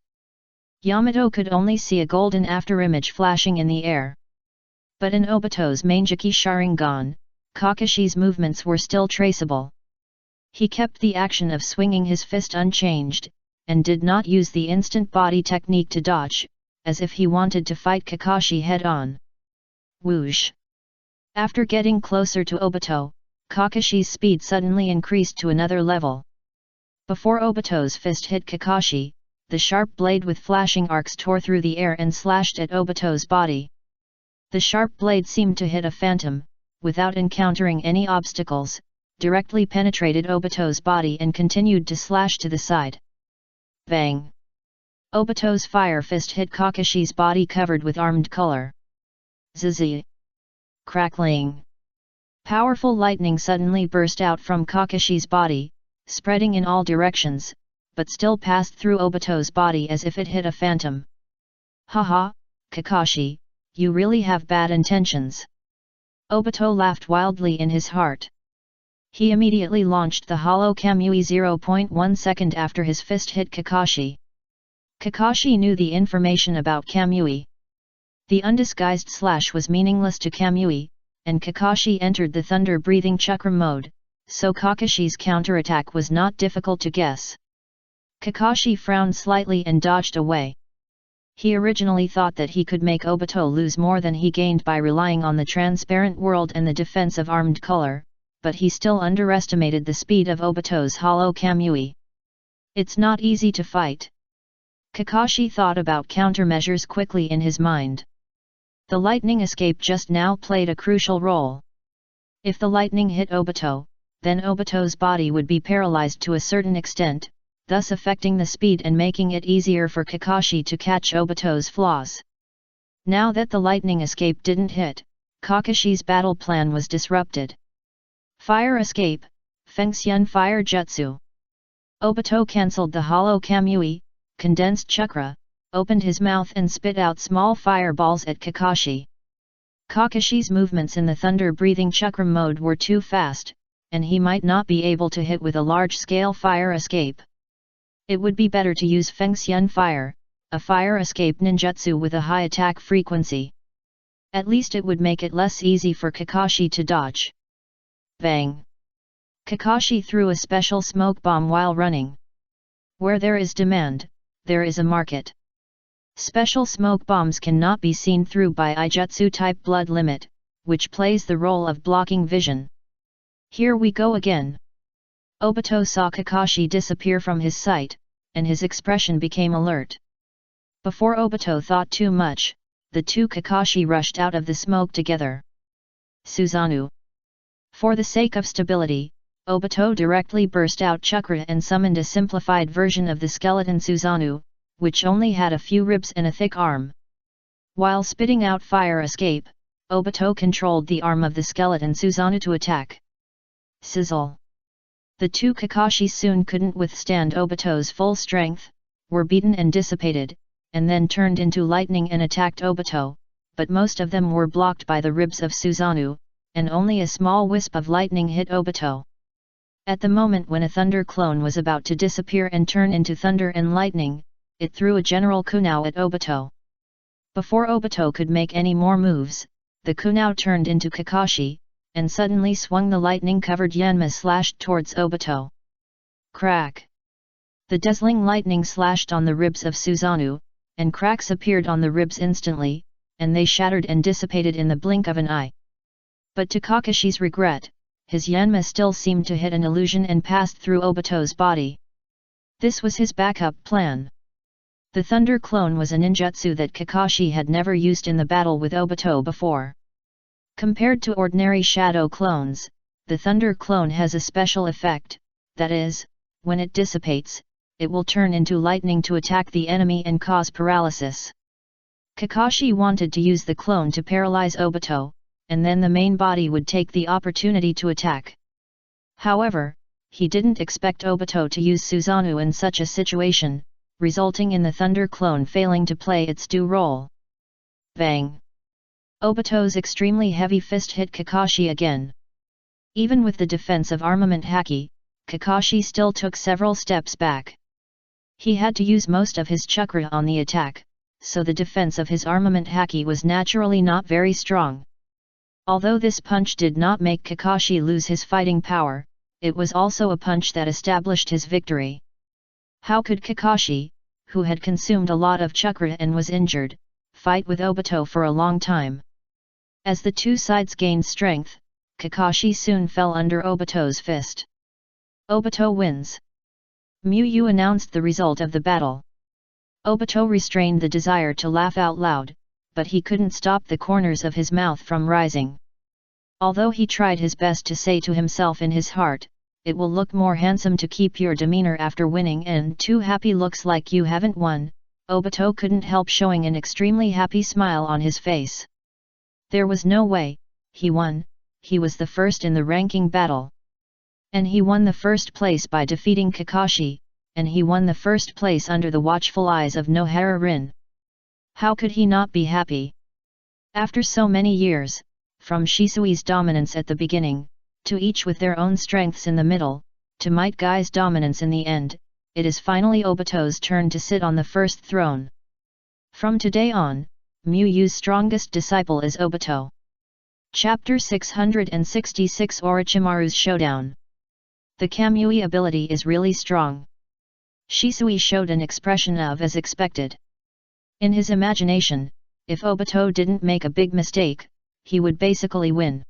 [SPEAKER 1] Yamato could only see a golden afterimage flashing in the air. But in Obito's Manjiki Sharingan, Kakashi's movements were still traceable. He kept the action of swinging his fist unchanged, and did not use the instant body technique to dodge, as if he wanted to fight Kakashi head-on. Whoosh! After getting closer to Obito, Kakashi's speed suddenly increased to another level. Before Obito's fist hit Kakashi, the sharp blade with flashing arcs tore through the air and slashed at Obito's body. The sharp blade seemed to hit a phantom, without encountering any obstacles, directly penetrated Obito's body and continued to slash to the side. Bang! Obito's fire fist hit Kakashi's body covered with armed color. Zzz! Crackling! Powerful lightning suddenly burst out from Kakashi's body, spreading in all directions, but still passed through Obito's body as if it hit a phantom. Haha, Kakashi, you really have bad intentions. Obito laughed wildly in his heart. He immediately launched the hollow Kamui 0.1 second after his fist hit Kakashi. Kakashi knew the information about Kamui. The undisguised slash was meaningless to Kamui, and Kakashi entered the thunder-breathing chakra mode, so Kakashi's counterattack was not difficult to guess. Kakashi frowned slightly and dodged away. He originally thought that he could make Obito lose more than he gained by relying on the transparent world and the defense of armed color, but he still underestimated the speed of Obito's hollow Kamui. It's not easy to fight. Kakashi thought about countermeasures quickly in his mind. The lightning escape just now played a crucial role. If the lightning hit Obito, then Obito's body would be paralyzed to a certain extent, thus affecting the speed and making it easier for Kakashi to catch Obito's flaws. Now that the lightning escape didn't hit, Kakashi's battle plan was disrupted. Fire escape, Fengxian Fire Jutsu. Obito cancelled the hollow Kamui, condensed chakra, opened his mouth and spit out small fireballs at Kakashi. Kakashi's movements in the thunder-breathing chakra mode were too fast, and he might not be able to hit with a large-scale fire escape. It would be better to use Fengxian Fire, a fire escape ninjutsu with a high attack frequency. At least it would make it less easy for Kakashi to dodge. Bang! Kakashi threw a special smoke bomb while running. Where there is demand, there is a market. Special smoke bombs cannot be seen through by Ijutsu type blood limit, which plays the role of blocking vision. Here we go again. Obito saw Kakashi disappear from his sight, and his expression became alert. Before Obito thought too much, the two Kakashi rushed out of the smoke together. Susanoo. For the sake of stability, Obito directly burst out chakra and summoned a simplified version of the skeleton Susanoo, which only had a few ribs and a thick arm. While spitting out fire escape, Obito controlled the arm of the skeleton Susanoo to attack. Sizzle! The two Kakashi soon couldn't withstand Obito's full strength, were beaten and dissipated, and then turned into lightning and attacked Obito, but most of them were blocked by the ribs of Susanoo, and only a small wisp of lightning hit Obito. At the moment when a thunder clone was about to disappear and turn into thunder and lightning, it threw a general kunao at Obito. Before Obito could make any more moves, the kunao turned into Kakashi, and suddenly swung the lightning-covered yanma slashed towards Obito. Crack! The dazzling lightning slashed on the ribs of Susanoo, and cracks appeared on the ribs instantly, and they shattered and dissipated in the blink of an eye. But to Kakashi's regret, his yanma still seemed to hit an illusion and passed through Obito's body. This was his backup plan. The Thunder Clone was a ninjutsu that Kakashi had never used in the battle with Obito before. Compared to ordinary shadow clones, the Thunder Clone has a special effect, that is, when it dissipates, it will turn into lightning to attack the enemy and cause paralysis. Kakashi wanted to use the clone to paralyze Obito, and then the main body would take the opportunity to attack. However, he didn't expect Obito to use Susanoo in such a situation, resulting in the Thunder Clone failing to play its due role. Bang! Obito's extremely heavy fist hit Kakashi again. Even with the defense of armament haki, Kakashi still took several steps back. He had to use most of his chakra on the attack, so the defense of his armament haki was naturally not very strong. Although this punch did not make Kakashi lose his fighting power, it was also a punch that established his victory. How could Kakashi, who had consumed a lot of chakra and was injured, fight with Obito for a long time? As the two sides gained strength, Kakashi soon fell under Obito's fist. Obito wins. Miyu announced the result of the battle. Obito restrained the desire to laugh out loud, but he couldn't stop the corners of his mouth from rising. Although he tried his best to say to himself in his heart, "It will look more handsome to keep your demeanor after winning and too happy looks like you haven't won," Obito couldn't help showing an extremely happy smile on his face. There was no way, he won, he was the first in the ranking battle. And he won the first place by defeating Kakashi, and he won the first place under the watchful eyes of Nohara Rin. How could he not be happy? After so many years, from Shisui's dominance at the beginning, to each with their own strengths in the middle, to Might Guy's dominance in the end, it is finally Obito's turn to sit on the first throne. From today on, Miyu's strongest disciple is Obito. Chapter 666 Orochimaru's Showdown. The Kamui ability is really strong. Shisui showed an expression of as expected. In his imagination, if Obito didn't make a big mistake, he would basically win.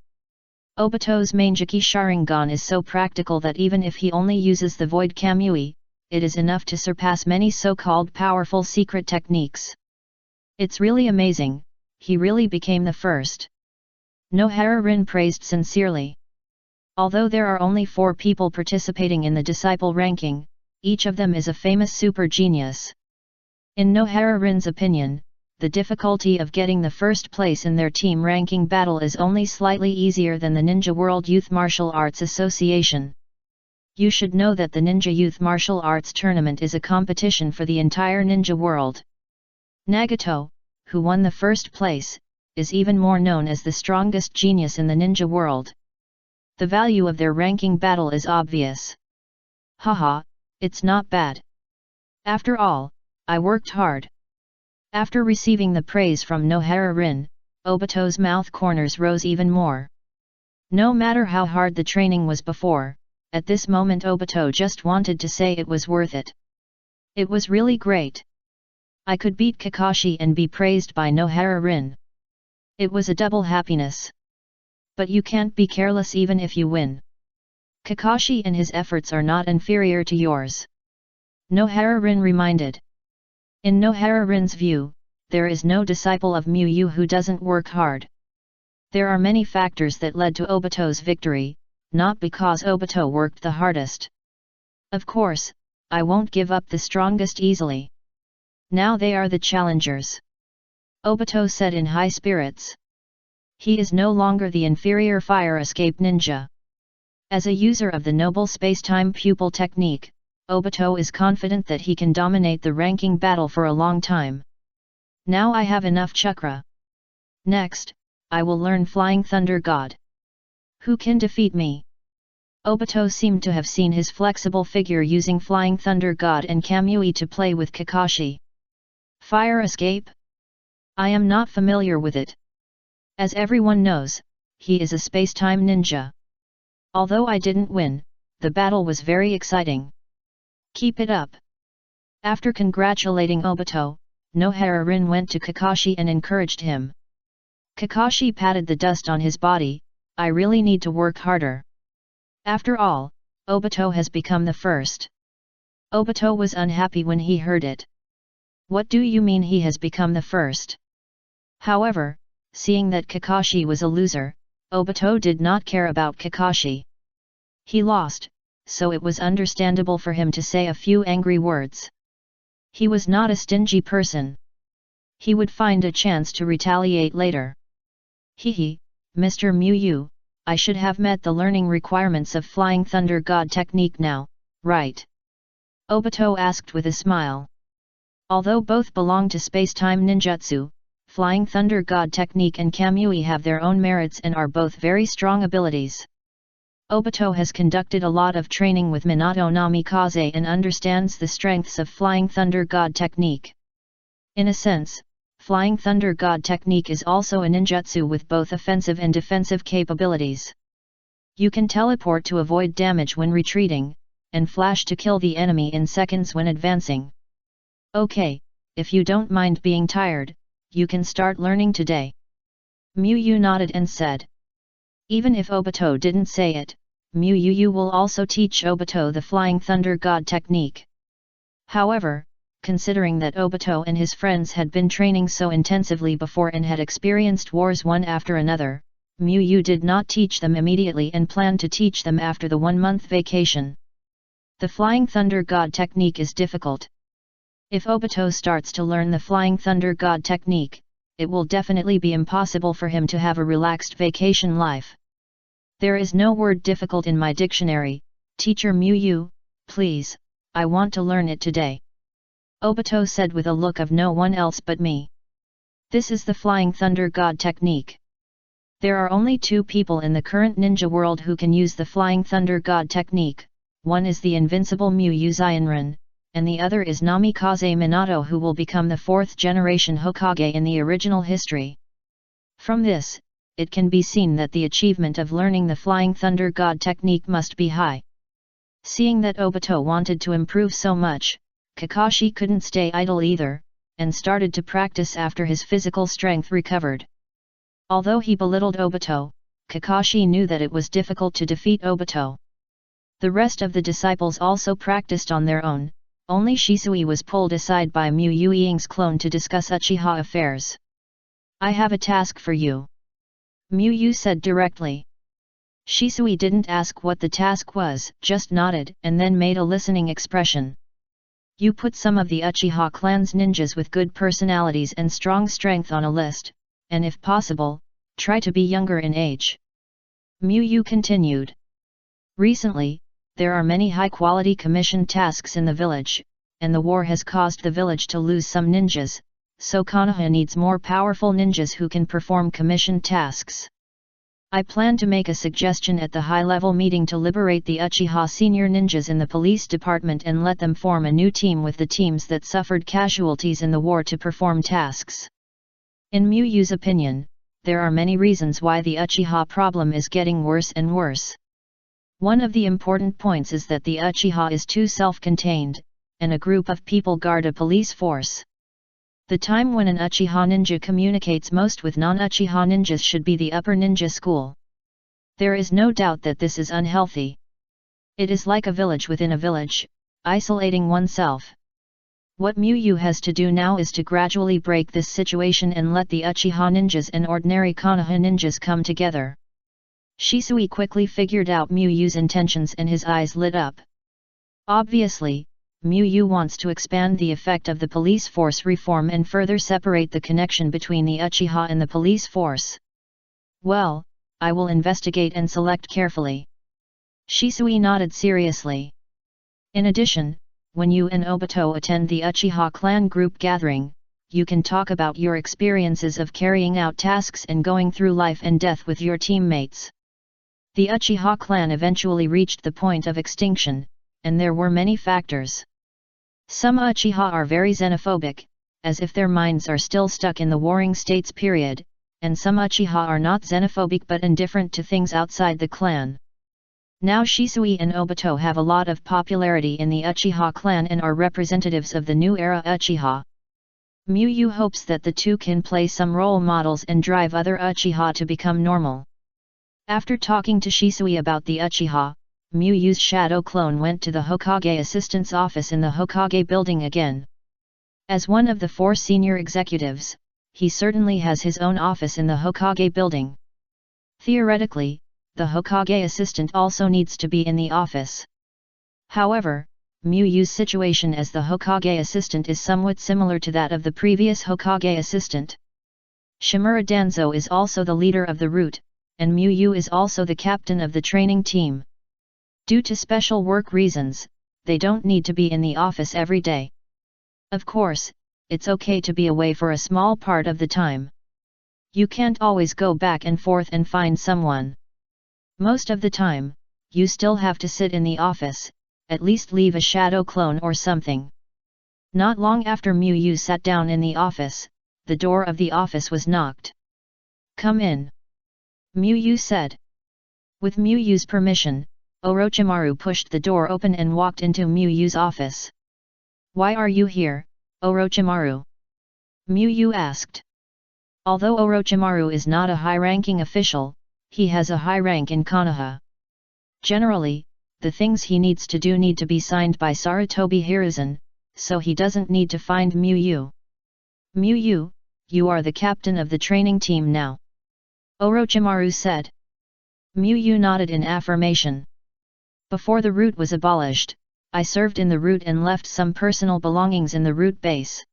[SPEAKER 1] Obito's Mangeki Sharingan is so practical that even if he only uses the Void Kamui, it is enough to surpass many so-called powerful secret techniques. It's really amazing, he really became the first. Nohara Rin praised sincerely. Although there are only 4 people participating in the disciple ranking, each of them is a famous super genius. In Nohara Rin's opinion, the difficulty of getting the first place in their team ranking battle is only slightly easier than the Ninja World Youth Martial Arts Association. You should know that the Ninja Youth Martial Arts Tournament is a competition for the entire ninja world. Nagato, who won the first place, is even more known as the strongest genius in the ninja world. The value of their ranking battle is obvious. Haha, it's not bad. After all, I worked hard. After receiving the praise from Nohara Rin, Obito's mouth corners rose even more. No matter how hard the training was before, at this moment Obito just wanted to say it was worth it. It was really great. I could beat Kakashi and be praised by Nohara Rin. It was a double happiness. But you can't be careless even if you win. Kakashi and his efforts are not inferior to yours. Nohara Rin reminded. In Nohara Rin's view, there is no disciple of Miyu who doesn't work hard. There are many factors that led to Obito's victory, not because Obito worked the hardest. Of course, I won't give up the strongest easily. Now they are the challengers. Obito said in high spirits. He is no longer the inferior fire escape ninja. As a user of the noble space-time pupil technique, Obito is confident that he can dominate the ranking battle for a long time. Now I have enough chakra. Next, I will learn Flying Thunder God. Who can defeat me? Obito seemed to have seen his flexible figure using Flying Thunder God and Kamui to play with Kakashi. Fire escape? I am not familiar with it. As everyone knows, he is a space-time ninja. Although I didn't win, the battle was very exciting. Keep it up. After congratulating Obito, Nohara-rin went to Kakashi and encouraged him. Kakashi patted the dust on his body. I really need to work harder. After all, Obito has become the first. Obito was unhappy when he heard it. What do you mean he has become the first? However, seeing that Kakashi was a loser, Obito did not care about Kakashi. He lost, so it was understandable for him to say a few angry words. He was not a stingy person. He would find a chance to retaliate later. Hehe, Mr. Muyu, I should have met the learning requirements of Flying Thunder God technique now, right? Obito asked with a smile. Although both belong to space-time ninjutsu, Flying Thunder God technique and Kamui have their own merits and are both very strong abilities. Obito has conducted a lot of training with Minato Namikaze and understands the strengths of Flying Thunder God technique. In a sense, Flying Thunder God technique is also a ninjutsu with both offensive and defensive capabilities. You can teleport to avoid damage when retreating, and flash to kill the enemy in seconds when advancing. Okay, if you don't mind being tired, you can start learning today. Muyu nodded and said. Even if Obito didn't say it, Muyu will also teach Obito the Flying Thunder God technique. However, considering that Obito and his friends had been training so intensively before and had experienced wars one after another, Muyu did not teach them immediately and planned to teach them after the 1-month vacation. The Flying Thunder God technique is difficult. If Obito starts to learn the Flying Thunder God technique, it will definitely be impossible for him to have a relaxed vacation life. There is no word difficult in my dictionary, Teacher Muyu, please, I want to learn it today. Obito said with a look of no one else but me. This is the Flying Thunder God technique. There are only 2 people in the current ninja world who can use the Flying Thunder God technique, one is the invincible Muyu Zionrin, and the other is Namikaze Minato who will become the 4th generation Hokage in the original history. From this, it can be seen that the achievement of learning the Flying Thunder God technique must be high. Seeing that Obito wanted to improve so much, Kakashi couldn't stay idle either, and started to practice after his physical strength recovered. Although he belittled Obito, Kakashi knew that it was difficult to defeat Obito. The rest of the disciples also practiced on their own, only Shisui was pulled aside by Muyu Ying's clone to discuss Uchiha affairs. I have a task for you. Muyu said directly. Shisui didn't ask what the task was, just nodded and then made a listening expression. You put some of the Uchiha clan's ninjas with good personalities and strong strength on a list, and if possible, try to be younger in age. Muyu continued. Recently, there are many high-quality commission tasks in the village, and the war has caused the village to lose some ninjas, so Konoha needs more powerful ninjas who can perform commission tasks. I plan to make a suggestion at the high-level meeting to liberate the Uchiha senior ninjas in the police department and let them form a new team with the teams that suffered casualties in the war to perform tasks. In Muyu's opinion, there are many reasons why the Uchiha problem is getting worse and worse. One of the important points is that the Uchiha is too self-contained, and a group of people guard a police force. The time when an Uchiha ninja communicates most with non-Uchiha ninjas should be the upper ninja school. There is no doubt that this is unhealthy. It is like a village within a village, isolating oneself. What Muyu has to do now is to gradually break this situation and let the Uchiha ninjas and ordinary Konoha ninjas come together. Shisui quickly figured out Muyu's intentions and his eyes lit up. Obviously, Muyu wants to expand the effect of the police force reform and further separate the connection between the Uchiha and the police force. Well, I will investigate and select carefully. Shisui nodded seriously. In addition, when you and Obito attend the Uchiha clan group gathering, you can talk about your experiences of carrying out tasks and going through life and death with your teammates. The Uchiha clan eventually reached the point of extinction, and there were many factors. Some Uchiha are very xenophobic, as if their minds are still stuck in the Warring States period, and some Uchiha are not xenophobic but indifferent to things outside the clan. Now Shisui and Obito have a lot of popularity in the Uchiha clan and are representatives of the new era Uchiha. Miyu hopes that the two can play some role models and drive other Uchiha to become normal. After talking to Shisui about the Uchiha, Miyu's shadow clone went to the Hokage assistant's office in the Hokage building again. As one of the 4 senior executives, he certainly has his own office in the Hokage building. Theoretically, the Hokage assistant also needs to be in the office. However, Miyu's situation as the Hokage assistant is somewhat similar to that of the previous Hokage assistant. Shimura Danzo is also the leader of the route, and Miyu is also the captain of the training team. Due to special work reasons, they don't need to be in the office every day. Of course, it's okay to be away for a small part of the time. You can't always go back and forth and find someone. Most of the time, you still have to sit in the office, at least leave a shadow clone or something. Not long after Miyu sat down in the office, the door of the office was knocked. "Come in," Miyu said. With Miyu's permission, Orochimaru pushed the door open and walked into Miyu's office. "Why are you here, Orochimaru?" Miyu asked. Although Orochimaru is not a high-ranking official, he has a high rank in Konoha. Generally, the things he needs to do need to be signed by Sarutobi Hiruzen, so he doesn't need to find Miyu. "Miyu, you are the captain of the training team now," Orochimaru said. Miyu nodded in affirmation. "Before the route was abolished, I served in the route and left some personal belongings in the route base.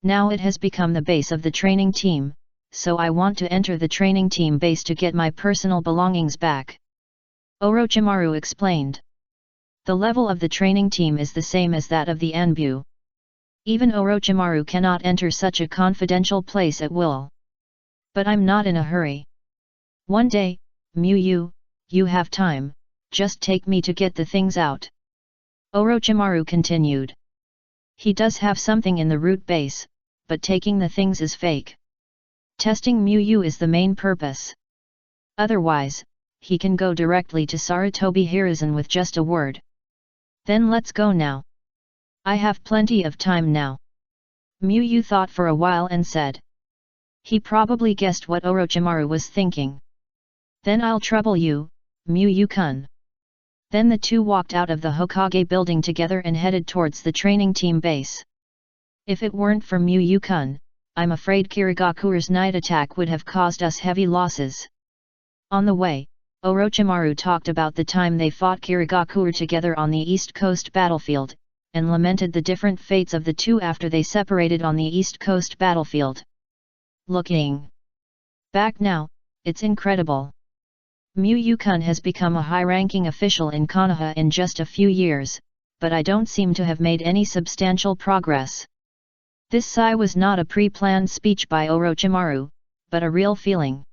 [SPEAKER 1] Now it has become the base of the training team, so I want to enter the training team base to get my personal belongings back," Orochimaru explained. The level of the training team is the same as that of the Anbu. Even Orochimaru cannot enter such a confidential place at will. "But I'm not in a hurry. One day, Miyu, you have time, just take me to get the things out," Orochimaru continued. He does have something in the root base, but taking the things is fake. Testing Miyu is the main purpose. Otherwise, he can go directly to Sarutobi Hiruzen with just a word. "Then let's go now. I have plenty of time now," Miyu thought for a while and said. He probably guessed what Orochimaru was thinking. "Then I'll trouble you, Miyu-kun." Then the two walked out of the Hokage building together and headed towards the training team base. "If it weren't for Miyu-kun, I'm afraid Kirigakuru's night attack would have caused us heavy losses." On the way, Orochimaru talked about the time they fought Kirigakuru together on the East Coast battlefield, and lamented the different fates of the two after they separated on the East Coast battlefield. Looking back now, it's incredible. Miyu-kun has become a high-ranking official in Konoha in just a few years, but I don't seem to have made any substantial progress. This sigh was not a pre-planned speech by Orochimaru, but a real feeling.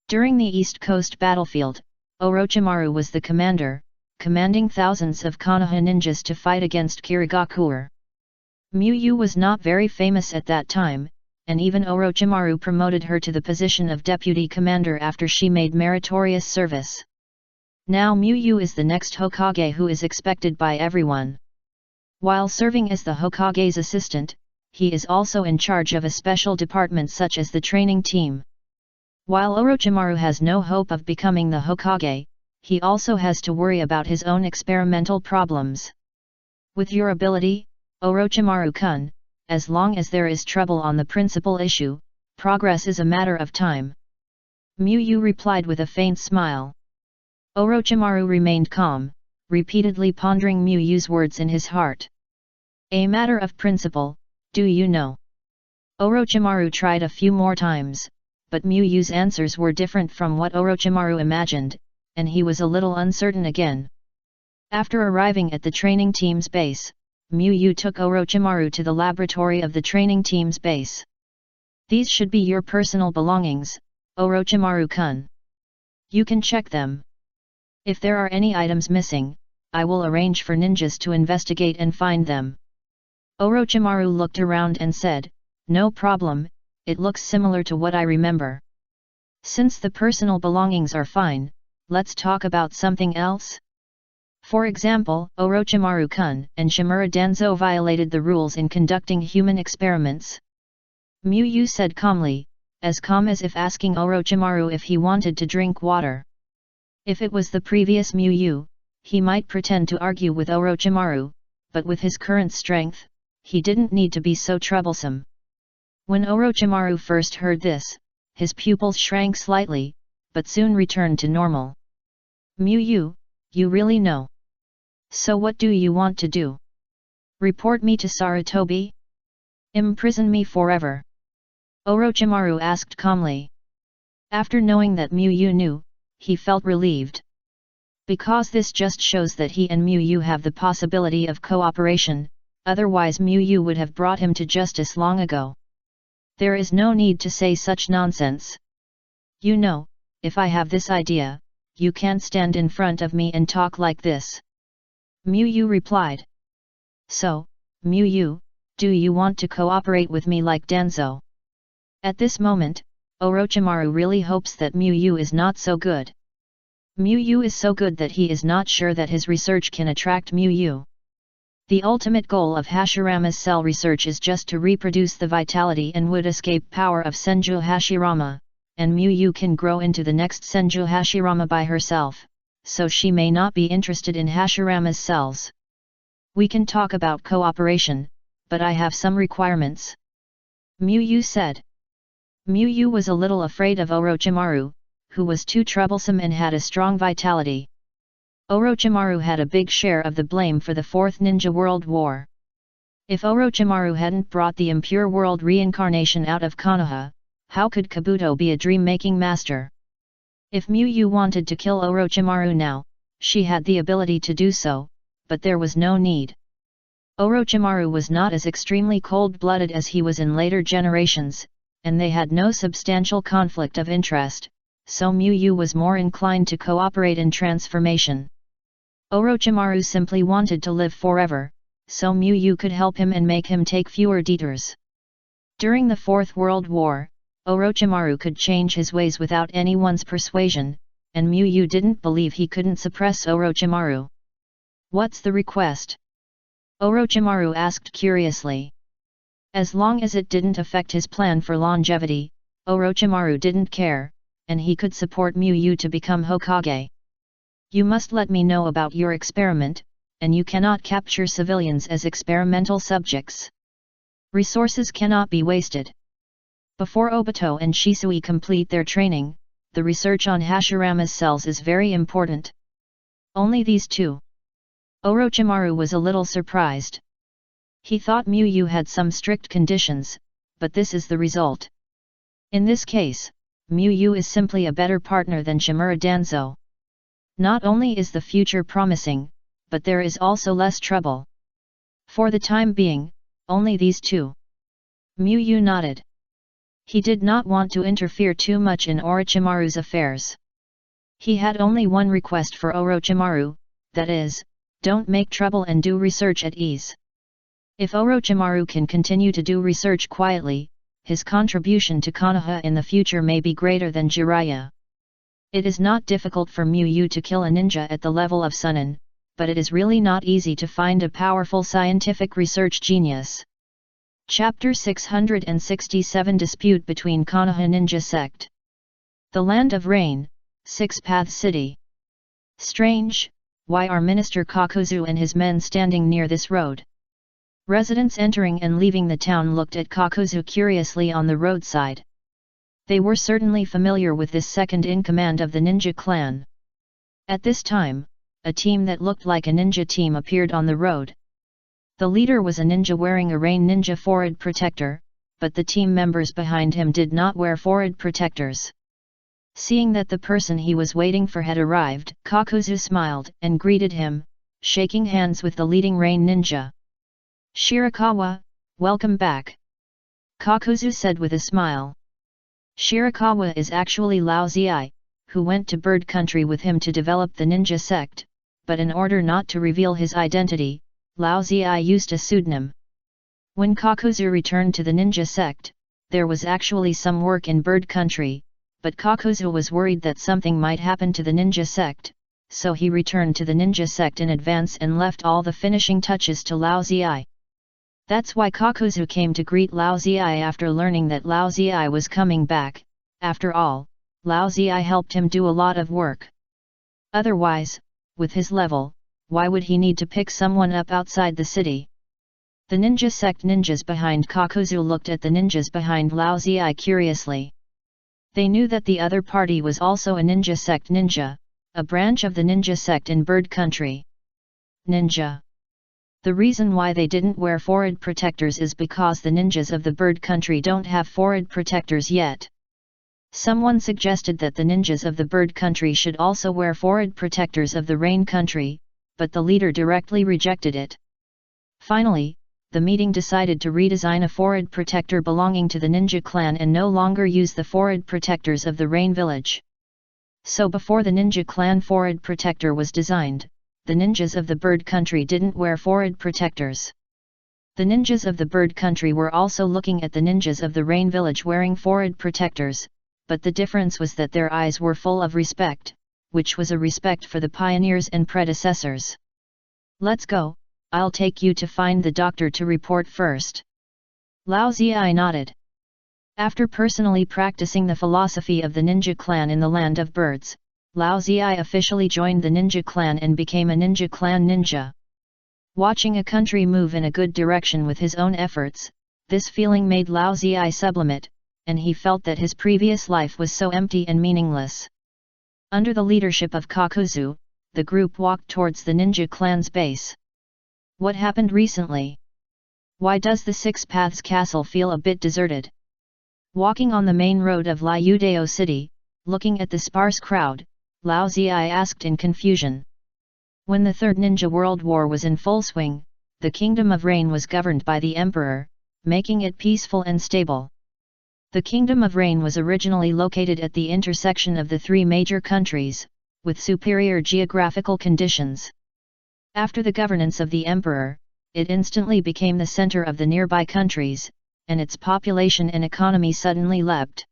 [SPEAKER 1] During the East Coast battlefield, Orochimaru was the commander, commanding thousands of Konoha ninjas to fight against Kirigakure. Miyu was not very famous at that time, and even Orochimaru promoted her to the position of deputy commander after she made meritorious service. Now Miyu is the next Hokage who is expected by everyone. While serving as the Hokage's assistant, he is also in charge of a special department such as the training team. While Orochimaru has no hope of becoming the Hokage, he also has to worry about his own experimental problems. With your ability, Orochimaru-kun, as long as there is trouble on the principal issue, progress is a matter of time. Miyu replied with a faint smile. Orochimaru remained calm, repeatedly pondering Miyu's words in his heart. A matter of principle, do you know? Orochimaru tried a few more times, but Miyu's answers were different from what Orochimaru imagined, and he was a little uncertain again. After arriving at the training team's base, Miyu took Orochimaru to the laboratory of the training team's base. These should be your personal belongings, Orochimaru-kun. You can check them. If there are any items missing, I will arrange for ninjas to investigate and find them. Orochimaru looked around and said, "No problem, it looks similar to what I remember. Since the personal belongings are fine, let's talk about something else. For example, Orochimaru-kun and Shimura Danzo violated the rules in conducting human experiments." Miyu said calmly, as calm as if asking Orochimaru if he wanted to drink water. If it was the previous Miyu, he might pretend to argue with Orochimaru, but with his current strength, he didn't need to be so troublesome. When Orochimaru first heard this, his pupils shrank slightly, but soon returned to normal. "Miyu, you really know. So what do you want to do? Report me to Sarutobi? Imprison me forever?" Orochimaru asked calmly. After knowing that Miyu knew, he felt relieved. Because this just shows that he and Miyu have the possibility of cooperation, otherwise Miyu would have brought him to justice long ago. There is no need to say such nonsense. You know, if I have this idea, you can't stand in front of me and talk like this. Miyu replied. So, Miyu, do you want to cooperate with me like Danzo? At this moment, Orochimaru really hopes that Miyu is not so good. Miyu is so good that he is not sure that his research can attract Miyu. The ultimate goal of Hashirama's cell research is just to reproduce the vitality and wood escape power of Senju Hashirama, and Miyu can grow into the next Senju Hashirama by herself, so she may not be interested in Hashirama's cells. We can talk about cooperation, but I have some requirements. Miyu said. Miyu was a little afraid of Orochimaru, who was too troublesome and had a strong vitality. Orochimaru had a big share of the blame for the Fourth Ninja World War. If Orochimaru hadn't brought the impure world reincarnation out of Konoha, how could Kabuto be a dream-making master? If Miyu wanted to kill Orochimaru now, she had the ability to do so, but there was no need. Orochimaru was not as extremely cold-blooded as he was in later generations, and they had no substantial conflict of interest, so Miyu was more inclined to cooperate in transformation. Orochimaru simply wanted to live forever, so Miyu could help him and make him take fewer detours. During the Fourth World War, Orochimaru could change his ways without anyone's persuasion, and Miyu didn't believe he couldn't suppress Orochimaru. What's the request? Orochimaru asked curiously. As long as it didn't affect his plan for longevity, Orochimaru didn't care, and he could support Miyu to become Hokage. You must let me know about your experiment, and you cannot capture civilians as experimental subjects. Resources cannot be wasted. Before Obito and Shisui complete their training, the research on Hashirama's cells is very important. Only these two. Orochimaru was a little surprised. He thought Miyu had some strict conditions, but this is the result. In this case, Miyu is simply a better partner than Shimura Danzo. Not only is the future promising, but there is also less trouble. For the time being, only these two. Miyu nodded. He did not want to interfere too much in Orochimaru's affairs. He had only one request for Orochimaru, that is, don't make trouble and do research at ease. If Orochimaru can continue to do research quietly, his contribution to Konoha in the future may be greater than Jiraiya. It is not difficult for Miyu to kill a ninja at the level of Sunin, but it is really not easy to find a powerful scientific research genius. Chapter 667 Dispute between Konoha Ninja Sect. The Land of Rain, Six Path City. Strange, why are Minister Kakuzu and his men standing near this road? Residents entering and leaving the town looked at Kakuzu curiously on the roadside. They were certainly familiar with this second-in-command of the ninja clan. At this time, a team that looked like a ninja team appeared on the road. The leader was a ninja wearing a rain ninja forehead protector, but the team members behind him did not wear forehead protectors. Seeing that the person he was waiting for had arrived, Kakuzu smiled and greeted him, shaking hands with the leading rain ninja. "Shirakawa, welcome back," Kakuzu said with a smile. Shirakawa is actually Lao Ziai, who went to Bird Country with him to develop the ninja sect, but in order not to reveal his identity, Lao Ziai used a pseudonym. When Kakuzu returned to the ninja sect, there was actually some work in Bird Country, but Kakuzu was worried that something might happen to the ninja sect, so he returned to the ninja sect in advance and left all the finishing touches to Lao Ziai. That's why Kakuzu came to greet Lao Ziai after learning that Lao Ziai was coming back. After all, Lao Ziai helped him do a lot of work. Otherwise, with his level, why would he need to pick someone up outside the city? The ninja sect ninjas behind Kakuzu looked at the ninjas behind Lao Ziai curiously. They knew that the other party was also a ninja sect ninja, a branch of the ninja sect in Bird Country. Ninja. The reason why they didn't wear forehead protectors is because the ninjas of the Bird Country don't have forehead protectors yet. Someone suggested that the ninjas of the Bird Country should also wear forehead protectors of the Rain Country, but the leader directly rejected it. Finally, the meeting decided to redesign a forehead protector belonging to the ninja clan and no longer use the forehead protectors of the Rain village. So before the ninja clan forehead protector was designed, the ninjas of the Bird Country didn't wear forehead protectors. The ninjas of the Bird Country were also looking at the ninjas of the Rain village wearing forehead protectors, but the difference was that their eyes were full of respect, which was a respect for the pioneers and predecessors. "Let's go, I'll take you to find the doctor to report first." Lao Ziai nodded. After personally practicing the philosophy of the ninja clan in the land of birds, Lao Ziai officially joined the ninja clan and became a ninja clan ninja. Watching a country move in a good direction with his own efforts, this feeling made Lao Ziai sublimate, and he felt that his previous life was so empty and meaningless. Under the leadership of Kakuzu, the group walked towards the ninja clan's base. What happened recently? Why does the Six Paths Castle feel a bit deserted? Walking on the main road of Liudeo City, looking at the sparse crowd, Lao Ziai asked in confusion. When the Third Ninja World War was in full swing, the Kingdom of Rain was governed by the Emperor, making it peaceful and stable. The Kingdom of Rain was originally located at the intersection of the three major countries, with superior geographical conditions. After the governance of the Emperor, it instantly became the center of the nearby countries, and its population and economy suddenly leapt.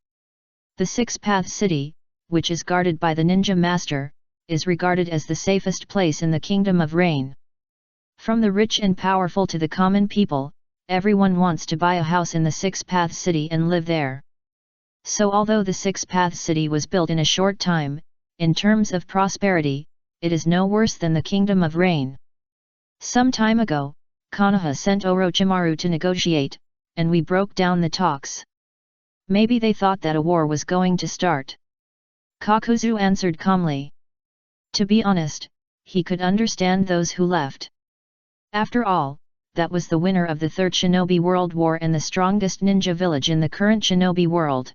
[SPEAKER 1] The Six Paths City, which is guarded by the Ninja Master, is regarded as the safest place in the Kingdom of Rain. From the rich and powerful to the common people, everyone wants to buy a house in the Six Paths City and live there. So although the Six Paths City was built in a short time, in terms of prosperity, it is no worse than the Kingdom of Rain. Some time ago, Konoha sent Orochimaru to negotiate, and we broke down the talks. Maybe they thought that a war was going to start. Kakuzu answered calmly. To be honest, he could understand those who left. After all, that was the winner of the Third Shinobi World War and the strongest ninja village in the current shinobi world.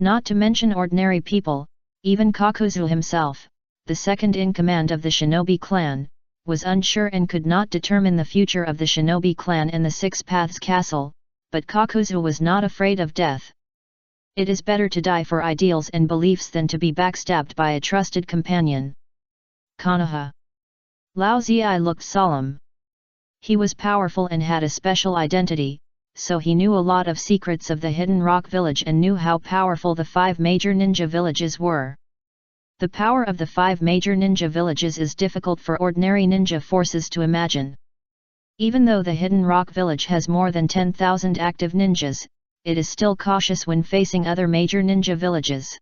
[SPEAKER 1] Not to mention ordinary people, even Kakuzu himself, the second in command of the shinobi clan, was unsure and could not determine the future of the shinobi clan and the Six Paths Castle, but Kakuzu was not afraid of death. It is better to die for ideals and beliefs than to be backstabbed by a trusted companion. Konoha. Lao Ziai looked solemn. He was powerful and had a special identity, so he knew a lot of secrets of the Hidden Rock Village and knew how powerful the 5 major ninja villages were. The power of the 5 major ninja villages is difficult for ordinary ninja forces to imagine. Even though the Hidden Rock Village has more than 10,000 active ninjas, it is still cautious when facing other major ninja villages.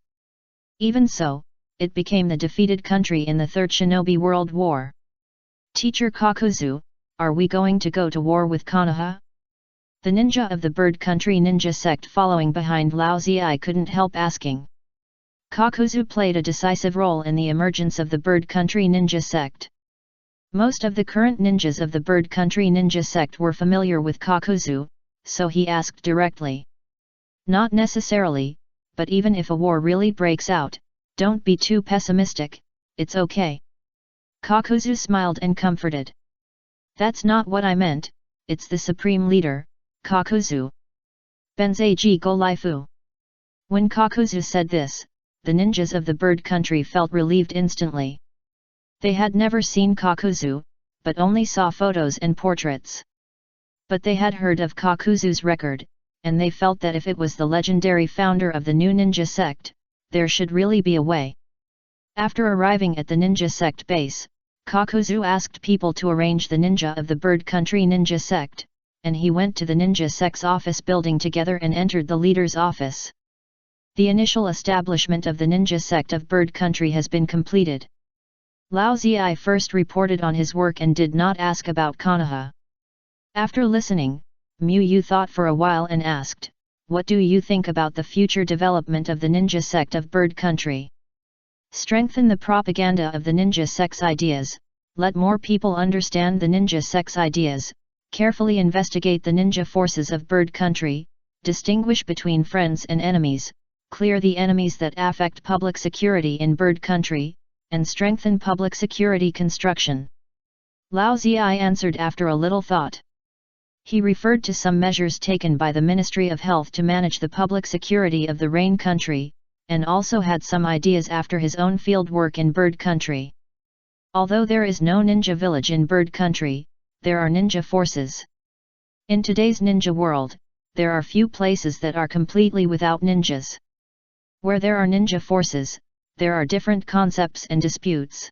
[SPEAKER 1] Even so, it became the defeated country in the Third Shinobi World War. Teacher Kakuzu, are we going to go to war with Konoha? The ninja of the Bird Country ninja sect following behind Lao Ziai couldn't help asking. Kakuzu played a decisive role in the emergence of the Bird Country ninja sect. Most of the current ninjas of the Bird Country ninja sect were familiar with Kakuzu, so he asked directly. Not necessarily, but even if a war really breaks out, don't be too pessimistic, it's okay. Kakuzu smiled and comforted. That's not what I meant, it's the supreme leader, Kakuzu. Benzeiji go Lifu. When Kakuzu said this, the ninjas of the bird country felt relieved instantly. They had never seen Kakuzu, but only saw photos and portraits. But they had heard of Kakuzu's record, and they felt that if it was the legendary founder of the new ninja sect, there should really be a way. After arriving at the ninja sect base, Kakuzu asked people to arrange the ninja of the bird country ninja sect, and he went to the ninja sect's office building together and entered the leader's office. The initial establishment of the ninja sect of bird country has been completed. Lao Ziyi first reported on his work and did not ask about Konoha. After listening, Mu Yu thought for a while and asked, "What do you think about the future development of the ninja sect of bird country? Strengthen the propaganda of the ninja sect's ideas, let more people understand the ninja sect's ideas, carefully investigate the ninja forces of bird country, distinguish between friends and enemies, clear the enemies that affect public security in bird country, and strengthen public security construction." Lao Ziyi answered after a little thought. He referred to some measures taken by the Ministry of Health to manage the public security of the Rain country, and also had some ideas after his own field work in bird country. Although there is no ninja village in bird country, there are ninja forces. In today's ninja world, there are few places that are completely without ninjas. Where there are ninja forces, there are different concepts and disputes.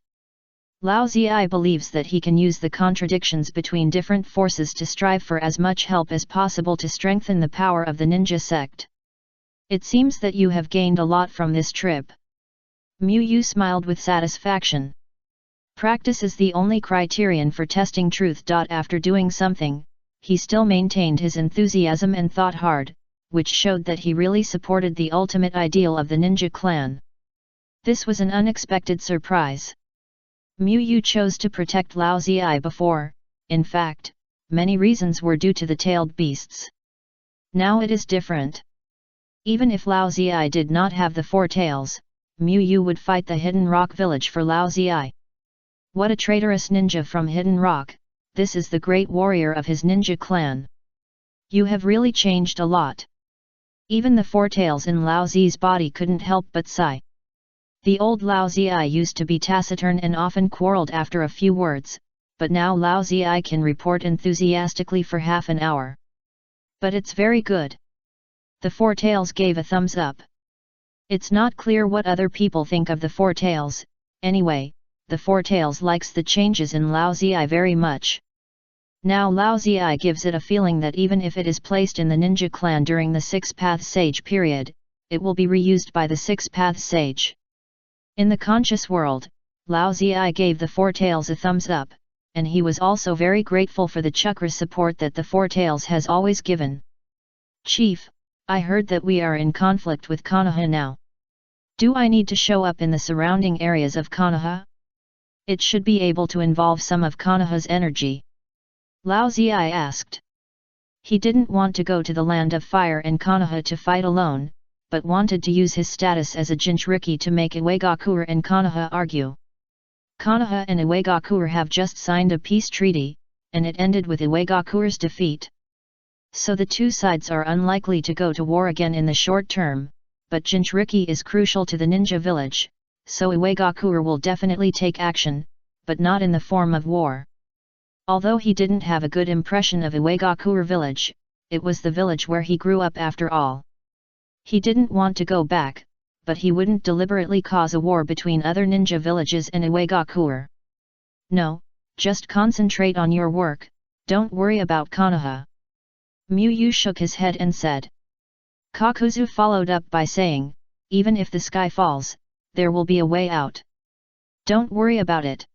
[SPEAKER 1] Lao Ziyi believes that he can use the contradictions between different forces to strive for as much help as possible to strengthen the power of the ninja sect. It seems that you have gained a lot from this trip. Mu Yu smiled with satisfaction. Practice is the only criterion for testing truth. After doing something, he still maintained his enthusiasm and thought hard, which showed that he really supported the ultimate ideal of the ninja clan. This was an unexpected surprise. Mu Yu chose to protect Lao Ziyi before, in fact, many reasons were due to the tailed beasts. Now it is different. Even if Lao Ziyi did not have the 4 tails, Mu Yu would fight the Hidden Rock village for Lao Ziyi. What a traitorous ninja from Hidden Rock, this is the great warrior of his ninja clan. You have really changed a lot. Even the 4 tails in Lao Ziyi's body couldn't help but sigh. The old Lao Ziyi used to be taciturn and often quarreled after a few words, but now Lao Ziyi can report enthusiastically for half an hour. But it's very good. The 4 tails gave a thumbs up. It's not clear what other people think of the 4 tails, anyway, the 4 tails likes the changes in Lao Ziyi very much. Now Lao Ziyi gives it a feeling that even if it is placed in the ninja clan during the 6 Path Sage period, it will be reused by the 6 Path Sage. In the conscious world, Lao Ziyi gave the 4 tails a thumbs up, and he was also very grateful for the chakra support that the 4 tails has always given. "Chief, I heard that we are in conflict with Konoha now. Do I need to show up in the surrounding areas of Konoha? It should be able to involve some of Konoha's energy." Lao Ziyi asked. He didn't want to go to the land of fire and Konoha to fight alone, but wanted to use his status as a Jinchuriki to make Iwagakure and Konoha argue. Konoha and Iwagakure have just signed a peace treaty, and it ended with Iwagakure's defeat. So the two sides are unlikely to go to war again in the short term, but Jinchuriki is crucial to the ninja village, so Iwagakure will definitely take action, but not in the form of war. Although he didn't have a good impression of Iwagakure village, it was the village where he grew up after all. He didn't want to go back, but he wouldn't deliberately cause a war between other ninja villages and Iwagakure. "No, just concentrate on your work, don't worry about Konoha." Mu Yu shook his head and said. Kakuzu followed up by saying, "Even if the sky falls, there will be a way out. Don't worry about it.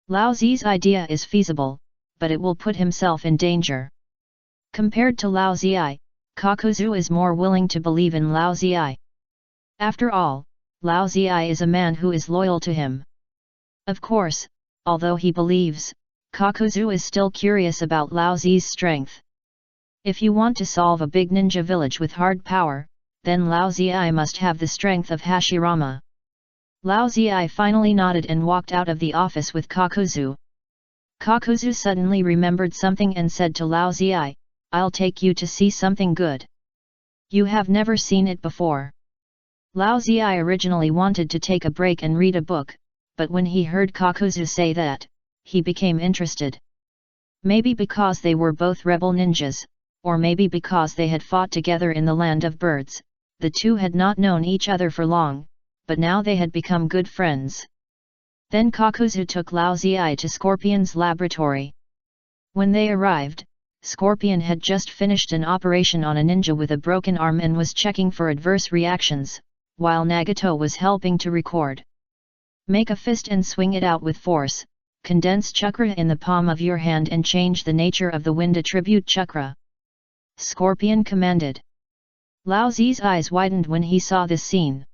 [SPEAKER 1] Lao Ziyi's idea is feasible, but it will put himself in danger." Compared to Lao Ziyi, Kakuzu is more willing to believe in Lao Ziyi. After all, Lao Ziyi is a man who is loyal to him. Of course, although he believes, Kakuzu is still curious about Lao Ziyi's strength. If you want to solve a big ninja village with hard power, then Lao Ziyi must have the strength of Hashirama. Lao Ziyi finally nodded and walked out of the office with Kakuzu. Kakuzu suddenly remembered something and said to Lao Ziyi, "I'll take you to see something good. You have never seen it before." Lao Ziyi originally wanted to take a break and read a book, but when he heard Kakuzu say that, he became interested. Maybe because they were both rebel ninjas, or maybe because they had fought together in the land of birds, the two had not known each other for long, but now they had become good friends. Then Kakuzu took Lao Ziyi to Scorpion's laboratory. When they arrived, Scorpion had just finished an operation on a ninja with a broken arm and was checking for adverse reactions, while Nagato was helping to record. "Make a fist and swing it out with force, condense chakra in the palm of your hand and change the nature of the wind attribute chakra," Scorpion commanded. Lao Zi's eyes widened when he saw this scene.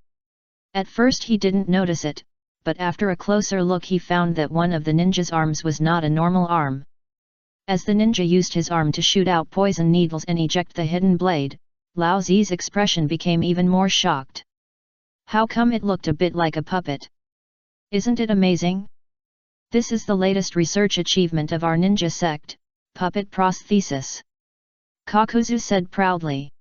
[SPEAKER 1] At first he didn't notice it, but after a closer look he found that one of the ninja's arms was not a normal arm. As the ninja used his arm to shoot out poison needles and eject the hidden blade, Lao Zi's expression became even more shocked. How come it looked a bit like a puppet? Isn't it amazing? This is the latest research achievement of our ninja sect, puppet prosthesis. Kakuzu said proudly.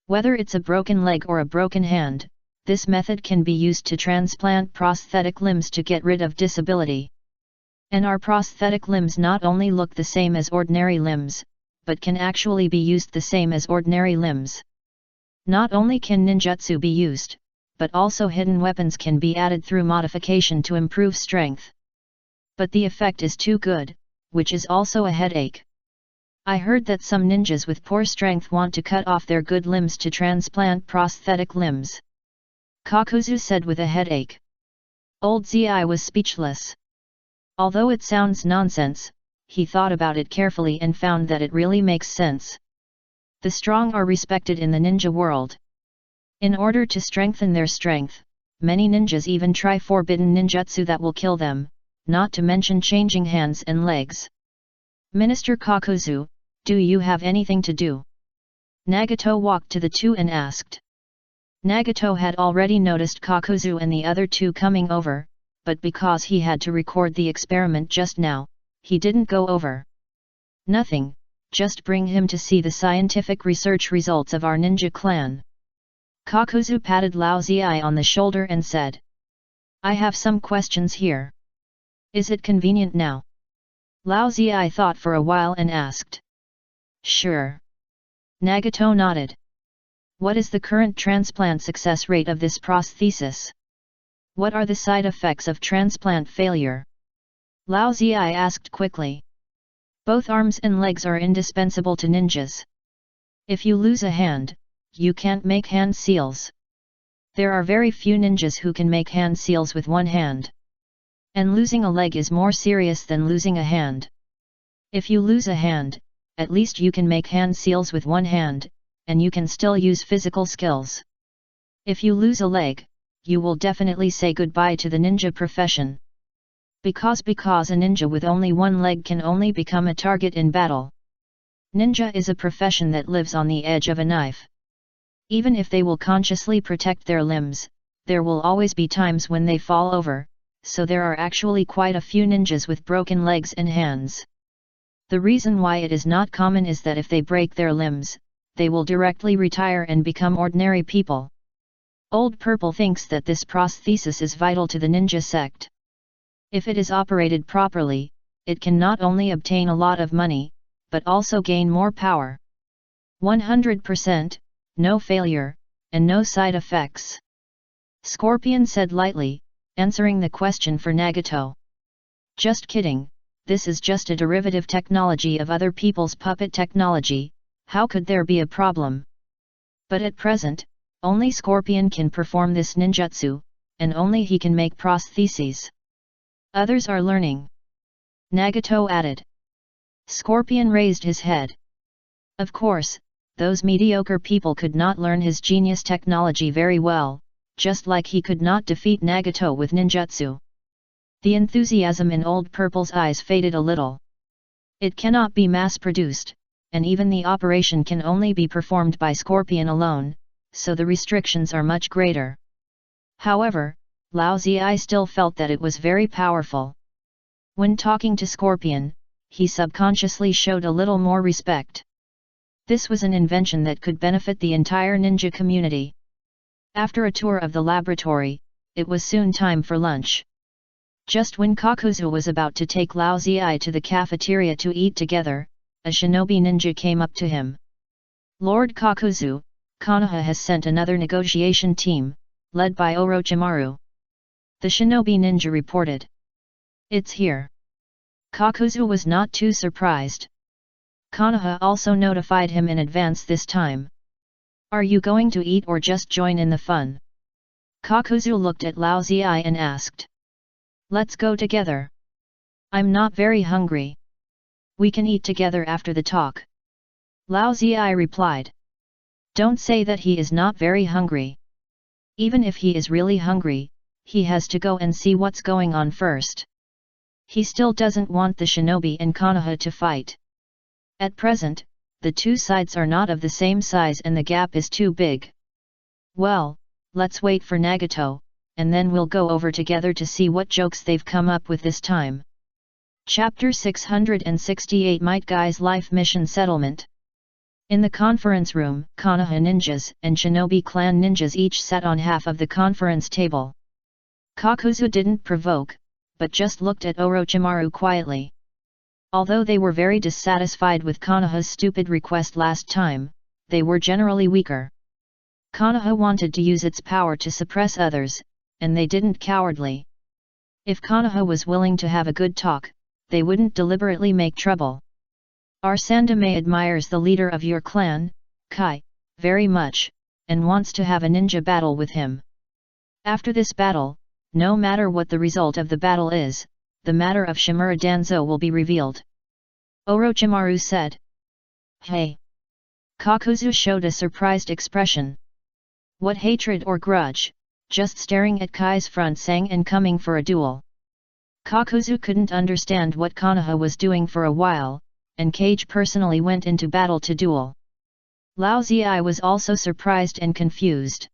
[SPEAKER 1] Whether it's a broken leg or a broken hand, this method can be used to transplant prosthetic limbs to get rid of disability. And our prosthetic limbs not only look the same as ordinary limbs, but can actually be used the same as ordinary limbs. Not only can ninjutsu be used, but also hidden weapons can be added through modification to improve strength. But the effect is too good, which is also a headache. I heard that some ninjas with poor strength want to cut off their good limbs to transplant prosthetic limbs. Kakuzu said with a headache. Old Zi was speechless. Although it sounds nonsense, he thought about it carefully and found that it really makes sense. The strong are respected in the ninja world. In order to strengthen their strength, many ninjas even try forbidden ninjutsu that will kill them, not to mention changing hands and legs. Minister Kakuzu, do you have anything to do? Nagato walked to the two and asked. Nagato had already noticed Kakuzu and the other two coming over, but because he had to record the experiment just now, he didn't go over. Nothing, just bring him to see the scientific research results of our ninja clan. Kakuzu patted Lao Ziyi on the shoulder and said. I have some questions here. Is it convenient now? Lao Ziyi thought for a while and asked. Sure. Nagato nodded. What is the current transplant success rate of this prosthesis? What are the side effects of transplant failure? Lao Ziyi asked quickly. Both arms and legs are indispensable to ninjas. If you lose a hand, you can't make hand seals. There are very few ninjas who can make hand seals with one hand. And losing a leg is more serious than losing a hand. If you lose a hand, at least you can make hand seals with one hand, and you can still use physical skills. If you lose a leg, you will definitely say goodbye to the ninja profession. Because a ninja with only one leg can only become a target in battle. Ninja is a profession that lives on the edge of a knife. Even if they will consciously protect their limbs, there will always be times when they fall over, so there are actually quite a few ninjas with broken legs and hands. The reason why it is not common is that if they break their limbs, they will directly retire and become ordinary people. Old Purple thinks that this prosthesis is vital to the ninja sect. If it is operated properly, it can not only obtain a lot of money, but also gain more power. 100%, no failure, and no side effects. Scorpion said lightly, answering the question for Nagato. Just kidding, this is just a derivative technology of other people's puppet technology, how could there be a problem? But at present, only Scorpion can perform this ninjutsu, and only he can make prostheses. Others are learning. Nagato added. Scorpion raised his head. Of course, those mediocre people could not learn his genius technology very well, just like he could not defeat Nagato with ninjutsu. The enthusiasm in Old Purple's eyes faded a little. It cannot be mass-produced, and even the operation can only be performed by Scorpion alone, so the restrictions are much greater. However, Lao Zi still felt that it was very powerful. When talking to Scorpion, he subconsciously showed a little more respect. This was an invention that could benefit the entire ninja community. After a tour of the laboratory, it was soon time for lunch. Just when Kakuzu was about to take Lao Zi to the cafeteria to eat together, a shinobi ninja came up to him. Lord Kakuzu, Konoha has sent another negotiation team, led by Orochimaru. The shinobi ninja reported. It's here. Kakuzu was not too surprised. Konoha also notified him in advance this time. Are you going to eat or just join in the fun? Kakuzu looked at Lao Zi and asked. Let's go together. I'm not very hungry. We can eat together after the talk. Lao Zi replied. Don't say that he is not very hungry. Even if he is really hungry, he has to go and see what's going on first. He still doesn't want the shinobi and Konoha to fight. At present, the two sides are not of the same size and the gap is too big. Well, let's wait for Nagato, and then we'll go over together to see what jokes they've come up with this time. Chapter 668 Might Guy's Life Mission Settlement. In the conference room, Konoha ninjas and Shinobi clan ninjas each sat on half of the conference table. Kakuzu didn't provoke, but just looked at Orochimaru quietly. Although they were very dissatisfied with Konoha's stupid request last time, they were generally weaker. Konoha wanted to use its power to suppress others, and they didn't cowardly. If Konoha was willing to have a good talk, they wouldn't deliberately make trouble. Our Sandame admires the leader of your clan, Kai, very much, and wants to have a ninja battle with him. After this battle, no matter what the result of the battle is, the matter of Shimura Danzo will be revealed. Orochimaru said. Hey! Kakuzu showed a surprised expression. What hatred or grudge, just staring at Kai's front sang and coming for a duel. Kakuzu couldn't understand what Konoha was doing for a while, and Kage personally went into battle to duel. Lao Zi was also surprised and confused.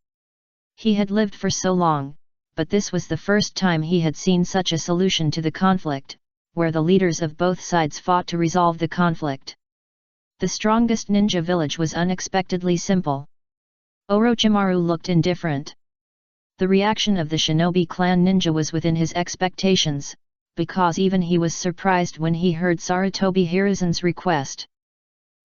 [SPEAKER 1] He had lived for so long, but this was the first time he had seen such a solution to the conflict, where the leaders of both sides fought to resolve the conflict. The strongest ninja village was unexpectedly simple. Orochimaru looked indifferent. The reaction of the shinobi clan ninja was within his expectations, because even he was surprised when he heard Sarutobi Hiruzen's request.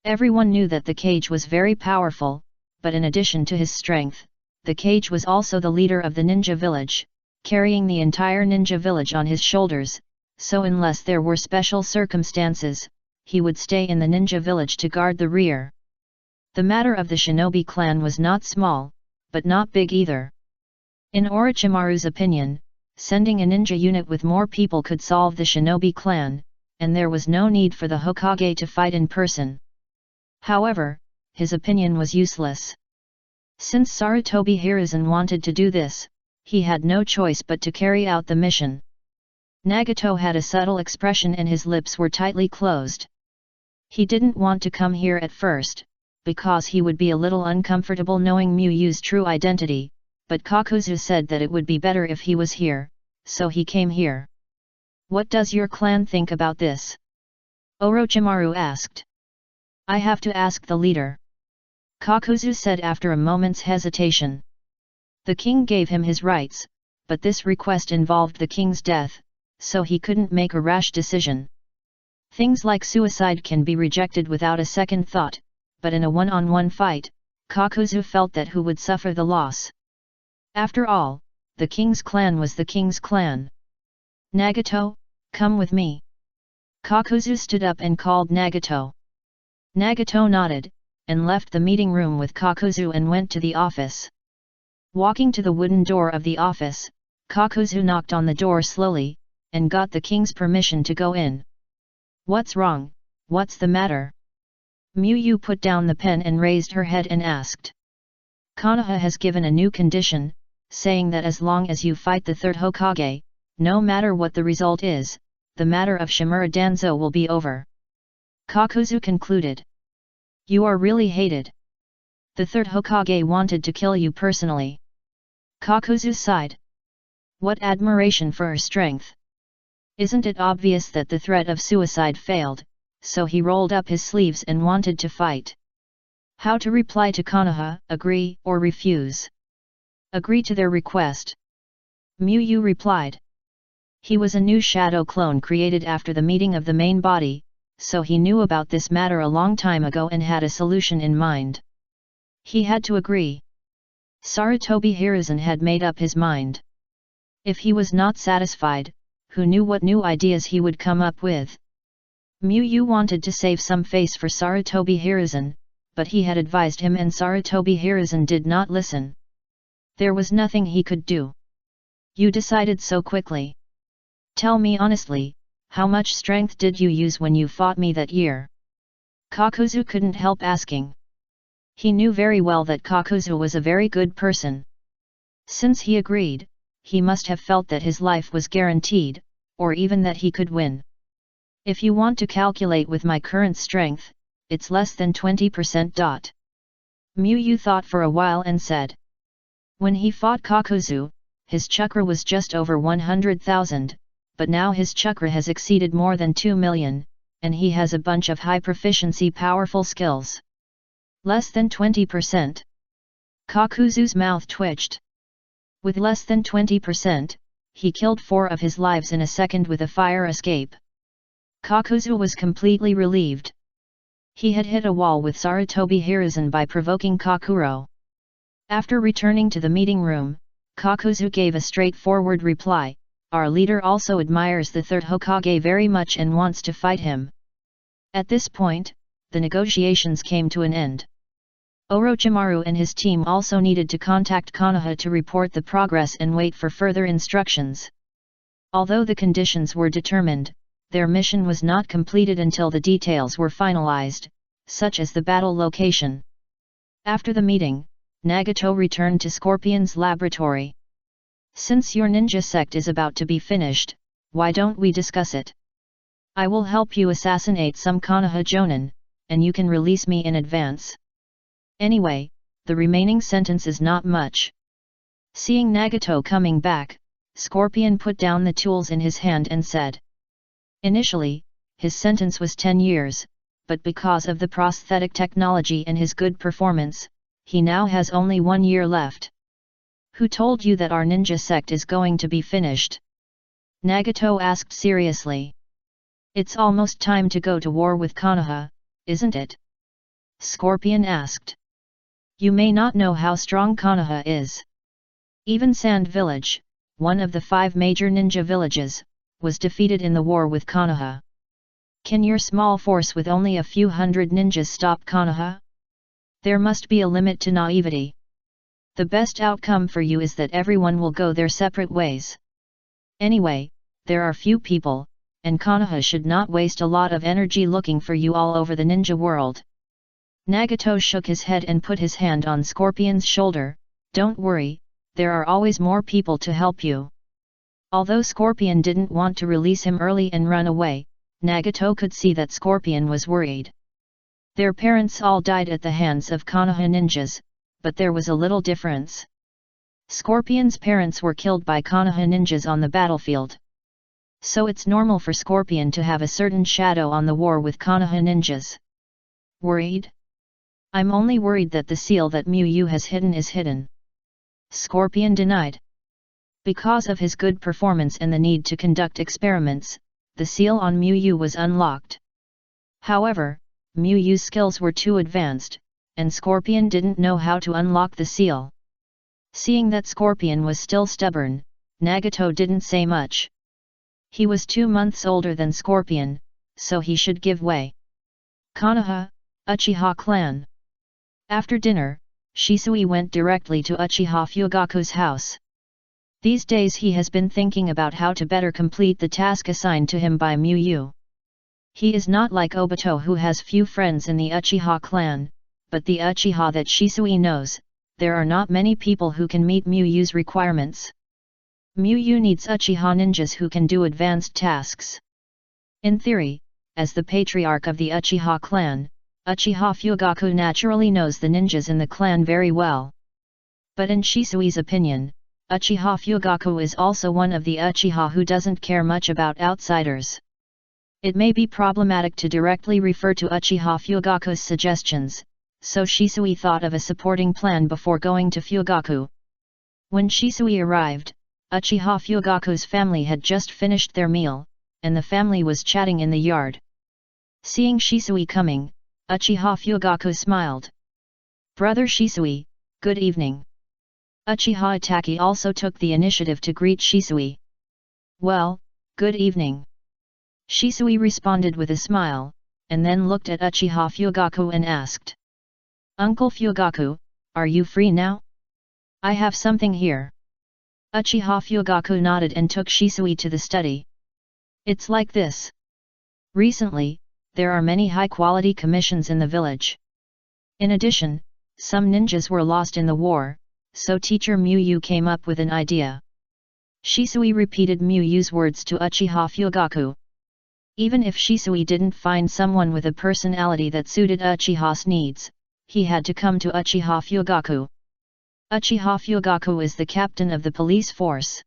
[SPEAKER 1] Everyone knew that the Kage was very powerful, but in addition to his strength, the Kage was also the leader of the ninja village, carrying the entire ninja village on his shoulders, so unless there were special circumstances, he would stay in the ninja village to guard the rear. The matter of the shinobi clan was not small, but not big either. In Orochimaru's opinion, sending a ninja unit with more people could solve the shinobi clan, and there was no need for the Hokage to fight in person. However, his opinion was useless. Since Sarutobi Hiruzen wanted to do this, he had no choice but to carry out the mission. Nagato had a subtle expression and his lips were tightly closed. He didn't want to come here at first, because he would be a little uncomfortable knowing Muyu's true identity, but Kakuzu said that it would be better if he was here, so he came here. What does your clan think about this? Orochimaru asked. I have to ask the leader. Kakuzu said after a moment's hesitation. The king gave him his rights, but this request involved the king's death, so he couldn't make a rash decision. Things like suicide can be rejected without a second thought, but in a one-on-one fight, Kakuzu felt that who would suffer the loss. After all, the king's clan was the king's clan. Nagato, come with me. Kakuzu stood up and called Nagato. Nagato nodded, and left the meeting room with Kakuzu and went to the office. Walking to the wooden door of the office, Kakuzu knocked on the door slowly, and got the king's permission to go in. What's wrong, what's the matter? Muyu put down the pen and raised her head and asked. Konoha has given a new condition, saying that as long as you fight the third Hokage, no matter what the result is, the matter of Shimura Danzo will be over. Kakuzu concluded. You are really hated. The third Hokage wanted to kill you personally. Kakuzu sighed. What admiration for her strength. Isn't it obvious that the threat of suicide failed, so he rolled up his sleeves and wanted to fight. How to reply to Konoha, agree or refuse? Agree to their request. Miyu replied. He was a new shadow clone created after the meeting of the main body, so he knew about this matter a long time ago and had a solution in mind. He had to agree. Sarutobi Hiruzen had made up his mind. If he was not satisfied, who knew what new ideas he would come up with? Miyu wanted to save some face for Sarutobi Hiruzen, but he had advised him and Sarutobi Hiruzen did not listen. There was nothing he could do. You decided so quickly. Tell me honestly, how much strength did you use when you fought me that year? Kakuzu couldn't help asking. He knew very well that Kakuzu was a very good person. Since he agreed, he must have felt that his life was guaranteed, or even that he could win. If you want to calculate with my current strength, it's less than 20%. Miyu thought for a while and said. When he fought Kakuzu, his chakra was just over 100,000, but now his chakra has exceeded more than 2 million, and he has a bunch of high-proficiency powerful skills. Less than 20%. Kakuzu's mouth twitched. With less than 20%, he killed 4 of his lives in a second with a fire escape. Kakuzu was completely relieved. He had hit a wall with Sarutobi Hiruzen by provoking Kakuro. After returning to the meeting room, Kakuzu gave a straightforward reply, our leader also admires the third Hokage very much and wants to fight him. At this point, the negotiations came to an end. Orochimaru and his team also needed to contact Konoha to report the progress and wait for further instructions. Although the conditions were determined, their mission was not completed until the details were finalized, such as the battle location. After the meeting, Nagato returned to Scorpion's laboratory. Since your ninja sect is about to be finished, why don't we discuss it? I will help you assassinate some Konoha Jonin, and you can release me in advance. Anyway, the remaining sentence is not much. Seeing Nagato coming back, Scorpion put down the tools in his hand and said. Initially, his sentence was 10 years, but because of the prosthetic technology and his good performance, he now has only 1 year left. Who told you that our ninja sect is going to be finished? Nagato asked seriously. It's almost time to go to war with Konoha, isn't it? Scorpion asked. You may not know how strong Konoha is. Even Sand Village, one of the 5 major ninja villages, was defeated in the war with Konoha. Can your small force with only a few hundred ninjas stop Konoha? There must be a limit to naivety. The best outcome for you is that everyone will go their separate ways. Anyway, there are few people, and Konoha should not waste a lot of energy looking for you all over the ninja world. Nagato shook his head and put his hand on Scorpion's shoulder. Don't worry, there are always more people to help you. Although Scorpion didn't want to release him early and run away, Nagato could see that Scorpion was worried. Their parents all died at the hands of Konoha ninjas, but there was a little difference. Scorpion's parents were killed by Konoha ninjas on the battlefield. So it's normal for Scorpion to have a certain shadow on the war with Konoha ninjas. Worried? I'm only worried that the seal that Miyu has hidden is hidden. Scorpion denied. Because of his good performance and the need to conduct experiments, the seal on Miyu was unlocked. However, Miyu's skills were too advanced, and Scorpion didn't know how to unlock the seal. Seeing that Scorpion was still stubborn, Nagato didn't say much. He was 2 months older than Scorpion, so he should give way. Konoha, Uchiha clan. After dinner, Shisui went directly to Uchiha Fugaku's house. These days he has been thinking about how to better complete the task assigned to him by Miyu. He is not like Obito who has few friends in the Uchiha clan, but the Uchiha that Shisui knows, there are not many people who can meet Miyu's requirements. Miyu needs Uchiha ninjas who can do advanced tasks. In theory, as the patriarch of the Uchiha clan, Uchiha Fugaku naturally knows the ninjas in the clan very well. But in Shisui's opinion, Uchiha Fugaku is also one of the Uchiha who doesn't care much about outsiders. It may be problematic to directly refer to Uchiha Fugaku's suggestions, so Shisui thought of a supporting plan before going to Fugaku. When Shisui arrived, Uchiha Fugaku's family had just finished their meal, and the family was chatting in the yard. Seeing Shisui coming, Uchiha Fugaku smiled. "Brother Shisui, good evening." Uchiha Itaki also took the initiative to greet Shisui. "Well, good evening." Shisui responded with a smile, and then looked at Uchiha Fugaku and asked, "Uncle Fugaku, are you free now? I have something here." Uchiha Fugaku nodded and took Shisui to the study. "It's like this. Recently, there are many high-quality commissions in the village. In addition, some ninjas were lost in the war, so teacher Muyu came up with an idea." Shisui repeated Muyu's words to Uchiha Fugaku. Even if Shisui didn't find someone with a personality that suited Uchiha's needs, he had to come to Uchiha Fugaku. Uchiha Fugaku is the captain of the police force.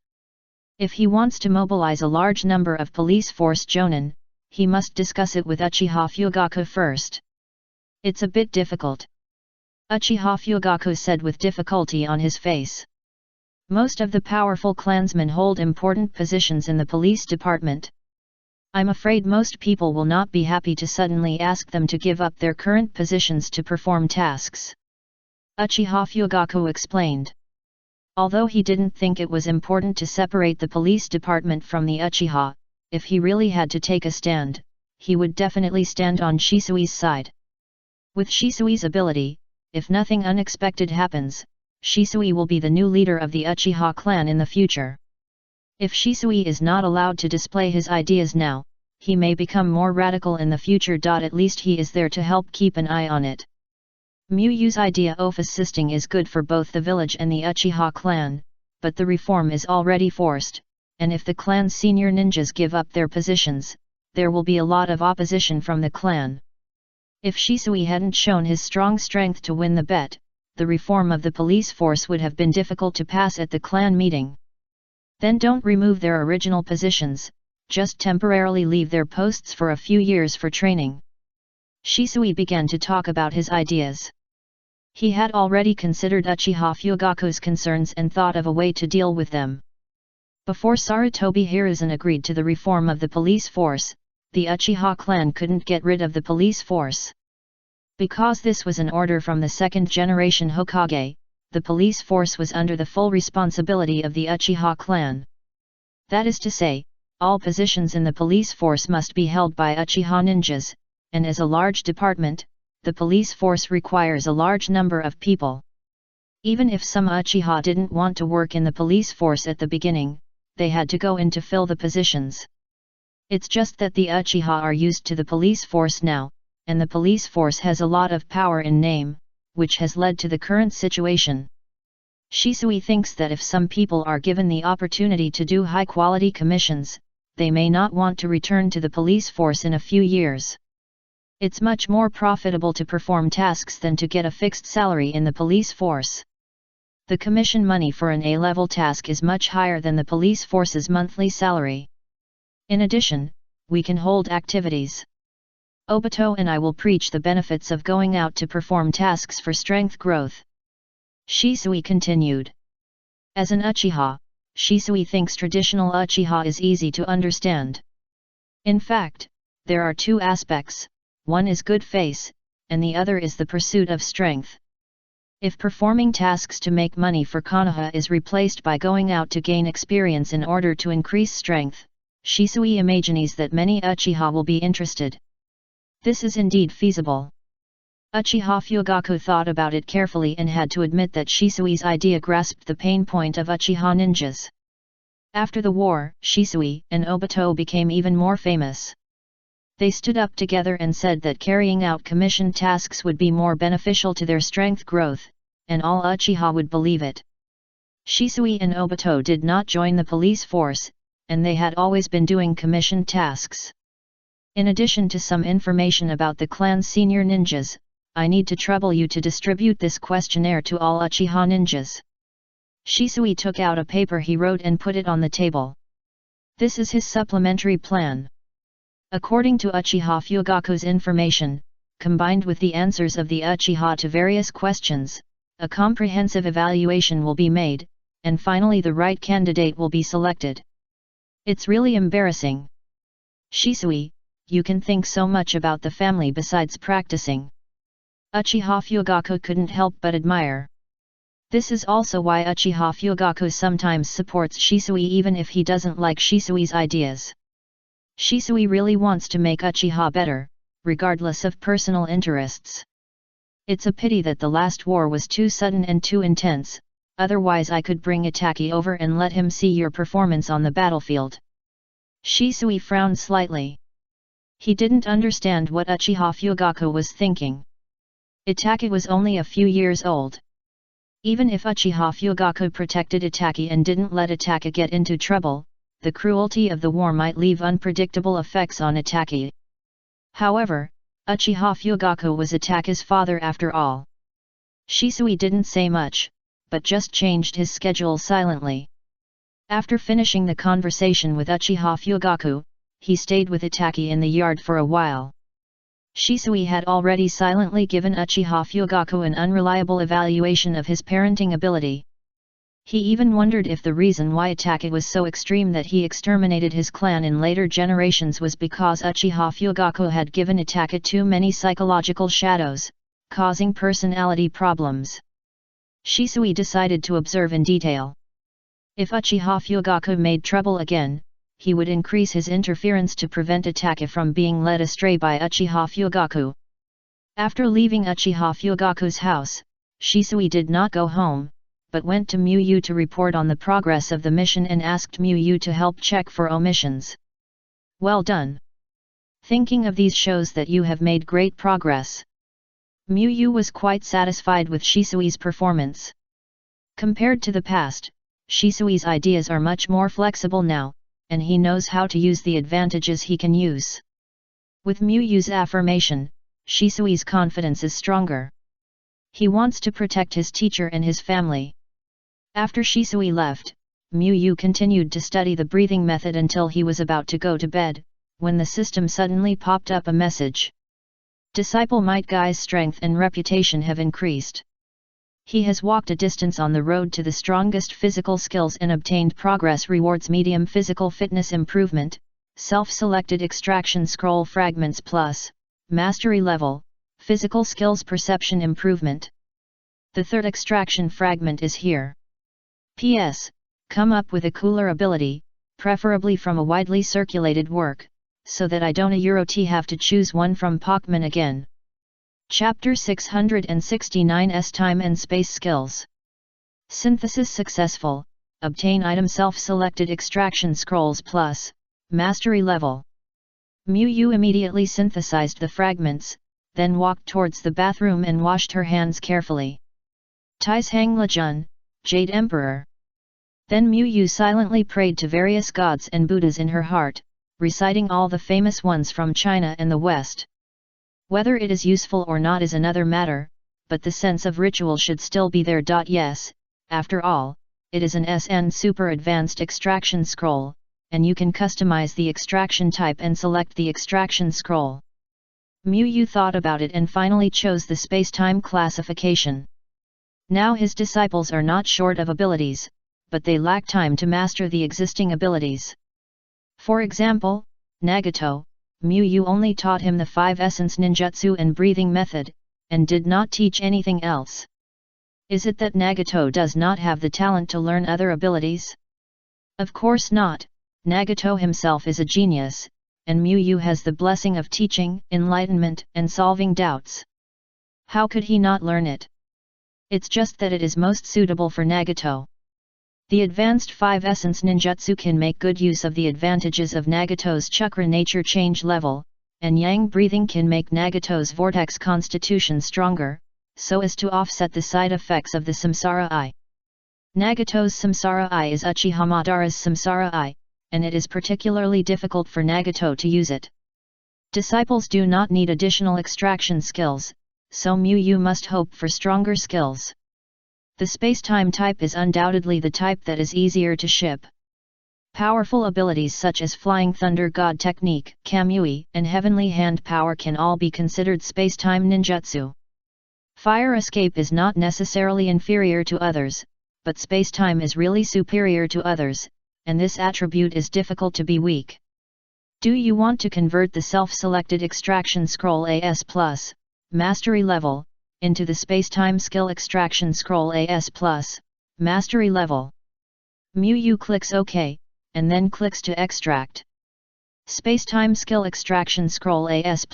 [SPEAKER 1] If he wants to mobilize a large number of police force jonin, he must discuss it with Uchiha Fugaku first. "It's a bit difficult," Uchiha Fugaku said with difficulty on his face. "Most of the powerful clansmen hold important positions in the police department. I'm afraid most people will not be happy to suddenly ask them to give up their current positions to perform tasks," Uchiha Fugaku explained. Although he didn't think it was important to separate the police department from the Uchiha, if he really had to take a stand, he would definitely stand on Shisui's side. With Shisui's ability, if nothing unexpected happens, Shisui will be the new leader of the Uchiha clan in the future. If Shisui is not allowed to display his ideas now, he may become more radical in the future. At least he is there to help keep an eye on it. Muyu's idea of assisting is good for both the village and the Uchiha clan, but the reform is already forced, and if the clan's senior ninjas give up their positions, there will be a lot of opposition from the clan. If Shisui hadn't shown his strong strength to win the bet, the reform of the police force would have been difficult to pass at the clan meeting. Then don't remove their original positions, just temporarily leave their posts for a few years for training. Shisui began to talk about his ideas. He had already considered Uchiha Fugaku's concerns and thought of a way to deal with them. Before Sarutobi Hiruzen agreed to the reform of the police force, the Uchiha clan couldn't get rid of the police force. Because this was an order from the second-generation Hokage, the police force was under the full responsibility of the Uchiha clan. That is to say, all positions in the police force must be held by Uchiha ninjas, and as a large department, the police force requires a large number of people. Even if some Uchiha didn't want to work in the police force at the beginning, they had to go in to fill the positions. It's just that the Uchiha are used to the police force now, and the police force has a lot of power in name, which has led to the current situation. Shisui thinks that if some people are given the opportunity to do high-quality commissions, they may not want to return to the police force in a few years. It's much more profitable to perform tasks than to get a fixed salary in the police force. The commission money for an A-level task is much higher than the police force's monthly salary. In addition, we can hold activities. Obito and I will preach the benefits of going out to perform tasks for strength growth. Shisui continued. As an Uchiha, Shisui thinks traditional Uchiha is easy to understand. In fact, there are two aspects, one is good face, and the other is the pursuit of strength. If performing tasks to make money for Konoha is replaced by going out to gain experience in order to increase strength, Shisui imagines that many Uchiha will be interested. This is indeed feasible. Uchiha Fugaku thought about it carefully and had to admit that Shisui's idea grasped the pain point of Uchiha ninjas. After the war, Shisui and Obito became even more famous. They stood up together and said that carrying out commission tasks would be more beneficial to their strength growth, and all Uchiha would believe it. Shisui and Obito did not join the police force, and they had always been doing commission tasks. In addition to some information about the clan's senior ninjas, I need to trouble you to distribute this questionnaire to all Uchiha ninjas. Shisui took out a paper he wrote and put it on the table. This is his supplementary plan. According to Uchiha Fugaku's information, combined with the answers of the Uchiha to various questions, a comprehensive evaluation will be made, and finally the right candidate will be selected. It's really embarrassing. Shisui, you can think so much about the family besides practicing. Uchiha Fugaku couldn't help but admire. This is also why Uchiha Fugaku sometimes supports Shisui even if he doesn't like Shisui's ideas. Shisui really wants to make Uchiha better, regardless of personal interests. It's a pity that the last war was too sudden and too intense, otherwise I could bring Itaki over and let him see your performance on the battlefield. Shisui frowned slightly. He didn't understand what Uchiha Fugaku was thinking. Itaki was only a few years old. Even if Uchiha Fugaku protected Itaki and didn't let Itaki get into trouble, the cruelty of the war might leave unpredictable effects on Itaki. However, Uchiha Fugaku was Itaki's father after all. Shisui didn't say much, but just changed his schedule silently. After finishing the conversation with Uchiha Fugaku, he stayed with Itaki in the yard for a while. Shisui had already silently given Uchiha Fugaku an unreliable evaluation of his parenting ability. He even wondered if the reason why Itaki was so extreme that he exterminated his clan in later generations was because Uchiha Fugaku had given Itaki too many psychological shadows, causing personality problems. Shisui decided to observe in detail. If Uchiha Fugaku made trouble again, he would increase his interference to prevent Itaki from being led astray by Uchiha Fugaku. After leaving Uchiha Fugaku's house, Shisui did not go home, but went to Miyu to report on the progress of the mission and asked Miyu to help check for omissions. Well done. Thinking of these shows that you have made great progress. Miyu was quite satisfied with Shisui's performance. Compared to the past, Shisui's ideas are much more flexible now, and he knows how to use the advantages he can use. With Miyu's affirmation, Shisui's confidence is stronger. He wants to protect his teacher and his family. After Shisui left, Miyu continued to study the breathing method until he was about to go to bed, when the system suddenly popped up a message. Disciple Might Guy's strength and reputation have increased. He has walked a distance on the road to the strongest physical skills and obtained progress rewards medium physical fitness improvement, self-selected extraction scroll fragments plus, mastery level, physical skills perception improvement. The third extraction fragment is here. P.S. Come up with a cooler ability, preferably from a widely circulated work, so that I don't have to choose one from Pokemon again. Chapter 669 S Time and Space Skills. Synthesis successful, obtain item self-selected extraction scrolls plus, mastery level. Miyu immediately synthesized the fragments, then walked towards the bathroom and washed her hands carefully. Taishang Lejun, Jade Emperor. Then Miyu silently prayed to various gods and Buddhas in her heart, reciting all the famous ones from China and the West. Whether it is useful or not is another matter, but the sense of ritual should still be there. Yes, after all, it is an SN super advanced extraction scroll, and you can customize the extraction type and select the extraction scroll. Miyu thought about it and finally chose the space-time classification. Now his disciples are not short of abilities, but they lack time to master the existing abilities. For example, Nagato, Miyu only taught him the 5 essence ninjutsu and breathing method, and did not teach anything else. Is it that Nagato does not have the talent to learn other abilities? Of course not, Nagato himself is a genius, and Miyu has the blessing of teaching, enlightenment, and solving doubts. How could he not learn it? It's just that it is most suitable for Nagato. The advanced 5 essence ninjutsu can make good use of the advantages of Nagato's chakra nature change level, and yang breathing can make Nagato's vortex constitution stronger, so as to offset the side effects of the samsara eye. Nagato's samsara eye is Uchiha Madara's samsara eye, and it is particularly difficult for Nagato to use it. Disciples do not need additional extraction skills, so Mu Yu must hope for stronger skills. The space-time type is undoubtedly the type that is easier to ship. Powerful abilities such as Flying Thunder God Technique, Kamui, and Heavenly Hand Power can all be considered space-time ninjutsu. Fire Escape is not necessarily inferior to others, but space-time is really superior to others, and this attribute is difficult to be weak. Do you want to convert the self-selected Extraction Scroll AS+, Mastery Level, into the Space-Time Skill Extraction Scroll AS+, Mastery Level? Mu Yu clicks OK, and then clicks to extract. Space-Time Skill Extraction Scroll AS+,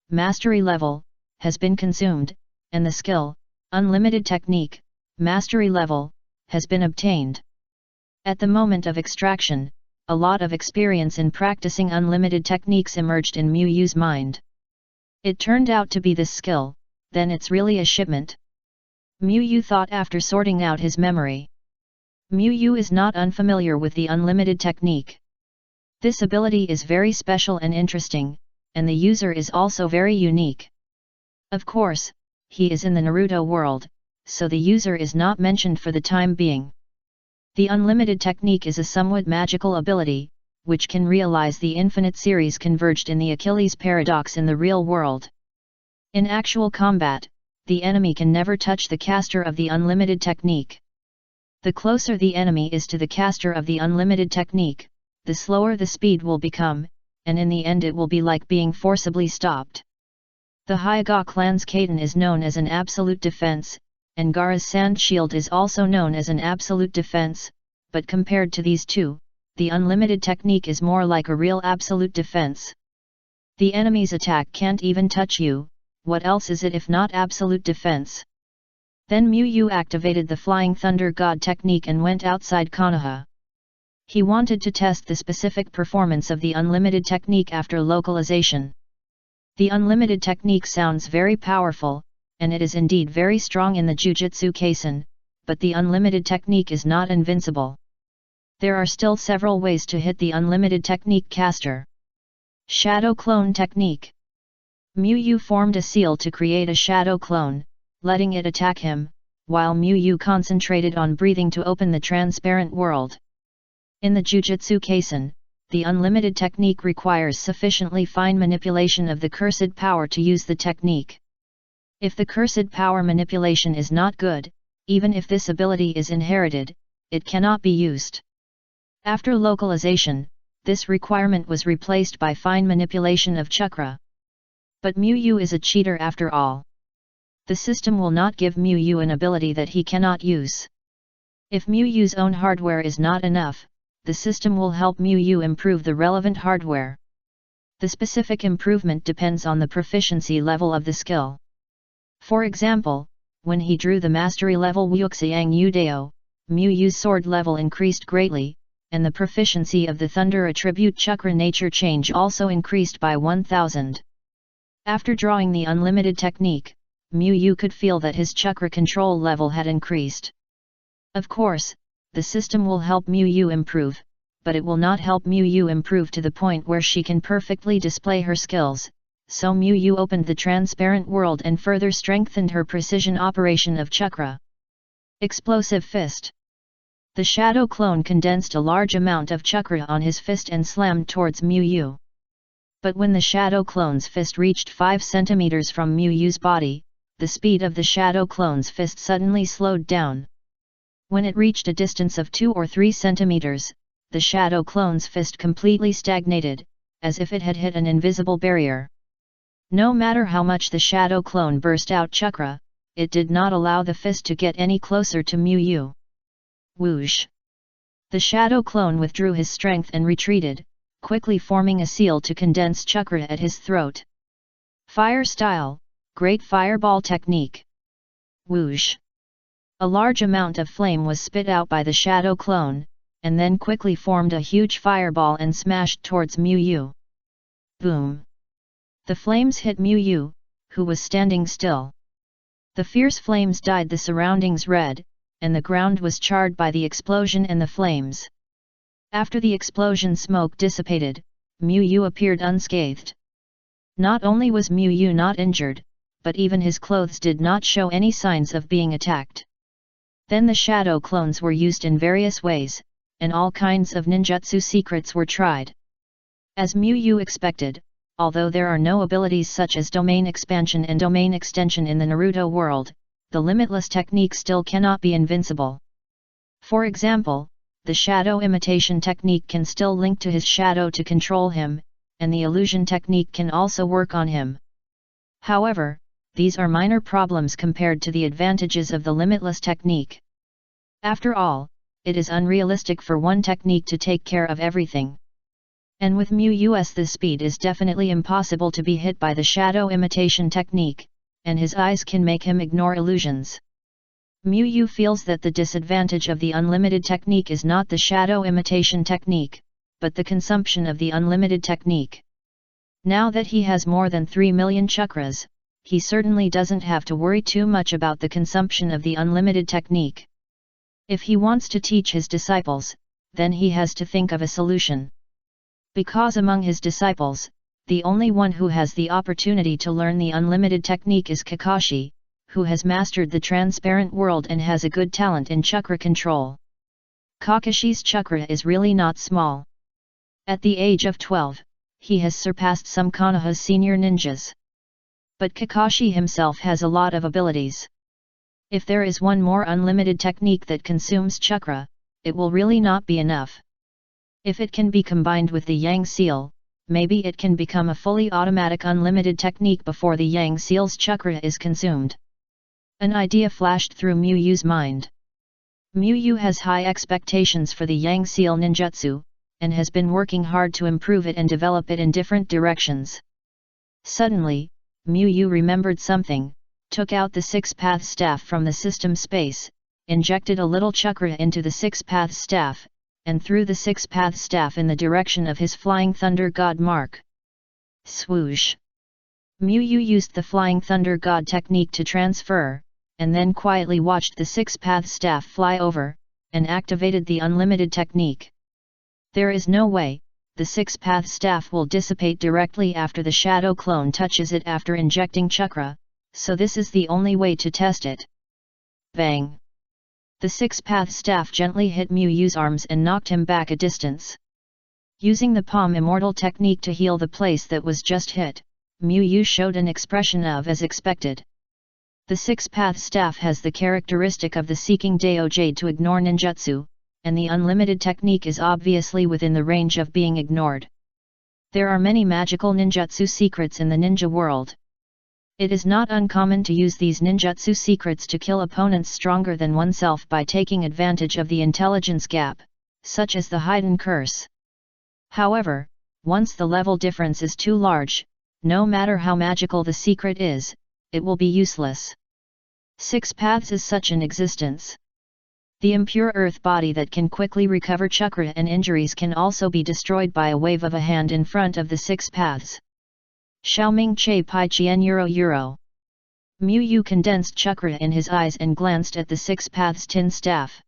[SPEAKER 1] Mastery Level, has been consumed, and the skill, Unlimited Technique, Mastery Level, has been obtained. At the moment of extraction, a lot of experience in practicing unlimited techniques emerged in Mu Yu's mind. It turned out to be this skill, then it's really a shipment. Mu Yu thought after sorting out his memory. Mu Yu is not unfamiliar with the unlimited technique. This ability is very special and interesting, and the user is also very unique. Of course, he is in the Naruto world, so the user is not mentioned for the time being. The unlimited technique is a somewhat magical ability, which can realize the infinite series converged in the Achilles paradox in the real world. In actual combat, the enemy can never touch the caster of the unlimited technique. The closer the enemy is to the caster of the unlimited technique, the slower the speed will become, and in the end it will be like being forcibly stopped. The Hyuga clan's Kaiten is known as an absolute defense, and Gaara's Sand Shield is also known as an absolute defense, but compared to these two, the unlimited technique is more like a real absolute defense. The enemy's attack can't even touch you, what else is it if not absolute defense? Then Mu Yu activated the Flying Thunder God technique and went outside Konoha. He wanted to test the specific performance of the unlimited technique after localization. The unlimited technique sounds very powerful, and it is indeed very strong in the Jujutsu Kaisen, but the unlimited technique is not invincible. There are still several ways to hit the unlimited technique caster. Shadow Clone Technique. Mu Yu formed a seal to create a shadow clone, letting it attack him, while Mu Yu concentrated on breathing to open the transparent world. In the Jujutsu Kaisen, the unlimited technique requires sufficiently fine manipulation of the cursed power to use the technique. If the cursed power manipulation is not good, even if this ability is inherited, it cannot be used. After localization, this requirement was replaced by fine manipulation of chakra. But Mu Yu is a cheater after all. The system will not give Mu Yu an ability that he cannot use. If Mu Yu's own hardware is not enough, the system will help Mu Yu improve the relevant hardware. The specific improvement depends on the proficiency level of the skill. For example, when he drew the mastery level Wuxiang Yudao, Mu Yu's sword level increased greatly, and the proficiency of the thunder attribute chakra nature change also increased by 1000. After drawing the unlimited technique, Mu Yu could feel that his chakra control level had increased. Of course, the system will help Mu Yu improve, but it will not help Mu Yu improve to the point where she can perfectly display her skills, so Mu Yu opened the transparent world and further strengthened her precision operation of chakra. Explosive Fist. The shadow clone condensed a large amount of chakra on his fist and slammed towards Mu Yu. But when the shadow clone's fist reached 5 centimeters from Mu Yu's body, the speed of the shadow clone's fist suddenly slowed down. When it reached a distance of 2 or 3 centimeters, the shadow clone's fist completely stagnated, as if it had hit an invisible barrier. No matter how much the shadow clone burst out chakra, it did not allow the fist to get any closer to Mu Yu. Whoosh! The shadow clone withdrew his strength and retreated, quickly forming a seal to condense chakra at his throat. Fire Style, Great Fireball Technique. Whoosh! A large amount of flame was spit out by the shadow clone, and then quickly formed a huge fireball and smashed towards Mu Yu. Boom! The flames hit Mu Yu, who was standing still. The fierce flames dyed the surroundings red, and the ground was charred by the explosion and the flames. After the explosion smoke dissipated, Mu Yu appeared unscathed. Not only was Mu not injured, but even his clothes did not show any signs of being attacked. Then the shadow clones were used in various ways, and all kinds of ninjutsu secrets were tried. As Mu expected, although there are no abilities such as domain expansion and domain extension in the Naruto world, the limitless technique still cannot be invincible. For example, the shadow imitation technique can still link to his shadow to control him, and the illusion technique can also work on him. However, these are minor problems compared to the advantages of the limitless technique. After all, it is unrealistic for one technique to take care of everything. And with Mu's the speed is definitely impossible to be hit by the shadow imitation technique, and his eyes can make him ignore illusions. Mu feels that the disadvantage of the unlimited technique is not the shadow imitation technique, but the consumption of the unlimited technique. Now that he has more than 3 million chakras, he certainly doesn't have to worry too much about the consumption of the unlimited technique. If he wants to teach his disciples, then he has to think of a solution. Because among his disciples, the only one who has the opportunity to learn the unlimited technique is Kakashi, who has mastered the transparent world and has a good talent in chakra control. Kakashi's chakra is really not small. At the age of 12, he has surpassed some Konoha's senior ninjas. But Kakashi himself has a lot of abilities. If there is one more unlimited technique that consumes chakra, it will really not be enough. If it can be combined with the Yang Seal, maybe it can become a fully automatic unlimited technique before the Yang Seal's chakra is consumed. An idea flashed through Mu's mind. Mu has high expectations for the Yang Seal ninjutsu, and has been working hard to improve it and develop it in different directions. Suddenly, Mu remembered something, took out the six-path staff from the system space, injected a little chakra into the six-path staff, and threw the six-path staff in the direction of his Flying Thunder God mark. Swoosh! Mu used the Flying Thunder God technique to transfer, and then quietly watched the six-path staff fly over, and activated the unlimited technique. There is no way, the six-path staff will dissipate directly after the shadow clone touches it after injecting chakra, so this is the only way to test it. Bang! The six-path staff gently hit Mu's arms and knocked him back a distance. Using the palm immortal technique to heal the place that was just hit, Mu showed an expression of as expected. The six-path staff has the characteristic of the Seeking Dao Jade to ignore ninjutsu, and the unlimited technique is obviously within the range of being ignored. There are many magical ninjutsu secrets in the ninja world. It is not uncommon to use these ninjutsu secrets to kill opponents stronger than oneself by taking advantage of the intelligence gap, such as the hidden curse. However, once the level difference is too large, no matter how magical the secret is, it will be useless. Six paths is such an existence. The impure earth body that can quickly recover chakra and injuries can also be destroyed by a wave of a hand in front of the six paths. Xiaoming Che Pai Chien Euro. Mu condensed chakra in his eyes and glanced at the six paths tin staff.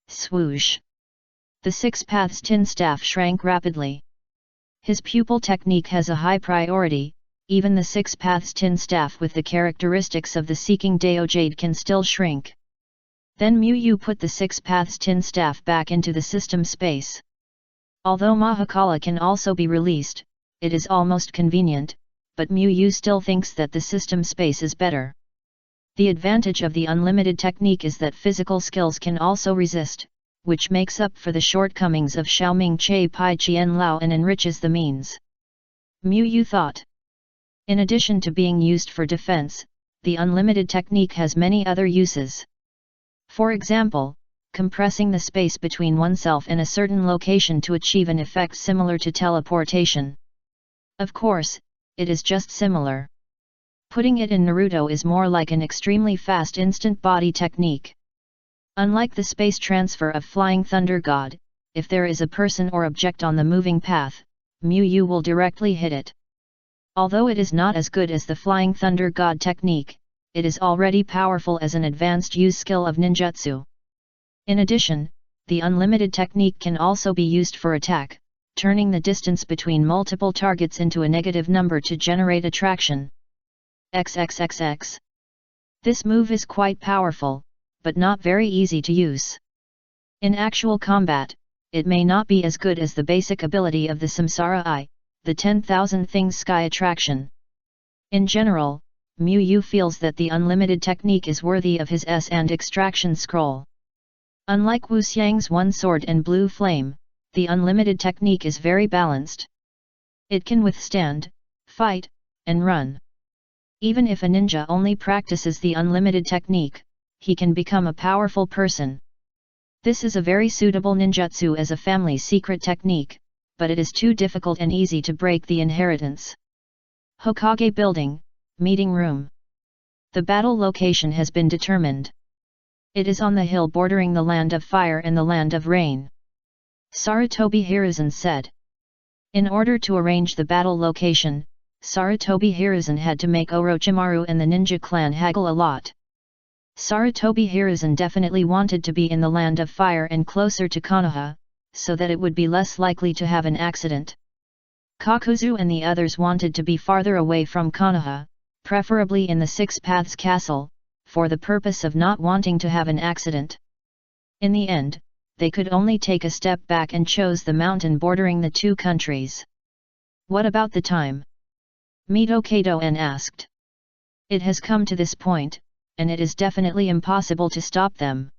[SPEAKER 1] Swoosh! The six paths tin staff shrank rapidly. His pupil technique has a high priority. Even the six paths tin staff with the characteristics of the Seeking Dao Jade can still shrink. Then Mu put the six paths tin staff back into the system space. Although Mahakala can also be released, it is almost convenient, but Mu still thinks that the system space is better. The advantage of the unlimited technique is that physical skills can also resist, which makes up for the shortcomings of Xiaoming Che Pai Chien Lao and enriches the means. Mu thought. In addition to being used for defense, the unlimited technique has many other uses. For example, compressing the space between oneself and a certain location to achieve an effect similar to teleportation. Of course, it is just similar. Putting it in Naruto is more like an extremely fast instant body technique. Unlike the space transfer of Flying Thunder God, if there is a person or object on the moving path, Mu will directly hit it. Although it is not as good as the Flying Thunder God technique, it is already powerful as an advanced use skill of ninjutsu. In addition, the unlimited technique can also be used for attack, turning the distance between multiple targets into a negative number to generate attraction. XXXX. This move is quite powerful, but not very easy to use. In actual combat, it may not be as good as the basic ability of the Samsara Eye, the 10,000 Things Sky attraction. In general, Mu Yu feels that the unlimited technique is worthy of his S and extraction scroll. Unlike Wu Xiang's One Sword and Blue Flame, the unlimited technique is very balanced. It can withstand, fight, and run. Even if a ninja only practices the unlimited technique, he can become a powerful person. This is a very suitable ninjutsu as a family secret technique, but it is too difficult and easy to break the inheritance. Hokage Building, Meeting Room. The battle location has been determined. It is on the hill bordering the Land of Fire and the Land of Rain. Sarutobi Hiruzen said. In order to arrange the battle location, Sarutobi Hiruzen had to make Orochimaru and the ninja clan haggle a lot. Sarutobi Hiruzen definitely wanted to be in the Land of Fire and closer to Konoha, so that it would be less likely to have an accident. Kakuzu and the others wanted to be farther away from Konoha, preferably in the Six Paths Castle, for the purpose of not wanting to have an accident. In the end, they could only take a step back and chose the mountain bordering the two countries. What about the time? Mito Kadoen asked. It has come to this point, and it is definitely impossible to stop them.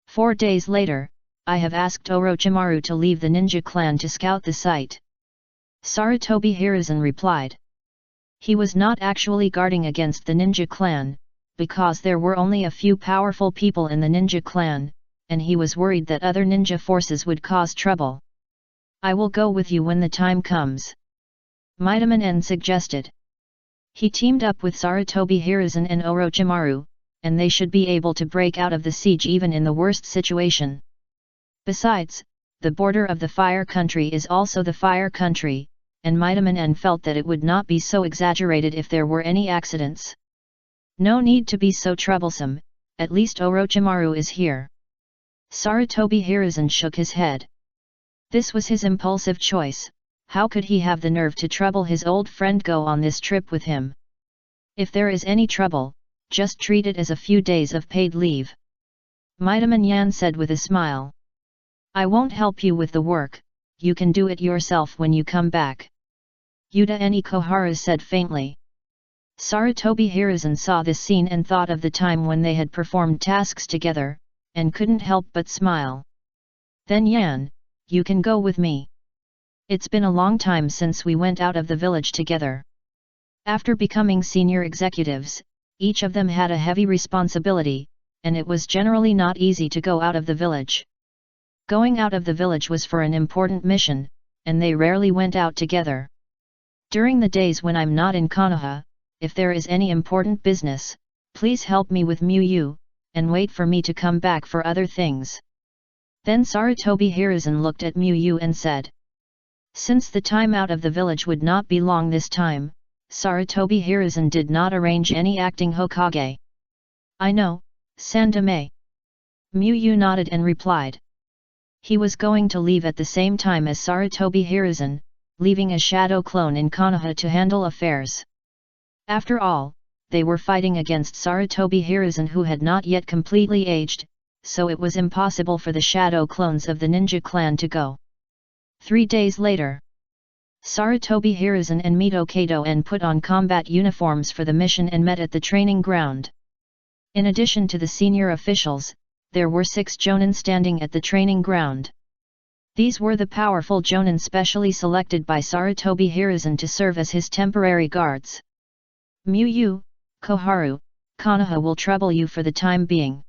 [SPEAKER 1] 4 days later, I have asked Orochimaru to leave the ninja clan to scout the site. Sarutobi Hiruzen replied. He was not actually guarding against the ninja clan, because there were only a few powerful people in the ninja clan, and he was worried that other ninja forces would cause trouble. I will go with you when the time comes. Mitaman suggested. He teamed up with Sarutobi Hiruzen and Orochimaru, and they should be able to break out of the siege even in the worst situation. Besides, the border of the Fire Country is also the Fire Country, and Mitaman felt that it would not be so exaggerated if there were any accidents. No need to be so troublesome, at least Orochimaru is here. Sarutobi Hiruzen shook his head. This was his impulsive choice. How could he have the nerve to trouble his old friend go on this trip with him? If there is any trouble, just treat it as a few days of paid leave. Mitaman Yan said with a smile. I won't help you with the work, you can do it yourself when you come back. Yuta and Ikohara said faintly. Sarutobi Hiruzen saw this scene and thought of the time when they had performed tasks together, and couldn't help but smile. Then Yan, you can go with me. It's been a long time since we went out of the village together. After becoming senior executives, each of them had a heavy responsibility, and it was generally not easy to go out of the village. Going out of the village was for an important mission, and they rarely went out together. During the days when I'm not in Konoha, if there is any important business, please help me with Mu Yu, and wait for me to come back for other things. Then Sarutobi Hiruzen looked at Mu Yu and said. Since the time out of the village would not be long this time, Sarutobi Hiruzen did not arrange any acting Hokage. I know, Sandame. Mu Yu nodded and replied. He was going to leave at the same time as Sarutobi Hiruzen, leaving a shadow clone in Konoha to handle affairs. After all, they were fighting against Sarutobi Hiruzen who had not yet completely aged, so it was impossible for the shadow clones of the ninja clan to go. 3 days later, Sarutobi Hiruzen and Mito Kadoen put on combat uniforms for the mission and met at the training ground. In addition to the senior officials, there were 6 jonin standing at the training ground. These were the powerful jonin specially selected by Sarutobi Hiruzen to serve as his temporary guards. Mu Yu, Koharu, Konoha will trouble you for the time being.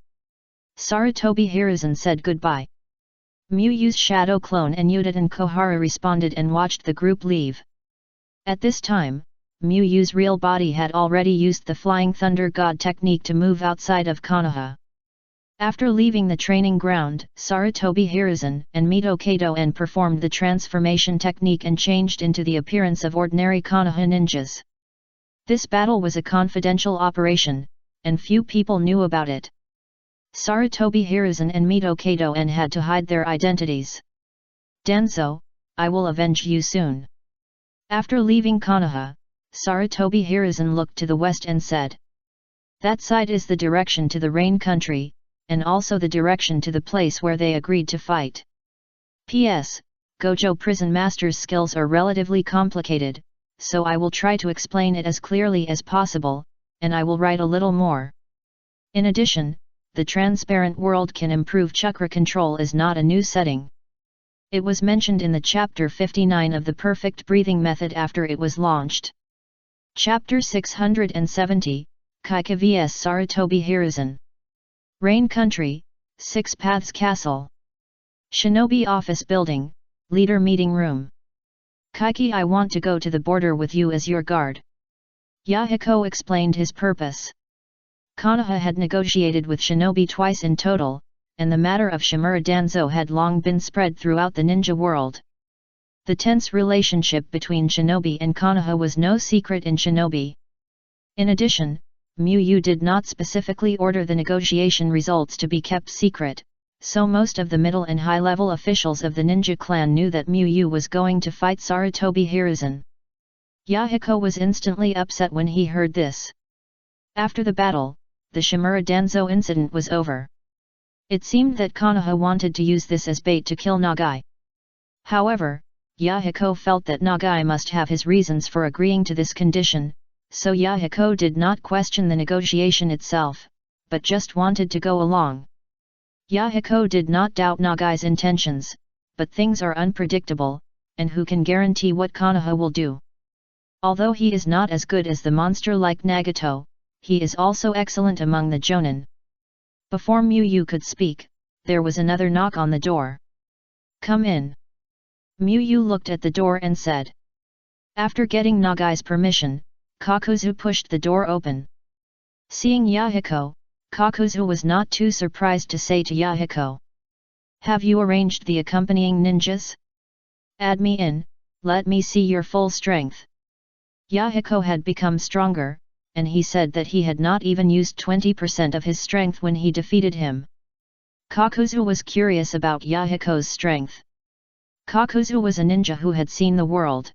[SPEAKER 1] Sarutobi Hiruzen said goodbye. Mu Yu's shadow clone and Yuta and Koharu responded and watched the group leave. At this time, Mu Yu's real body had already used the Flying Thunder God technique to move outside of Konoha. After leaving the training ground, Sarutobi Hiruzen and Mito Kadoen performed the transformation technique and changed into the appearance of ordinary Konoha ninjas. This battle was a confidential operation, and few people knew about it. Sarutobi Hiruzen and Mito Kadoen had to hide their identities. Danzo, I will avenge you soon. After leaving Konoha, Sarutobi Hiruzen looked to the west and said, that side is the direction to the Rain Country, and also the direction to the place where they agreed to fight. P.S. Gojo Prison Master's skills are relatively complicated, so I will try to explain it as clearly as possible, and I will write a little more. In addition, the transparent world can improve chakra control is not a new setting. It was mentioned in the chapter 59 of the Perfect Breathing Method after it was launched. Chapter 670, Kaika vs Sarutobi Hiruzen. Rain Country, Six Paths Castle. Shinobi Office Building, Leader Meeting Room. Kaiki, I want to go to the border with you as your guard. Yahiko explained his purpose. Konoha had negotiated with Shinobi twice in total, and the matter of Shimura Danzo had long been spread throughout the ninja world. The tense relationship between Shinobi and Konoha was no secret in Shinobi. In addition, Muyu did not specifically order the negotiation results to be kept secret, so most of the middle and high-level officials of the ninja clan knew that Muyu was going to fight Sarutobi Hiruzen. Yahiko was instantly upset when he heard this. After the battle, the Shimura Danzo incident was over. It seemed that Konoha wanted to use this as bait to kill Nagai. However, Yahiko felt that Nagai must have his reasons for agreeing to this condition, so Yahiko did not question the negotiation itself, but just wanted to go along. Yahiko did not doubt Nagai's intentions, but things are unpredictable, and who can guarantee what Konoha will do? Although he is not as good as the monster like Nagato, he is also excellent among the Jonin. Before Muyu could speak, there was another knock on the door. Come in. Muyu looked at the door and said. After getting Nagai's permission, Kakuzu pushed the door open. Seeing Yahiko, Kakuzu was not too surprised to say to Yahiko. Have you arranged the accompanying ninjas? Add me in, let me see your full strength. Yahiko had become stronger, and he said that he had not even used 20% of his strength when he defeated him. Kakuzu was curious about Yahiko's strength. Kakuzu was a ninja who had seen the world.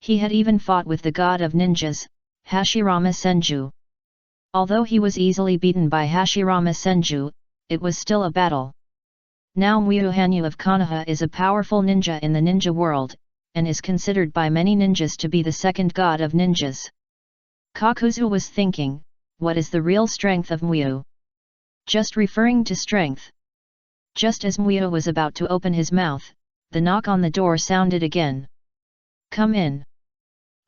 [SPEAKER 1] He had even fought with the god of ninjas, Hashirama Senju. Although he was easily beaten by Hashirama Senju, it was still a battle. Now Muyu Hanyu of Konoha is a powerful ninja in the ninja world, and is considered by many ninjas to be the second god of ninjas. Kakuzu was thinking, what is the real strength of Muyu? Just referring to strength. Just as Muyu was about to open his mouth, the knock on the door sounded again. Come in.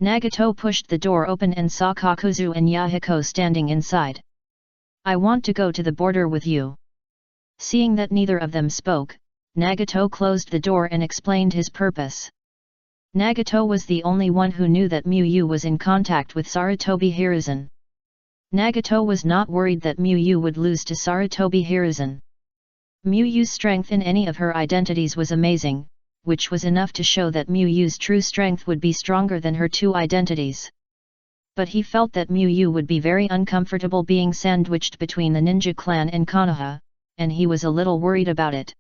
[SPEAKER 1] Nagato pushed the door open and saw Kakuzu and Yahiko standing inside. I want to go to the border with you. Seeing that neither of them spoke, Nagato closed the door and explained his purpose. Nagato was the only one who knew that Muyu was in contact with Sarutobi Hiruzen. Nagato was not worried that Muyu would lose to Sarutobi Hiruzen. Muyu's strength in any of her identities was amazing, which was enough to show that Muyu's true strength would be stronger than her two identities. But he felt that Muyu would be very uncomfortable being sandwiched between the ninja clan and Konoha, and he was a little worried about it.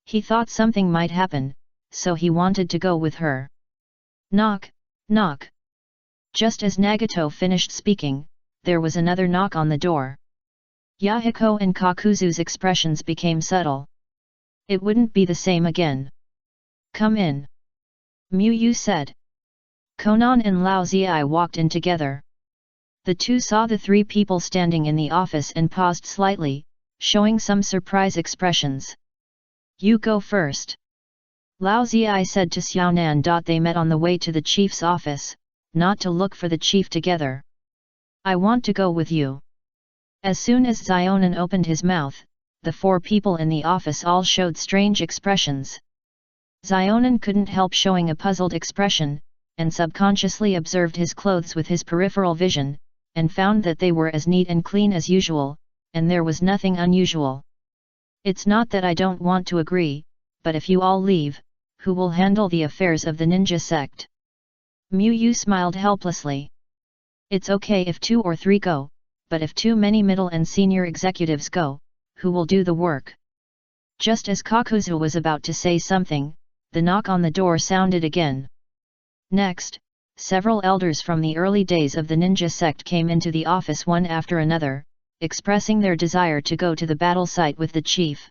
[SPEAKER 1] He thought something might happen, so he wanted to go with her. Knock, knock. Just as Nagato finished speaking, there was another knock on the door. Yahiko and Kakuzu's expressions became subtle. It wouldn't be the same again. Come in. Muyu said. Konan and Lao Ziai walked in together. The two saw the three people standing in the office and paused slightly, showing some surprise expressions. You go first. Lao Ziai said to Xiaonan. They met on the way to the chief's office, not to look for the chief together. I want to go with you. As soon as Xiaonan opened his mouth, the four people in the office all showed strange expressions. Xiaonan couldn't help showing a puzzled expression, and subconsciously observed his clothes with his peripheral vision, and found that they were as neat and clean as usual, and there was nothing unusual. It's not that I don't want to agree, but if you all leave, who will handle the affairs of the ninja sect? Muyu smiled helplessly. It's okay if 2 or 3 go, but if too many middle and senior executives go, who will do the work? Just as Kakuzu was about to say something, the knock on the door sounded again. Next, several elders from the early days of the ninja sect came into the office one after another, expressing their desire to go to the battle site with the chief.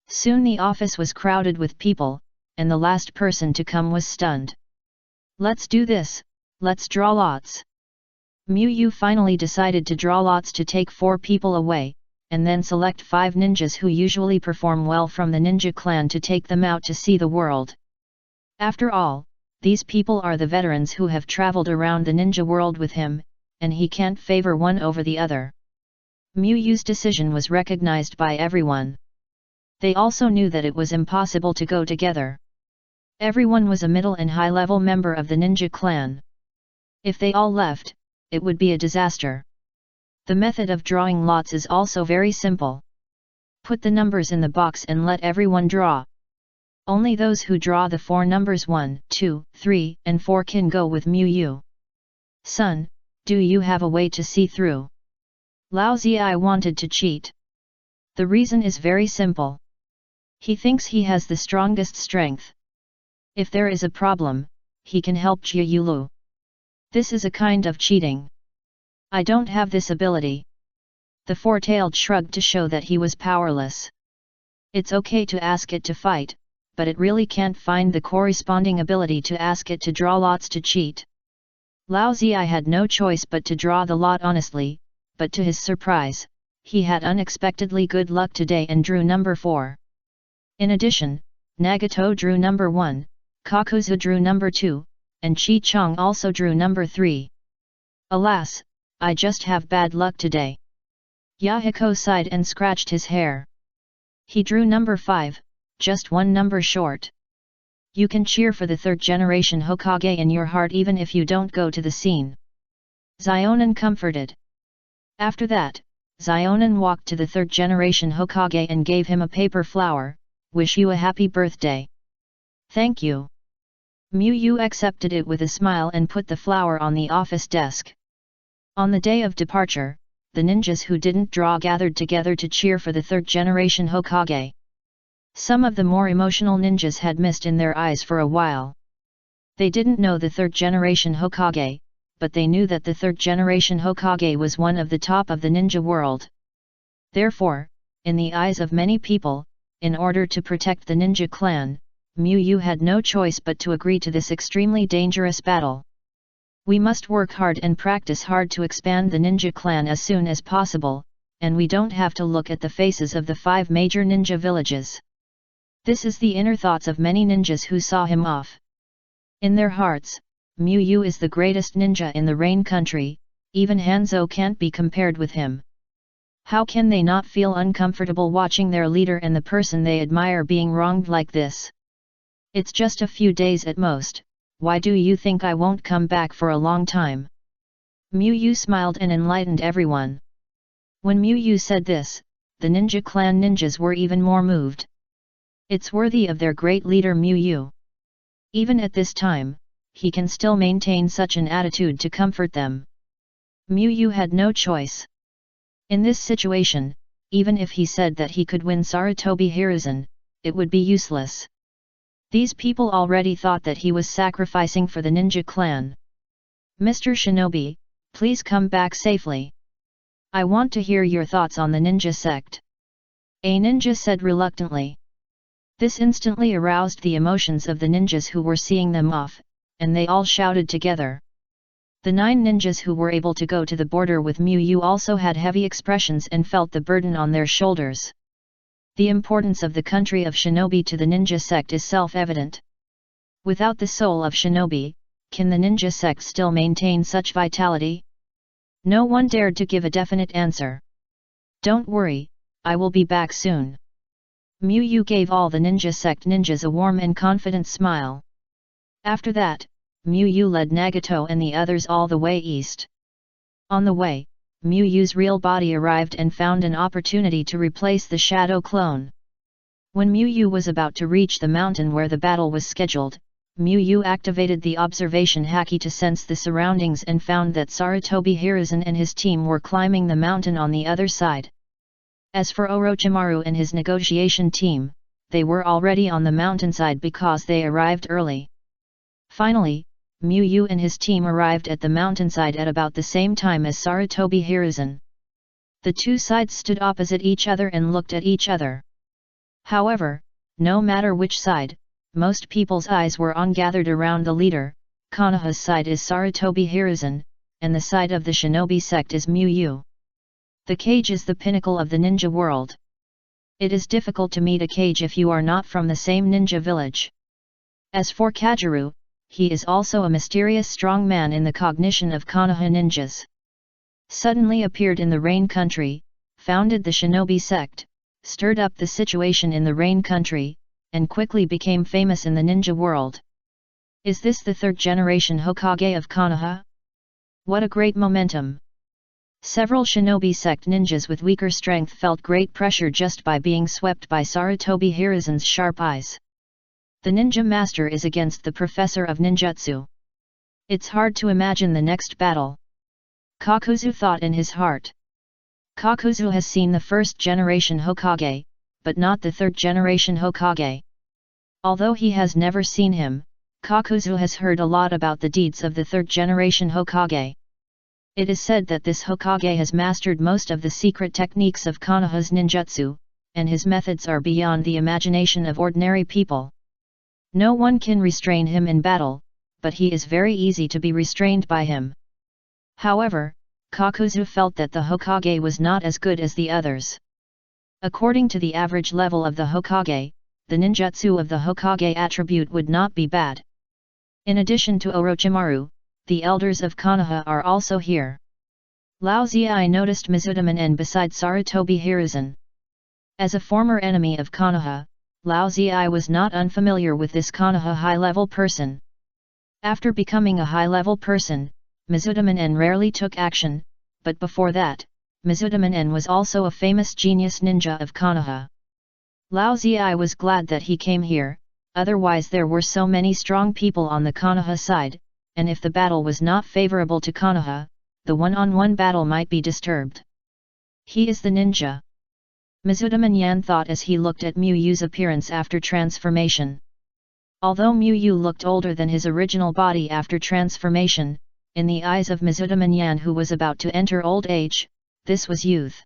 [SPEAKER 1] Soon the office was crowded with people, and the last person to come was stunned. "Let's do this, let's draw lots." Yu finally decided to draw lots to take 4 people away, and then select 5 ninjas who usually perform well from the ninja clan to take them out to see the world. After all, these people are the veterans who have traveled around the ninja world with him, and he can't favor one over the other. Yu's decision was recognized by everyone. They also knew that it was impossible to go together. Everyone was a middle and high-level member of the ninja clan. If they all left, it would be a disaster. The method of drawing lots is also very simple. Put the numbers in the box and let everyone draw. Only those who draw the 4 numbers 1, 2, 3, and 4 can go with Yu. "Son, do you have a way to see through?" Lao Zi wanted to cheat. The reason is very simple. He thinks he has the strongest strength. If there is a problem, he can help Jia Yulu. This is a kind of cheating. "I don't have this ability." The four-tailed shrugged to show that he was powerless. It's okay to ask it to fight, but it really can't find the corresponding ability to ask it to draw lots to cheat. Lao Zi had no choice but to draw the lot honestly, but to his surprise, he had unexpectedly good luck today and drew number 4. In addition, Nagato drew number 1, Kakuzu drew number 2, and Chi Chong also drew number 3. "Alas, I just have bad luck today." Yahiko sighed and scratched his hair. He drew number 5, just 1 number short. "You can cheer for the 3rd generation Hokage in your heart even if you don't go to the scene." Zionin comforted. After that, Zionin walked to the 3rd generation Hokage and gave him a paper flower. "Wish you a happy birthday." "Thank you." Yu accepted it with a smile and put the flower on the office desk. On the day of departure, the ninjas who didn't draw gathered together to cheer for the 3rd generation Hokage. Some of the more emotional ninjas had mist in their eyes for a while. They didn't know the 3rd generation Hokage, but they knew that the 3rd generation Hokage was one of the top of the ninja world. Therefore, in the eyes of many people, in order to protect the ninja clan, Yu had no choice but to agree to this extremely dangerous battle. "We must work hard and practice hard to expand the ninja clan as soon as possible, and we don't have to look at the faces of the 5 major ninja villages." This is the inner thoughts of many ninjas who saw him off. In their hearts, Yu is the greatest ninja in the Rain country, even Hanzo can't be compared with him. How can they not feel uncomfortable watching their leader and the person they admire being wronged like this? "It's just a few days at most, why do you think I won't come back for a long time?" Yu smiled and enlightened everyone. When Yu said this, the ninja clan ninjas were even more moved. It's worthy of their great leader Yu. Even at this time, he can still maintain such an attitude to comfort them. Yu had no choice. In this situation, even if he said that he could win Sarutobi Hiruzen, it would be useless. These people already thought that he was sacrificing for the ninja clan. "Mr. Shinobi, please come back safely. I want to hear your thoughts on the ninja sect," a ninja said reluctantly. This instantly aroused the emotions of the ninjas who were seeing them off, and they all shouted together. The 9 ninjas who were able to go to the border with Yu also had heavy expressions and felt the burden on their shoulders. The importance of the country of Shinobi to the ninja sect is self-evident. Without the soul of Shinobi, can the ninja sect still maintain such vitality? No one dared to give a definite answer. "Don't worry, I will be back soon." Yu gave all the ninja sect ninjas a warm and confident smile. After that, Yu led Nagato and the others all the way east. On the way, Yu's real body arrived and found an opportunity to replace the shadow clone. When Yu was about to reach the mountain where the battle was scheduled, Yu activated the observation haki to sense the surroundings and found that Sarutobi Hiruzen and his team were climbing the mountain on the other side. As for Orochimaru and his negotiation team, they were already on the mountainside because they arrived early. Finally, Miyu and his team arrived at the mountainside at about the same time as Sarutobi Hiruzen. The two sides stood opposite each other and looked at each other. However, no matter which side, most people's eyes were gathered around the leader. Konoha's side is Sarutobi Hiruzen, and the side of the shinobi sect is Miyu. The cage is the pinnacle of the ninja world. It is difficult to meet a cage if you are not from the same ninja village. As for Kageru, he is also a mysterious strong man in the cognition of Konoha ninjas. Suddenly appeared in the Rain Country, founded the shinobi sect, stirred up the situation in the Rain Country, and quickly became famous in the ninja world. Is this the third generation Hokage of Konoha? What a great momentum! Several shinobi sect ninjas with weaker strength felt great pressure just by being swept by Sarutobi Hiruzen's sharp eyes. The ninja master is against the professor of ninjutsu. It's hard to imagine the next battle. Kakuzu thought in his heart. Kakuzu has seen the first generation Hokage, but not the third generation Hokage. Although he has never seen him, Kakuzu has heard a lot about the deeds of the third generation Hokage. It is said that this Hokage has mastered most of the secret techniques of Konoha's ninjutsu, and his methods are beyond the imagination of ordinary people. No one can restrain him in battle, but he is very easy to be restrained by him. However, Kakuzu felt that the Hokage was not as good as the others. According to the average level of the Hokage, the ninjutsu of the Hokage attribute would not be bad. In addition to Orochimaru, the elders of Konoha are also here. Lao Ziai noticed Mizudaman beside Sarutobi Hiruzen. As a former enemy of Konoha, Lao Ziai was not unfamiliar with this Konoha high-level person. After becoming a high-level person, Mizudaman rarely took action, but before that, Mizudaman was also a famous genius ninja of Konoha. Lao Ziai was glad that he came here, otherwise there were so many strong people on the Konoha side, and if the battle was not favorable to Konoha, the one-on-one battle might be disturbed. He is the ninja. Mizudaman thought as he looked at Miyu's appearance after transformation. Although Miyu looked older than his original body after transformation, in the eyes of Mizudaman who was about to enter old age, this was youth.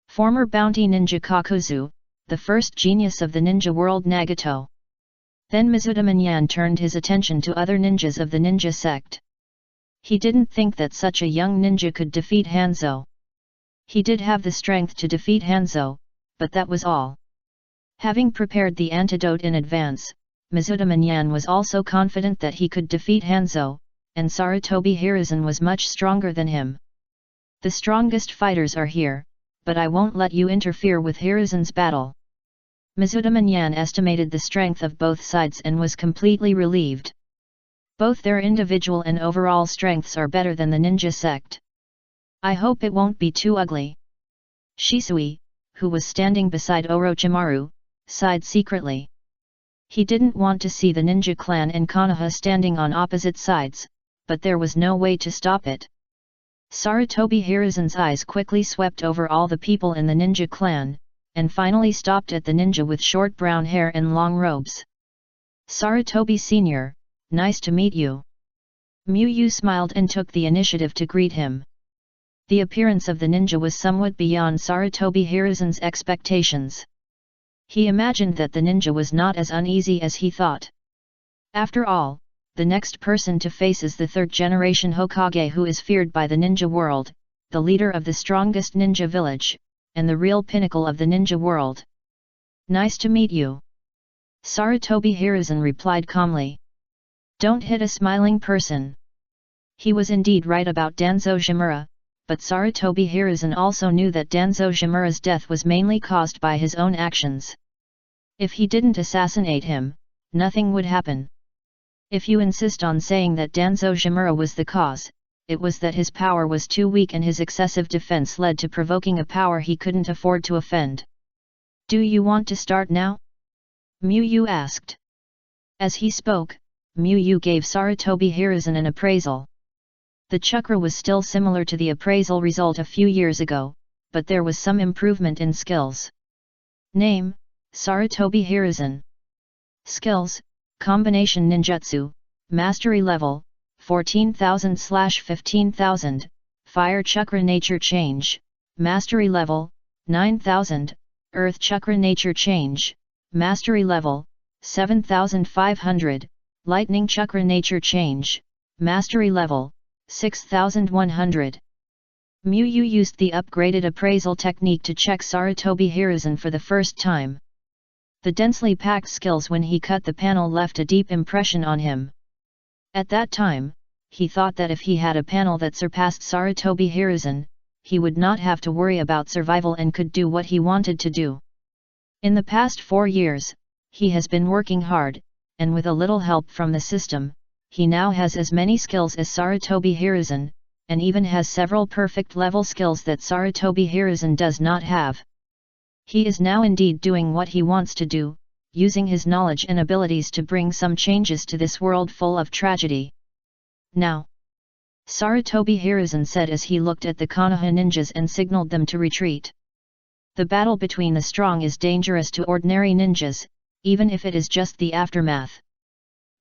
[SPEAKER 1] Former bounty ninja Kakuzu, the first genius of the ninja world Nagato. Then Mizudaman turned his attention to other ninjas of the ninja sect. He didn't think that such a young ninja could defeat Hanzo. He did have the strength to defeat Hanzo, but that was all. Having prepared the antidote in advance, Mizudaman was also confident that he could defeat Hanzo, and Sarutobi Hiruzen was much stronger than him. The strongest fighters are here, but I won't let you interfere with Hiruzen's battle. Mizudaman estimated the strength of both sides and was completely relieved. Both their individual and overall strengths are better than the ninja sect. I hope it won't be too ugly. Shisui, who was standing beside Orochimaru, sighed secretly. He didn't want to see the ninja clan and Konoha standing on opposite sides, but there was no way to stop it. Sarutobi Hiruzen's eyes quickly swept over all the people in the ninja clan, and finally stopped at the ninja with short brown hair and long robes. Sarutobi Sr., nice to meet you. Miyu smiled and took the initiative to greet him. The appearance of the ninja was somewhat beyond Sarutobi Hiruzen's expectations. He imagined that the ninja was not as uneasy as he thought. After all, the next person to face is the third generation Hokage who is feared by the ninja world, the leader of the strongest ninja village, and the real pinnacle of the ninja world. Nice to meet you. Sarutobi Hiruzen replied calmly. Don't hit a smiling person. He was indeed right about Danzo Shimura, but Sarutobi Hiruzen also knew that Danzo Shimura's death was mainly caused by his own actions. If he didn't assassinate him, nothing would happen. If you insist on saying that Danzo Shimura was the cause, it was that his power was too weak and his excessive defense led to provoking a power he couldn't afford to offend. Do you want to start now? Miyu asked. As he spoke, Miyu gave Sarutobi Hiruzen an appraisal. The chakra was still similar to the appraisal result a few years ago, but there was some improvement in skills. Name, Sarutobi Hiruzen. Skills, Combination Ninjutsu, Mastery Level, 14,000/15,000, Fire Chakra Nature Change, Mastery Level, 9,000, Earth Chakra Nature Change, Mastery Level, 7,500, Lightning Chakra Nature Change, Mastery Level, 6,100. Muyu used the upgraded appraisal technique to check Sarutobi Hiruzen for the first time. The densely packed skills when he cut the panel left a deep impression on him. At that time, he thought that if he had a panel that surpassed Sarutobi Hiruzen, he would not have to worry about survival and could do what he wanted to do. In the past 4 years, he has been working hard, and with a little help from the system, he now has as many skills as Sarutobi Hiruzen, and even has several perfect level skills that Sarutobi Hiruzen does not have. He is now indeed doing what he wants to do, using his knowledge and abilities to bring some changes to this world full of tragedy. Now, Sarutobi Hiruzen said as he looked at the Konoha ninjas and signaled them to retreat. The battle between the strong is dangerous to ordinary ninjas, even if it is just the aftermath.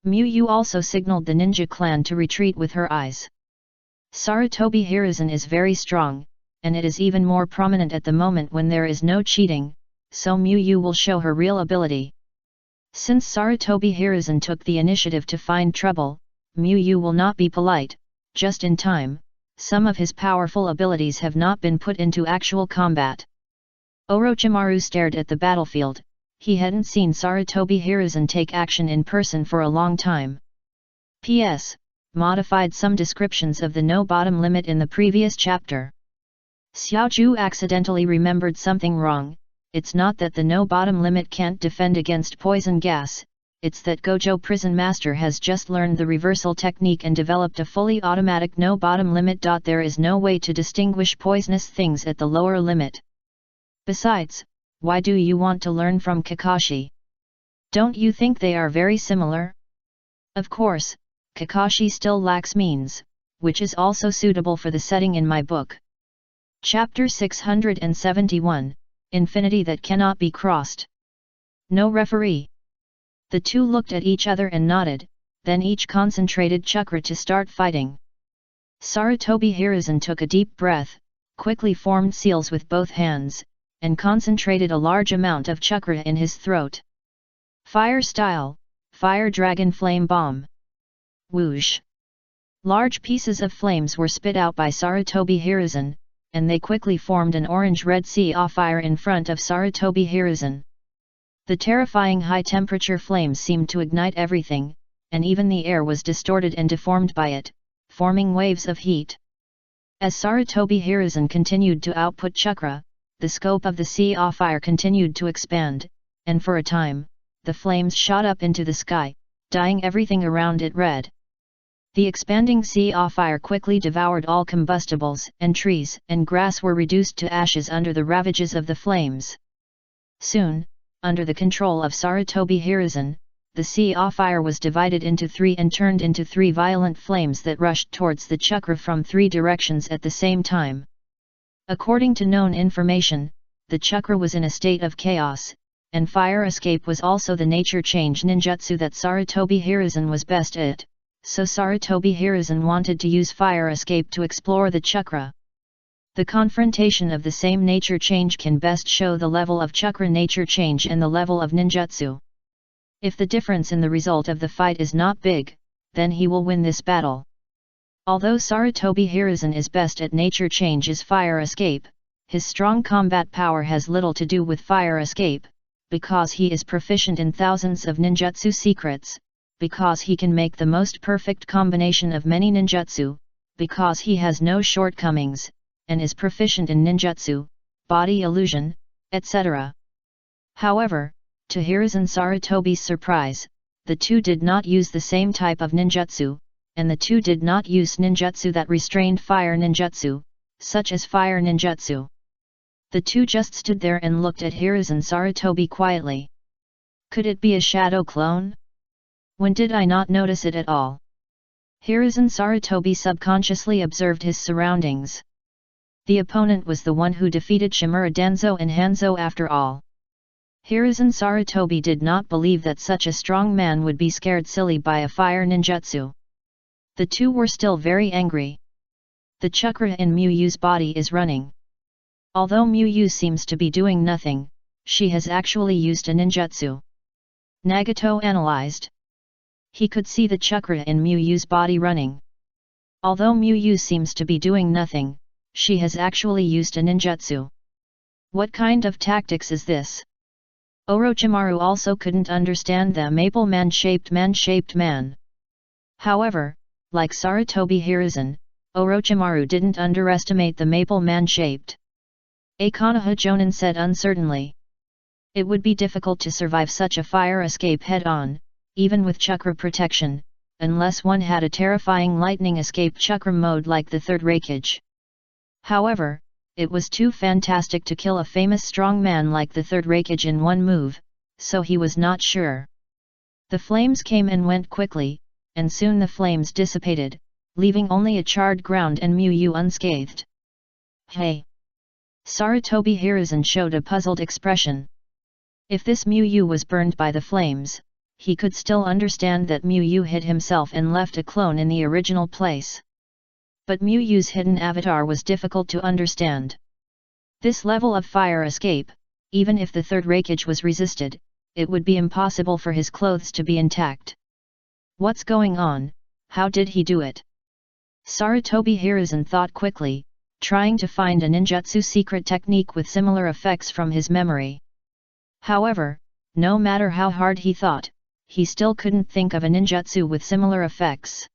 [SPEAKER 1] Muyu also signaled the ninja clan to retreat with her eyes. Sarutobi Hiruzen is very strong, and it is even more prominent at the moment when there is no cheating, so Muyu will show her real ability. Since Sarutobi Hiruzen took the initiative to find trouble, Muyu will not be polite. Just in time, some of his powerful abilities have not been put into actual combat. Orochimaru stared at the battlefield. He hadn't seen Sarutobi Hiruzen take action in person for a long time. P.S. Modified some descriptions of the no bottom limit in the previous chapter. Xiaoju accidentally remembered something wrong. It's not that the no bottom limit can't defend against poison gas, it's that Gojo Prison Master has just learned the reversal technique and developed a fully automatic no bottom limit. There is no way to distinguish poisonous things at the lower limit. Besides, why do you want to learn from Kakashi? Don't you think they are very similar? Of course, Kakashi still lacks means, which is also suitable for the setting in my book. Chapter 671, Infinity That Cannot Be Crossed. No referee. The two looked at each other and nodded, then each concentrated chakra to start fighting. Sarutobi Hiruzen took a deep breath, quickly formed seals with both hands, and concentrated a large amount of chakra in his throat. Fire Style, Fire Dragon Flame Bomb. Whoosh! Large pieces of flames were spit out by Sarutobi Hiruzen, and they quickly formed an orange-red sea of fire in front of Sarutobi Hiruzen. The terrifying high-temperature flames seemed to ignite everything, and even the air was distorted and deformed by it, forming waves of heat. As Sarutobi Hiruzen continued to output chakra, the scope of the sea of fire continued to expand, and for a time, the flames shot up into the sky, dyeing everything around it red. The expanding sea of fire quickly devoured all combustibles, and trees and grass were reduced to ashes under the ravages of the flames. Soon, under the control of Sarutobi Hiruzen, the sea of fire was divided into 3 and turned into 3 violent flames that rushed towards the chakra from 3 directions at the same time. According to known information, the chakra was in a state of chaos, and fire escape was also the nature change ninjutsu that Sarutobi Hiruzen was best at, so Sarutobi Hiruzen wanted to use fire escape to explore the chakra. The confrontation of the same nature change can best show the level of chakra nature change and the level of ninjutsu. If the difference in the result of the fight is not big, then he will win this battle. Although Sarutobi Hiruzen is best at nature change's fire escape, his strong combat power has little to do with fire escape, because he is proficient in thousands of ninjutsu secrets, because he can make the most perfect combination of many ninjutsu, because he has no shortcomings, and is proficient in ninjutsu, body illusion, etc. However, to Hiruzen Sarutobi's surprise, the two did not use the same type of ninjutsu, and the two did not use ninjutsu that restrained fire ninjutsu, such as fire ninjutsu. The two just stood there and looked at Hiruzen Sarutobi quietly. Could it be a shadow clone? When did I not notice it at all? Hiruzen Sarutobi subconsciously observed his surroundings. The opponent was the one who defeated Shimura Danzo and Hanzo after all. Hiruzen Sarutobi did not believe that such a strong man would be scared silly by a fire ninjutsu. The two were still very angry. The chakra in Miyu's body is running. Although Miyu seems to be doing nothing, she has actually used a ninjutsu. Nagato analyzed. He could see the chakra in Miyu's body running. Although Miyu seems to be doing nothing, she has actually used a ninjutsu. What kind of tactics is this? Orochimaru also couldn't understand the maple man-shaped man. However, like Sarutobi Hiruzen, Orochimaru didn't underestimate the maple man-shaped. Konoha Jonin said uncertainly. It would be difficult to survive such a fire escape head-on, even with chakra protection, unless one had a terrifying lightning escape chakra mode like the third Raikage. However, it was too fantastic to kill a famous strong man like the third Raikage in one move, so he was not sure. The flames came and went quickly, and soon the flames dissipated, leaving only a charred ground and Miyu unscathed. Hey! Sarutobi Hiruzen showed a puzzled expression. If this Miyu was burned by the flames, he could still understand that Miyu hid himself and left a clone in the original place. But Miyu's hidden avatar was difficult to understand. This level of fire escape, even if the third Raikage was resisted, it would be impossible for his clothes to be intact. What's going on? How did he do it? Sarutobi Hiruzen thought quickly, trying to find a ninjutsu secret technique with similar effects from his memory. However, no matter how hard he thought, he still couldn't think of a ninjutsu with similar effects.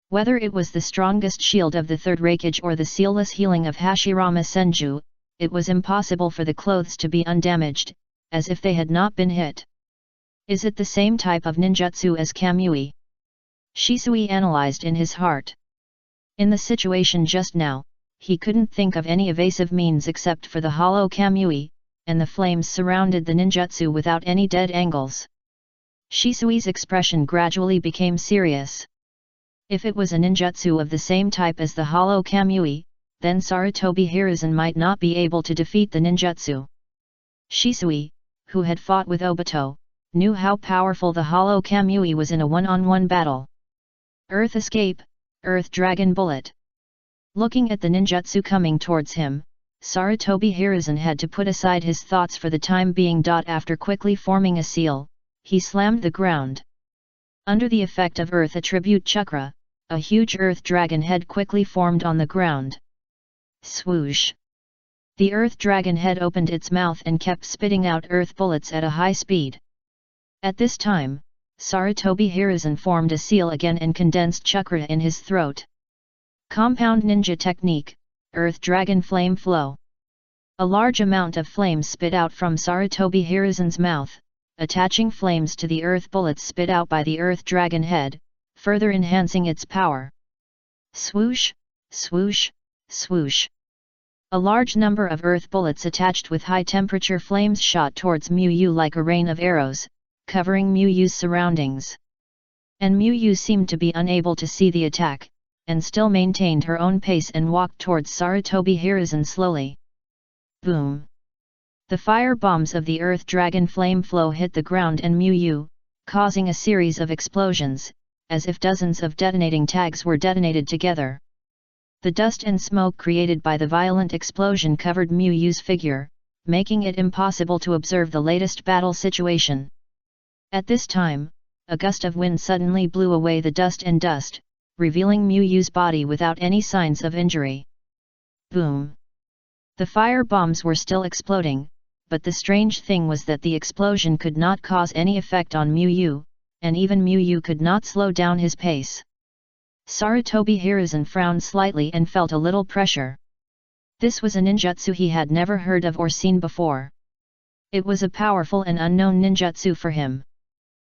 [SPEAKER 1] Whether it was the strongest shield of the third Raikage or the sealless healing of Hashirama Senju, it was impossible for the clothes to be undamaged, as if they had not been hit. Is it the same type of ninjutsu as Kamui? Shisui analyzed in his heart. In the situation just now, he couldn't think of any evasive means except for the hollow Kamui, and the flames surrounded the ninjutsu without any dead angles. Shisui's expression gradually became serious. If it was a ninjutsu of the same type as the hollow Kamui, then Sarutobi Hiruzen might not be able to defeat the ninjutsu. Shisui, who had fought with Obito, knew how powerful the hollow Kamui was in a one-on-one battle. Earth Escape, Earth Dragon Bullet. Looking at the ninjutsu coming towards him, Sarutobi Hiruzen had to put aside his thoughts for the time being. After quickly forming a seal, he slammed the ground. Under the effect of Earth Attribute Chakra, a huge Earth Dragon head quickly formed on the ground. Swoosh! The Earth Dragon head opened its mouth and kept spitting out earth bullets at a high speed. At this time, Sarutobi Hiruzen formed a seal again and condensed chakra in his throat. Compound Ninja Technique, Earth Dragon Flame Flow. A large amount of flames spit out from Sarutobi Hiruzen's mouth, attaching flames to the earth bullets spit out by the Earth Dragon head, further enhancing its power. Swoosh, swoosh, swoosh. A large number of earth bullets attached with high-temperature flames shot towards Miyu like a rain of arrows, covering Miyu's surroundings. And Miyu seemed to be unable to see the attack, and still maintained her own pace and walked towards Sarutobi Hiruzen slowly. Boom! The fire bombs of the Earth Dragon Flame Flow hit the ground and Miyu, causing a series of explosions, as if dozens of detonating tags were detonated together. The dust and smoke created by the violent explosion covered Miyu's figure, making it impossible to observe the latest battle situation. At this time, a gust of wind suddenly blew away the dust, revealing Miyu's body without any signs of injury. Boom! The fire bombs were still exploding, but the strange thing was that the explosion could not cause any effect on Miyu, and even Miyu could not slow down his pace. Sarutobi Hiruzen frowned slightly and felt a little pressure. This was a ninjutsu he had never heard of or seen before. It was a powerful and unknown ninjutsu for him.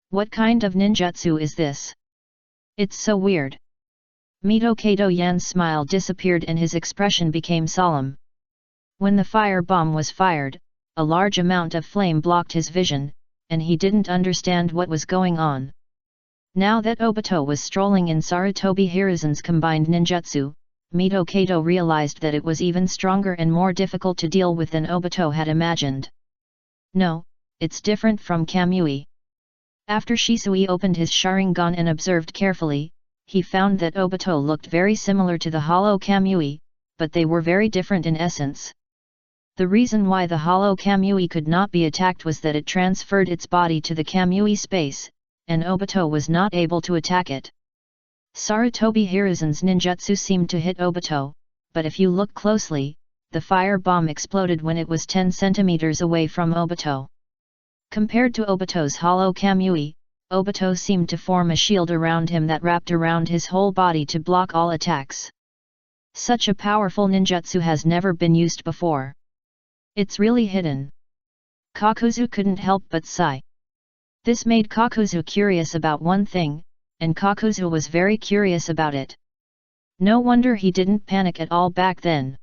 [SPEAKER 1] What kind of ninjutsu is this? It's so weird. Mito Kato Yan's smile disappeared and his expression became solemn. When the fire bomb was fired, a large amount of flame blocked his vision, and he didn't understand what was going on. Now that Obito was strolling in Sarutobi Hiruzen's combined ninjutsu, Mito Kato realized that it was even stronger and more difficult to deal with than Obito had imagined. No, it's different from Kamui. After Shisui opened his Sharingan and observed carefully, he found that Obito looked very similar to the hollow Kamui, but they were very different in essence. The reason why the hollow Kamui could not be attacked was that it transferred its body to the Kamui space, and Obito was not able to attack it. Sarutobi Hiruzen's ninjutsu seemed to hit Obito, but if you look closely, the fire bomb exploded when it was 10 centimeters away from Obito. Compared to Obito's hollow Kamui, Obito seemed to form a shield around him that wrapped around his whole body to block all attacks. Such a powerful ninjutsu has never been used before. It's really hidden. Kakuzu couldn't help but sigh. This made Kakuzu curious about one thing, and Kakuzu was very curious about it. No wonder he didn't panic at all back then.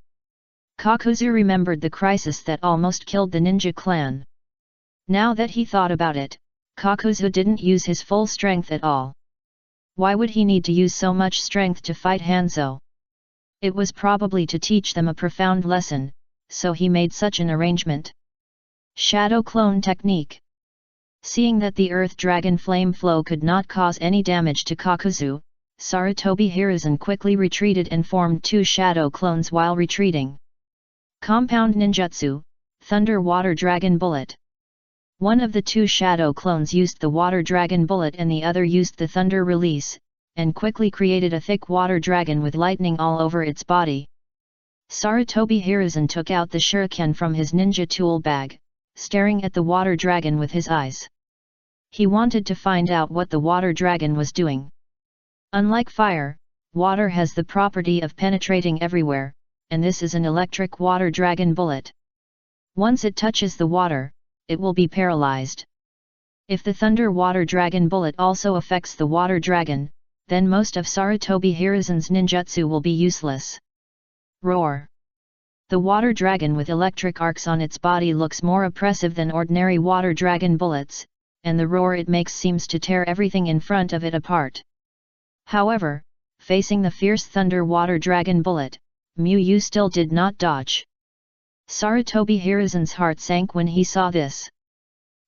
[SPEAKER 1] Kakuzu remembered the crisis that almost killed the ninja clan. Now that he thought about it, Kakuzu didn't use his full strength at all. Why would he need to use so much strength to fight Hanzo? It was probably to teach them a profound lesson, so he made such an arrangement. Shadow Clone Technique. Seeing that the Earth Dragon Flame Flow could not cause any damage to Kakuzu, Sarutobi Hiruzen quickly retreated and formed 2 shadow clones while retreating. Compound Ninjutsu, Thunder Water Dragon Bullet. One of the 2 shadow clones used the Water Dragon Bullet and the other used the Thunder Release, and quickly created a thick water dragon with lightning all over its body. Sarutobi Hiruzen took out the shuriken from his ninja tool bag, staring at the water dragon with his eyes. He wanted to find out what the water dragon was doing. Unlike fire, water has the property of penetrating everywhere, and this is an electric water dragon bullet. Once it touches the water, it will be paralyzed. If the thunder water dragon bullet also affects the water dragon, then most of Sarutobi Hiruzen's ninjutsu will be useless. Roar. The water dragon with electric arcs on its body looks more oppressive than ordinary water dragon bullets, and the roar it makes seems to tear everything in front of it apart. However, facing the fierce thunder water dragon bullet, Miyu still did not dodge. Sarutobi Hiruzen's heart sank when he saw this.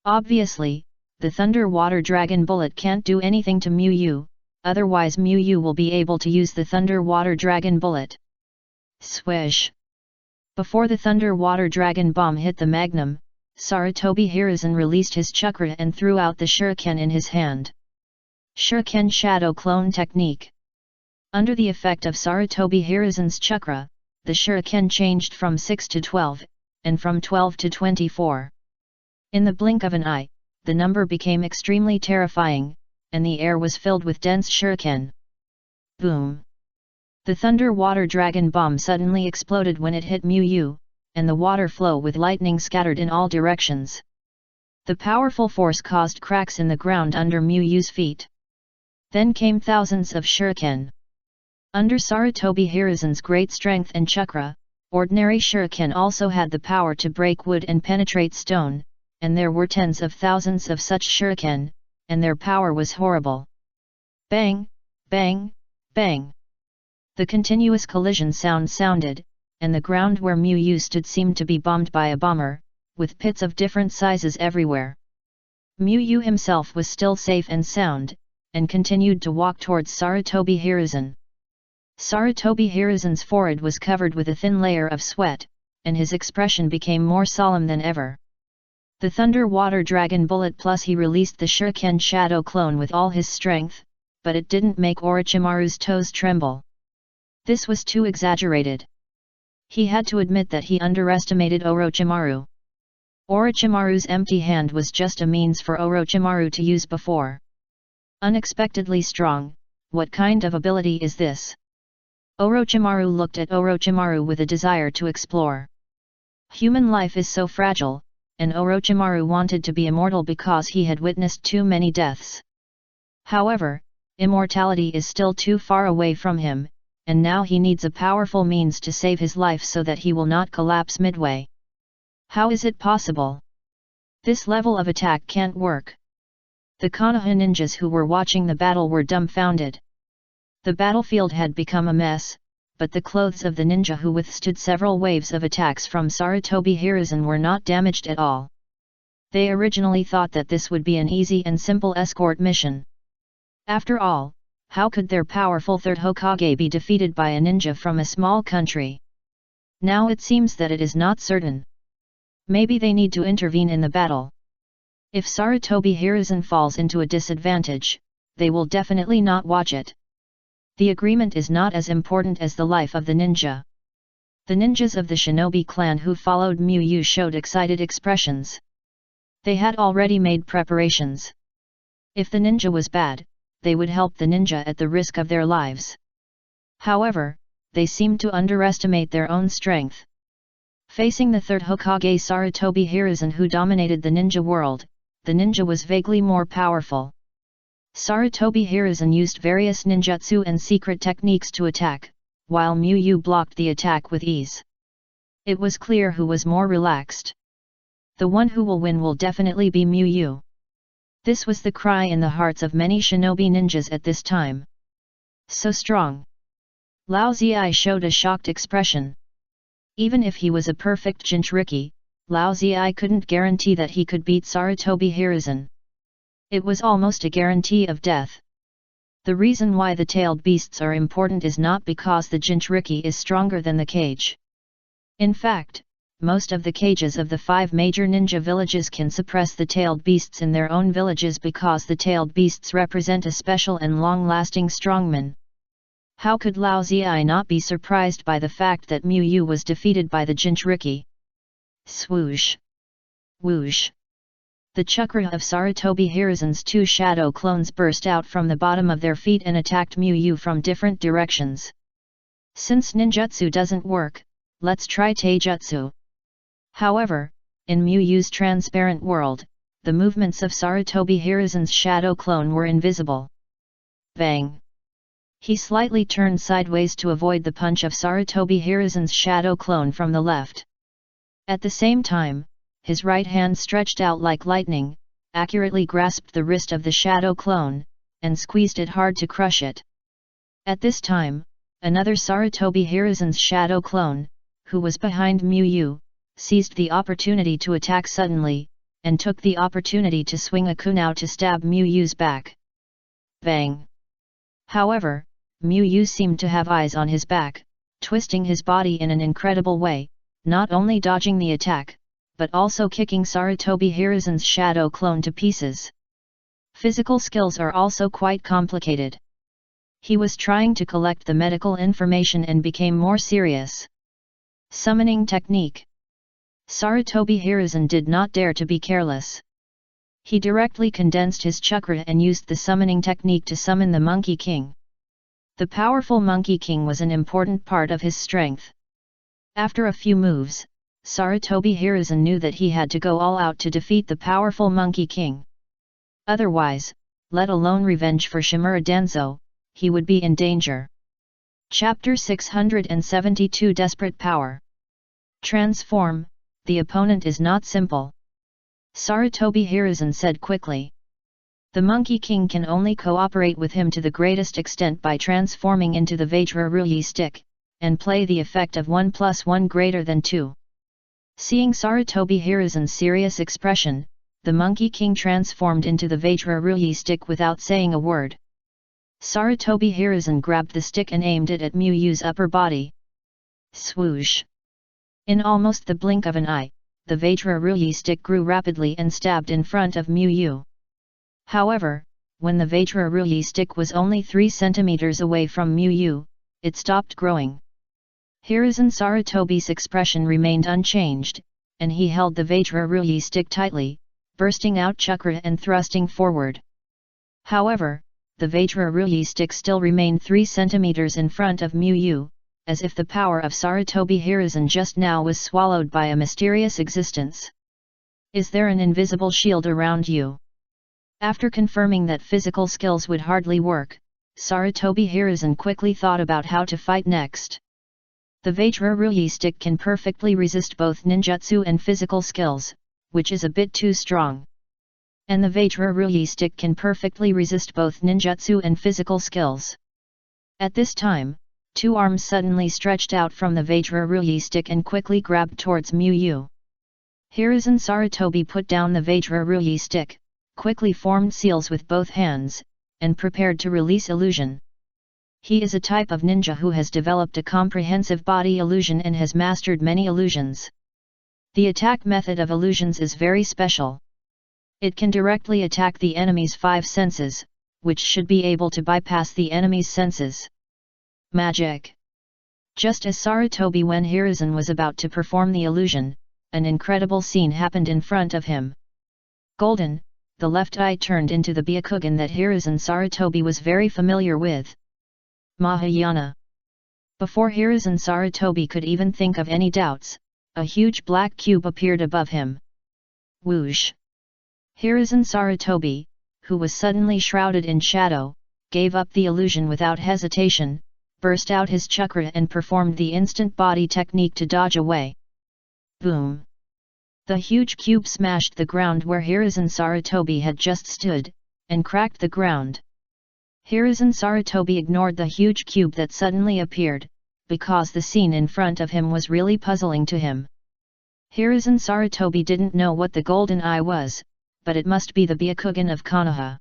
[SPEAKER 1] Obviously, the thunder water dragon bullet can't do anything to Miyu, otherwise Miyu will be able to use the thunder water dragon bullet. Swish! Before the thunder water dragon bomb hit the magnum, Sarutobi Hiruzen released his chakra and threw out the shuriken in his hand. Shuriken Shadow Clone Technique. Under the effect of Sarutobi Hiruzen's chakra, the shuriken changed from 6 to 12, and from 12 to 24. In the blink of an eye, the number became extremely terrifying, and the air was filled with dense shuriken. Boom! The thunder water dragon bomb suddenly exploded when it hit Miyu, and the water flow with lightning scattered in all directions. The powerful force caused cracks in the ground under Miyu's feet. Then came thousands of shuriken. Under Sarutobi Hiruzen's great strength and chakra, ordinary shuriken also had the power to break wood and penetrate stone, and there were tens of thousands of such shuriken, and their power was horrible. Bang, bang, bang. The continuous collision sound sounded, and the ground where Miyu stood seemed to be bombed by a bomber, with pits of different sizes everywhere. Miyu himself was still safe and sound, and continued to walk towards Sarutobi Hiruzen. Sarutobi Hiruzen's forehead was covered with a thin layer of sweat, and his expression became more solemn than ever. The thunder water dragon bullet plus he released the shuriken shadow clone with all his strength, but it didn't make Orochimaru's toes tremble. This was too exaggerated. He had to admit that he underestimated Orochimaru. Orochimaru's empty hand was just a means for Orochimaru to use before. Unexpectedly strong, what kind of ability is this? Orochimaru looked at Orochimaru with a desire to explore. Human life is so fragile, and Orochimaru wanted to be immortal because he had witnessed too many deaths. However, immortality is still too far away from him, and now he needs a powerful means to save his life so that he will not collapse midway. How is it possible? This level of attack can't work. The Konoha ninjas who were watching the battle were dumbfounded. The battlefield had become a mess, but the clothes of the ninja who withstood several waves of attacks from Sarutobi Hiruzen were not damaged at all. They originally thought that this would be an easy and simple escort mission. After all, how could their powerful third Hokage be defeated by a ninja from a small country? Now it seems that it is not certain. Maybe they need to intervene in the battle. If Sarutobi Hiruzen falls into a disadvantage, they will definitely not watch it. The agreement is not as important as the life of the ninja. The ninjas of the shinobi clan who followed Miyu showed excited expressions. They had already made preparations. If the ninja was bad, they would help the ninja at the risk of their lives. However, they seemed to underestimate their own strength. Facing the third Hokage Sarutobi Hiruzen who dominated the ninja world, the ninja was vaguely more powerful. Sarutobi Hiruzen used various ninjutsu and secret techniques to attack, while Miyu blocked the attack with ease. It was clear who was more relaxed. The one who will win will definitely be Miyu. This was the cry in the hearts of many shinobi ninjas at this time. So strong. Lao Ziyi showed a shocked expression. Even if he was a perfect Jinchuriki, Lao Ziyi couldn't guarantee that he could beat Sarutobi Hiruzen. It was almost a guarantee of death. The reason why the tailed beasts are important is not because the Jinchuriki is stronger than the cage. In fact, most of the cages of the 5 major ninja villages can suppress the tailed beasts in their own villages because the tailed beasts represent a special and long-lasting strongman. How could Lao Ziyi not be surprised by the fact that Miyu was defeated by the Jinchuriki? Swoosh! Whoosh! The chakra of Sarutobi Hiruzen's 2 shadow clones burst out from the bottom of their feet and attacked Miyu from different directions. Since ninjutsu doesn't work, let's try taijutsu. However, in Miyu's transparent world, the movements of Sarutobi Hiruzen's shadow clone were invisible. Bang! He slightly turned sideways to avoid the punch of Sarutobi Hiruzen's shadow clone from the left. At the same time, his right hand stretched out like lightning, accurately grasped the wrist of the shadow clone, and squeezed it hard to crush it. At this time, another Sarutobi Hiruzen's shadow clone, who was behind Miyu, seized the opportunity to attack suddenly, and took the opportunity to swing a kunai to stab Miyu's back. Bang! However, Miyu seemed to have eyes on his back, twisting his body in an incredible way, not only dodging the attack, but also kicking Sarutobi Hiruzen's shadow clone to pieces. Physical skills are also quite complicated. He was trying to collect the medical information and became more serious. Summoning technique. Sarutobi Hiruzen did not dare to be careless. He directly condensed his chakra and used the summoning technique to summon the Monkey King. The powerful Monkey King was an important part of his strength. After a few moves, Sarutobi Hiruzen knew that he had to go all out to defeat the powerful Monkey King. Otherwise, let alone revenge for Shimura Danzo, he would be in danger. Chapter 672 Desperate Power. Transform, the opponent is not simple. Sarutobi Hiruzen said quickly. The Monkey King can only cooperate with him to the greatest extent by transforming into the Vajra stick, and play the effect of 1 + 1 greater than 2. Seeing Sarutobi Hiruzen's serious expression, the Monkey King transformed into the Vajra stick without saying a word. Sarutobi Hiruzen grabbed the stick and aimed it at Miyu's upper body. Swoosh! In almost the blink of an eye, the Vajra stick grew rapidly and stabbed in front of Miyu. However, when the Vajra stick was only 3 centimeters away from Miyu, it stopped growing. Hiruzen Sarutobi's expression remained unchanged, and he held the Vajra stick tightly, bursting out chakra and thrusting forward. However, the Vajra stick still remained 3 centimeters in front of Miyu, as if the power of Sarutobi Hiruzen just now was swallowed by a mysterious existence. Is there an invisible shield around you? After confirming that physical skills would hardly work, Sarutobi Hiruzen quickly thought about how to fight next. The Vajra stick can perfectly resist both ninjutsu and physical skills, which is a bit too strong. And the Vajra stick can perfectly resist both ninjutsu and physical skills. At this time, 2 arms suddenly stretched out from the Vajra stick and quickly grabbed towards Miyu. Hiruzen Sarutobi put down the Vajra-Ruyi stick, quickly formed seals with both hands, and prepared to release illusion. He is a type of ninja who has developed a comprehensive body illusion and has mastered many illusions. The attack method of illusions is very special. It can directly attack the enemy's 5 senses, which should be able to bypass the enemy's senses. Magic. Just as Sarutobi when Hiruzen was about to perform the illusion, an incredible scene happened in front of him. Golden, the left eye turned into the Byakugan that Hiruzen Sarutobi was very familiar with. Mahayana. Before Hiruzen Sarutobi could even think of any doubts, a huge black cube appeared above him. Whoosh! Hiruzen Sarutobi, who was suddenly shrouded in shadow, gave up the illusion without hesitation, burst out his chakra and performed the instant body technique to dodge away. Boom! The huge cube smashed the ground where Hiruzen Sarutobi had just stood, and cracked the ground. Hiruzen Sarutobi ignored the huge cube that suddenly appeared, because the scene in front of him was really puzzling to him. Hiruzen Sarutobi didn't know what the golden eye was, but it must be the Byakugan of Konoha.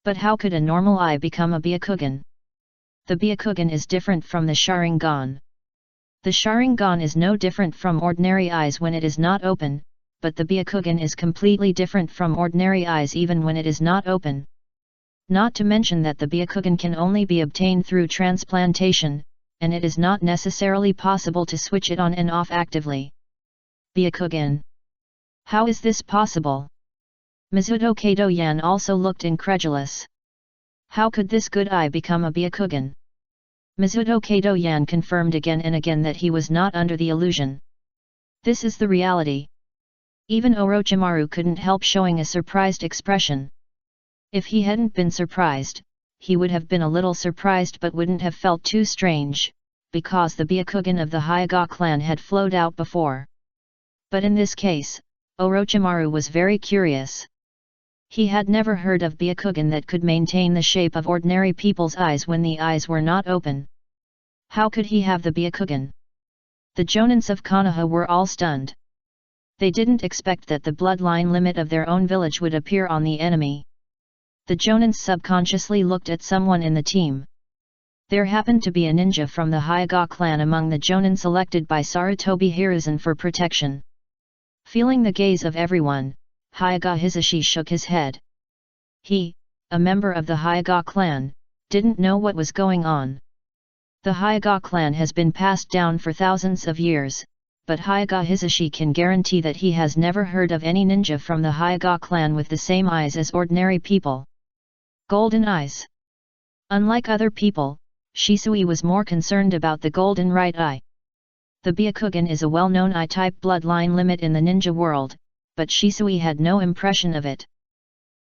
[SPEAKER 1] But how could a normal eye become a Byakugan? The Byakugan is different from the Sharingan. The Sharingan is no different from ordinary eyes when it is not open, but the Byakugan is completely different from ordinary eyes even when it is not open. Not to mention that the Byakugan can only be obtained through transplantation, and it is not necessarily possible to switch it on and off actively. Byakugan. How is this possible? Mizuto Kato-yan also looked incredulous. How could this good eye become a Byakugan? Mizuto Kato-yan confirmed again and again that he was not under the illusion. This is the reality. Even Orochimaru couldn't help showing a surprised expression. If he hadn't been surprised, he would have been a little surprised but wouldn't have felt too strange, because the Byakugan of the Hyuga clan had flowed out before. But in this case, Orochimaru was very curious. He had never heard of Byakugan that could maintain the shape of ordinary people's eyes when the eyes were not open. How could he have the Byakugan? The Jonins of Konoha were all stunned. They didn't expect that the bloodline limit of their own village would appear on the enemy. The Jonins subconsciously looked at someone in the team. There happened to be a ninja from the Hyuga clan among the Jonin selected by Sarutobi Hiruzen for protection. Feeling the gaze of everyone, Hyuga Hisashi shook his head. He, a member of the Hyuga clan, didn't know what was going on. The Hyuga clan has been passed down for thousands of years, but Hyuga Hisashi can guarantee that he has never heard of any ninja from the Hyuga clan with the same eyes as ordinary people. Golden eyes. Unlike other people, Shisui was more concerned about the golden right eye. The Byakugan is a well-known eye-type bloodline limit in the ninja world, but Shisui had no impression of it.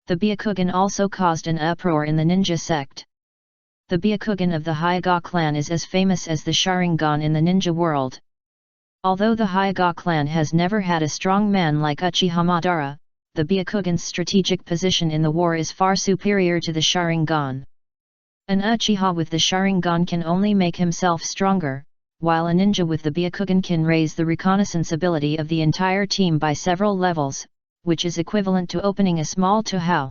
[SPEAKER 1] The Byakugan also caused an uproar in the ninja sect. The Byakugan of the Hyuga clan is as famous as the Sharingan in the ninja world. Although the Hyuga clan has never had a strong man like Uchiha Madara, the Byakugan's strategic position in the war is far superior to the Sharingan. An Uchiha with the Sharingan can only make himself stronger, while a ninja with the Byakugan can raise the reconnaissance ability of the entire team by several levels, which is equivalent to opening a small Touhou.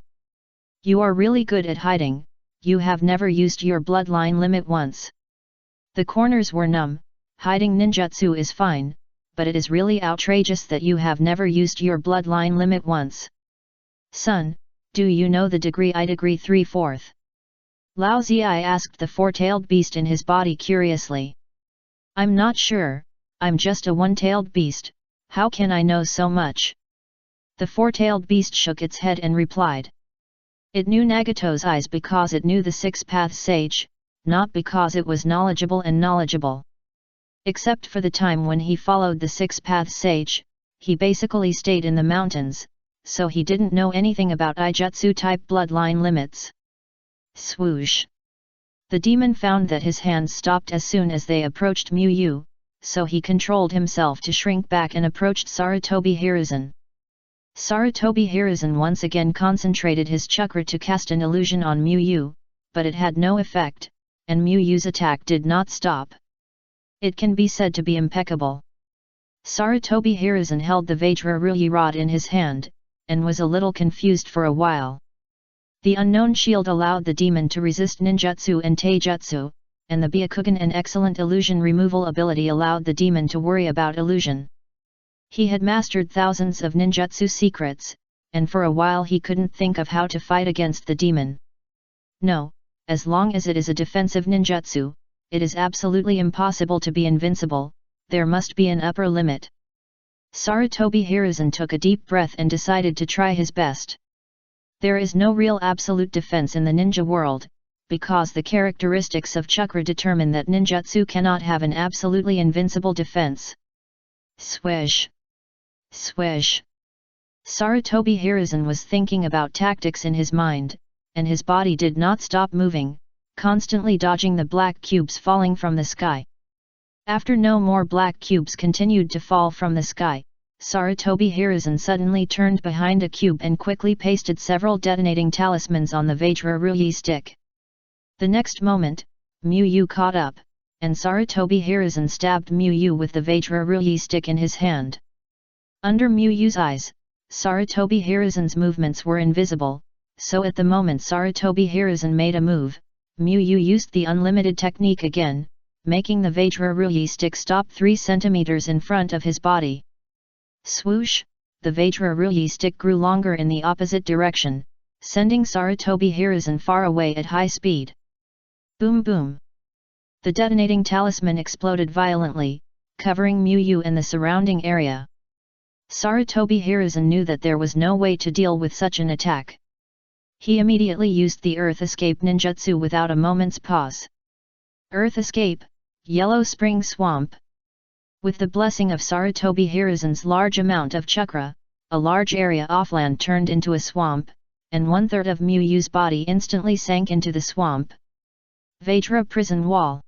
[SPEAKER 1] You are really good at hiding, you have never used your bloodline limit once. The corners were numb. Hiding ninjutsu is fine, but it is really outrageous that you have never used your bloodline limit once. Son, do you know the degree I degree 3/4? Lao Ziyi asked the four-tailed beast in his body curiously. I'm not sure, I'm just a one-tailed beast, how can I know so much? The four-tailed beast shook its head and replied. It knew Nagato's eyes because it knew the six-path sage, not because it was knowledgeable and knowledgeable. Except for the time when he followed the six-path sage, he basically stayed in the mountains, so he didn't know anything about Ijutsu-type bloodline limits. Swoosh! The demon found that his hands stopped as soon as they approached Miyu, so he controlled himself to shrink back and approached Sarutobi Hiruzen. Sarutobi Hiruzen once again concentrated his chakra to cast an illusion on Miyu, but it had no effect, and Miyu's attack did not stop. It can be said to be impeccable. Sarutobi Hiruzen held the Vajra Rui rod in his hand, and was a little confused for a while. The unknown shield allowed the demon to resist ninjutsu and taijutsu, and the Byakugan and excellent illusion removal ability allowed the demon to worry about illusion. He had mastered thousands of ninjutsu secrets, and for a while he couldn't think of how to fight against the demon. No, as long as it is a defensive ninjutsu, it is absolutely impossible to be invincible, there must be an upper limit. Sarutobi Hiruzen took a deep breath and decided to try his best. There is no real absolute defense in the ninja world, because the characteristics of chakra determine that ninjutsu cannot have an absolutely invincible defense. Swish! Swish! Sarutobi Hiruzen was thinking about tactics in his mind, and his body did not stop moving, constantly dodging the black cubes falling from the sky. After no more black cubes continued to fall from the sky, Sarutobi Hiruzen suddenly turned behind a cube and quickly pasted several detonating talismans on the Vajra Rui stick. The next moment, Muyu caught up, and Sarutobi Hiruzen stabbed Muyu with the Vajra Rui stick in his hand. Under Muyu's eyes, Sarutobi Hiruzen's movements were invisible, so at the moment Sarutobi Hiruzen made a move, Muyu used the unlimited technique again, making the Vajra Rui stick stop 3 centimeters in front of his body. Swoosh! The Vajra Rui stick grew longer in the opposite direction, sending Sarutobi Hiruzen far away at high speed. Boom boom! The detonating talisman exploded violently, covering Muyu and the surrounding area. Sarutobi Hiruzen knew that there was no way to deal with such an attack. He immediately used the Earth Escape ninjutsu without a moment's pause. Earth Escape, Yellow Spring Swamp. With the blessing of Sarutobi Hiruzen's large amount of chakra, a large area offland turned into a swamp, and 1/3 of Muyu's body instantly sank into the swamp. Vajra Prison Wall.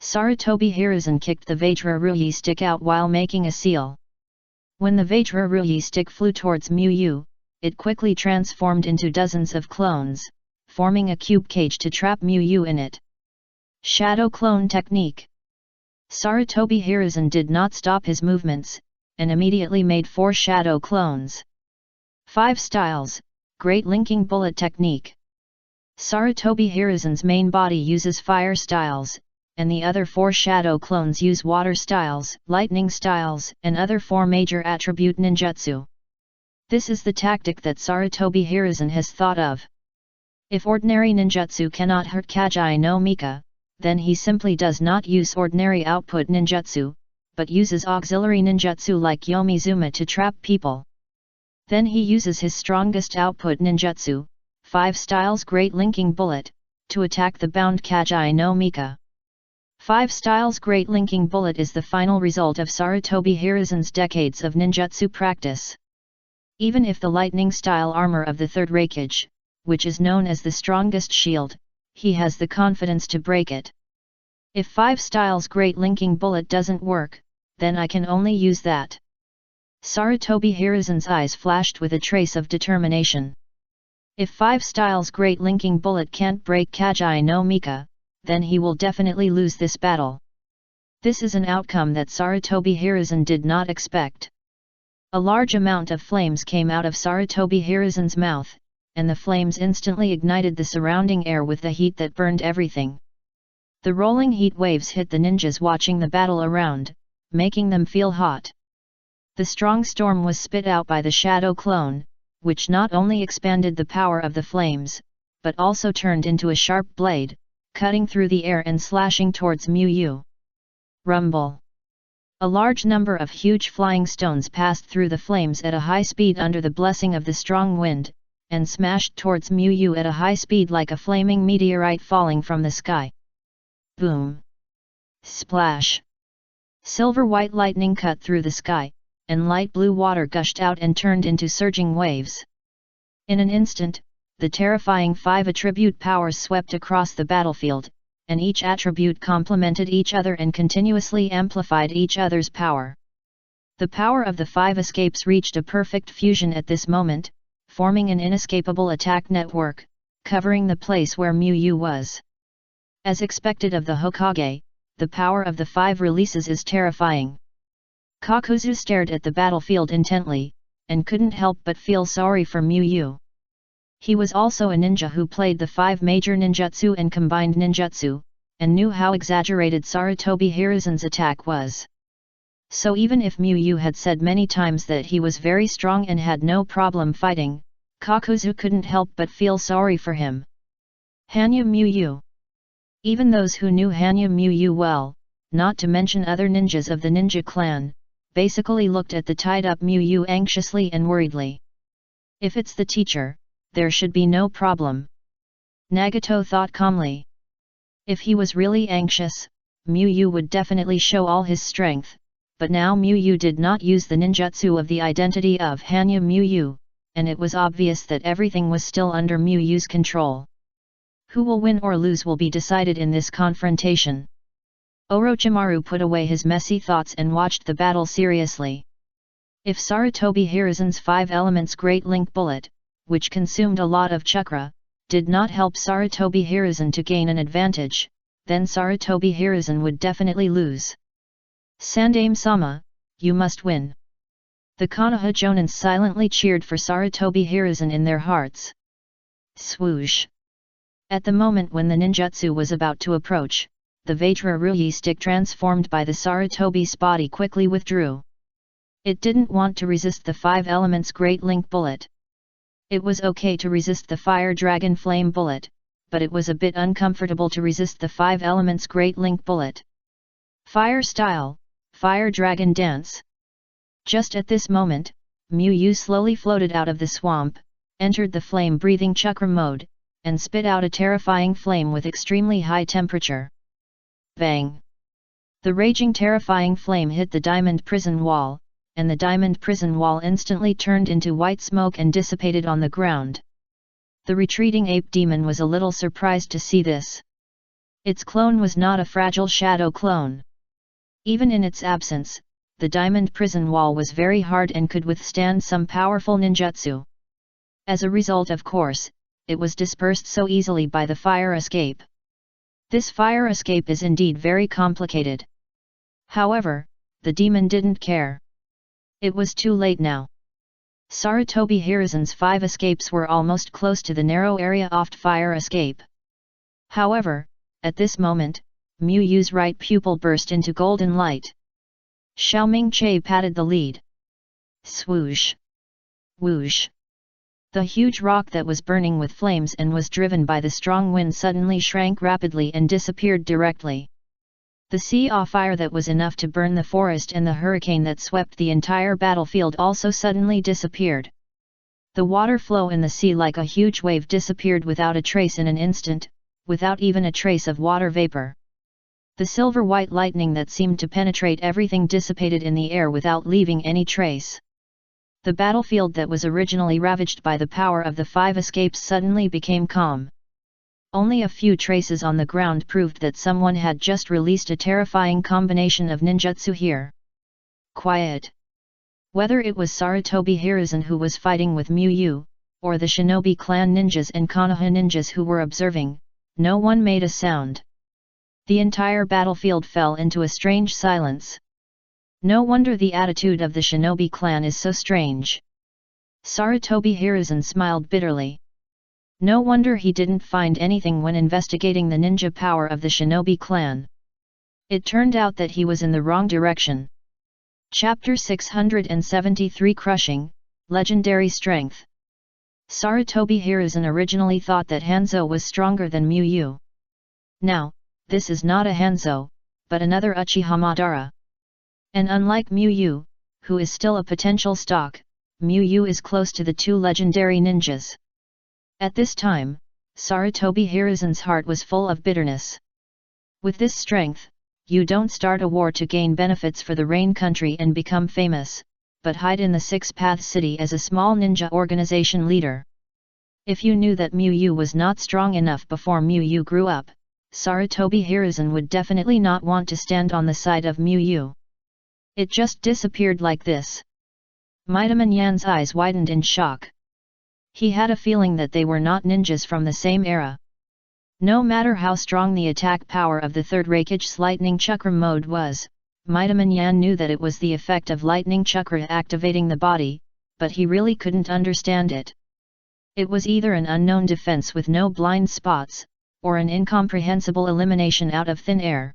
[SPEAKER 1] Sarutobi Hiruzen kicked the Vajra Rui stick out while making a seal. When the Vajra Rui stick flew towards Muyu, it quickly transformed into dozens of clones, forming a cube cage to trap Muyu in it. Shadow Clone Technique. Sarutobi Hiruzen did not stop his movements, and immediately made 4 shadow clones. 5 styles, Great Linking Bullet Technique. Sarutobi Hiruzen's main body uses fire styles, and the other 4 shadow clones use water styles, lightning styles, and other 4 major attribute ninjutsu. This is the tactic that Sarutobi Hiruzen has thought of. If ordinary ninjutsu cannot hurt Kajai no Mika, then he simply does not use ordinary output ninjutsu, but uses auxiliary ninjutsu like Yomizuma to trap people. Then he uses his strongest output ninjutsu, 5 styles Great Linking Bullet, to attack the bound Kajai no Mika. 5 styles Great Linking Bullet is the final result of Sarutobi Hiruzen's decades of ninjutsu practice. Even if the lightning style armor of the 3rd Raikage, which is known as the strongest shield, he has the confidence to break it. If 5 styles Great Linking Bullet doesn't work, then I can only use that. Sarutobi Hiruzen's eyes flashed with a trace of determination. If 5 styles Great Linking Bullet can't break Kajai no Mika, then he will definitely lose this battle. This is an outcome that Sarutobi Hiruzen did not expect. A large amount of flames came out of Sarutobi Hiruzen's mouth, and the flames instantly ignited the surrounding air with the heat that burned everything. The rolling heat waves hit the ninjas watching the battle around, making them feel hot. The strong storm was spit out by the shadow clone, which not only expanded the power of the flames, but also turned into a sharp blade, cutting through the air and slashing towards Muyu. Rumble. A large number of huge flying stones passed through the flames at a high speed under the blessing of the strong wind, and smashed towards Muyu at a high speed like a flaming meteorite falling from the sky. Boom! Splash! Silver-white lightning cut through the sky, and light blue water gushed out and turned into surging waves. In an instant, the terrifying 5 attribute powers swept across the battlefield, and each attribute complemented each other and continuously amplified each other's power. The power of the 5 escapes reached a perfect fusion at this moment, forming an inescapable attack network, covering the place where Muyu was. As expected of the Hokage, the power of the 5 releases is terrifying. Kakuzu stared at the battlefield intently, and couldn't help but feel sorry for Miyu. He was also a ninja who played the 5 major ninjutsu and combined ninjutsu, and knew how exaggerated Sarutobi Hiruzen's attack was. So even if Miyu had said many times that he was very strong and had no problem fighting, Kakuzu couldn't help but feel sorry for him. Hanyu Miyu. Even those who knew Hanyu Miyu well, not to mention other ninjas of the ninja clan, basically looked at the tied-up Miyu anxiously and worriedly. If it's the teacher, there should be no problem. Nagato thought calmly. If he was really anxious, Miyu would definitely show all his strength, but now Miyu did not use the ninjutsu of the identity of Hanyu Miyu, and it was obvious that everything was still under Miyu's control. Who will win or lose will be decided in this confrontation. Orochimaru put away his messy thoughts and watched the battle seriously. If Sarutobi Hiruzen's 5 elements Great Link Bullet, which consumed a lot of chakra, did not help Sarutobi Hiruzen to gain an advantage, then Sarutobi Hiruzen would definitely lose. Sandaime-sama, you must win. The Konoha Jonin silently cheered for Sarutobi Hiruzen in their hearts. Swoosh! At the moment when the ninjutsu was about to approach, the Vajra Ruyi stick transformed by the Sarutobi's body quickly withdrew. It didn't want to resist the 5 elements Great Link Bullet. It was okay to resist the Fire Dragon Flame Bullet, but it was a bit uncomfortable to resist the 5 elements Great Link Bullet. Fire Style, Fire Dragon Dance. Just at this moment, Miyu slowly floated out of the swamp, entered the flame-breathing chakra mode, and spit out a terrifying flame with extremely high temperature. Bang! The raging terrifying flame hit the diamond prison wall, and the diamond prison wall instantly turned into white smoke and dissipated on the ground. The retreating ape demon was a little surprised to see this. Its clone was not a fragile shadow clone. Even in its absence, the diamond prison wall was very hard and could withstand some powerful ninjutsu. As a result, of course, it was dispersed so easily by the fire escape. This fire escape is indeed very complicated. However, the demon didn't care. It was too late now. Sarutobi Hiruzen's 5 escapes were almost close to the narrow area oft fire escape. However, at this moment, Miyu's right pupil burst into golden light. Xiaoming Che patted the lead. Swoosh! Whoosh! The huge rock that was burning with flames and was driven by the strong wind suddenly shrank rapidly and disappeared directly. The sea fire that was enough to burn the forest and the hurricane that swept the entire battlefield also suddenly disappeared. The water flow in the sea like a huge wave disappeared without a trace in an instant, without even a trace of water vapor. The silver-white lightning that seemed to penetrate everything dissipated in the air without leaving any trace. The battlefield that was originally ravaged by the power of the 5 escapes suddenly became calm. Only a few traces on the ground proved that someone had just released a terrifying combination of ninjutsu here. Quiet. Whether it was Sarutobi Hiruzen who was fighting with Miyu, or the shinobi clan ninjas and Konoha ninjas who were observing, no one made a sound. The entire battlefield fell into a strange silence. No wonder the attitude of the shinobi clan is so strange. Sarutobi Hiruzen smiled bitterly. No wonder he didn't find anything when investigating the ninja power of the shinobi clan. It turned out that he was in the wrong direction. Chapter 673 Crushing, Legendary Strength. Sarutobi Hiruzen originally thought that Hanzo was stronger than Miyu. Now, this is not a Hanzo, but another Uchiha Madara. And unlike Miyu, who is still a potential stock, Miyu is close to the 2 legendary ninjas. At this time, Sarutobi Hiruzen's heart was full of bitterness. With this strength, you don't start a war to gain benefits for the Rain Country and become famous, but hide in the 6-Path City as a small ninja organization leader. If you knew that Miyu was not strong enough before Miyu grew up, Sarutobi Hiruzen would definitely not want to stand on the side of Miyu. It just disappeared like this. Midaman Yan's eyes widened in shock. He had a feeling that they were not ninjas from the same era. No matter how strong the attack power of the 3rd Raikage lightning chakra mode was, Midaman Yan knew that it was the effect of lightning chakra activating the body, but he really couldn't understand it. It was either an unknown defense with no blind spots, or an incomprehensible elimination out of thin air.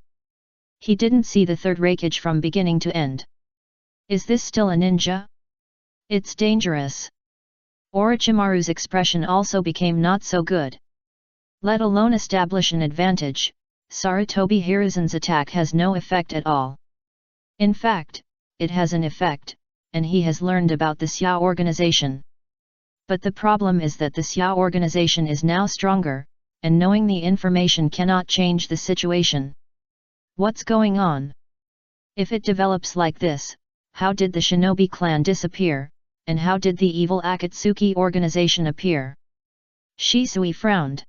[SPEAKER 1] He didn't see the third raikage from beginning to end. Is this still a ninja? It's dangerous. Orochimaru's expression also became not so good. Let alone establish an advantage, Sarutobi Hiruzen's attack has no effect at all. In fact, it has an effect, and he has learned about the Xia organization. But the problem is that the Xia organization is now stronger, and knowing the information cannot change the situation. What's going on? If it develops like this, how did the shinobi clan disappear, and how did the evil Akatsuki organization appear? Shisui frowned.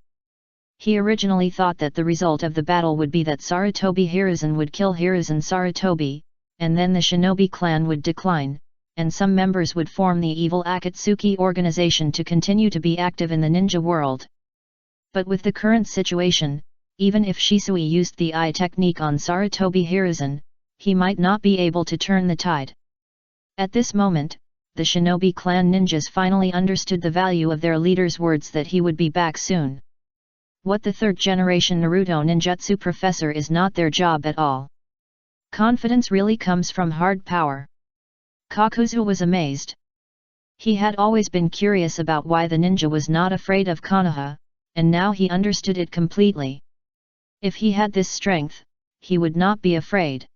[SPEAKER 1] He originally thought that the result of the battle would be that Sarutobi Hiruzen would kill Hiruzen Sarutobi, and then the shinobi clan would decline, and some members would form the evil Akatsuki organization to continue to be active in the ninja world. But with the current situation, even if Shisui used the eye technique on Sarutobi Hiruzen, he might not be able to turn the tide. At this moment, the shinobi clan ninjas finally understood the value of their leader's words that he would be back soon. What the third-generation Naruto ninjutsu professor is not their job at all. Confidence really comes from hard power. Kakuzu was amazed. He had always been curious about why the ninja was not afraid of Konoha, and now he understood it completely. If he had this strength, he would not be afraid.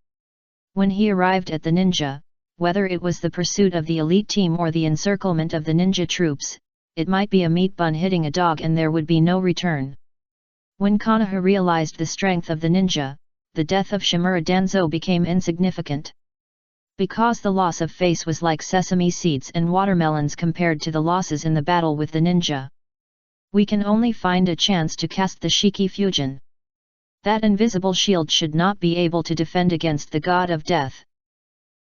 [SPEAKER 1] When he arrived at the ninja, whether it was the pursuit of the elite team or the encirclement of the ninja troops, it might be a meat bun hitting a dog and there would be no return. When Konoha realized the strength of the ninja, the death of Shimura Danzo became insignificant. Because the loss of face was like sesame seeds and watermelons compared to the losses in the battle with the ninja. We can only find a chance to cast the Shiki Fusion. That invisible shield should not be able to defend against the god of death.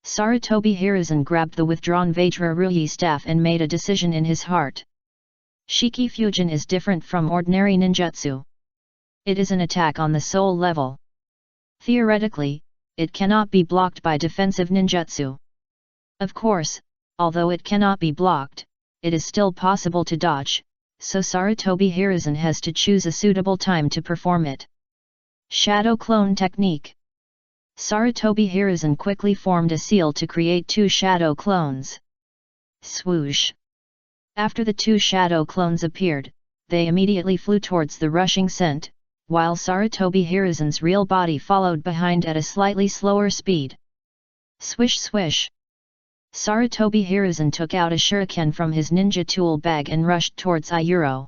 [SPEAKER 1] Sarutobi Hiruzen grabbed the withdrawn Vajra Ruyi staff and made a decision in his heart. Shiki Fusion is different from ordinary ninjutsu. It is an attack on the soul level. Theoretically, it cannot be blocked by defensive ninjutsu. Of course, although it cannot be blocked, it is still possible to dodge, so Sarutobi Hiruzen has to choose a suitable time to perform it. Shadow Clone Technique. Sarutobi Hiruzen quickly formed a seal to create 2 shadow clones. Swoosh! After the 2 shadow clones appeared, they immediately flew towards the rushing scent, while Sarutobi Hiruzen's real body followed behind at a slightly slower speed. Swish swish! Sarutobi Hiruzen took out a shuriken from his ninja tool bag and rushed towards Ayuro.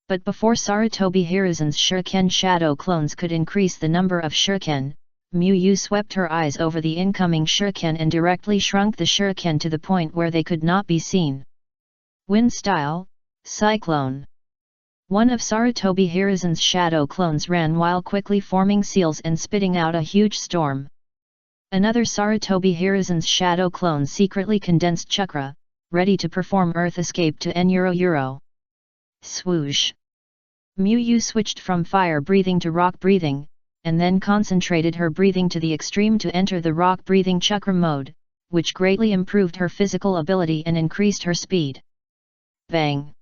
[SPEAKER 1] But before Sarutobi Hiruzen's shuriken shadow clones could increase the number of shuriken, Miyu swept her eyes over the incoming shuriken and directly shrunk the shuriken to the point where they could not be seen. Wind style, cyclone. One of Sarutobi Hiruzen's shadow clones ran while quickly forming seals and spitting out a huge storm. Another Sarutobi Hiruzen's shadow clone secretly condensed chakra, ready to perform earth escape to Euro. Swoosh! Miyu switched from fire breathing to rock breathing, and then concentrated her breathing to the extreme to enter the rock breathing chakra mode, which greatly improved her physical ability and increased her speed. Bang!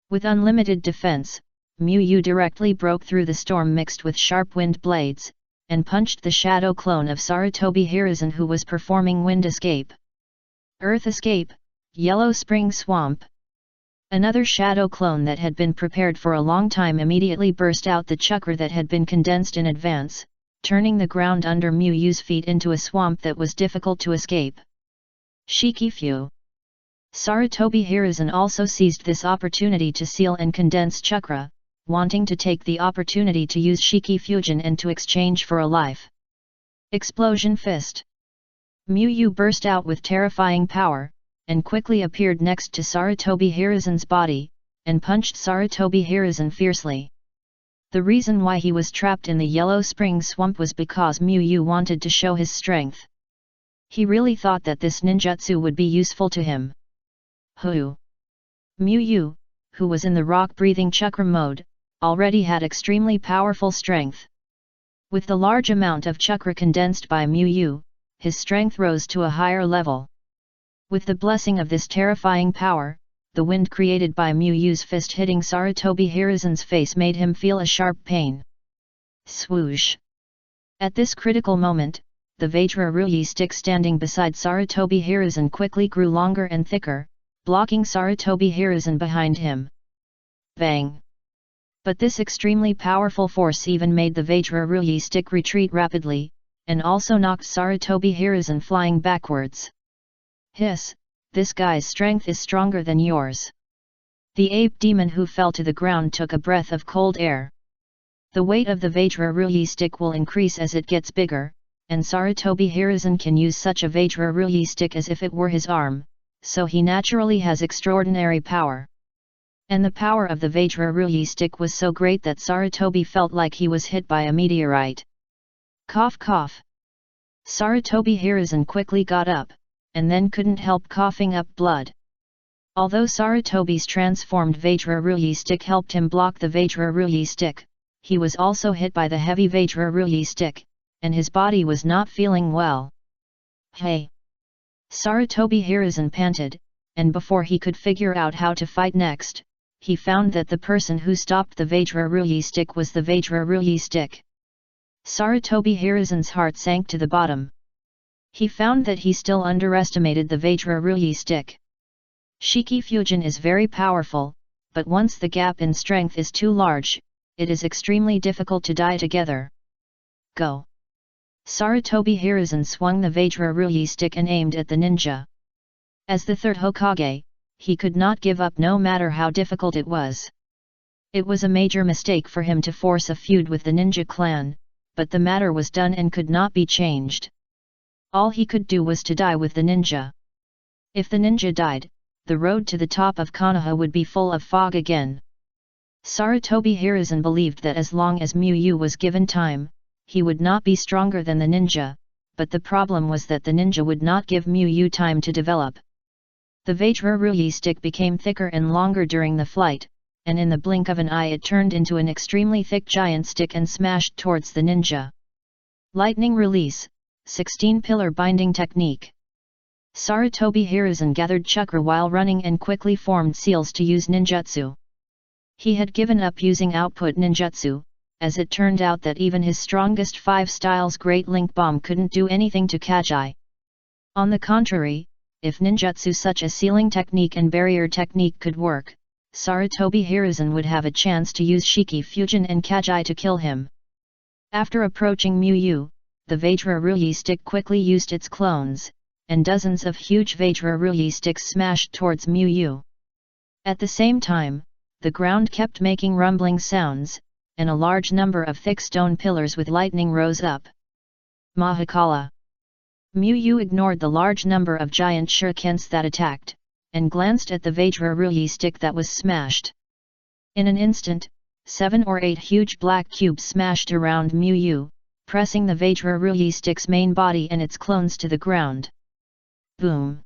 [SPEAKER 1] With unlimited defense, Miyu directly broke through the storm mixed with sharp wind blades, and punched the shadow clone of Sarutobi Hiruzen who was performing wind escape. Earth escape, Yellow Spring Swamp. Another shadow clone that had been prepared for a long time immediately burst out the chakra that had been condensed in advance, turning the ground under Miyu's feet into a swamp that was difficult to escape. Shikifu. Sarutobi Hiruzen also seized this opportunity to seal and condense chakra, wanting to take the opportunity to use Shiki Fusion and to exchange for a life. Explosion Fist. Miyu burst out with terrifying power, and quickly appeared next to Sarutobi Hiruzen's body, and punched Sarutobi Hiruzen fiercely. The reason why he was trapped in the Yellow Spring Swamp was because Miyu wanted to show his strength. He really thought that this ninjutsu would be useful to him. Miyu, who was in the rock-breathing chakra mode, already had extremely powerful strength. With the large amount of chakra condensed by Mu, his strength rose to a higher level. With the blessing of this terrifying power, the wind created by Mu's fist hitting Sarutobi Hiruzen's face made him feel a sharp pain. Swoosh! At this critical moment, the Vajra-Ruyi stick standing beside Sarutobi Hiruzen quickly grew longer and thicker, blocking Sarutobi Hiruzen behind him. Bang! But this extremely powerful force even made the Vajra-Ruyi stick retreat rapidly, and also knocked Sarutobi Hiruzen flying backwards. Hiss! This guy's strength is stronger than yours. The ape demon who fell to the ground took a breath of cold air. The weight of the Vajra-Ruyi stick will increase as it gets bigger, and Sarutobi Hiruzen can use such a Vajra-Ruyi stick as if it were his arm, so he naturally has extraordinary power. And the power of the Vajra-Ruyi stick was so great that Sarutobi felt like he was hit by a meteorite. Cough cough. Sarutobi Hiruzen quickly got up, and then couldn't help coughing up blood. Although Sarutobi's transformed Vajra-Ruyi stick helped him block the Vajra-Ruyi stick, he was also hit by the heavy Vajra-Ruyi stick, and his body was not feeling well. Hey! Sarutobi Hiruzen panted, and before he could figure out how to fight next, he found that the person who stopped the Vajra-Ruyi stick was the Vajra-Ruyi stick. Sarutobi Hiruzen's heart sank to the bottom. He found that he still underestimated the Vajra-Ruyi stick. Shiki Fusion is very powerful, but once the gap in strength is too large, it is extremely difficult to die together. Go! Sarutobi Hiruzen swung the Vajra-Ruyi stick and aimed at the ninja. As the third Hokage, he could not give up no matter how difficult it was. It was a major mistake for him to force a feud with the ninja clan, but the matter was done and could not be changed. All he could do was to die with the ninja. If the ninja died, the road to the top of Konoha would be full of fog again. Sarutobi Hiruzen believed that as long as Mu was given time, he would not be stronger than the ninja, but the problem was that the ninja would not give Mu time to develop. The Vajra-Ruyi stick became thicker and longer during the flight, and in the blink of an eye it turned into an extremely thick giant stick and smashed towards the ninja. Lightning Release, 16-Pillar Binding Technique. Sarutobi Hiruzen gathered chakra while running and quickly formed seals to use ninjutsu. He had given up using output ninjutsu, as it turned out that even his strongest 5 styles Great Link Bomb couldn't do anything to Kajai. On the contrary, if ninjutsu such as sealing technique and barrier technique could work, Sarutobi Hiruzen would have a chance to use Shiki Fusion and Kajai to kill him. After approaching Mu, the Vajra-Ruyi stick quickly used its clones, and dozens of huge Vajra-Ruyi sticks smashed towards Mu. At the same time, the ground kept making rumbling sounds, and a large number of thick stone pillars with lightning rose up. Mahakala. Mu ignored the large number of giant shurikens that attacked, and glanced at the Vajra-Ruyi stick that was smashed. In an instant, 7 or 8 huge black cubes smashed around Mu, pressing the Vajra-Ruyi stick's main body and its clones to the ground. Boom!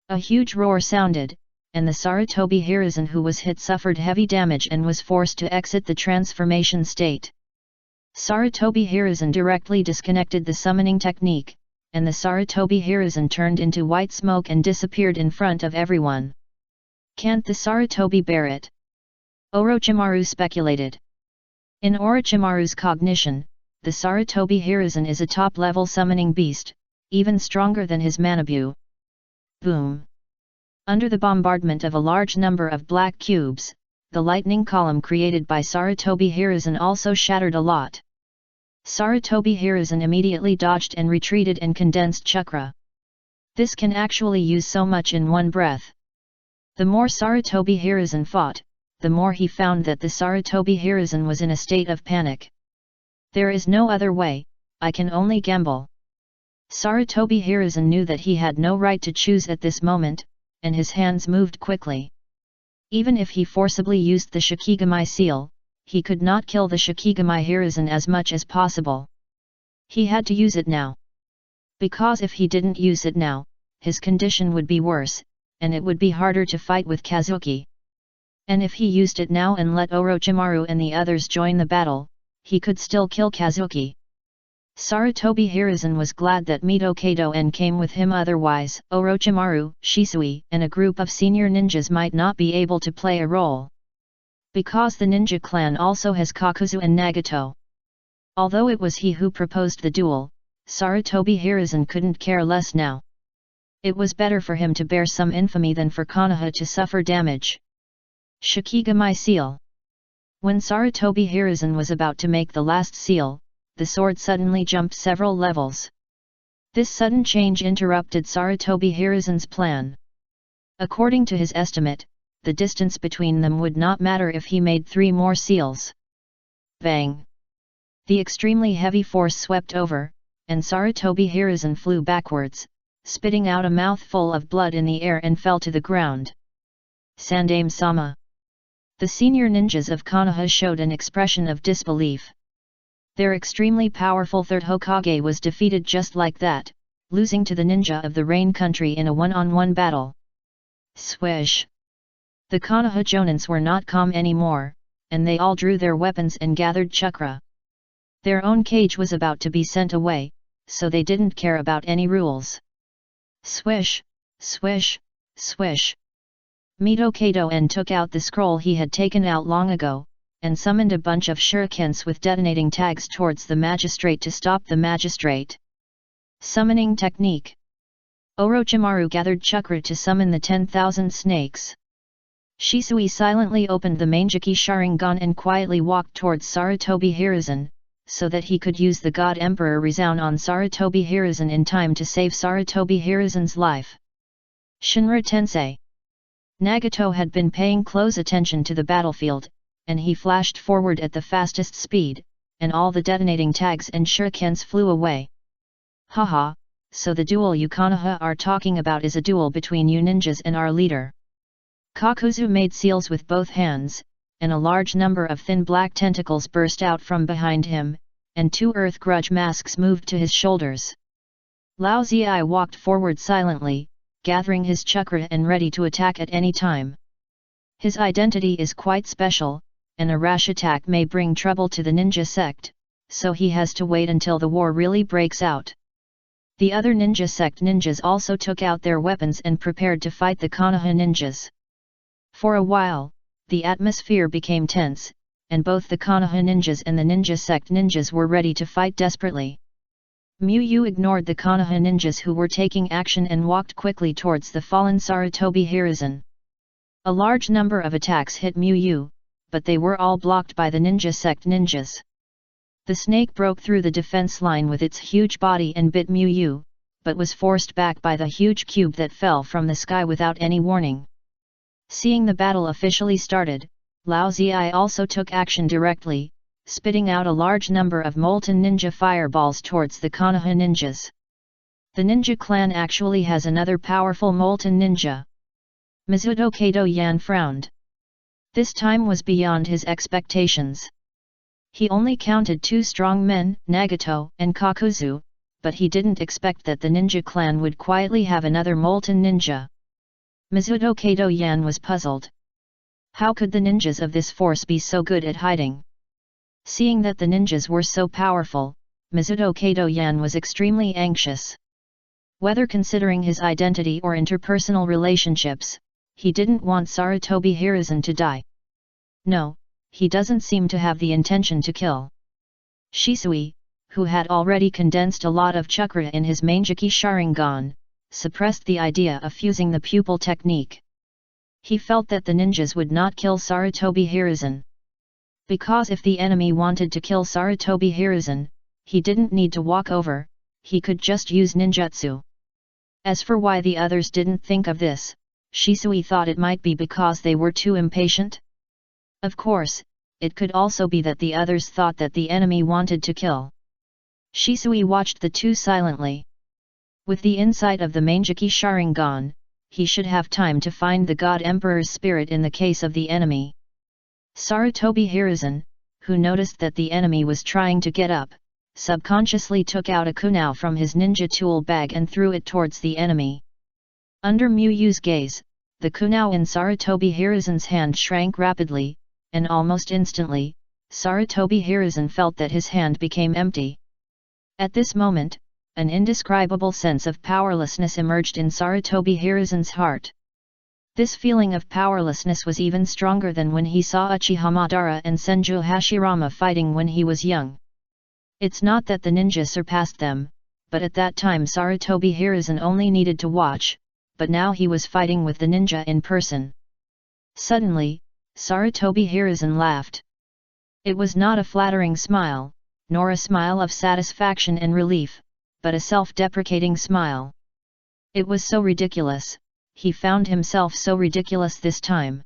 [SPEAKER 1] A huge roar sounded, and the Sarutobi Hiruzen who was hit suffered heavy damage and was forced to exit the transformation state. Sarutobi Hiruzen directly disconnected the summoning technique, and the Sarutobi Hiruzen turned into white smoke and disappeared in front of everyone. Can't the Sarutobi bear it? Orochimaru speculated. In Orochimaru's cognition, the Sarutobi Hiruzen is a top-level summoning beast, even stronger than his Manabu. Boom! Under the bombardment of a large number of black cubes, the lightning column created by Sarutobi Hiruzen also shattered a lot. Sarutobi Hiruzen immediately dodged and retreated and condensed chakra. This can actually use so much in one breath. The more Sarutobi Hiruzen fought, the more he found that the Sarutobi Hiruzen was in a state of panic. There is no other way, I can only gamble. Sarutobi Hiruzen knew that he had no right to choose at this moment, and his hands moved quickly. Even if he forcibly used the Shikigami seal, he could not kill the Shikigami Hiruzen as much as possible. He had to use it now. Because if he didn't use it now, his condition would be worse, and it would be harder to fight with Kazuki. And if he used it now and let Orochimaru and the others join the battle, he could still kill Kazuki. Sarutobi Hiruzen was glad that Mito Kato-en came with him, otherwise, Orochimaru, Shisui, and a group of senior ninjas might not be able to play a role. Because the ninja clan also has Kakuzu and Nagato. Although it was he who proposed the duel, Sarutobi Hiruzen couldn't care less now. It was better for him to bear some infamy than for Konoha to suffer damage. Shikigami seal. When Sarutobi Hiruzen was about to make the last seal, the sword suddenly jumped several levels. This sudden change interrupted Sarutobi Hiruzen's plan. According to his estimate, the distance between them would not matter if he made 3 more seals. Bang! The extremely heavy force swept over, and Sarutobi Hiruzen flew backwards, spitting out a mouthful of blood in the air and fell to the ground. Sandaime-sama. The senior ninjas of Konoha showed an expression of disbelief. Their extremely powerful third Hokage was defeated just like that, losing to the ninja of the Rain Country in a one-on-one battle. Swish! The Konoha Jonins were not calm anymore, and they all drew their weapons and gathered chakra. Their own cage was about to be sent away, so they didn't care about any rules. Swish! Swish! Swish! Mito Kato-en took out the scroll he had taken out long ago, and summoned a bunch of shurikens with detonating tags towards the magistrate to stop the magistrate. Summoning technique. Orochimaru gathered chakra to summon the 10,000 snakes. Shisui silently opened the Manjiki Sharingan and quietly walked towards Sarutobi Hiruzen, so that he could use the God Emperor Resound on Sarutobi Hiruzen in time to save Sarutobi Hiruzen's life. Shinra Tensei. Nagato had been paying close attention to the battlefield, and he flashed forward at the fastest speed, and all the detonating tags and shurikens flew away. Haha, so the duel you Konoha are talking about is a duel between you ninjas and our leader. Kakuzu made seals with both hands, and a large number of thin black tentacles burst out from behind him, and 2 earth grudge masks moved to his shoulders. Lao Ziyi walked forward silently, gathering his chakra and ready to attack at any time. His identity is quite special, and a rash attack may bring trouble to the ninja sect, so he has to wait until the war really breaks out. The other ninja sect ninjas also took out their weapons and prepared to fight the Konoha ninjas. For a while, the atmosphere became tense, and both the Konoha ninjas and the ninja sect ninjas were ready to fight desperately. Miyu ignored the Konoha ninjas who were taking action and walked quickly towards the fallen Sarutobi Hiruzen. A large number of attacks hit Miyu, but they were all blocked by the ninja sect ninjas. The snake broke through the defense line with its huge body and bit Miyu, but was forced back by the huge cube that fell from the sky without any warning. Seeing the battle officially started, Lao Ziyi also took action directly, spitting out a large number of molten ninja fireballs towards the Konoha ninjas. The ninja clan actually has another powerful molten ninja. Mizuto Kato-yan frowned. This time was beyond his expectations. He only counted 2 strong men, Nagato and Kakuzu, but he didn't expect that the ninja clan would quietly have another molten ninja. Mizuto Kato-yan was puzzled. How could the ninjas of this force be so good at hiding? Seeing that the ninjas were so powerful, Mizuto Kato-yan was extremely anxious. Whether considering his identity or interpersonal relationships, he didn't want Sarutobi Hiruzen to die. No, he doesn't seem to have the intention to kill. Shisui, who had already condensed a lot of chakra in his Manjiki Sharingan, suppressed the idea of fusing the pupil technique. He felt that the ninjas would not kill Sarutobi Hiruzen. Because if the enemy wanted to kill Sarutobi Hiruzen, he didn't need to walk over, he could just use ninjutsu. As for why the others didn't think of this, Shisui thought it might be because they were too impatient. Of course, it could also be that the others thought that the enemy wanted to kill. Shisui watched the two silently. With the insight of the Manjiki Sharingan, he should have time to find the God Emperor's spirit in the case of the enemy. Sarutobi Hiruzen, who noticed that the enemy was trying to get up, subconsciously took out a kunao from his ninja tool bag and threw it towards the enemy. Under Muyu's gaze, the kunao in Sarutobi Hiruzen's hand shrank rapidly, and almost instantly, Sarutobi Hiruzen felt that his hand became empty. At this moment, an indescribable sense of powerlessness emerged in Sarutobi Hiruzen's heart. This feeling of powerlessness was even stronger than when he saw Uchiha Madara and Senju Hashirama fighting when he was young. It's not that the ninja surpassed them, but at that time Sarutobi Hiruzen only needed to watch, but now he was fighting with the ninja in person. Suddenly, Sarutobi Hiruzen laughed. It was not a flattering smile, nor a smile of satisfaction and relief, but a self-deprecating smile. It was so ridiculous, he found himself so ridiculous this time.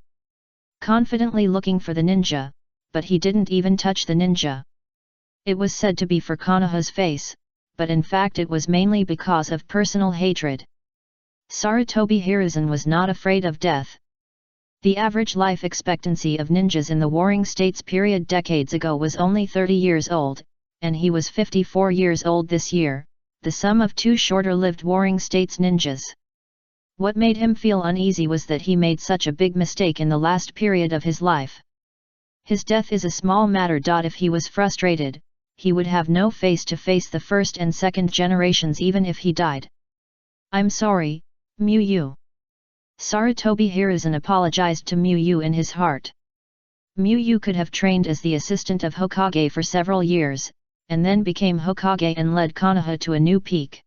[SPEAKER 1] Confidently looking for the ninja, but he didn't even touch the ninja. It was said to be for Konoha's face, but in fact it was mainly because of personal hatred. Sarutobi Hiruzen was not afraid of death. The average life expectancy of ninjas in the Warring States period decades ago was only 30 years old, and he was 54 years old this year, the sum of two shorter-lived Warring States ninjas. What made him feel uneasy was that he made such a big mistake in the last period of his life. His death is a small matter. If he was frustrated, he would have no face to face the first and second generations even if he died. I'm sorry, Miyu. Sarutobi Hiruzen apologized to Miyu in his heart. Miyu could have trained as the assistant of Hokage for several years, and then became Hokage and led Konoha to a new peak.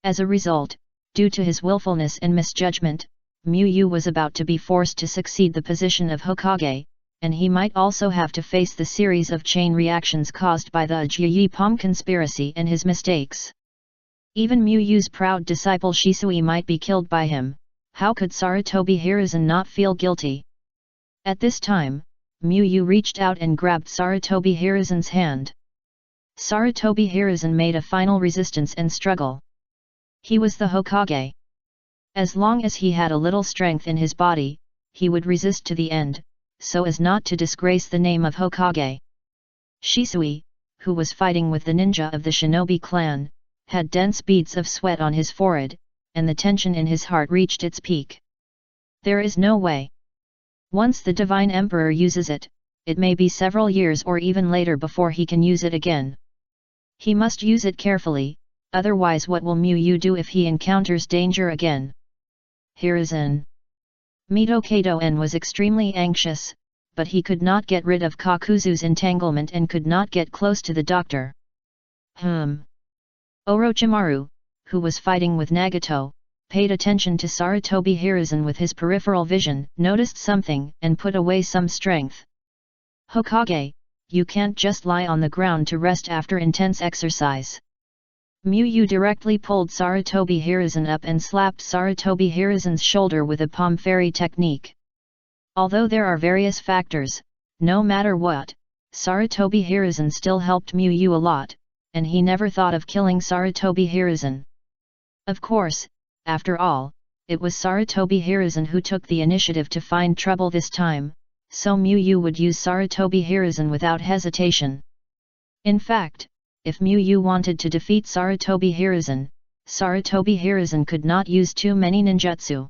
[SPEAKER 1] As a result, due to his willfulness and misjudgment, Miyu was about to be forced to succeed the position of Hokage, and he might also have to face the series of chain reactions caused by the Ajiyi Palm conspiracy and his mistakes. Even Miyu's proud disciple Shisui might be killed by him. How could Sarutobi Hiruzen not feel guilty? At this time, Miyu reached out and grabbed Sarutobi Hiruzen's hand. Sarutobi Hiruzen made a final resistance and struggle. He was the Hokage. As long as he had a little strength in his body, he would resist to the end, so as not to disgrace the name of Hokage. Shisui, who was fighting with the ninja of the shinobi clan, had dense beads of sweat on his forehead, and the tension in his heart reached its peak. There is no way. Once the Divine Emperor uses it, it may be several years or even later before he can use it again. He must use it carefully, otherwise what will Miyu do if he encounters danger again? Hiruzen. Mito-Kato-en was extremely anxious, but he could not get rid of Kakuzu's entanglement and could not get close to the doctor. Orochimaru, who was fighting with Nagato, paid attention to Sarutobi Hiruzen with his peripheral vision, noticed something, and put away some strength. Hokage, you can't just lie on the ground to rest after intense exercise. Miyu directly pulled Sarutobi Hiruzen up and slapped Sarutobi Hiruzen's shoulder with a palm fairy technique. Although there are various factors, no matter what, Sarutobi Hiruzen still helped Miyu a lot, and he never thought of killing Sarutobi Hiruzen. Of course, after all, it was Sarutobi Hiruzen who took the initiative to find trouble this time, so Miyu would use Sarutobi Hiruzen without hesitation. In fact, if Miyu wanted to defeat Sarutobi Hiruzen could not use too many ninjutsu.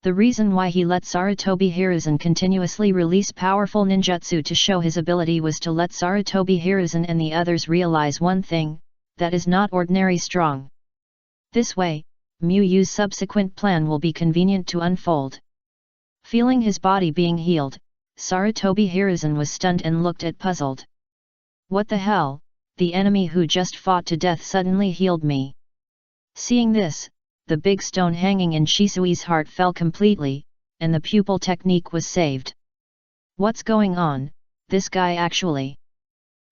[SPEAKER 1] The reason why he let Sarutobi Hiruzen continuously release powerful ninjutsu to show his ability was to let Sarutobi Hiruzen and the others realize one thing, that is not ordinary strong. This way, Miyu's subsequent plan will be convenient to unfold. Feeling his body being healed, Sarutobi Hiruzen was stunned and looked at puzzled. What the hell, the enemy who just fought to death suddenly healed me. Seeing this, the big stone hanging in Shisui's heart fell completely, and the pupil technique was saved. What's going on, this guy actually?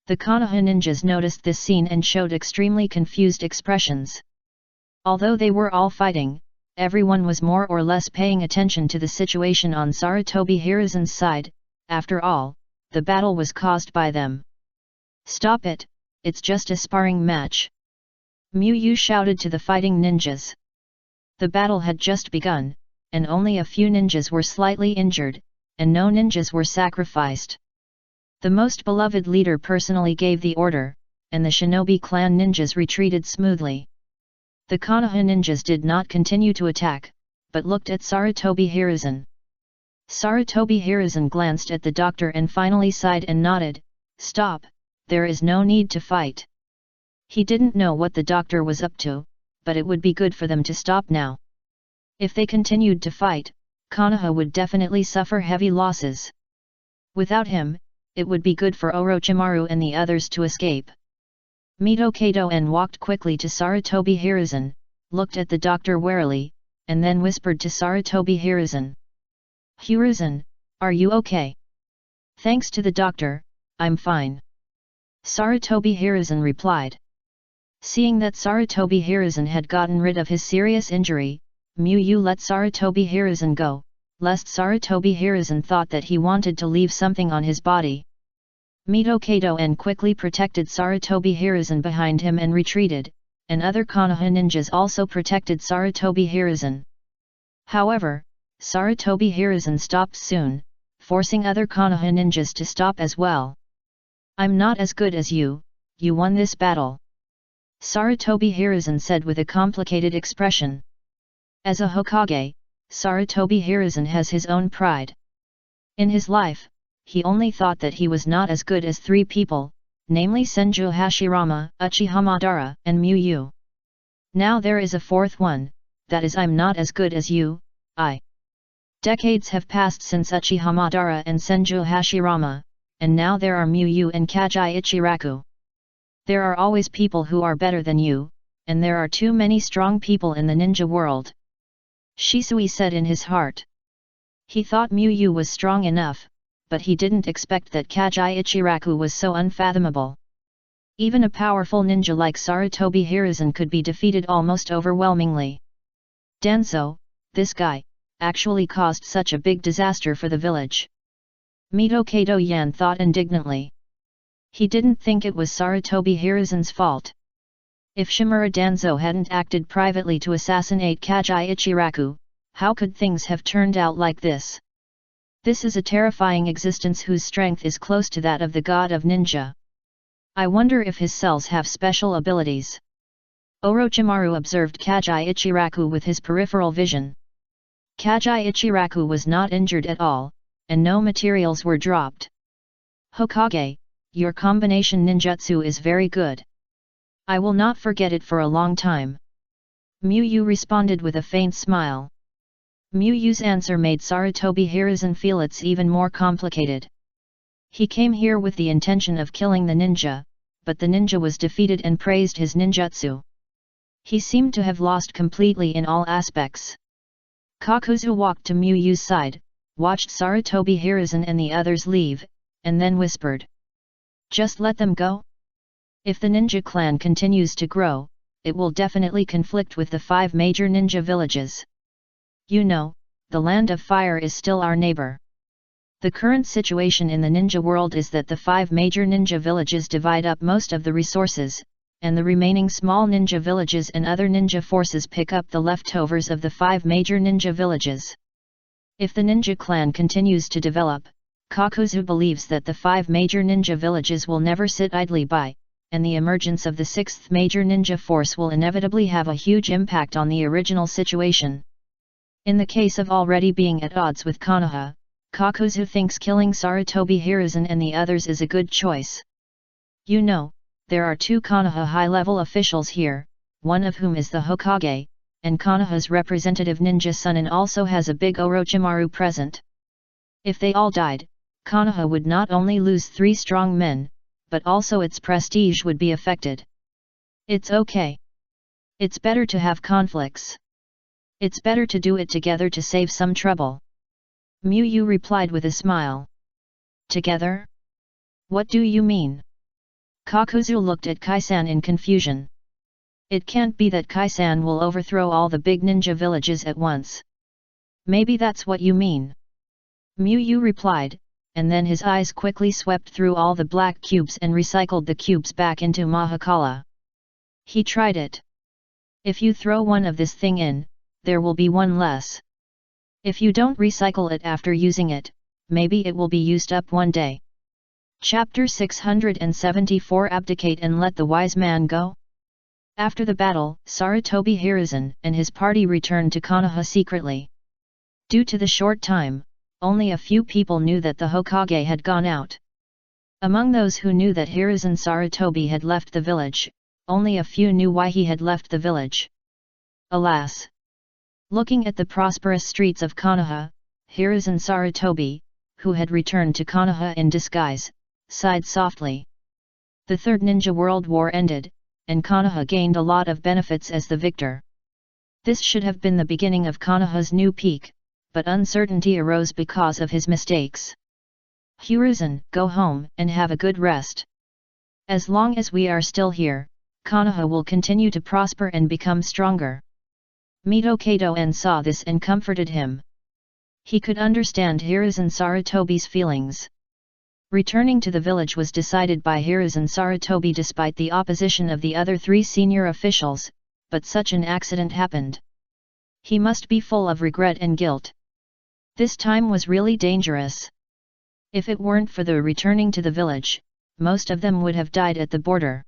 [SPEAKER 1] The Konoha ninjas noticed this scene and showed extremely confused expressions. Although they were all fighting, everyone was more or less paying attention to the situation on Sarutobi Hiruzen's side. After all, the battle was caused by them. Stop it, it's just a sparring match. Miyu shouted to the fighting ninjas. The battle had just begun, and only a few ninjas were slightly injured, and no ninjas were sacrificed. The most beloved leader personally gave the order, and the shinobi clan ninjas retreated smoothly. The Konoha ninjas did not continue to attack, but looked at Sarutobi Hiruzen. Sarutobi Hiruzen glanced at the doctor and finally sighed and nodded. Stop, there is no need to fight. He didn't know what the doctor was up to, but it would be good for them to stop now. If they continued to fight, Konoha would definitely suffer heavy losses. Without him, it would be good for Orochimaru and the others to escape. Mito Kato-en walked quickly to Sarutobi Hiruzen, looked at the doctor warily, and then whispered to Sarutobi Hiruzen. "Hiruzen, are you okay?" "Thanks to the doctor, I'm fine," Sarutobi Hiruzen replied. Seeing that Sarutobi Hiruzen had gotten rid of his serious injury, Miyu let Sarutobi Hiruzen go, lest Sarutobi Hiruzen thought that he wanted to leave something on his body. Mito Kato-en quickly protected Sarutobi Hiruzen behind him and retreated, and other Konoha ninjas also protected Sarutobi Hiruzen. However, Sarutobi Hiruzen stopped soon, forcing other Konoha ninjas to stop as well. "I'm not as good as you, you won this battle," Sarutobi Hiruzen said with a complicated expression. As a Hokage, Sarutobi Hiruzen has his own pride. In his life, he only thought that he was not as good as three people, namely Senju Hashirama, Uchiha Madara, and Miyu. Now there is a fourth one, that is, I'm not as good as you, I. Decades have passed since Uchiha Madara and Senju Hashirama, and now there are Miyu and Kajai Ichiraku. There are always people who are better than you, and there are too many strong people in the ninja world, Shisui said in his heart. He thought Miyu was strong enough, but he didn't expect that Kajai Ichiraku was so unfathomable. Even a powerful ninja like Sarutobi Hiruzen could be defeated almost overwhelmingly. Danzo, this guy, actually caused such a big disaster for the village. Mito Kato-yan thought indignantly. He didn't think it was Sarutobi Hiruzen's fault. If Shimura Danzo hadn't acted privately to assassinate Kajai Ichiraku, how could things have turned out like this? This is a terrifying existence whose strength is close to that of the god of ninja. I wonder if his cells have special abilities. Orochimaru observed Kajai Ichiraku with his peripheral vision. Kajai Ichiraku was not injured at all, and no materials were dropped. Hokage, your combination ninjutsu is very good. I will not forget it for a long time. Miyu responded with a faint smile. Miyu's answer made Sarutobi Hiruzen feel it's even more complicated. He came here with the intention of killing the ninja, but the ninja was defeated and praised his ninjutsu. He seemed to have lost completely in all aspects. Kakuzu walked to Miyu's side, watched Sarutobi Hiruzen and the others leave, and then whispered. "Just let them go? If the ninja clan continues to grow, it will definitely conflict with the 5 major ninja villages. You know, the Land of Fire is still our neighbor. The current situation in the ninja world is that the 5 major ninja villages divide up most of the resources, and the remaining small ninja villages and other ninja forces pick up the leftovers of the 5 major ninja villages. If the ninja clan continues to develop, Kakuzu believes that the 5 major ninja villages will never sit idly by, and the emergence of the 6th major ninja force will inevitably have a huge impact on the original situation. In the case of already being at odds with Konoha, Kakuzu thinks killing Sarutobi Hiruzen and the others is a good choice. You know, there are 2 Konoha high-level officials here, one of whom is the Hokage, and Konoha's representative ninja Sunin also has a big Orochimaru present. If they all died, Konoha would not only lose 3 strong men, but also its prestige would be affected. It's okay. It's better to have conflicts. It's better to do it together to save some trouble. Miyu replied with a smile. Together? What do you mean? Kakuzu looked at Kai-san in confusion. It can't be that Kai-san will overthrow all the big ninja villages at once. Maybe that's what you mean. Miyu replied, and then his eyes quickly swept through all the black cubes and recycled the cubes back into Mahakala. He tried it. If you throw one of this thing in, there will be one less. If you don't recycle it after using it, maybe it will be used up one day. Chapter 674 Abdicate and Let the Wise Man Go? After the battle, Sarutobi Hiruzen and his party returned to Konoha secretly. Due to the short time, only a few people knew that the Hokage had gone out. Among those who knew that Hiruzen Sarutobi had left the village, only a few knew why he had left the village. Alas! Looking at the prosperous streets of Konoha, Hiruzen Sarutobi, who had returned to Konoha in disguise, sighed softly. The Third Ninja World War ended, and Konoha gained a lot of benefits as the victor. This should have been the beginning of Konoha's new peak, but uncertainty arose because of his mistakes. Hiruzen, go home and have a good rest. As long as we are still here, Konoha will continue to prosper and become stronger. Mito Kato-en saw this and comforted him. He could understand Hiruzen Sarutobi's feelings. Returning to the village was decided by Hiruzen Sarutobi despite the opposition of the other 3 senior officials, but such an accident happened. He must be full of regret and guilt. This time was really dangerous. If it weren't for the returning to the village, most of them would have died at the border.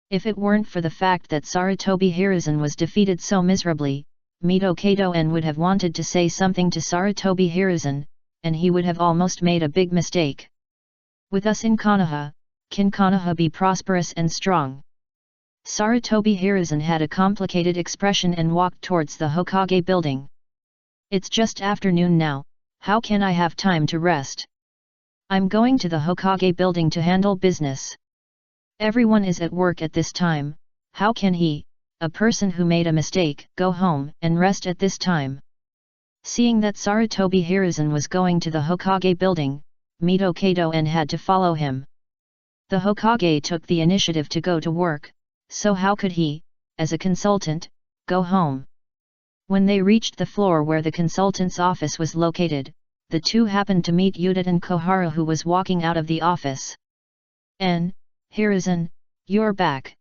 [SPEAKER 1] If it weren't for the fact that Sarutobi Hiruzen was defeated so miserably, Mito Kato-en would have wanted to say something to Sarutobi Hiruzen, and he would have almost made a big mistake. With us in Konoha, can Konoha be prosperous and strong? Sarutobi Hiruzen had a complicated expression and walked towards the Hokage building. It's just afternoon now, how can I have time to rest? I'm going to the Hokage building to handle business. Everyone is at work at this time, how can he, a person who made a mistake, go home and rest at this time? Seeing that Sarutobi Hiruzen was going to the Hokage building, Mito Kato-en had to follow him. The Hokage took the initiative to go to work, so how could he, as a consultant, go home? When they reached the floor where the consultant's office was located, the two happened to meet Udaten Koharu, who was walking out of the office. Hiruzen, you're back.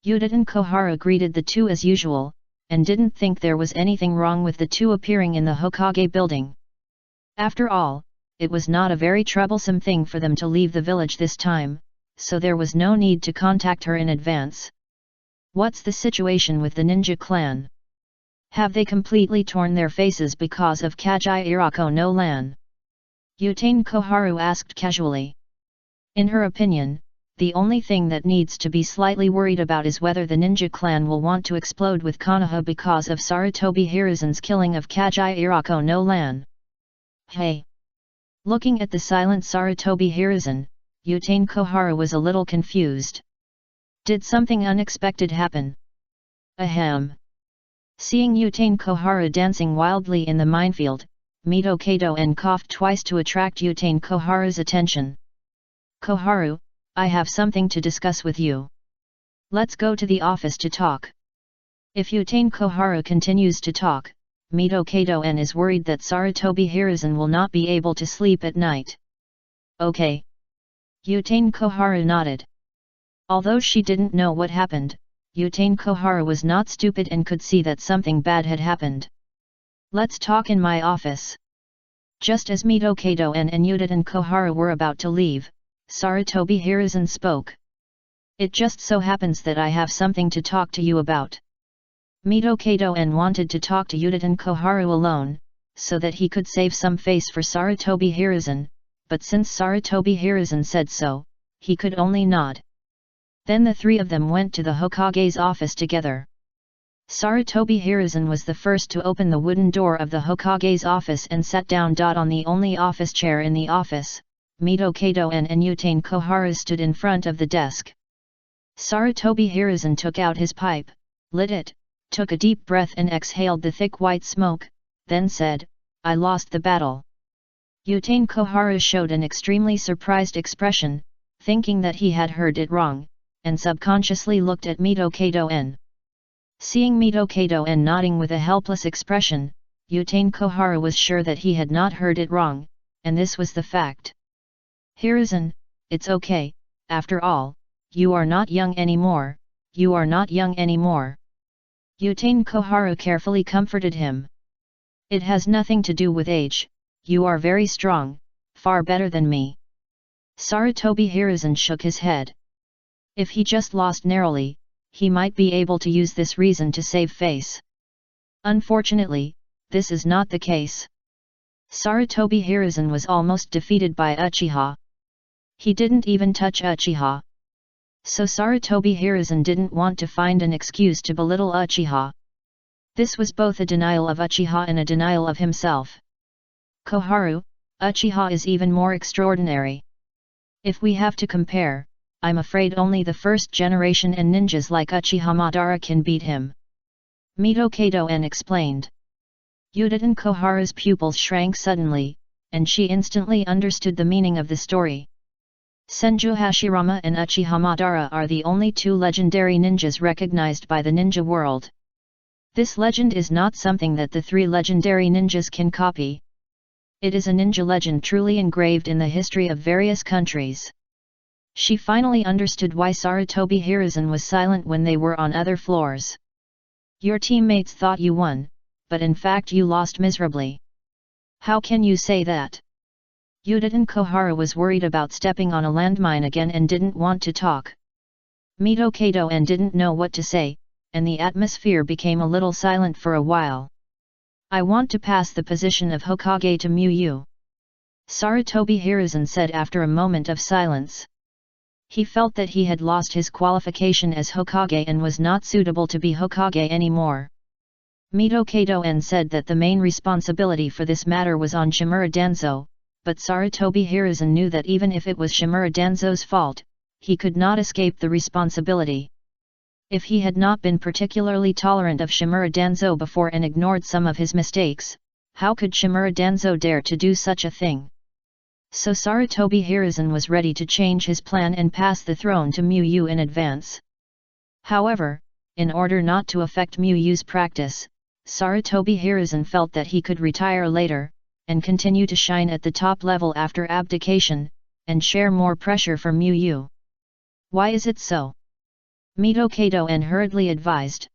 [SPEAKER 1] Udaten Koharu greeted the two as usual, and didn't think there was anything wrong with the two appearing in the Hokage building. After all, it was not a very troublesome thing for them to leave the village this time, so there was no need to contact her in advance. What's the situation with the ninja clan? Have they completely torn their faces because of Kajai Irako no Lan? Udaten Koharu asked casually. In her opinion, the only thing that needs to be slightly worried about is whether the ninja clan will want to explode with Konoha because of Sarutobi Hiruzen's killing of Kajai Irako no Lan. Hey! Looking at the silent Sarutobi Hiruzen, Udaten Koharu was a little confused. Did something unexpected happen? Ahem. Seeing Udaten Koharu dancing wildly in the minefield, Mito Kato-en coughed twice to attract Udaten Koharu's attention. Koharu, I have something to discuss with you. Let's go to the office to talk. If Udaten Koharu continues to talk, Mito Kato-en is worried that Sarutobi Hiruzen will not be able to sleep at night. Okay. Udaten Koharu nodded. Although she didn't know what happened, Udaten Koharu was not stupid and could see that something bad had happened. Let's talk in my office. Just as Mito Kato-en and Udaten Koharu were about to leave, Sarutobi Hiruzen spoke. It just so happens that I have something to talk to you about. Mito Kato-en wanted to talk to Udaten Koharu alone, so that he could save some face for Sarutobi Hiruzen, but since Sarutobi Hiruzen said so, he could only nod. Then the three of them went to the Hokage's office together. Sarutobi Hiruzen was the first to open the wooden door of the Hokage's office and sat down. On the only office chair in the office, Mito Kato-en and Udaten Koharu stood in front of the desk. Sarutobi Hiruzen took out his pipe, lit it, took a deep breath and exhaled the thick white smoke, then said, I lost the battle. Udaten Koharu showed an extremely surprised expression, thinking that he had heard it wrong, and subconsciously looked at Mito Kato-en. Seeing Mito Kato-en nodding with a helpless expression, Udaten Koharu was sure that he had not heard it wrong, and this was the fact. Hiruzen, it's okay, after all, you are not young anymore, you are not young anymore. Udaten Koharu carefully comforted him. It has nothing to do with age, you are very strong, far better than me. Sarutobi Hiruzen shook his head. If he just lost narrowly, he might be able to use this reason to save face. Unfortunately, this is not the case. Sarutobi Hiruzen was almost defeated by Uchiha. He didn't even touch Uchiha. So Sarutobi Hiruzen didn't want to find an excuse to belittle Uchiha. This was both a denial of Uchiha and a denial of himself. Koharu, Uchiha is even more extraordinary. If we have to compare, I'm afraid only the first generation and ninjas like Uchiha Madara can beat him. Mito Kato-en explained. Yuditen Koharu's pupils shrank suddenly, and she instantly understood the meaning of the story. Senju Hashirama and Uchiha Madara are the only two legendary ninjas recognized by the ninja world. This legend is not something that the three legendary ninjas can copy. It is a ninja legend truly engraved in the history of various countries. She finally understood why Sarutobi Hiruzen was silent when they were on other floors. Your teammates thought you won, but in fact you lost miserably. How can you say that? Yuditen Koharu was worried about stepping on a landmine again and didn't want to talk. Mito Kato-en didn't know what to say, and the atmosphere became a little silent for a while. I want to pass the position of Hokage to Muyu. Sarutobi Hiruzen said after a moment of silence. He felt that he had lost his qualification as Hokage and was not suitable to be Hokage anymore. Mito Kato-en said that the main responsibility for this matter was on Shimura Danzo, but Sarutobi Hiruzen knew that even if it was Shimura Danzo's fault, he could not escape the responsibility. If he had not been particularly tolerant of Shimura Danzo before and ignored some of his mistakes, how could Shimura Danzo dare to do such a thing? So Sarutobi Hiruzen was ready to change his plan and pass the throne to Muyu in advance. However, in order not to affect Muyu's practice, Sarutobi Hiruzen felt that he could retire later, and continue to shine at the top level after abdication, and share more pressure for Muyu. Why is it so? Mito Kato-en hurriedly advised.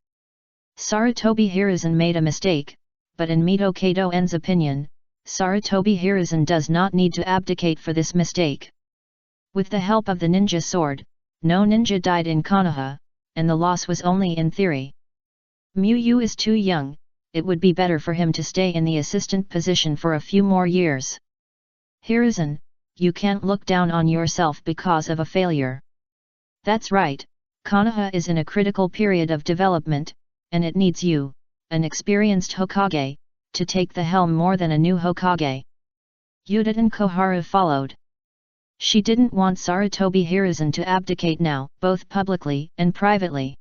[SPEAKER 1] Sarutobi Hiruzen made a mistake, but in Mito Kato-en's opinion, Sarutobi Hiruzen does not need to abdicate for this mistake. With the help of the ninja sword, no ninja died in Konoha, and the loss was only in theory. Muyu is too young, it would be better for him to stay in the assistant position for a few more years. Hiruzen, you can't look down on yourself because of a failure. That's right, Konoha is in a critical period of development, and it needs you, an experienced Hokage, to take the helm more than a new Hokage. Yuditen Koharu followed. She didn't want Sarutobi Hiruzen to abdicate now, both publicly and privately.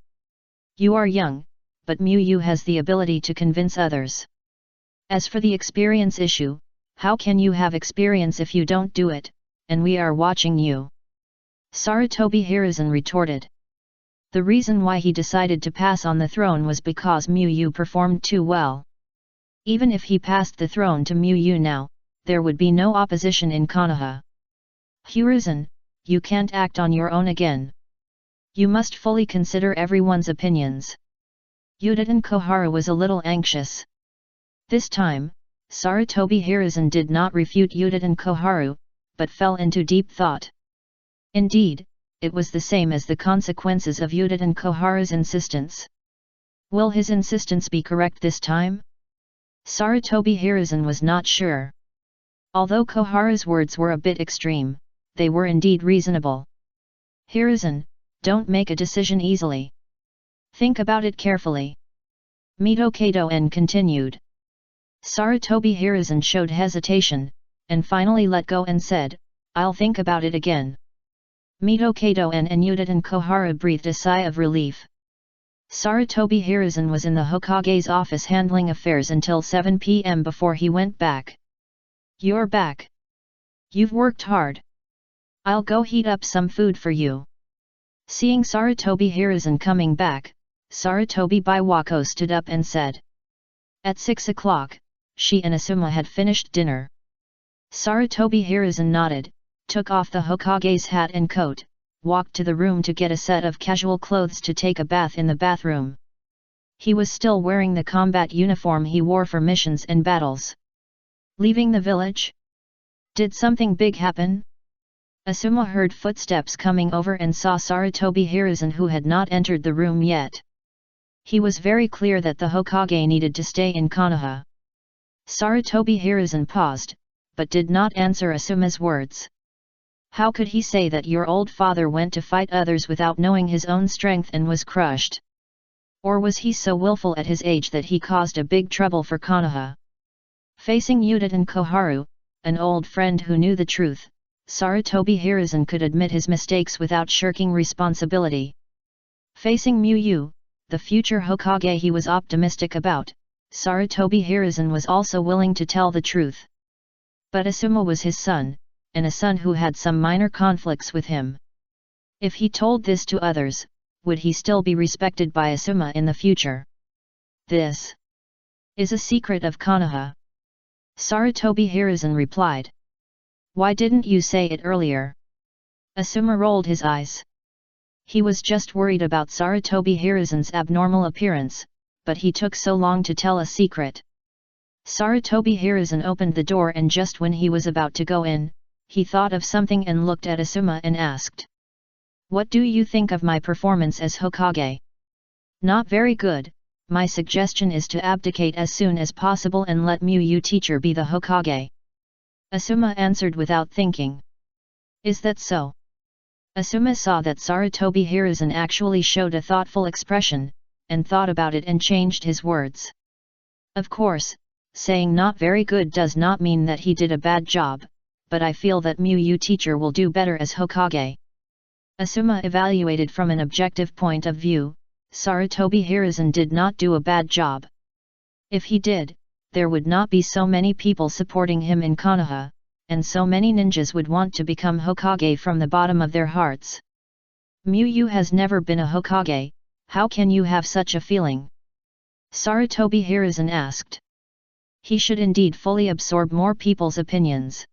[SPEAKER 1] You are young, but Muyu has the ability to convince others. As for the experience issue, how can you have experience if you don't do it, and we are watching you? Sarutobi Hiruzen retorted. The reason why he decided to pass on the throne was because Muyu performed too well. Even if he passed the throne to Muyu now, there would be no opposition in Konoha. Hiruzen, you can't act on your own again. You must fully consider everyone's opinions. Yuditen Koharu was a little anxious. This time, Sarutobi Hiruzen did not refute Yuditen Koharu, but fell into deep thought. Indeed, it was the same as the consequences of Yuditen Koharu's insistence. Will his insistence be correct this time? Sarutobi Hiruzen was not sure. Although Koharu's words were a bit extreme, they were indeed reasonable. Hiruzen, don't make a decision easily. Think about it carefully. Mito Kato-en continued. Sarutobi Hiruzen showed hesitation, and finally let go and said, I'll think about it again. Mito Kato-en and Yuditen Koharu breathed a sigh of relief. Sarutobi Hiruzen was in the Hokage's office handling affairs until 7 p.m. before he went back. You're back. You've worked hard. I'll go heat up some food for you. Seeing Sarutobi Hiruzen coming back, Sarutobi Biwako stood up and said. At 6 o'clock, she and Asuma had finished dinner. Sarutobi Hiruzen nodded, took off the Hokage's hat and coat, walked to the room to get a set of casual clothes to take a bath in the bathroom. He was still wearing the combat uniform he wore for missions and battles. Leaving the village? Did something big happen? Asuma heard footsteps coming over and saw Sarutobi Hiruzen, who had not entered the room yet. He was very clear that the Hokage needed to stay in Konoha. Sarutobi Hiruzen paused, but did not answer Asuma's words. How could he say that your old father went to fight others without knowing his own strength and was crushed? Or was he so willful at his age that he caused a big trouble for Konoha? Facing Udaten Koharu, an old friend who knew the truth, Sarutobi Hiruzen could admit his mistakes without shirking responsibility. Facing Muyu, the future Hokage he was optimistic about, Sarutobi Hiruzen was also willing to tell the truth. But Asuma was his son, and a son who had some minor conflicts with him. If he told this to others, would he still be respected by Asuma in the future? This is a secret of Konoha. Sarutobi Hiruzen replied. Why didn't you say it earlier? Asuma rolled his eyes. He was just worried about Sarutobi Hiruzen's abnormal appearance, but he took so long to tell a secret. Sarutobi Hiruzen opened the door, and just when he was about to go in, he thought of something and looked at Asuma and asked. What do you think of my performance as Hokage? Not very good. My suggestion is to abdicate as soon as possible and let Muyu teacher be the Hokage. Asuma answered without thinking. Is that so? Asuma saw that Sarutobi Hiruzen actually showed a thoughtful expression, and thought about it and changed his words. Of course, saying not very good does not mean that he did a bad job, but I feel that Muyu teacher will do better as Hokage. Asuma evaluated from an objective point of view, Sarutobi Hiruzen did not do a bad job. If he did, there would not be so many people supporting him in Konoha, and so many ninjas would want to become Hokage from the bottom of their hearts. Muyu has never been a Hokage, how can you have such a feeling? Sarutobi Hiruzen asked. He should indeed fully absorb more people's opinions.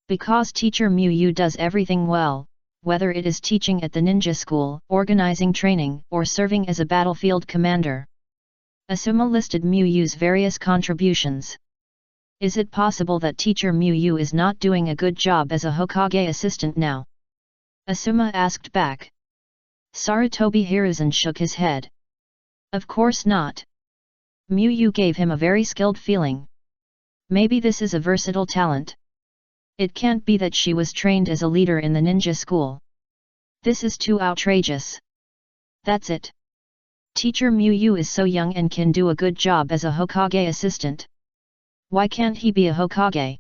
[SPEAKER 1] Because teacher Muyu does everything well, whether it is teaching at the ninja school, organizing training, or serving as a battlefield commander. Asuma listed Muyu's various contributions. Is it possible that teacher Muyu is not doing a good job as a Hokage assistant now? Asuma asked back. Sarutobi Hiruzen shook his head. Of course not. Muyu gave him a very skilled feeling. Maybe this is a versatile talent. It can't be that she was trained as a leader in the ninja school. This is too outrageous. That's it. Teacher Muyu is so young and can do a good job as a Hokage assistant. Why can't he be a Hokage?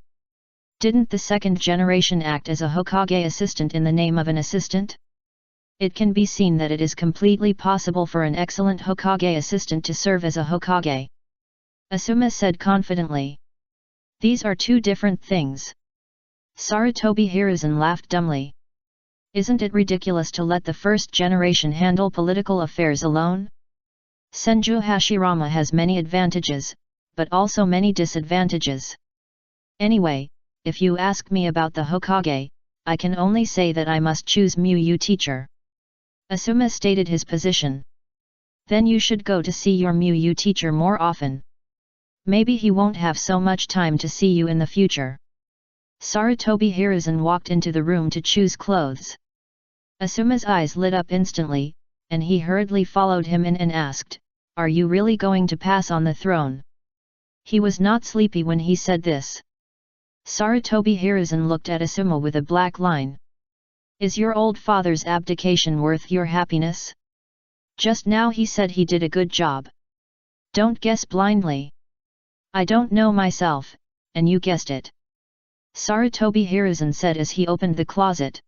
[SPEAKER 1] Didn't the second generation act as a Hokage assistant in the name of an assistant? It can be seen that it is completely possible for an excellent Hokage assistant to serve as a Hokage. Asuma said confidently. These are two different things. Sarutobi Hiruzen laughed dumbly. Isn't it ridiculous to let the first generation handle political affairs alone? Senju Hashirama has many advantages, but also many disadvantages. Anyway, if you ask me about the Hokage, I can only say that I must choose Muyu teacher. Asuma stated his position. Then you should go to see your Muyu teacher more often. Maybe he won't have so much time to see you in the future. Sarutobi Hiruzen walked into the room to choose clothes. Asuma's eyes lit up instantly, and he hurriedly followed him in and asked, Are you really going to pass on the throne? He was not sleepy when he said this. Sarutobi Hiruzen looked at Asuma with a black line. Is your old father's abdication worth your happiness? Just now he said he did a good job. Don't guess blindly. I don't know myself, and you guessed it. Sarutobi Hiruzen said as he opened the closet.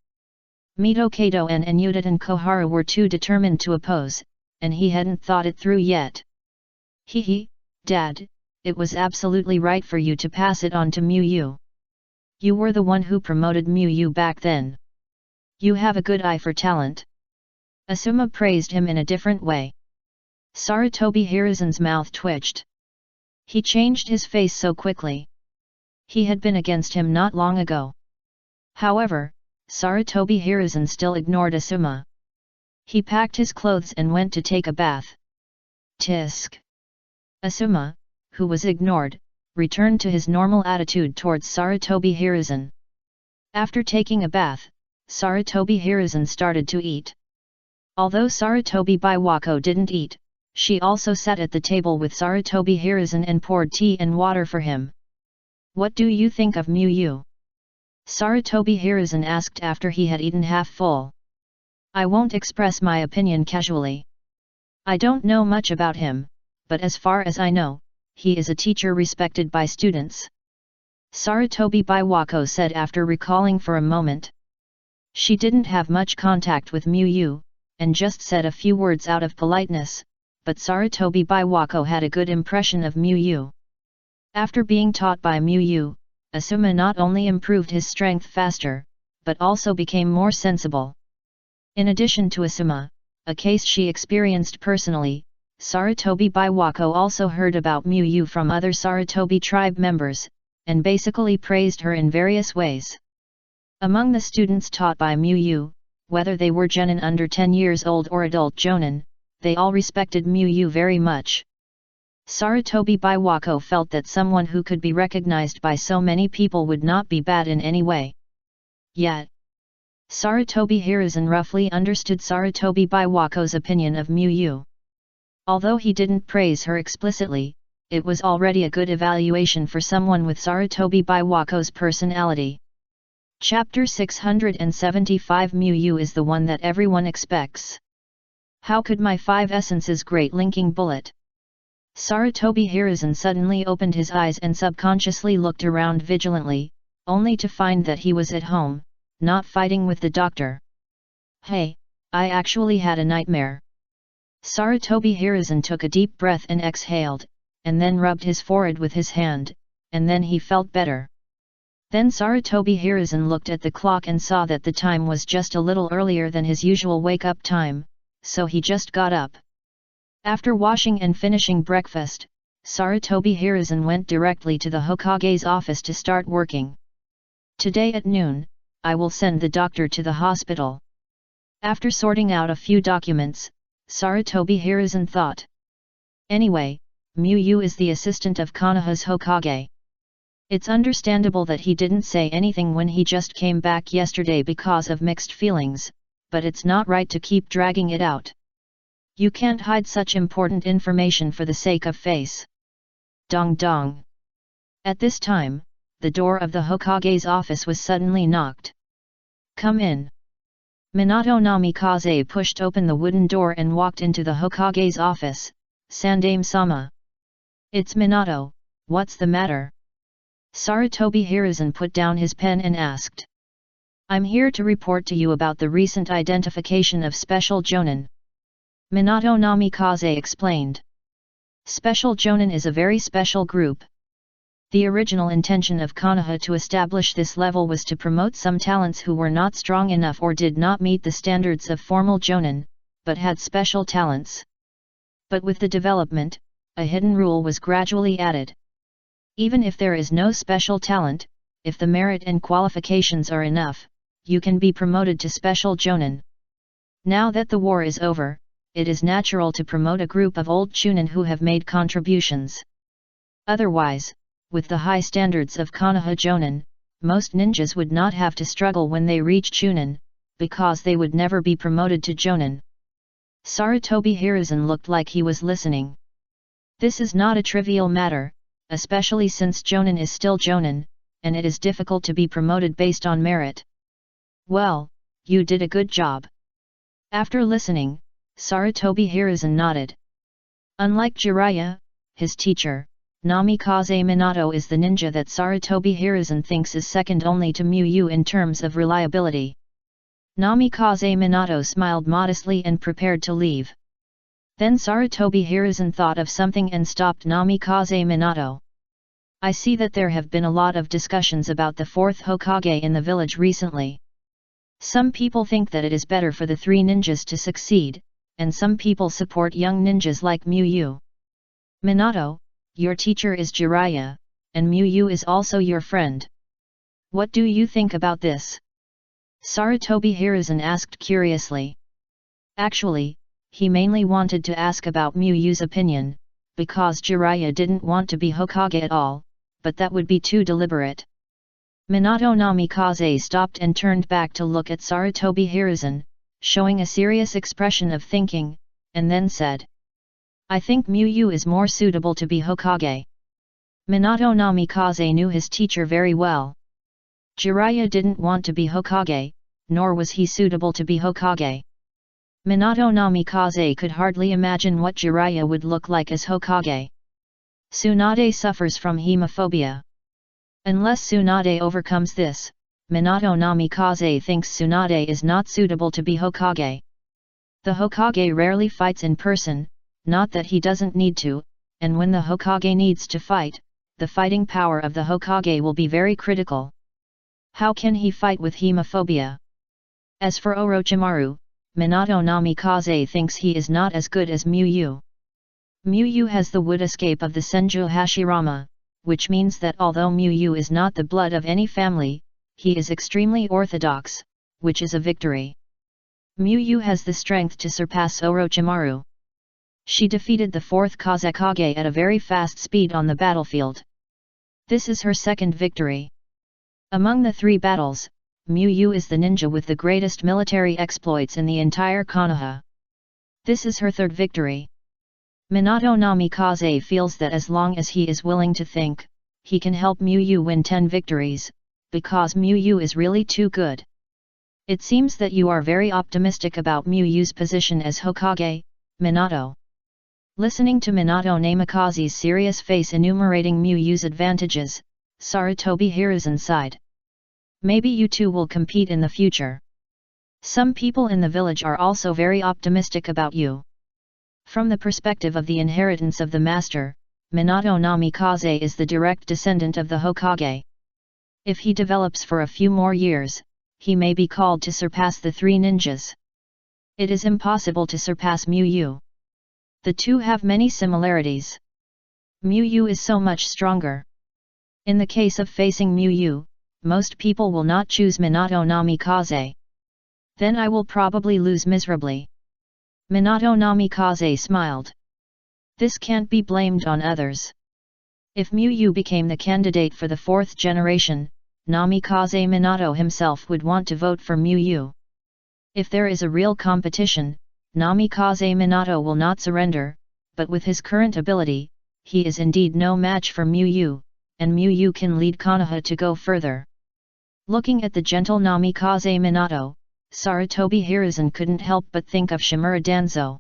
[SPEAKER 1] Mito Kato and Udaten Koharu were too determined to oppose, and he hadn't thought it through yet. Dad, it was absolutely right for you to pass it on to Muyu. You were the one who promoted Muyu back then. You have a good eye for talent. Asuma praised him in a different way. Sarutobi Hiruzen's mouth twitched. He changed his face so quickly. He had been against him not long ago. However, Sarutobi Hiruzen still ignored Asuma. He packed his clothes and went to take a bath. Tisk. Asuma, who was ignored, returned to his normal attitude towards Sarutobi Hiruzen. After taking a bath, Sarutobi Hiruzen started to eat. Although Sarutobi Biwako didn't eat, she also sat at the table with Sarutobi Hiruzen and poured tea and water for him. What do you think of Muyu? Sarutobi Hiruzen asked after he had eaten half full. I won't express my opinion casually. I don't know much about him, but as far as I know, he is a teacher respected by students. Sarutobi Biwako said after recalling for a moment. She didn't have much contact with Miyu, and just said a few words out of politeness, but Sarutobi Biwako had a good impression of Miyu. After being taught by Miyu, Asuma not only improved his strength faster, but also became more sensible. In addition to Asuma, a case she experienced personally, Sarutobi Biwako also heard about Miyu from other Sarutobi tribe members, and basically praised her in various ways. Among the students taught by Miyu, whether they were genin under 10 years old or adult jonin, they all respected Miyu very much. Sarutobi Biwako felt that someone who could be recognized by so many people would not be bad in any way. Yet, Sarutobi Hiruzen roughly understood Sarutobi Biwako's opinion of Miyu. Although he didn't praise her explicitly, it was already a good evaluation for someone with Sarutobi Biwako's personality. Chapter 675 Miyu is the one that everyone expects. How could my 5 essences great linking bullet? Sarutobi Hiruzen suddenly opened his eyes and subconsciously looked around vigilantly, only to find that he was at home, not fighting with the doctor. Hey, I actually had a nightmare. Sarutobi Hiruzen took a deep breath and exhaled, and then rubbed his forehead with his hand, and then he felt better. Then Sarutobi Hiruzen looked at the clock and saw that the time was just a little earlier than his usual wake-up time, so he just got up. After washing and finishing breakfast, Sarutobi Hiruzen went directly to the Hokage's office to start working. Today at noon, I will send the doctor to the hospital. After sorting out a few documents, Sarutobi Hiruzen thought. Anyway, Miyu is the assistant of Konoha's Hokage. It's understandable that he didn't say anything when he just came back yesterday because of mixed feelings, but it's not right to keep dragging it out. You can't hide such important information for the sake of face. Dong dong. At this time, the door of the Hokage's office was suddenly knocked. Come in. Minato Namikaze pushed open the wooden door and walked into the Hokage's office. Sandame-sama. It's Minato, what's the matter? Sarutobi Hiruzen put down his pen and asked. I'm here to report to you about the recent identification of Special Jonin. Minato Namikaze explained. Special Jonin is a very special group. The original intention of Konoha to establish this level was to promote some talents who were not strong enough or did not meet the standards of formal Jonin, but had special talents. But with the development, a hidden rule was gradually added. Even if there is no special talent, if the merit and qualifications are enough, you can be promoted to Special Jonin. Now that the war is over, it is natural to promote a group of old Chunin who have made contributions. Otherwise, with the high standards of Konoha Jonin, most ninjas would not have to struggle when they reach Chunin, because they would never be promoted to Jonin. Sarutobi Hiruzen looked like he was listening. This is not a trivial matter, especially since Jonin is still Jonin, and it is difficult to be promoted based on merit. Well, you did a good job. After listening, Sarutobi Hiruzen nodded. Unlike Jiraiya, his teacher, Namikaze Minato is the ninja that Sarutobi Hiruzen thinks is second only to Miyu in terms of reliability. Namikaze Minato smiled modestly and prepared to leave. Then Sarutobi Hiruzen thought of something and stopped Namikaze Minato. I see that there have been a lot of discussions about the 4th Hokage in the village recently. Some people think that it is better for the 3 ninjas to succeed, and some people support young ninjas like Miyu. Minato, your teacher is Jiraiya, and Miyu is also your friend. What do you think about this? Sarutobi Hiruzen asked curiously. Actually, he mainly wanted to ask about Miyu's opinion, because Jiraiya didn't want to be Hokage at all, but that would be too deliberate. Minato Namikaze stopped and turned back to look at Sarutobi Hiruzen, showing a serious expression of thinking, and then said. I think Miyu is more suitable to be Hokage. Minato Namikaze knew his teacher very well. Jiraiya didn't want to be Hokage, nor was he suitable to be Hokage. Minato Namikaze could hardly imagine what Jiraiya would look like as Hokage. Tsunade suffers from hemophobia. Unless Tsunade overcomes this, Minato Namikaze thinks Tsunade is not suitable to be Hokage. The Hokage rarely fights in person, not that he doesn't need to, and when the Hokage needs to fight, the fighting power of the Hokage will be very critical. How can he fight with hemophobia? As for Orochimaru, Minato Namikaze thinks he is not as good as Muyu. Muyu has the wood escape of the Senju Hashirama, which means that although Muyu is not the blood of any family, he is extremely orthodox, which is a victory. Muyu has the strength to surpass Orochimaru. She defeated the 4th Kazekage at a very fast speed on the battlefield. This is her second victory. Among the 3 battles, Muyu is the ninja with the greatest military exploits in the entire Konoha. This is her 3rd victory. Minato Namikaze feels that as long as he is willing to think, he can help Muyu win 10 victories, because Muyu is really too good. It seems that you are very optimistic about Muyu's position as Hokage, Minato. Listening to Minato Namikaze's serious face enumerating Muyu's advantages, Sarutobi Hiruzen sighed. Maybe you two will compete in the future. Some people in the village are also very optimistic about you. From the perspective of the inheritance of the master, Minato Namikaze is the direct descendant of the Hokage. If he develops for a few more years, he may be called to surpass the 3 ninjas. It is impossible to surpass Muyu. The two have many similarities. Muyu is so much stronger. In the case of facing Muyu, most people will not choose Minato Namikaze. Then I will probably lose miserably. Minato Namikaze smiled. This can't be blamed on others. If Muyu became the candidate for the 4th generation, Namikaze Minato himself would want to vote for Muyu. If there is a real competition, Namikaze Minato will not surrender, but with his current ability, he is indeed no match for Muyu, and Muyu can lead Konoha to go further. Looking at the gentle Namikaze Minato, Sarutobi Hiruzen couldn't help but think of Shimura Danzo.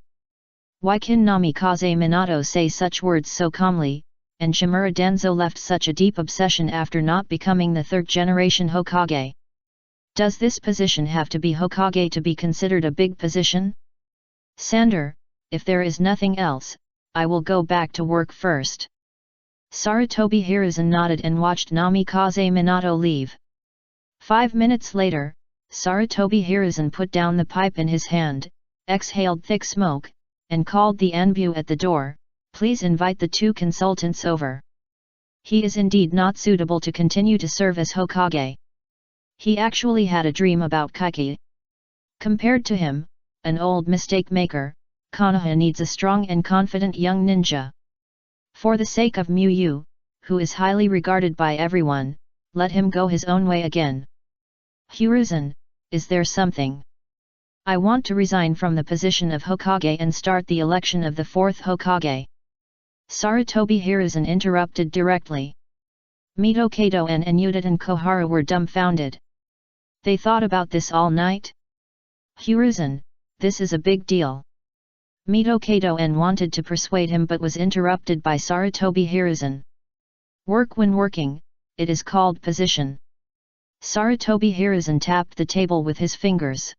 [SPEAKER 1] Why can Namikaze Minato say such words so calmly, and Shimura Danzo left such a deep obsession after not becoming the 3rd generation Hokage? Does this position have to be Hokage to be considered a big position? Sander, if there is nothing else, I will go back to work first. Sarutobi Hiruzen nodded and watched Namikaze Minato leave. 5 minutes later, Sarutobi Hiruzen put down the pipe in his hand, exhaled thick smoke, and called the Anbu at the door, "Please invite the 2 consultants over. He is indeed not suitable to continue to serve as Hokage. He actually had a dream about Kaiki. Compared to him, an old mistake-maker, Konoha needs a strong and confident young ninja. For the sake of Muyu, who is highly regarded by everyone, let him go his own way again." Hiruzen, is there something? I want to resign from the position of Hokage and start the election of the 4th Hokage. Sarutobi Hiruzen interrupted directly. Mito Kato-en and Udaten Koharu were dumbfounded. They thought about this all night? Hiruzen, this is a big deal. Mito Kato-en wanted to persuade him but was interrupted by Sarutobi Hiruzen. Work when working, it is called position. Sarutobi Hiruzen tapped the table with his fingers.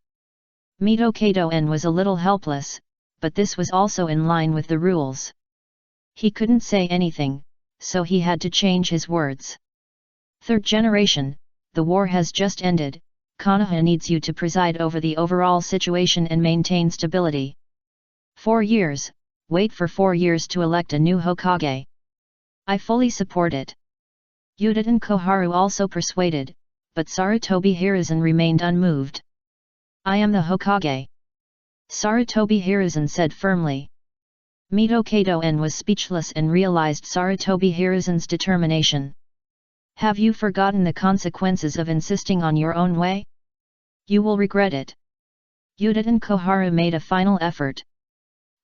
[SPEAKER 1] Mito Kato-en was a little helpless, but this was also in line with the rules. He couldn't say anything, so he had to change his words. 3rd generation, the war has just ended, Konoha needs you to preside over the overall situation and maintain stability. 4 years, wait for 4 years to elect a new Hokage. I fully support it. Udaten Koharu also persuaded, but Sarutobi Hiruzen remained unmoved. I am the Hokage. Sarutobi Hiruzen said firmly. Mito Kato-en was speechless and realized Sarutobi Hiruzen's determination. Have you forgotten the consequences of insisting on your own way? You will regret it. Udaten Koharu made a final effort.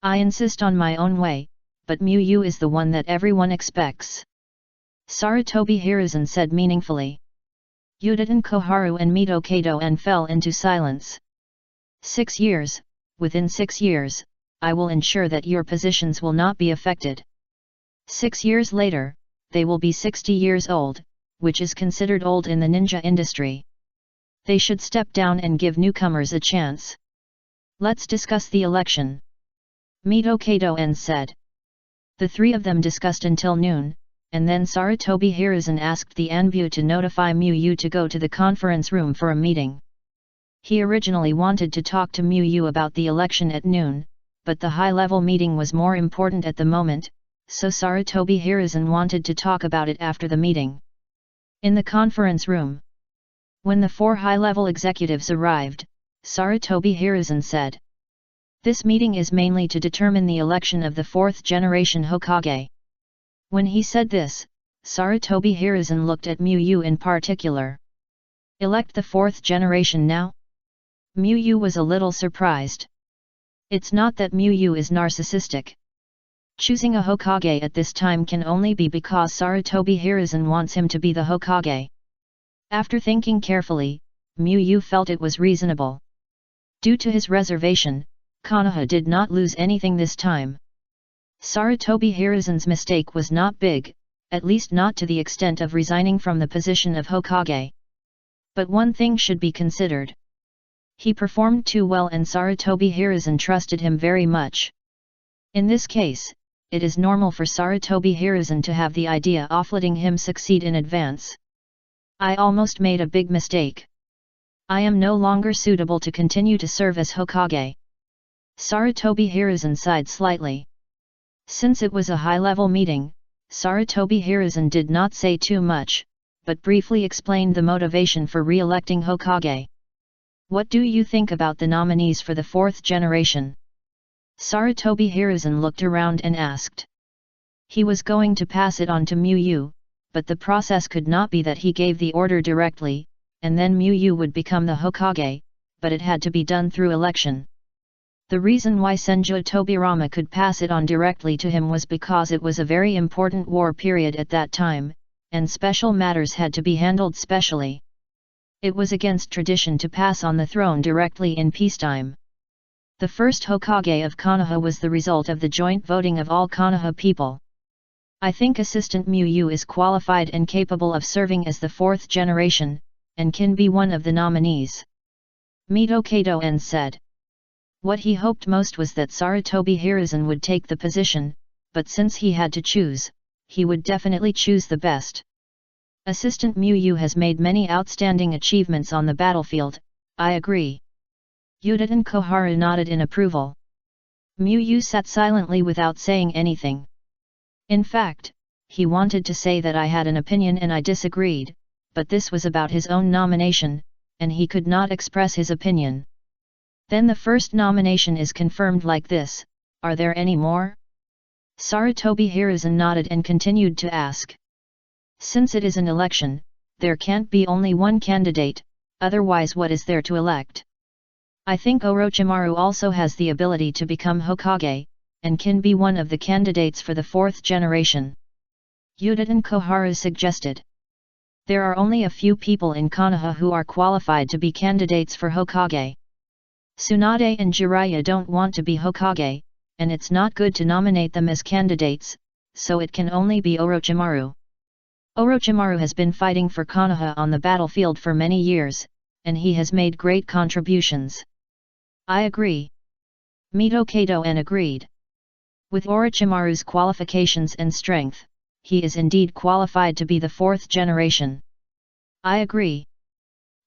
[SPEAKER 1] I insist on my own way, but Muyu is the one that everyone expects. Sarutobi Hiruzen said meaningfully. Udaten Koharu and Mito Kato fell into silence. 6 years, within 6 years, I will ensure that your positions will not be affected. 6 years later, they will be 60 years old, which is considered old in the ninja industry. They should step down and give newcomers a chance. Let's discuss the election. Mito Kato said. The three of them discussed until noon, and then Sarutobi Hiruzen asked the Anbu to notify Mu to go to the conference room for a meeting. He originally wanted to talk to Mu about the election at noon, but the high-level meeting was more important at the moment, so Sarutobi Hiruzen wanted to talk about it after the meeting. In the conference room. When the 4 high-level executives arrived, Sarutobi Hiruzen said, "This meeting is mainly to determine the election of the 4th generation Hokage." When he said this, Sarutobi Hiruzen looked at Mu in particular. Elect the 4th generation now? Mu was a little surprised. It's not that Mu is narcissistic. Choosing a Hokage at this time can only be because Sarutobi Hiruzen wants him to be the Hokage. After thinking carefully, Mu felt it was reasonable. Due to his reservation, Konoha did not lose anything this time. Sarutobi Hiruzen's mistake was not big, at least not to the extent of resigning from the position of Hokage. But one thing should be considered. He performed too well and Sarutobi Hiruzen trusted him very much. In this case, it is normal for Sarutobi Hiruzen to have the idea of letting him succeed in advance. I almost made a big mistake. I am no longer suitable to continue to serve as Hokage. Sarutobi Hiruzen sighed slightly. Since it was a high-level meeting, Sarutobi Hiruzen did not say too much, but briefly explained the motivation for re-electing Hokage. What do you think about the nominees for the 4th generation? Sarutobi Hiruzen looked around and asked. He was going to pass it on to Mu, but the process could not be that he gave the order directly, and then Mu would become the Hokage, but it had to be done through election. The reason why Senju Tobirama could pass it on directly to him was because it was a very important war period at that time, and special matters had to be handled specially. It was against tradition to pass on the throne directly in peacetime. The first Hokage of Konoha was the result of the joint voting of all Konoha people. I think Assistant Mu is qualified and capable of serving as the 4th generation, and can be one of the nominees. Mito Kato said. What he hoped most was that Sarutobi Hiruzen would take the position, but since he had to choose, he would definitely choose the best. Assistant Mu has made many outstanding achievements on the battlefield, I agree. Udaten Koharu nodded in approval. Mu sat silently without saying anything. In fact, he wanted to say that I had an opinion and I disagreed, but this was about his own nomination, and he could not express his opinion. Then the first nomination is confirmed like this, are there any more? Sarutobi Hiruzen nodded and continued to ask. Since it is an election, there can't be only one candidate, otherwise what is there to elect? I think Orochimaru also has the ability to become Hokage, and can be one of the candidates for the 4th generation. Udaten Koharu suggested. There are only a few people in Konoha who are qualified to be candidates for Hokage. Tsunade and Jiraiya don't want to be Hokage, and it's not good to nominate them as candidates, so it can only be Orochimaru. Orochimaru has been fighting for Konoha on the battlefield for many years, and he has made great contributions. I agree. Mito Kato agreed. With Orochimaru's qualifications and strength, he is indeed qualified to be the 4th generation. I agree.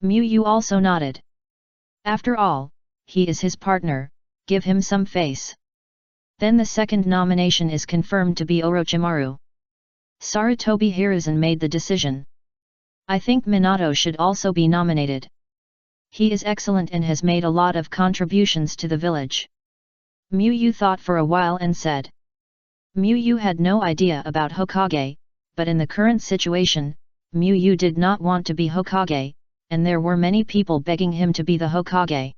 [SPEAKER 1] Mu also nodded. After all, he is his partner, give him some face. Then the second nomination is confirmed to be Orochimaru. Sarutobi Hiruzen made the decision. I think Minato should also be nominated. He is excellent and has made a lot of contributions to the village. Mu thought for a while and said. Mu had no idea about Hokage, but in the current situation, Mu did not want to be Hokage, and there were many people begging him to be the Hokage.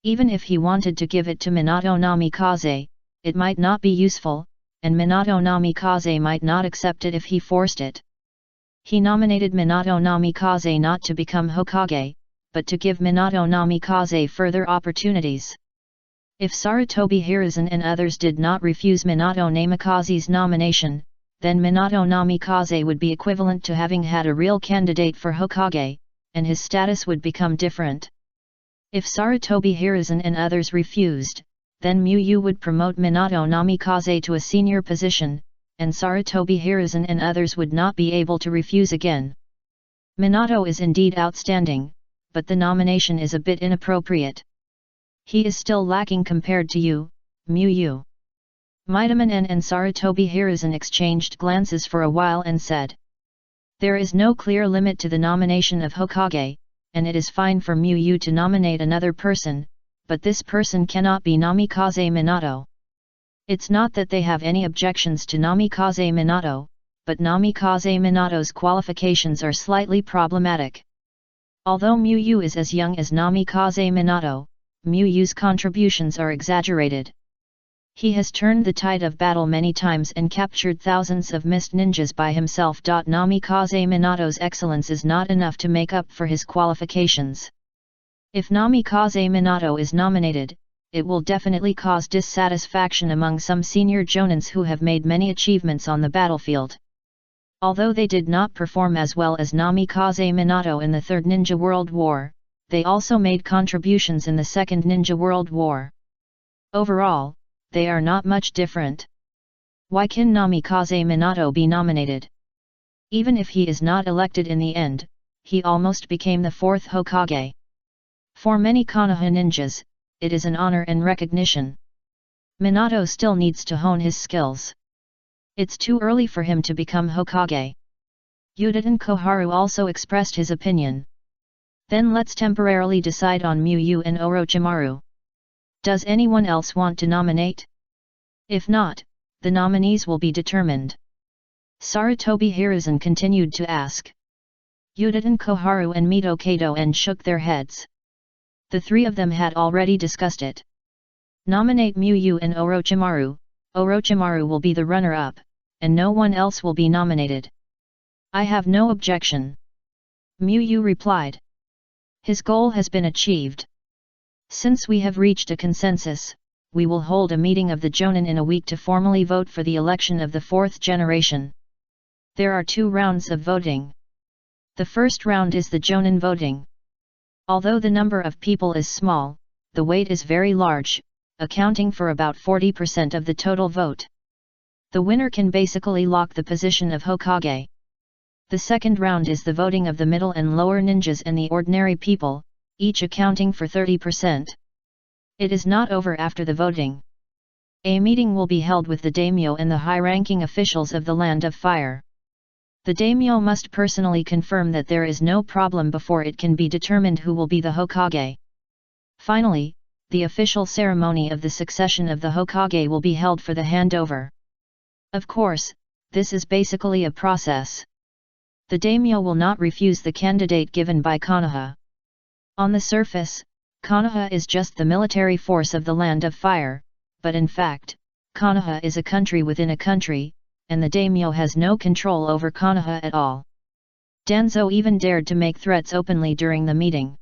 [SPEAKER 1] Even if he wanted to give it to Minato Namikaze, it might not be useful, and Minato Namikaze might not accept it if he forced it. He nominated Minato Namikaze not to become Hokage, but to give Minato Namikaze further opportunities. If Sarutobi Hiruzen and others did not refuse Minato Namikaze's nomination, then Minato Namikaze would be equivalent to having had a real candidate for Hokage, and his status would become different. If Sarutobi Hiruzen and others refused, then Muyu would promote Minato Namikaze to a senior position, and Sarutobi Hiruzen and others would not be able to refuse again. Minato is indeed outstanding, but the nomination is a bit inappropriate. He is still lacking compared to you, Muyu. Midamanen and Sarutobi Hiruzen exchanged glances for a while and said, "There is no clear limit to the nomination of Hokage, and it is fine for Muyu to nominate another person, but this person cannot be Namikaze Minato." It's not that they have any objections to Namikaze Minato, but Namikaze Minato's qualifications are slightly problematic. Although Muyu is as young as Namikaze Minato, Muyu's contributions are exaggerated. He has turned the tide of battle many times and captured thousands of mist ninjas by himself. Namikaze Minato's excellence is not enough to make up for his qualifications. If Namikaze Minato is nominated, it will definitely cause dissatisfaction among some senior jonins who have made many achievements on the battlefield. Although they did not perform as well as Namikaze Minato in the Third Ninja World War, they also made contributions in the Second Ninja World War. Overall, they are not much different. Why can Namikaze Minato be nominated? Even if he is not elected in the end, he almost became the fourth Hokage. For many Konoha ninjas, it is an honor and recognition. Minato still needs to hone his skills. It's too early for him to become Hokage. Udaten Koharu also expressed his opinion. Then let's temporarily decide on Muyu and Orochimaru. Does anyone else want to nominate? If not, the nominees will be determined. Sarutobi Hiruzen continued to ask. Udaten Koharu and Mito Kato shook their heads. The three of them had already discussed it. Nominate Muyu and Orochimaru. Orochimaru will be the runner-up, and no one else will be nominated. I have no objection. Muyu replied. His goal has been achieved. Since we have reached a consensus, we will hold a meeting of the Jonin in a week to formally vote for the election of the fourth generation. There are 2 rounds of voting. The first round is the Jonin voting. Although the number of people is small, the weight is very large, accounting for about 40% of the total vote. The winner can basically lock the position of Hokage. The second round is the voting of the middle and lower ninjas and the ordinary people, each accounting for 30%. It is not over after the voting. A meeting will be held with the daimyo and the high-ranking officials of the Land of Fire. The daimyo must personally confirm that there is no problem before it can be determined who will be the Hokage. Finally, the official ceremony of the succession of the Hokage will be held for the handover. Of course, this is basically a process. The daimyo will not refuse the candidate given by Konoha. On the surface, Konoha is just the military force of the Land of Fire, but in fact, Konoha is a country within a country, and the daimyo has no control over Konoha at all. Danzo even dared to make threats openly during the meeting.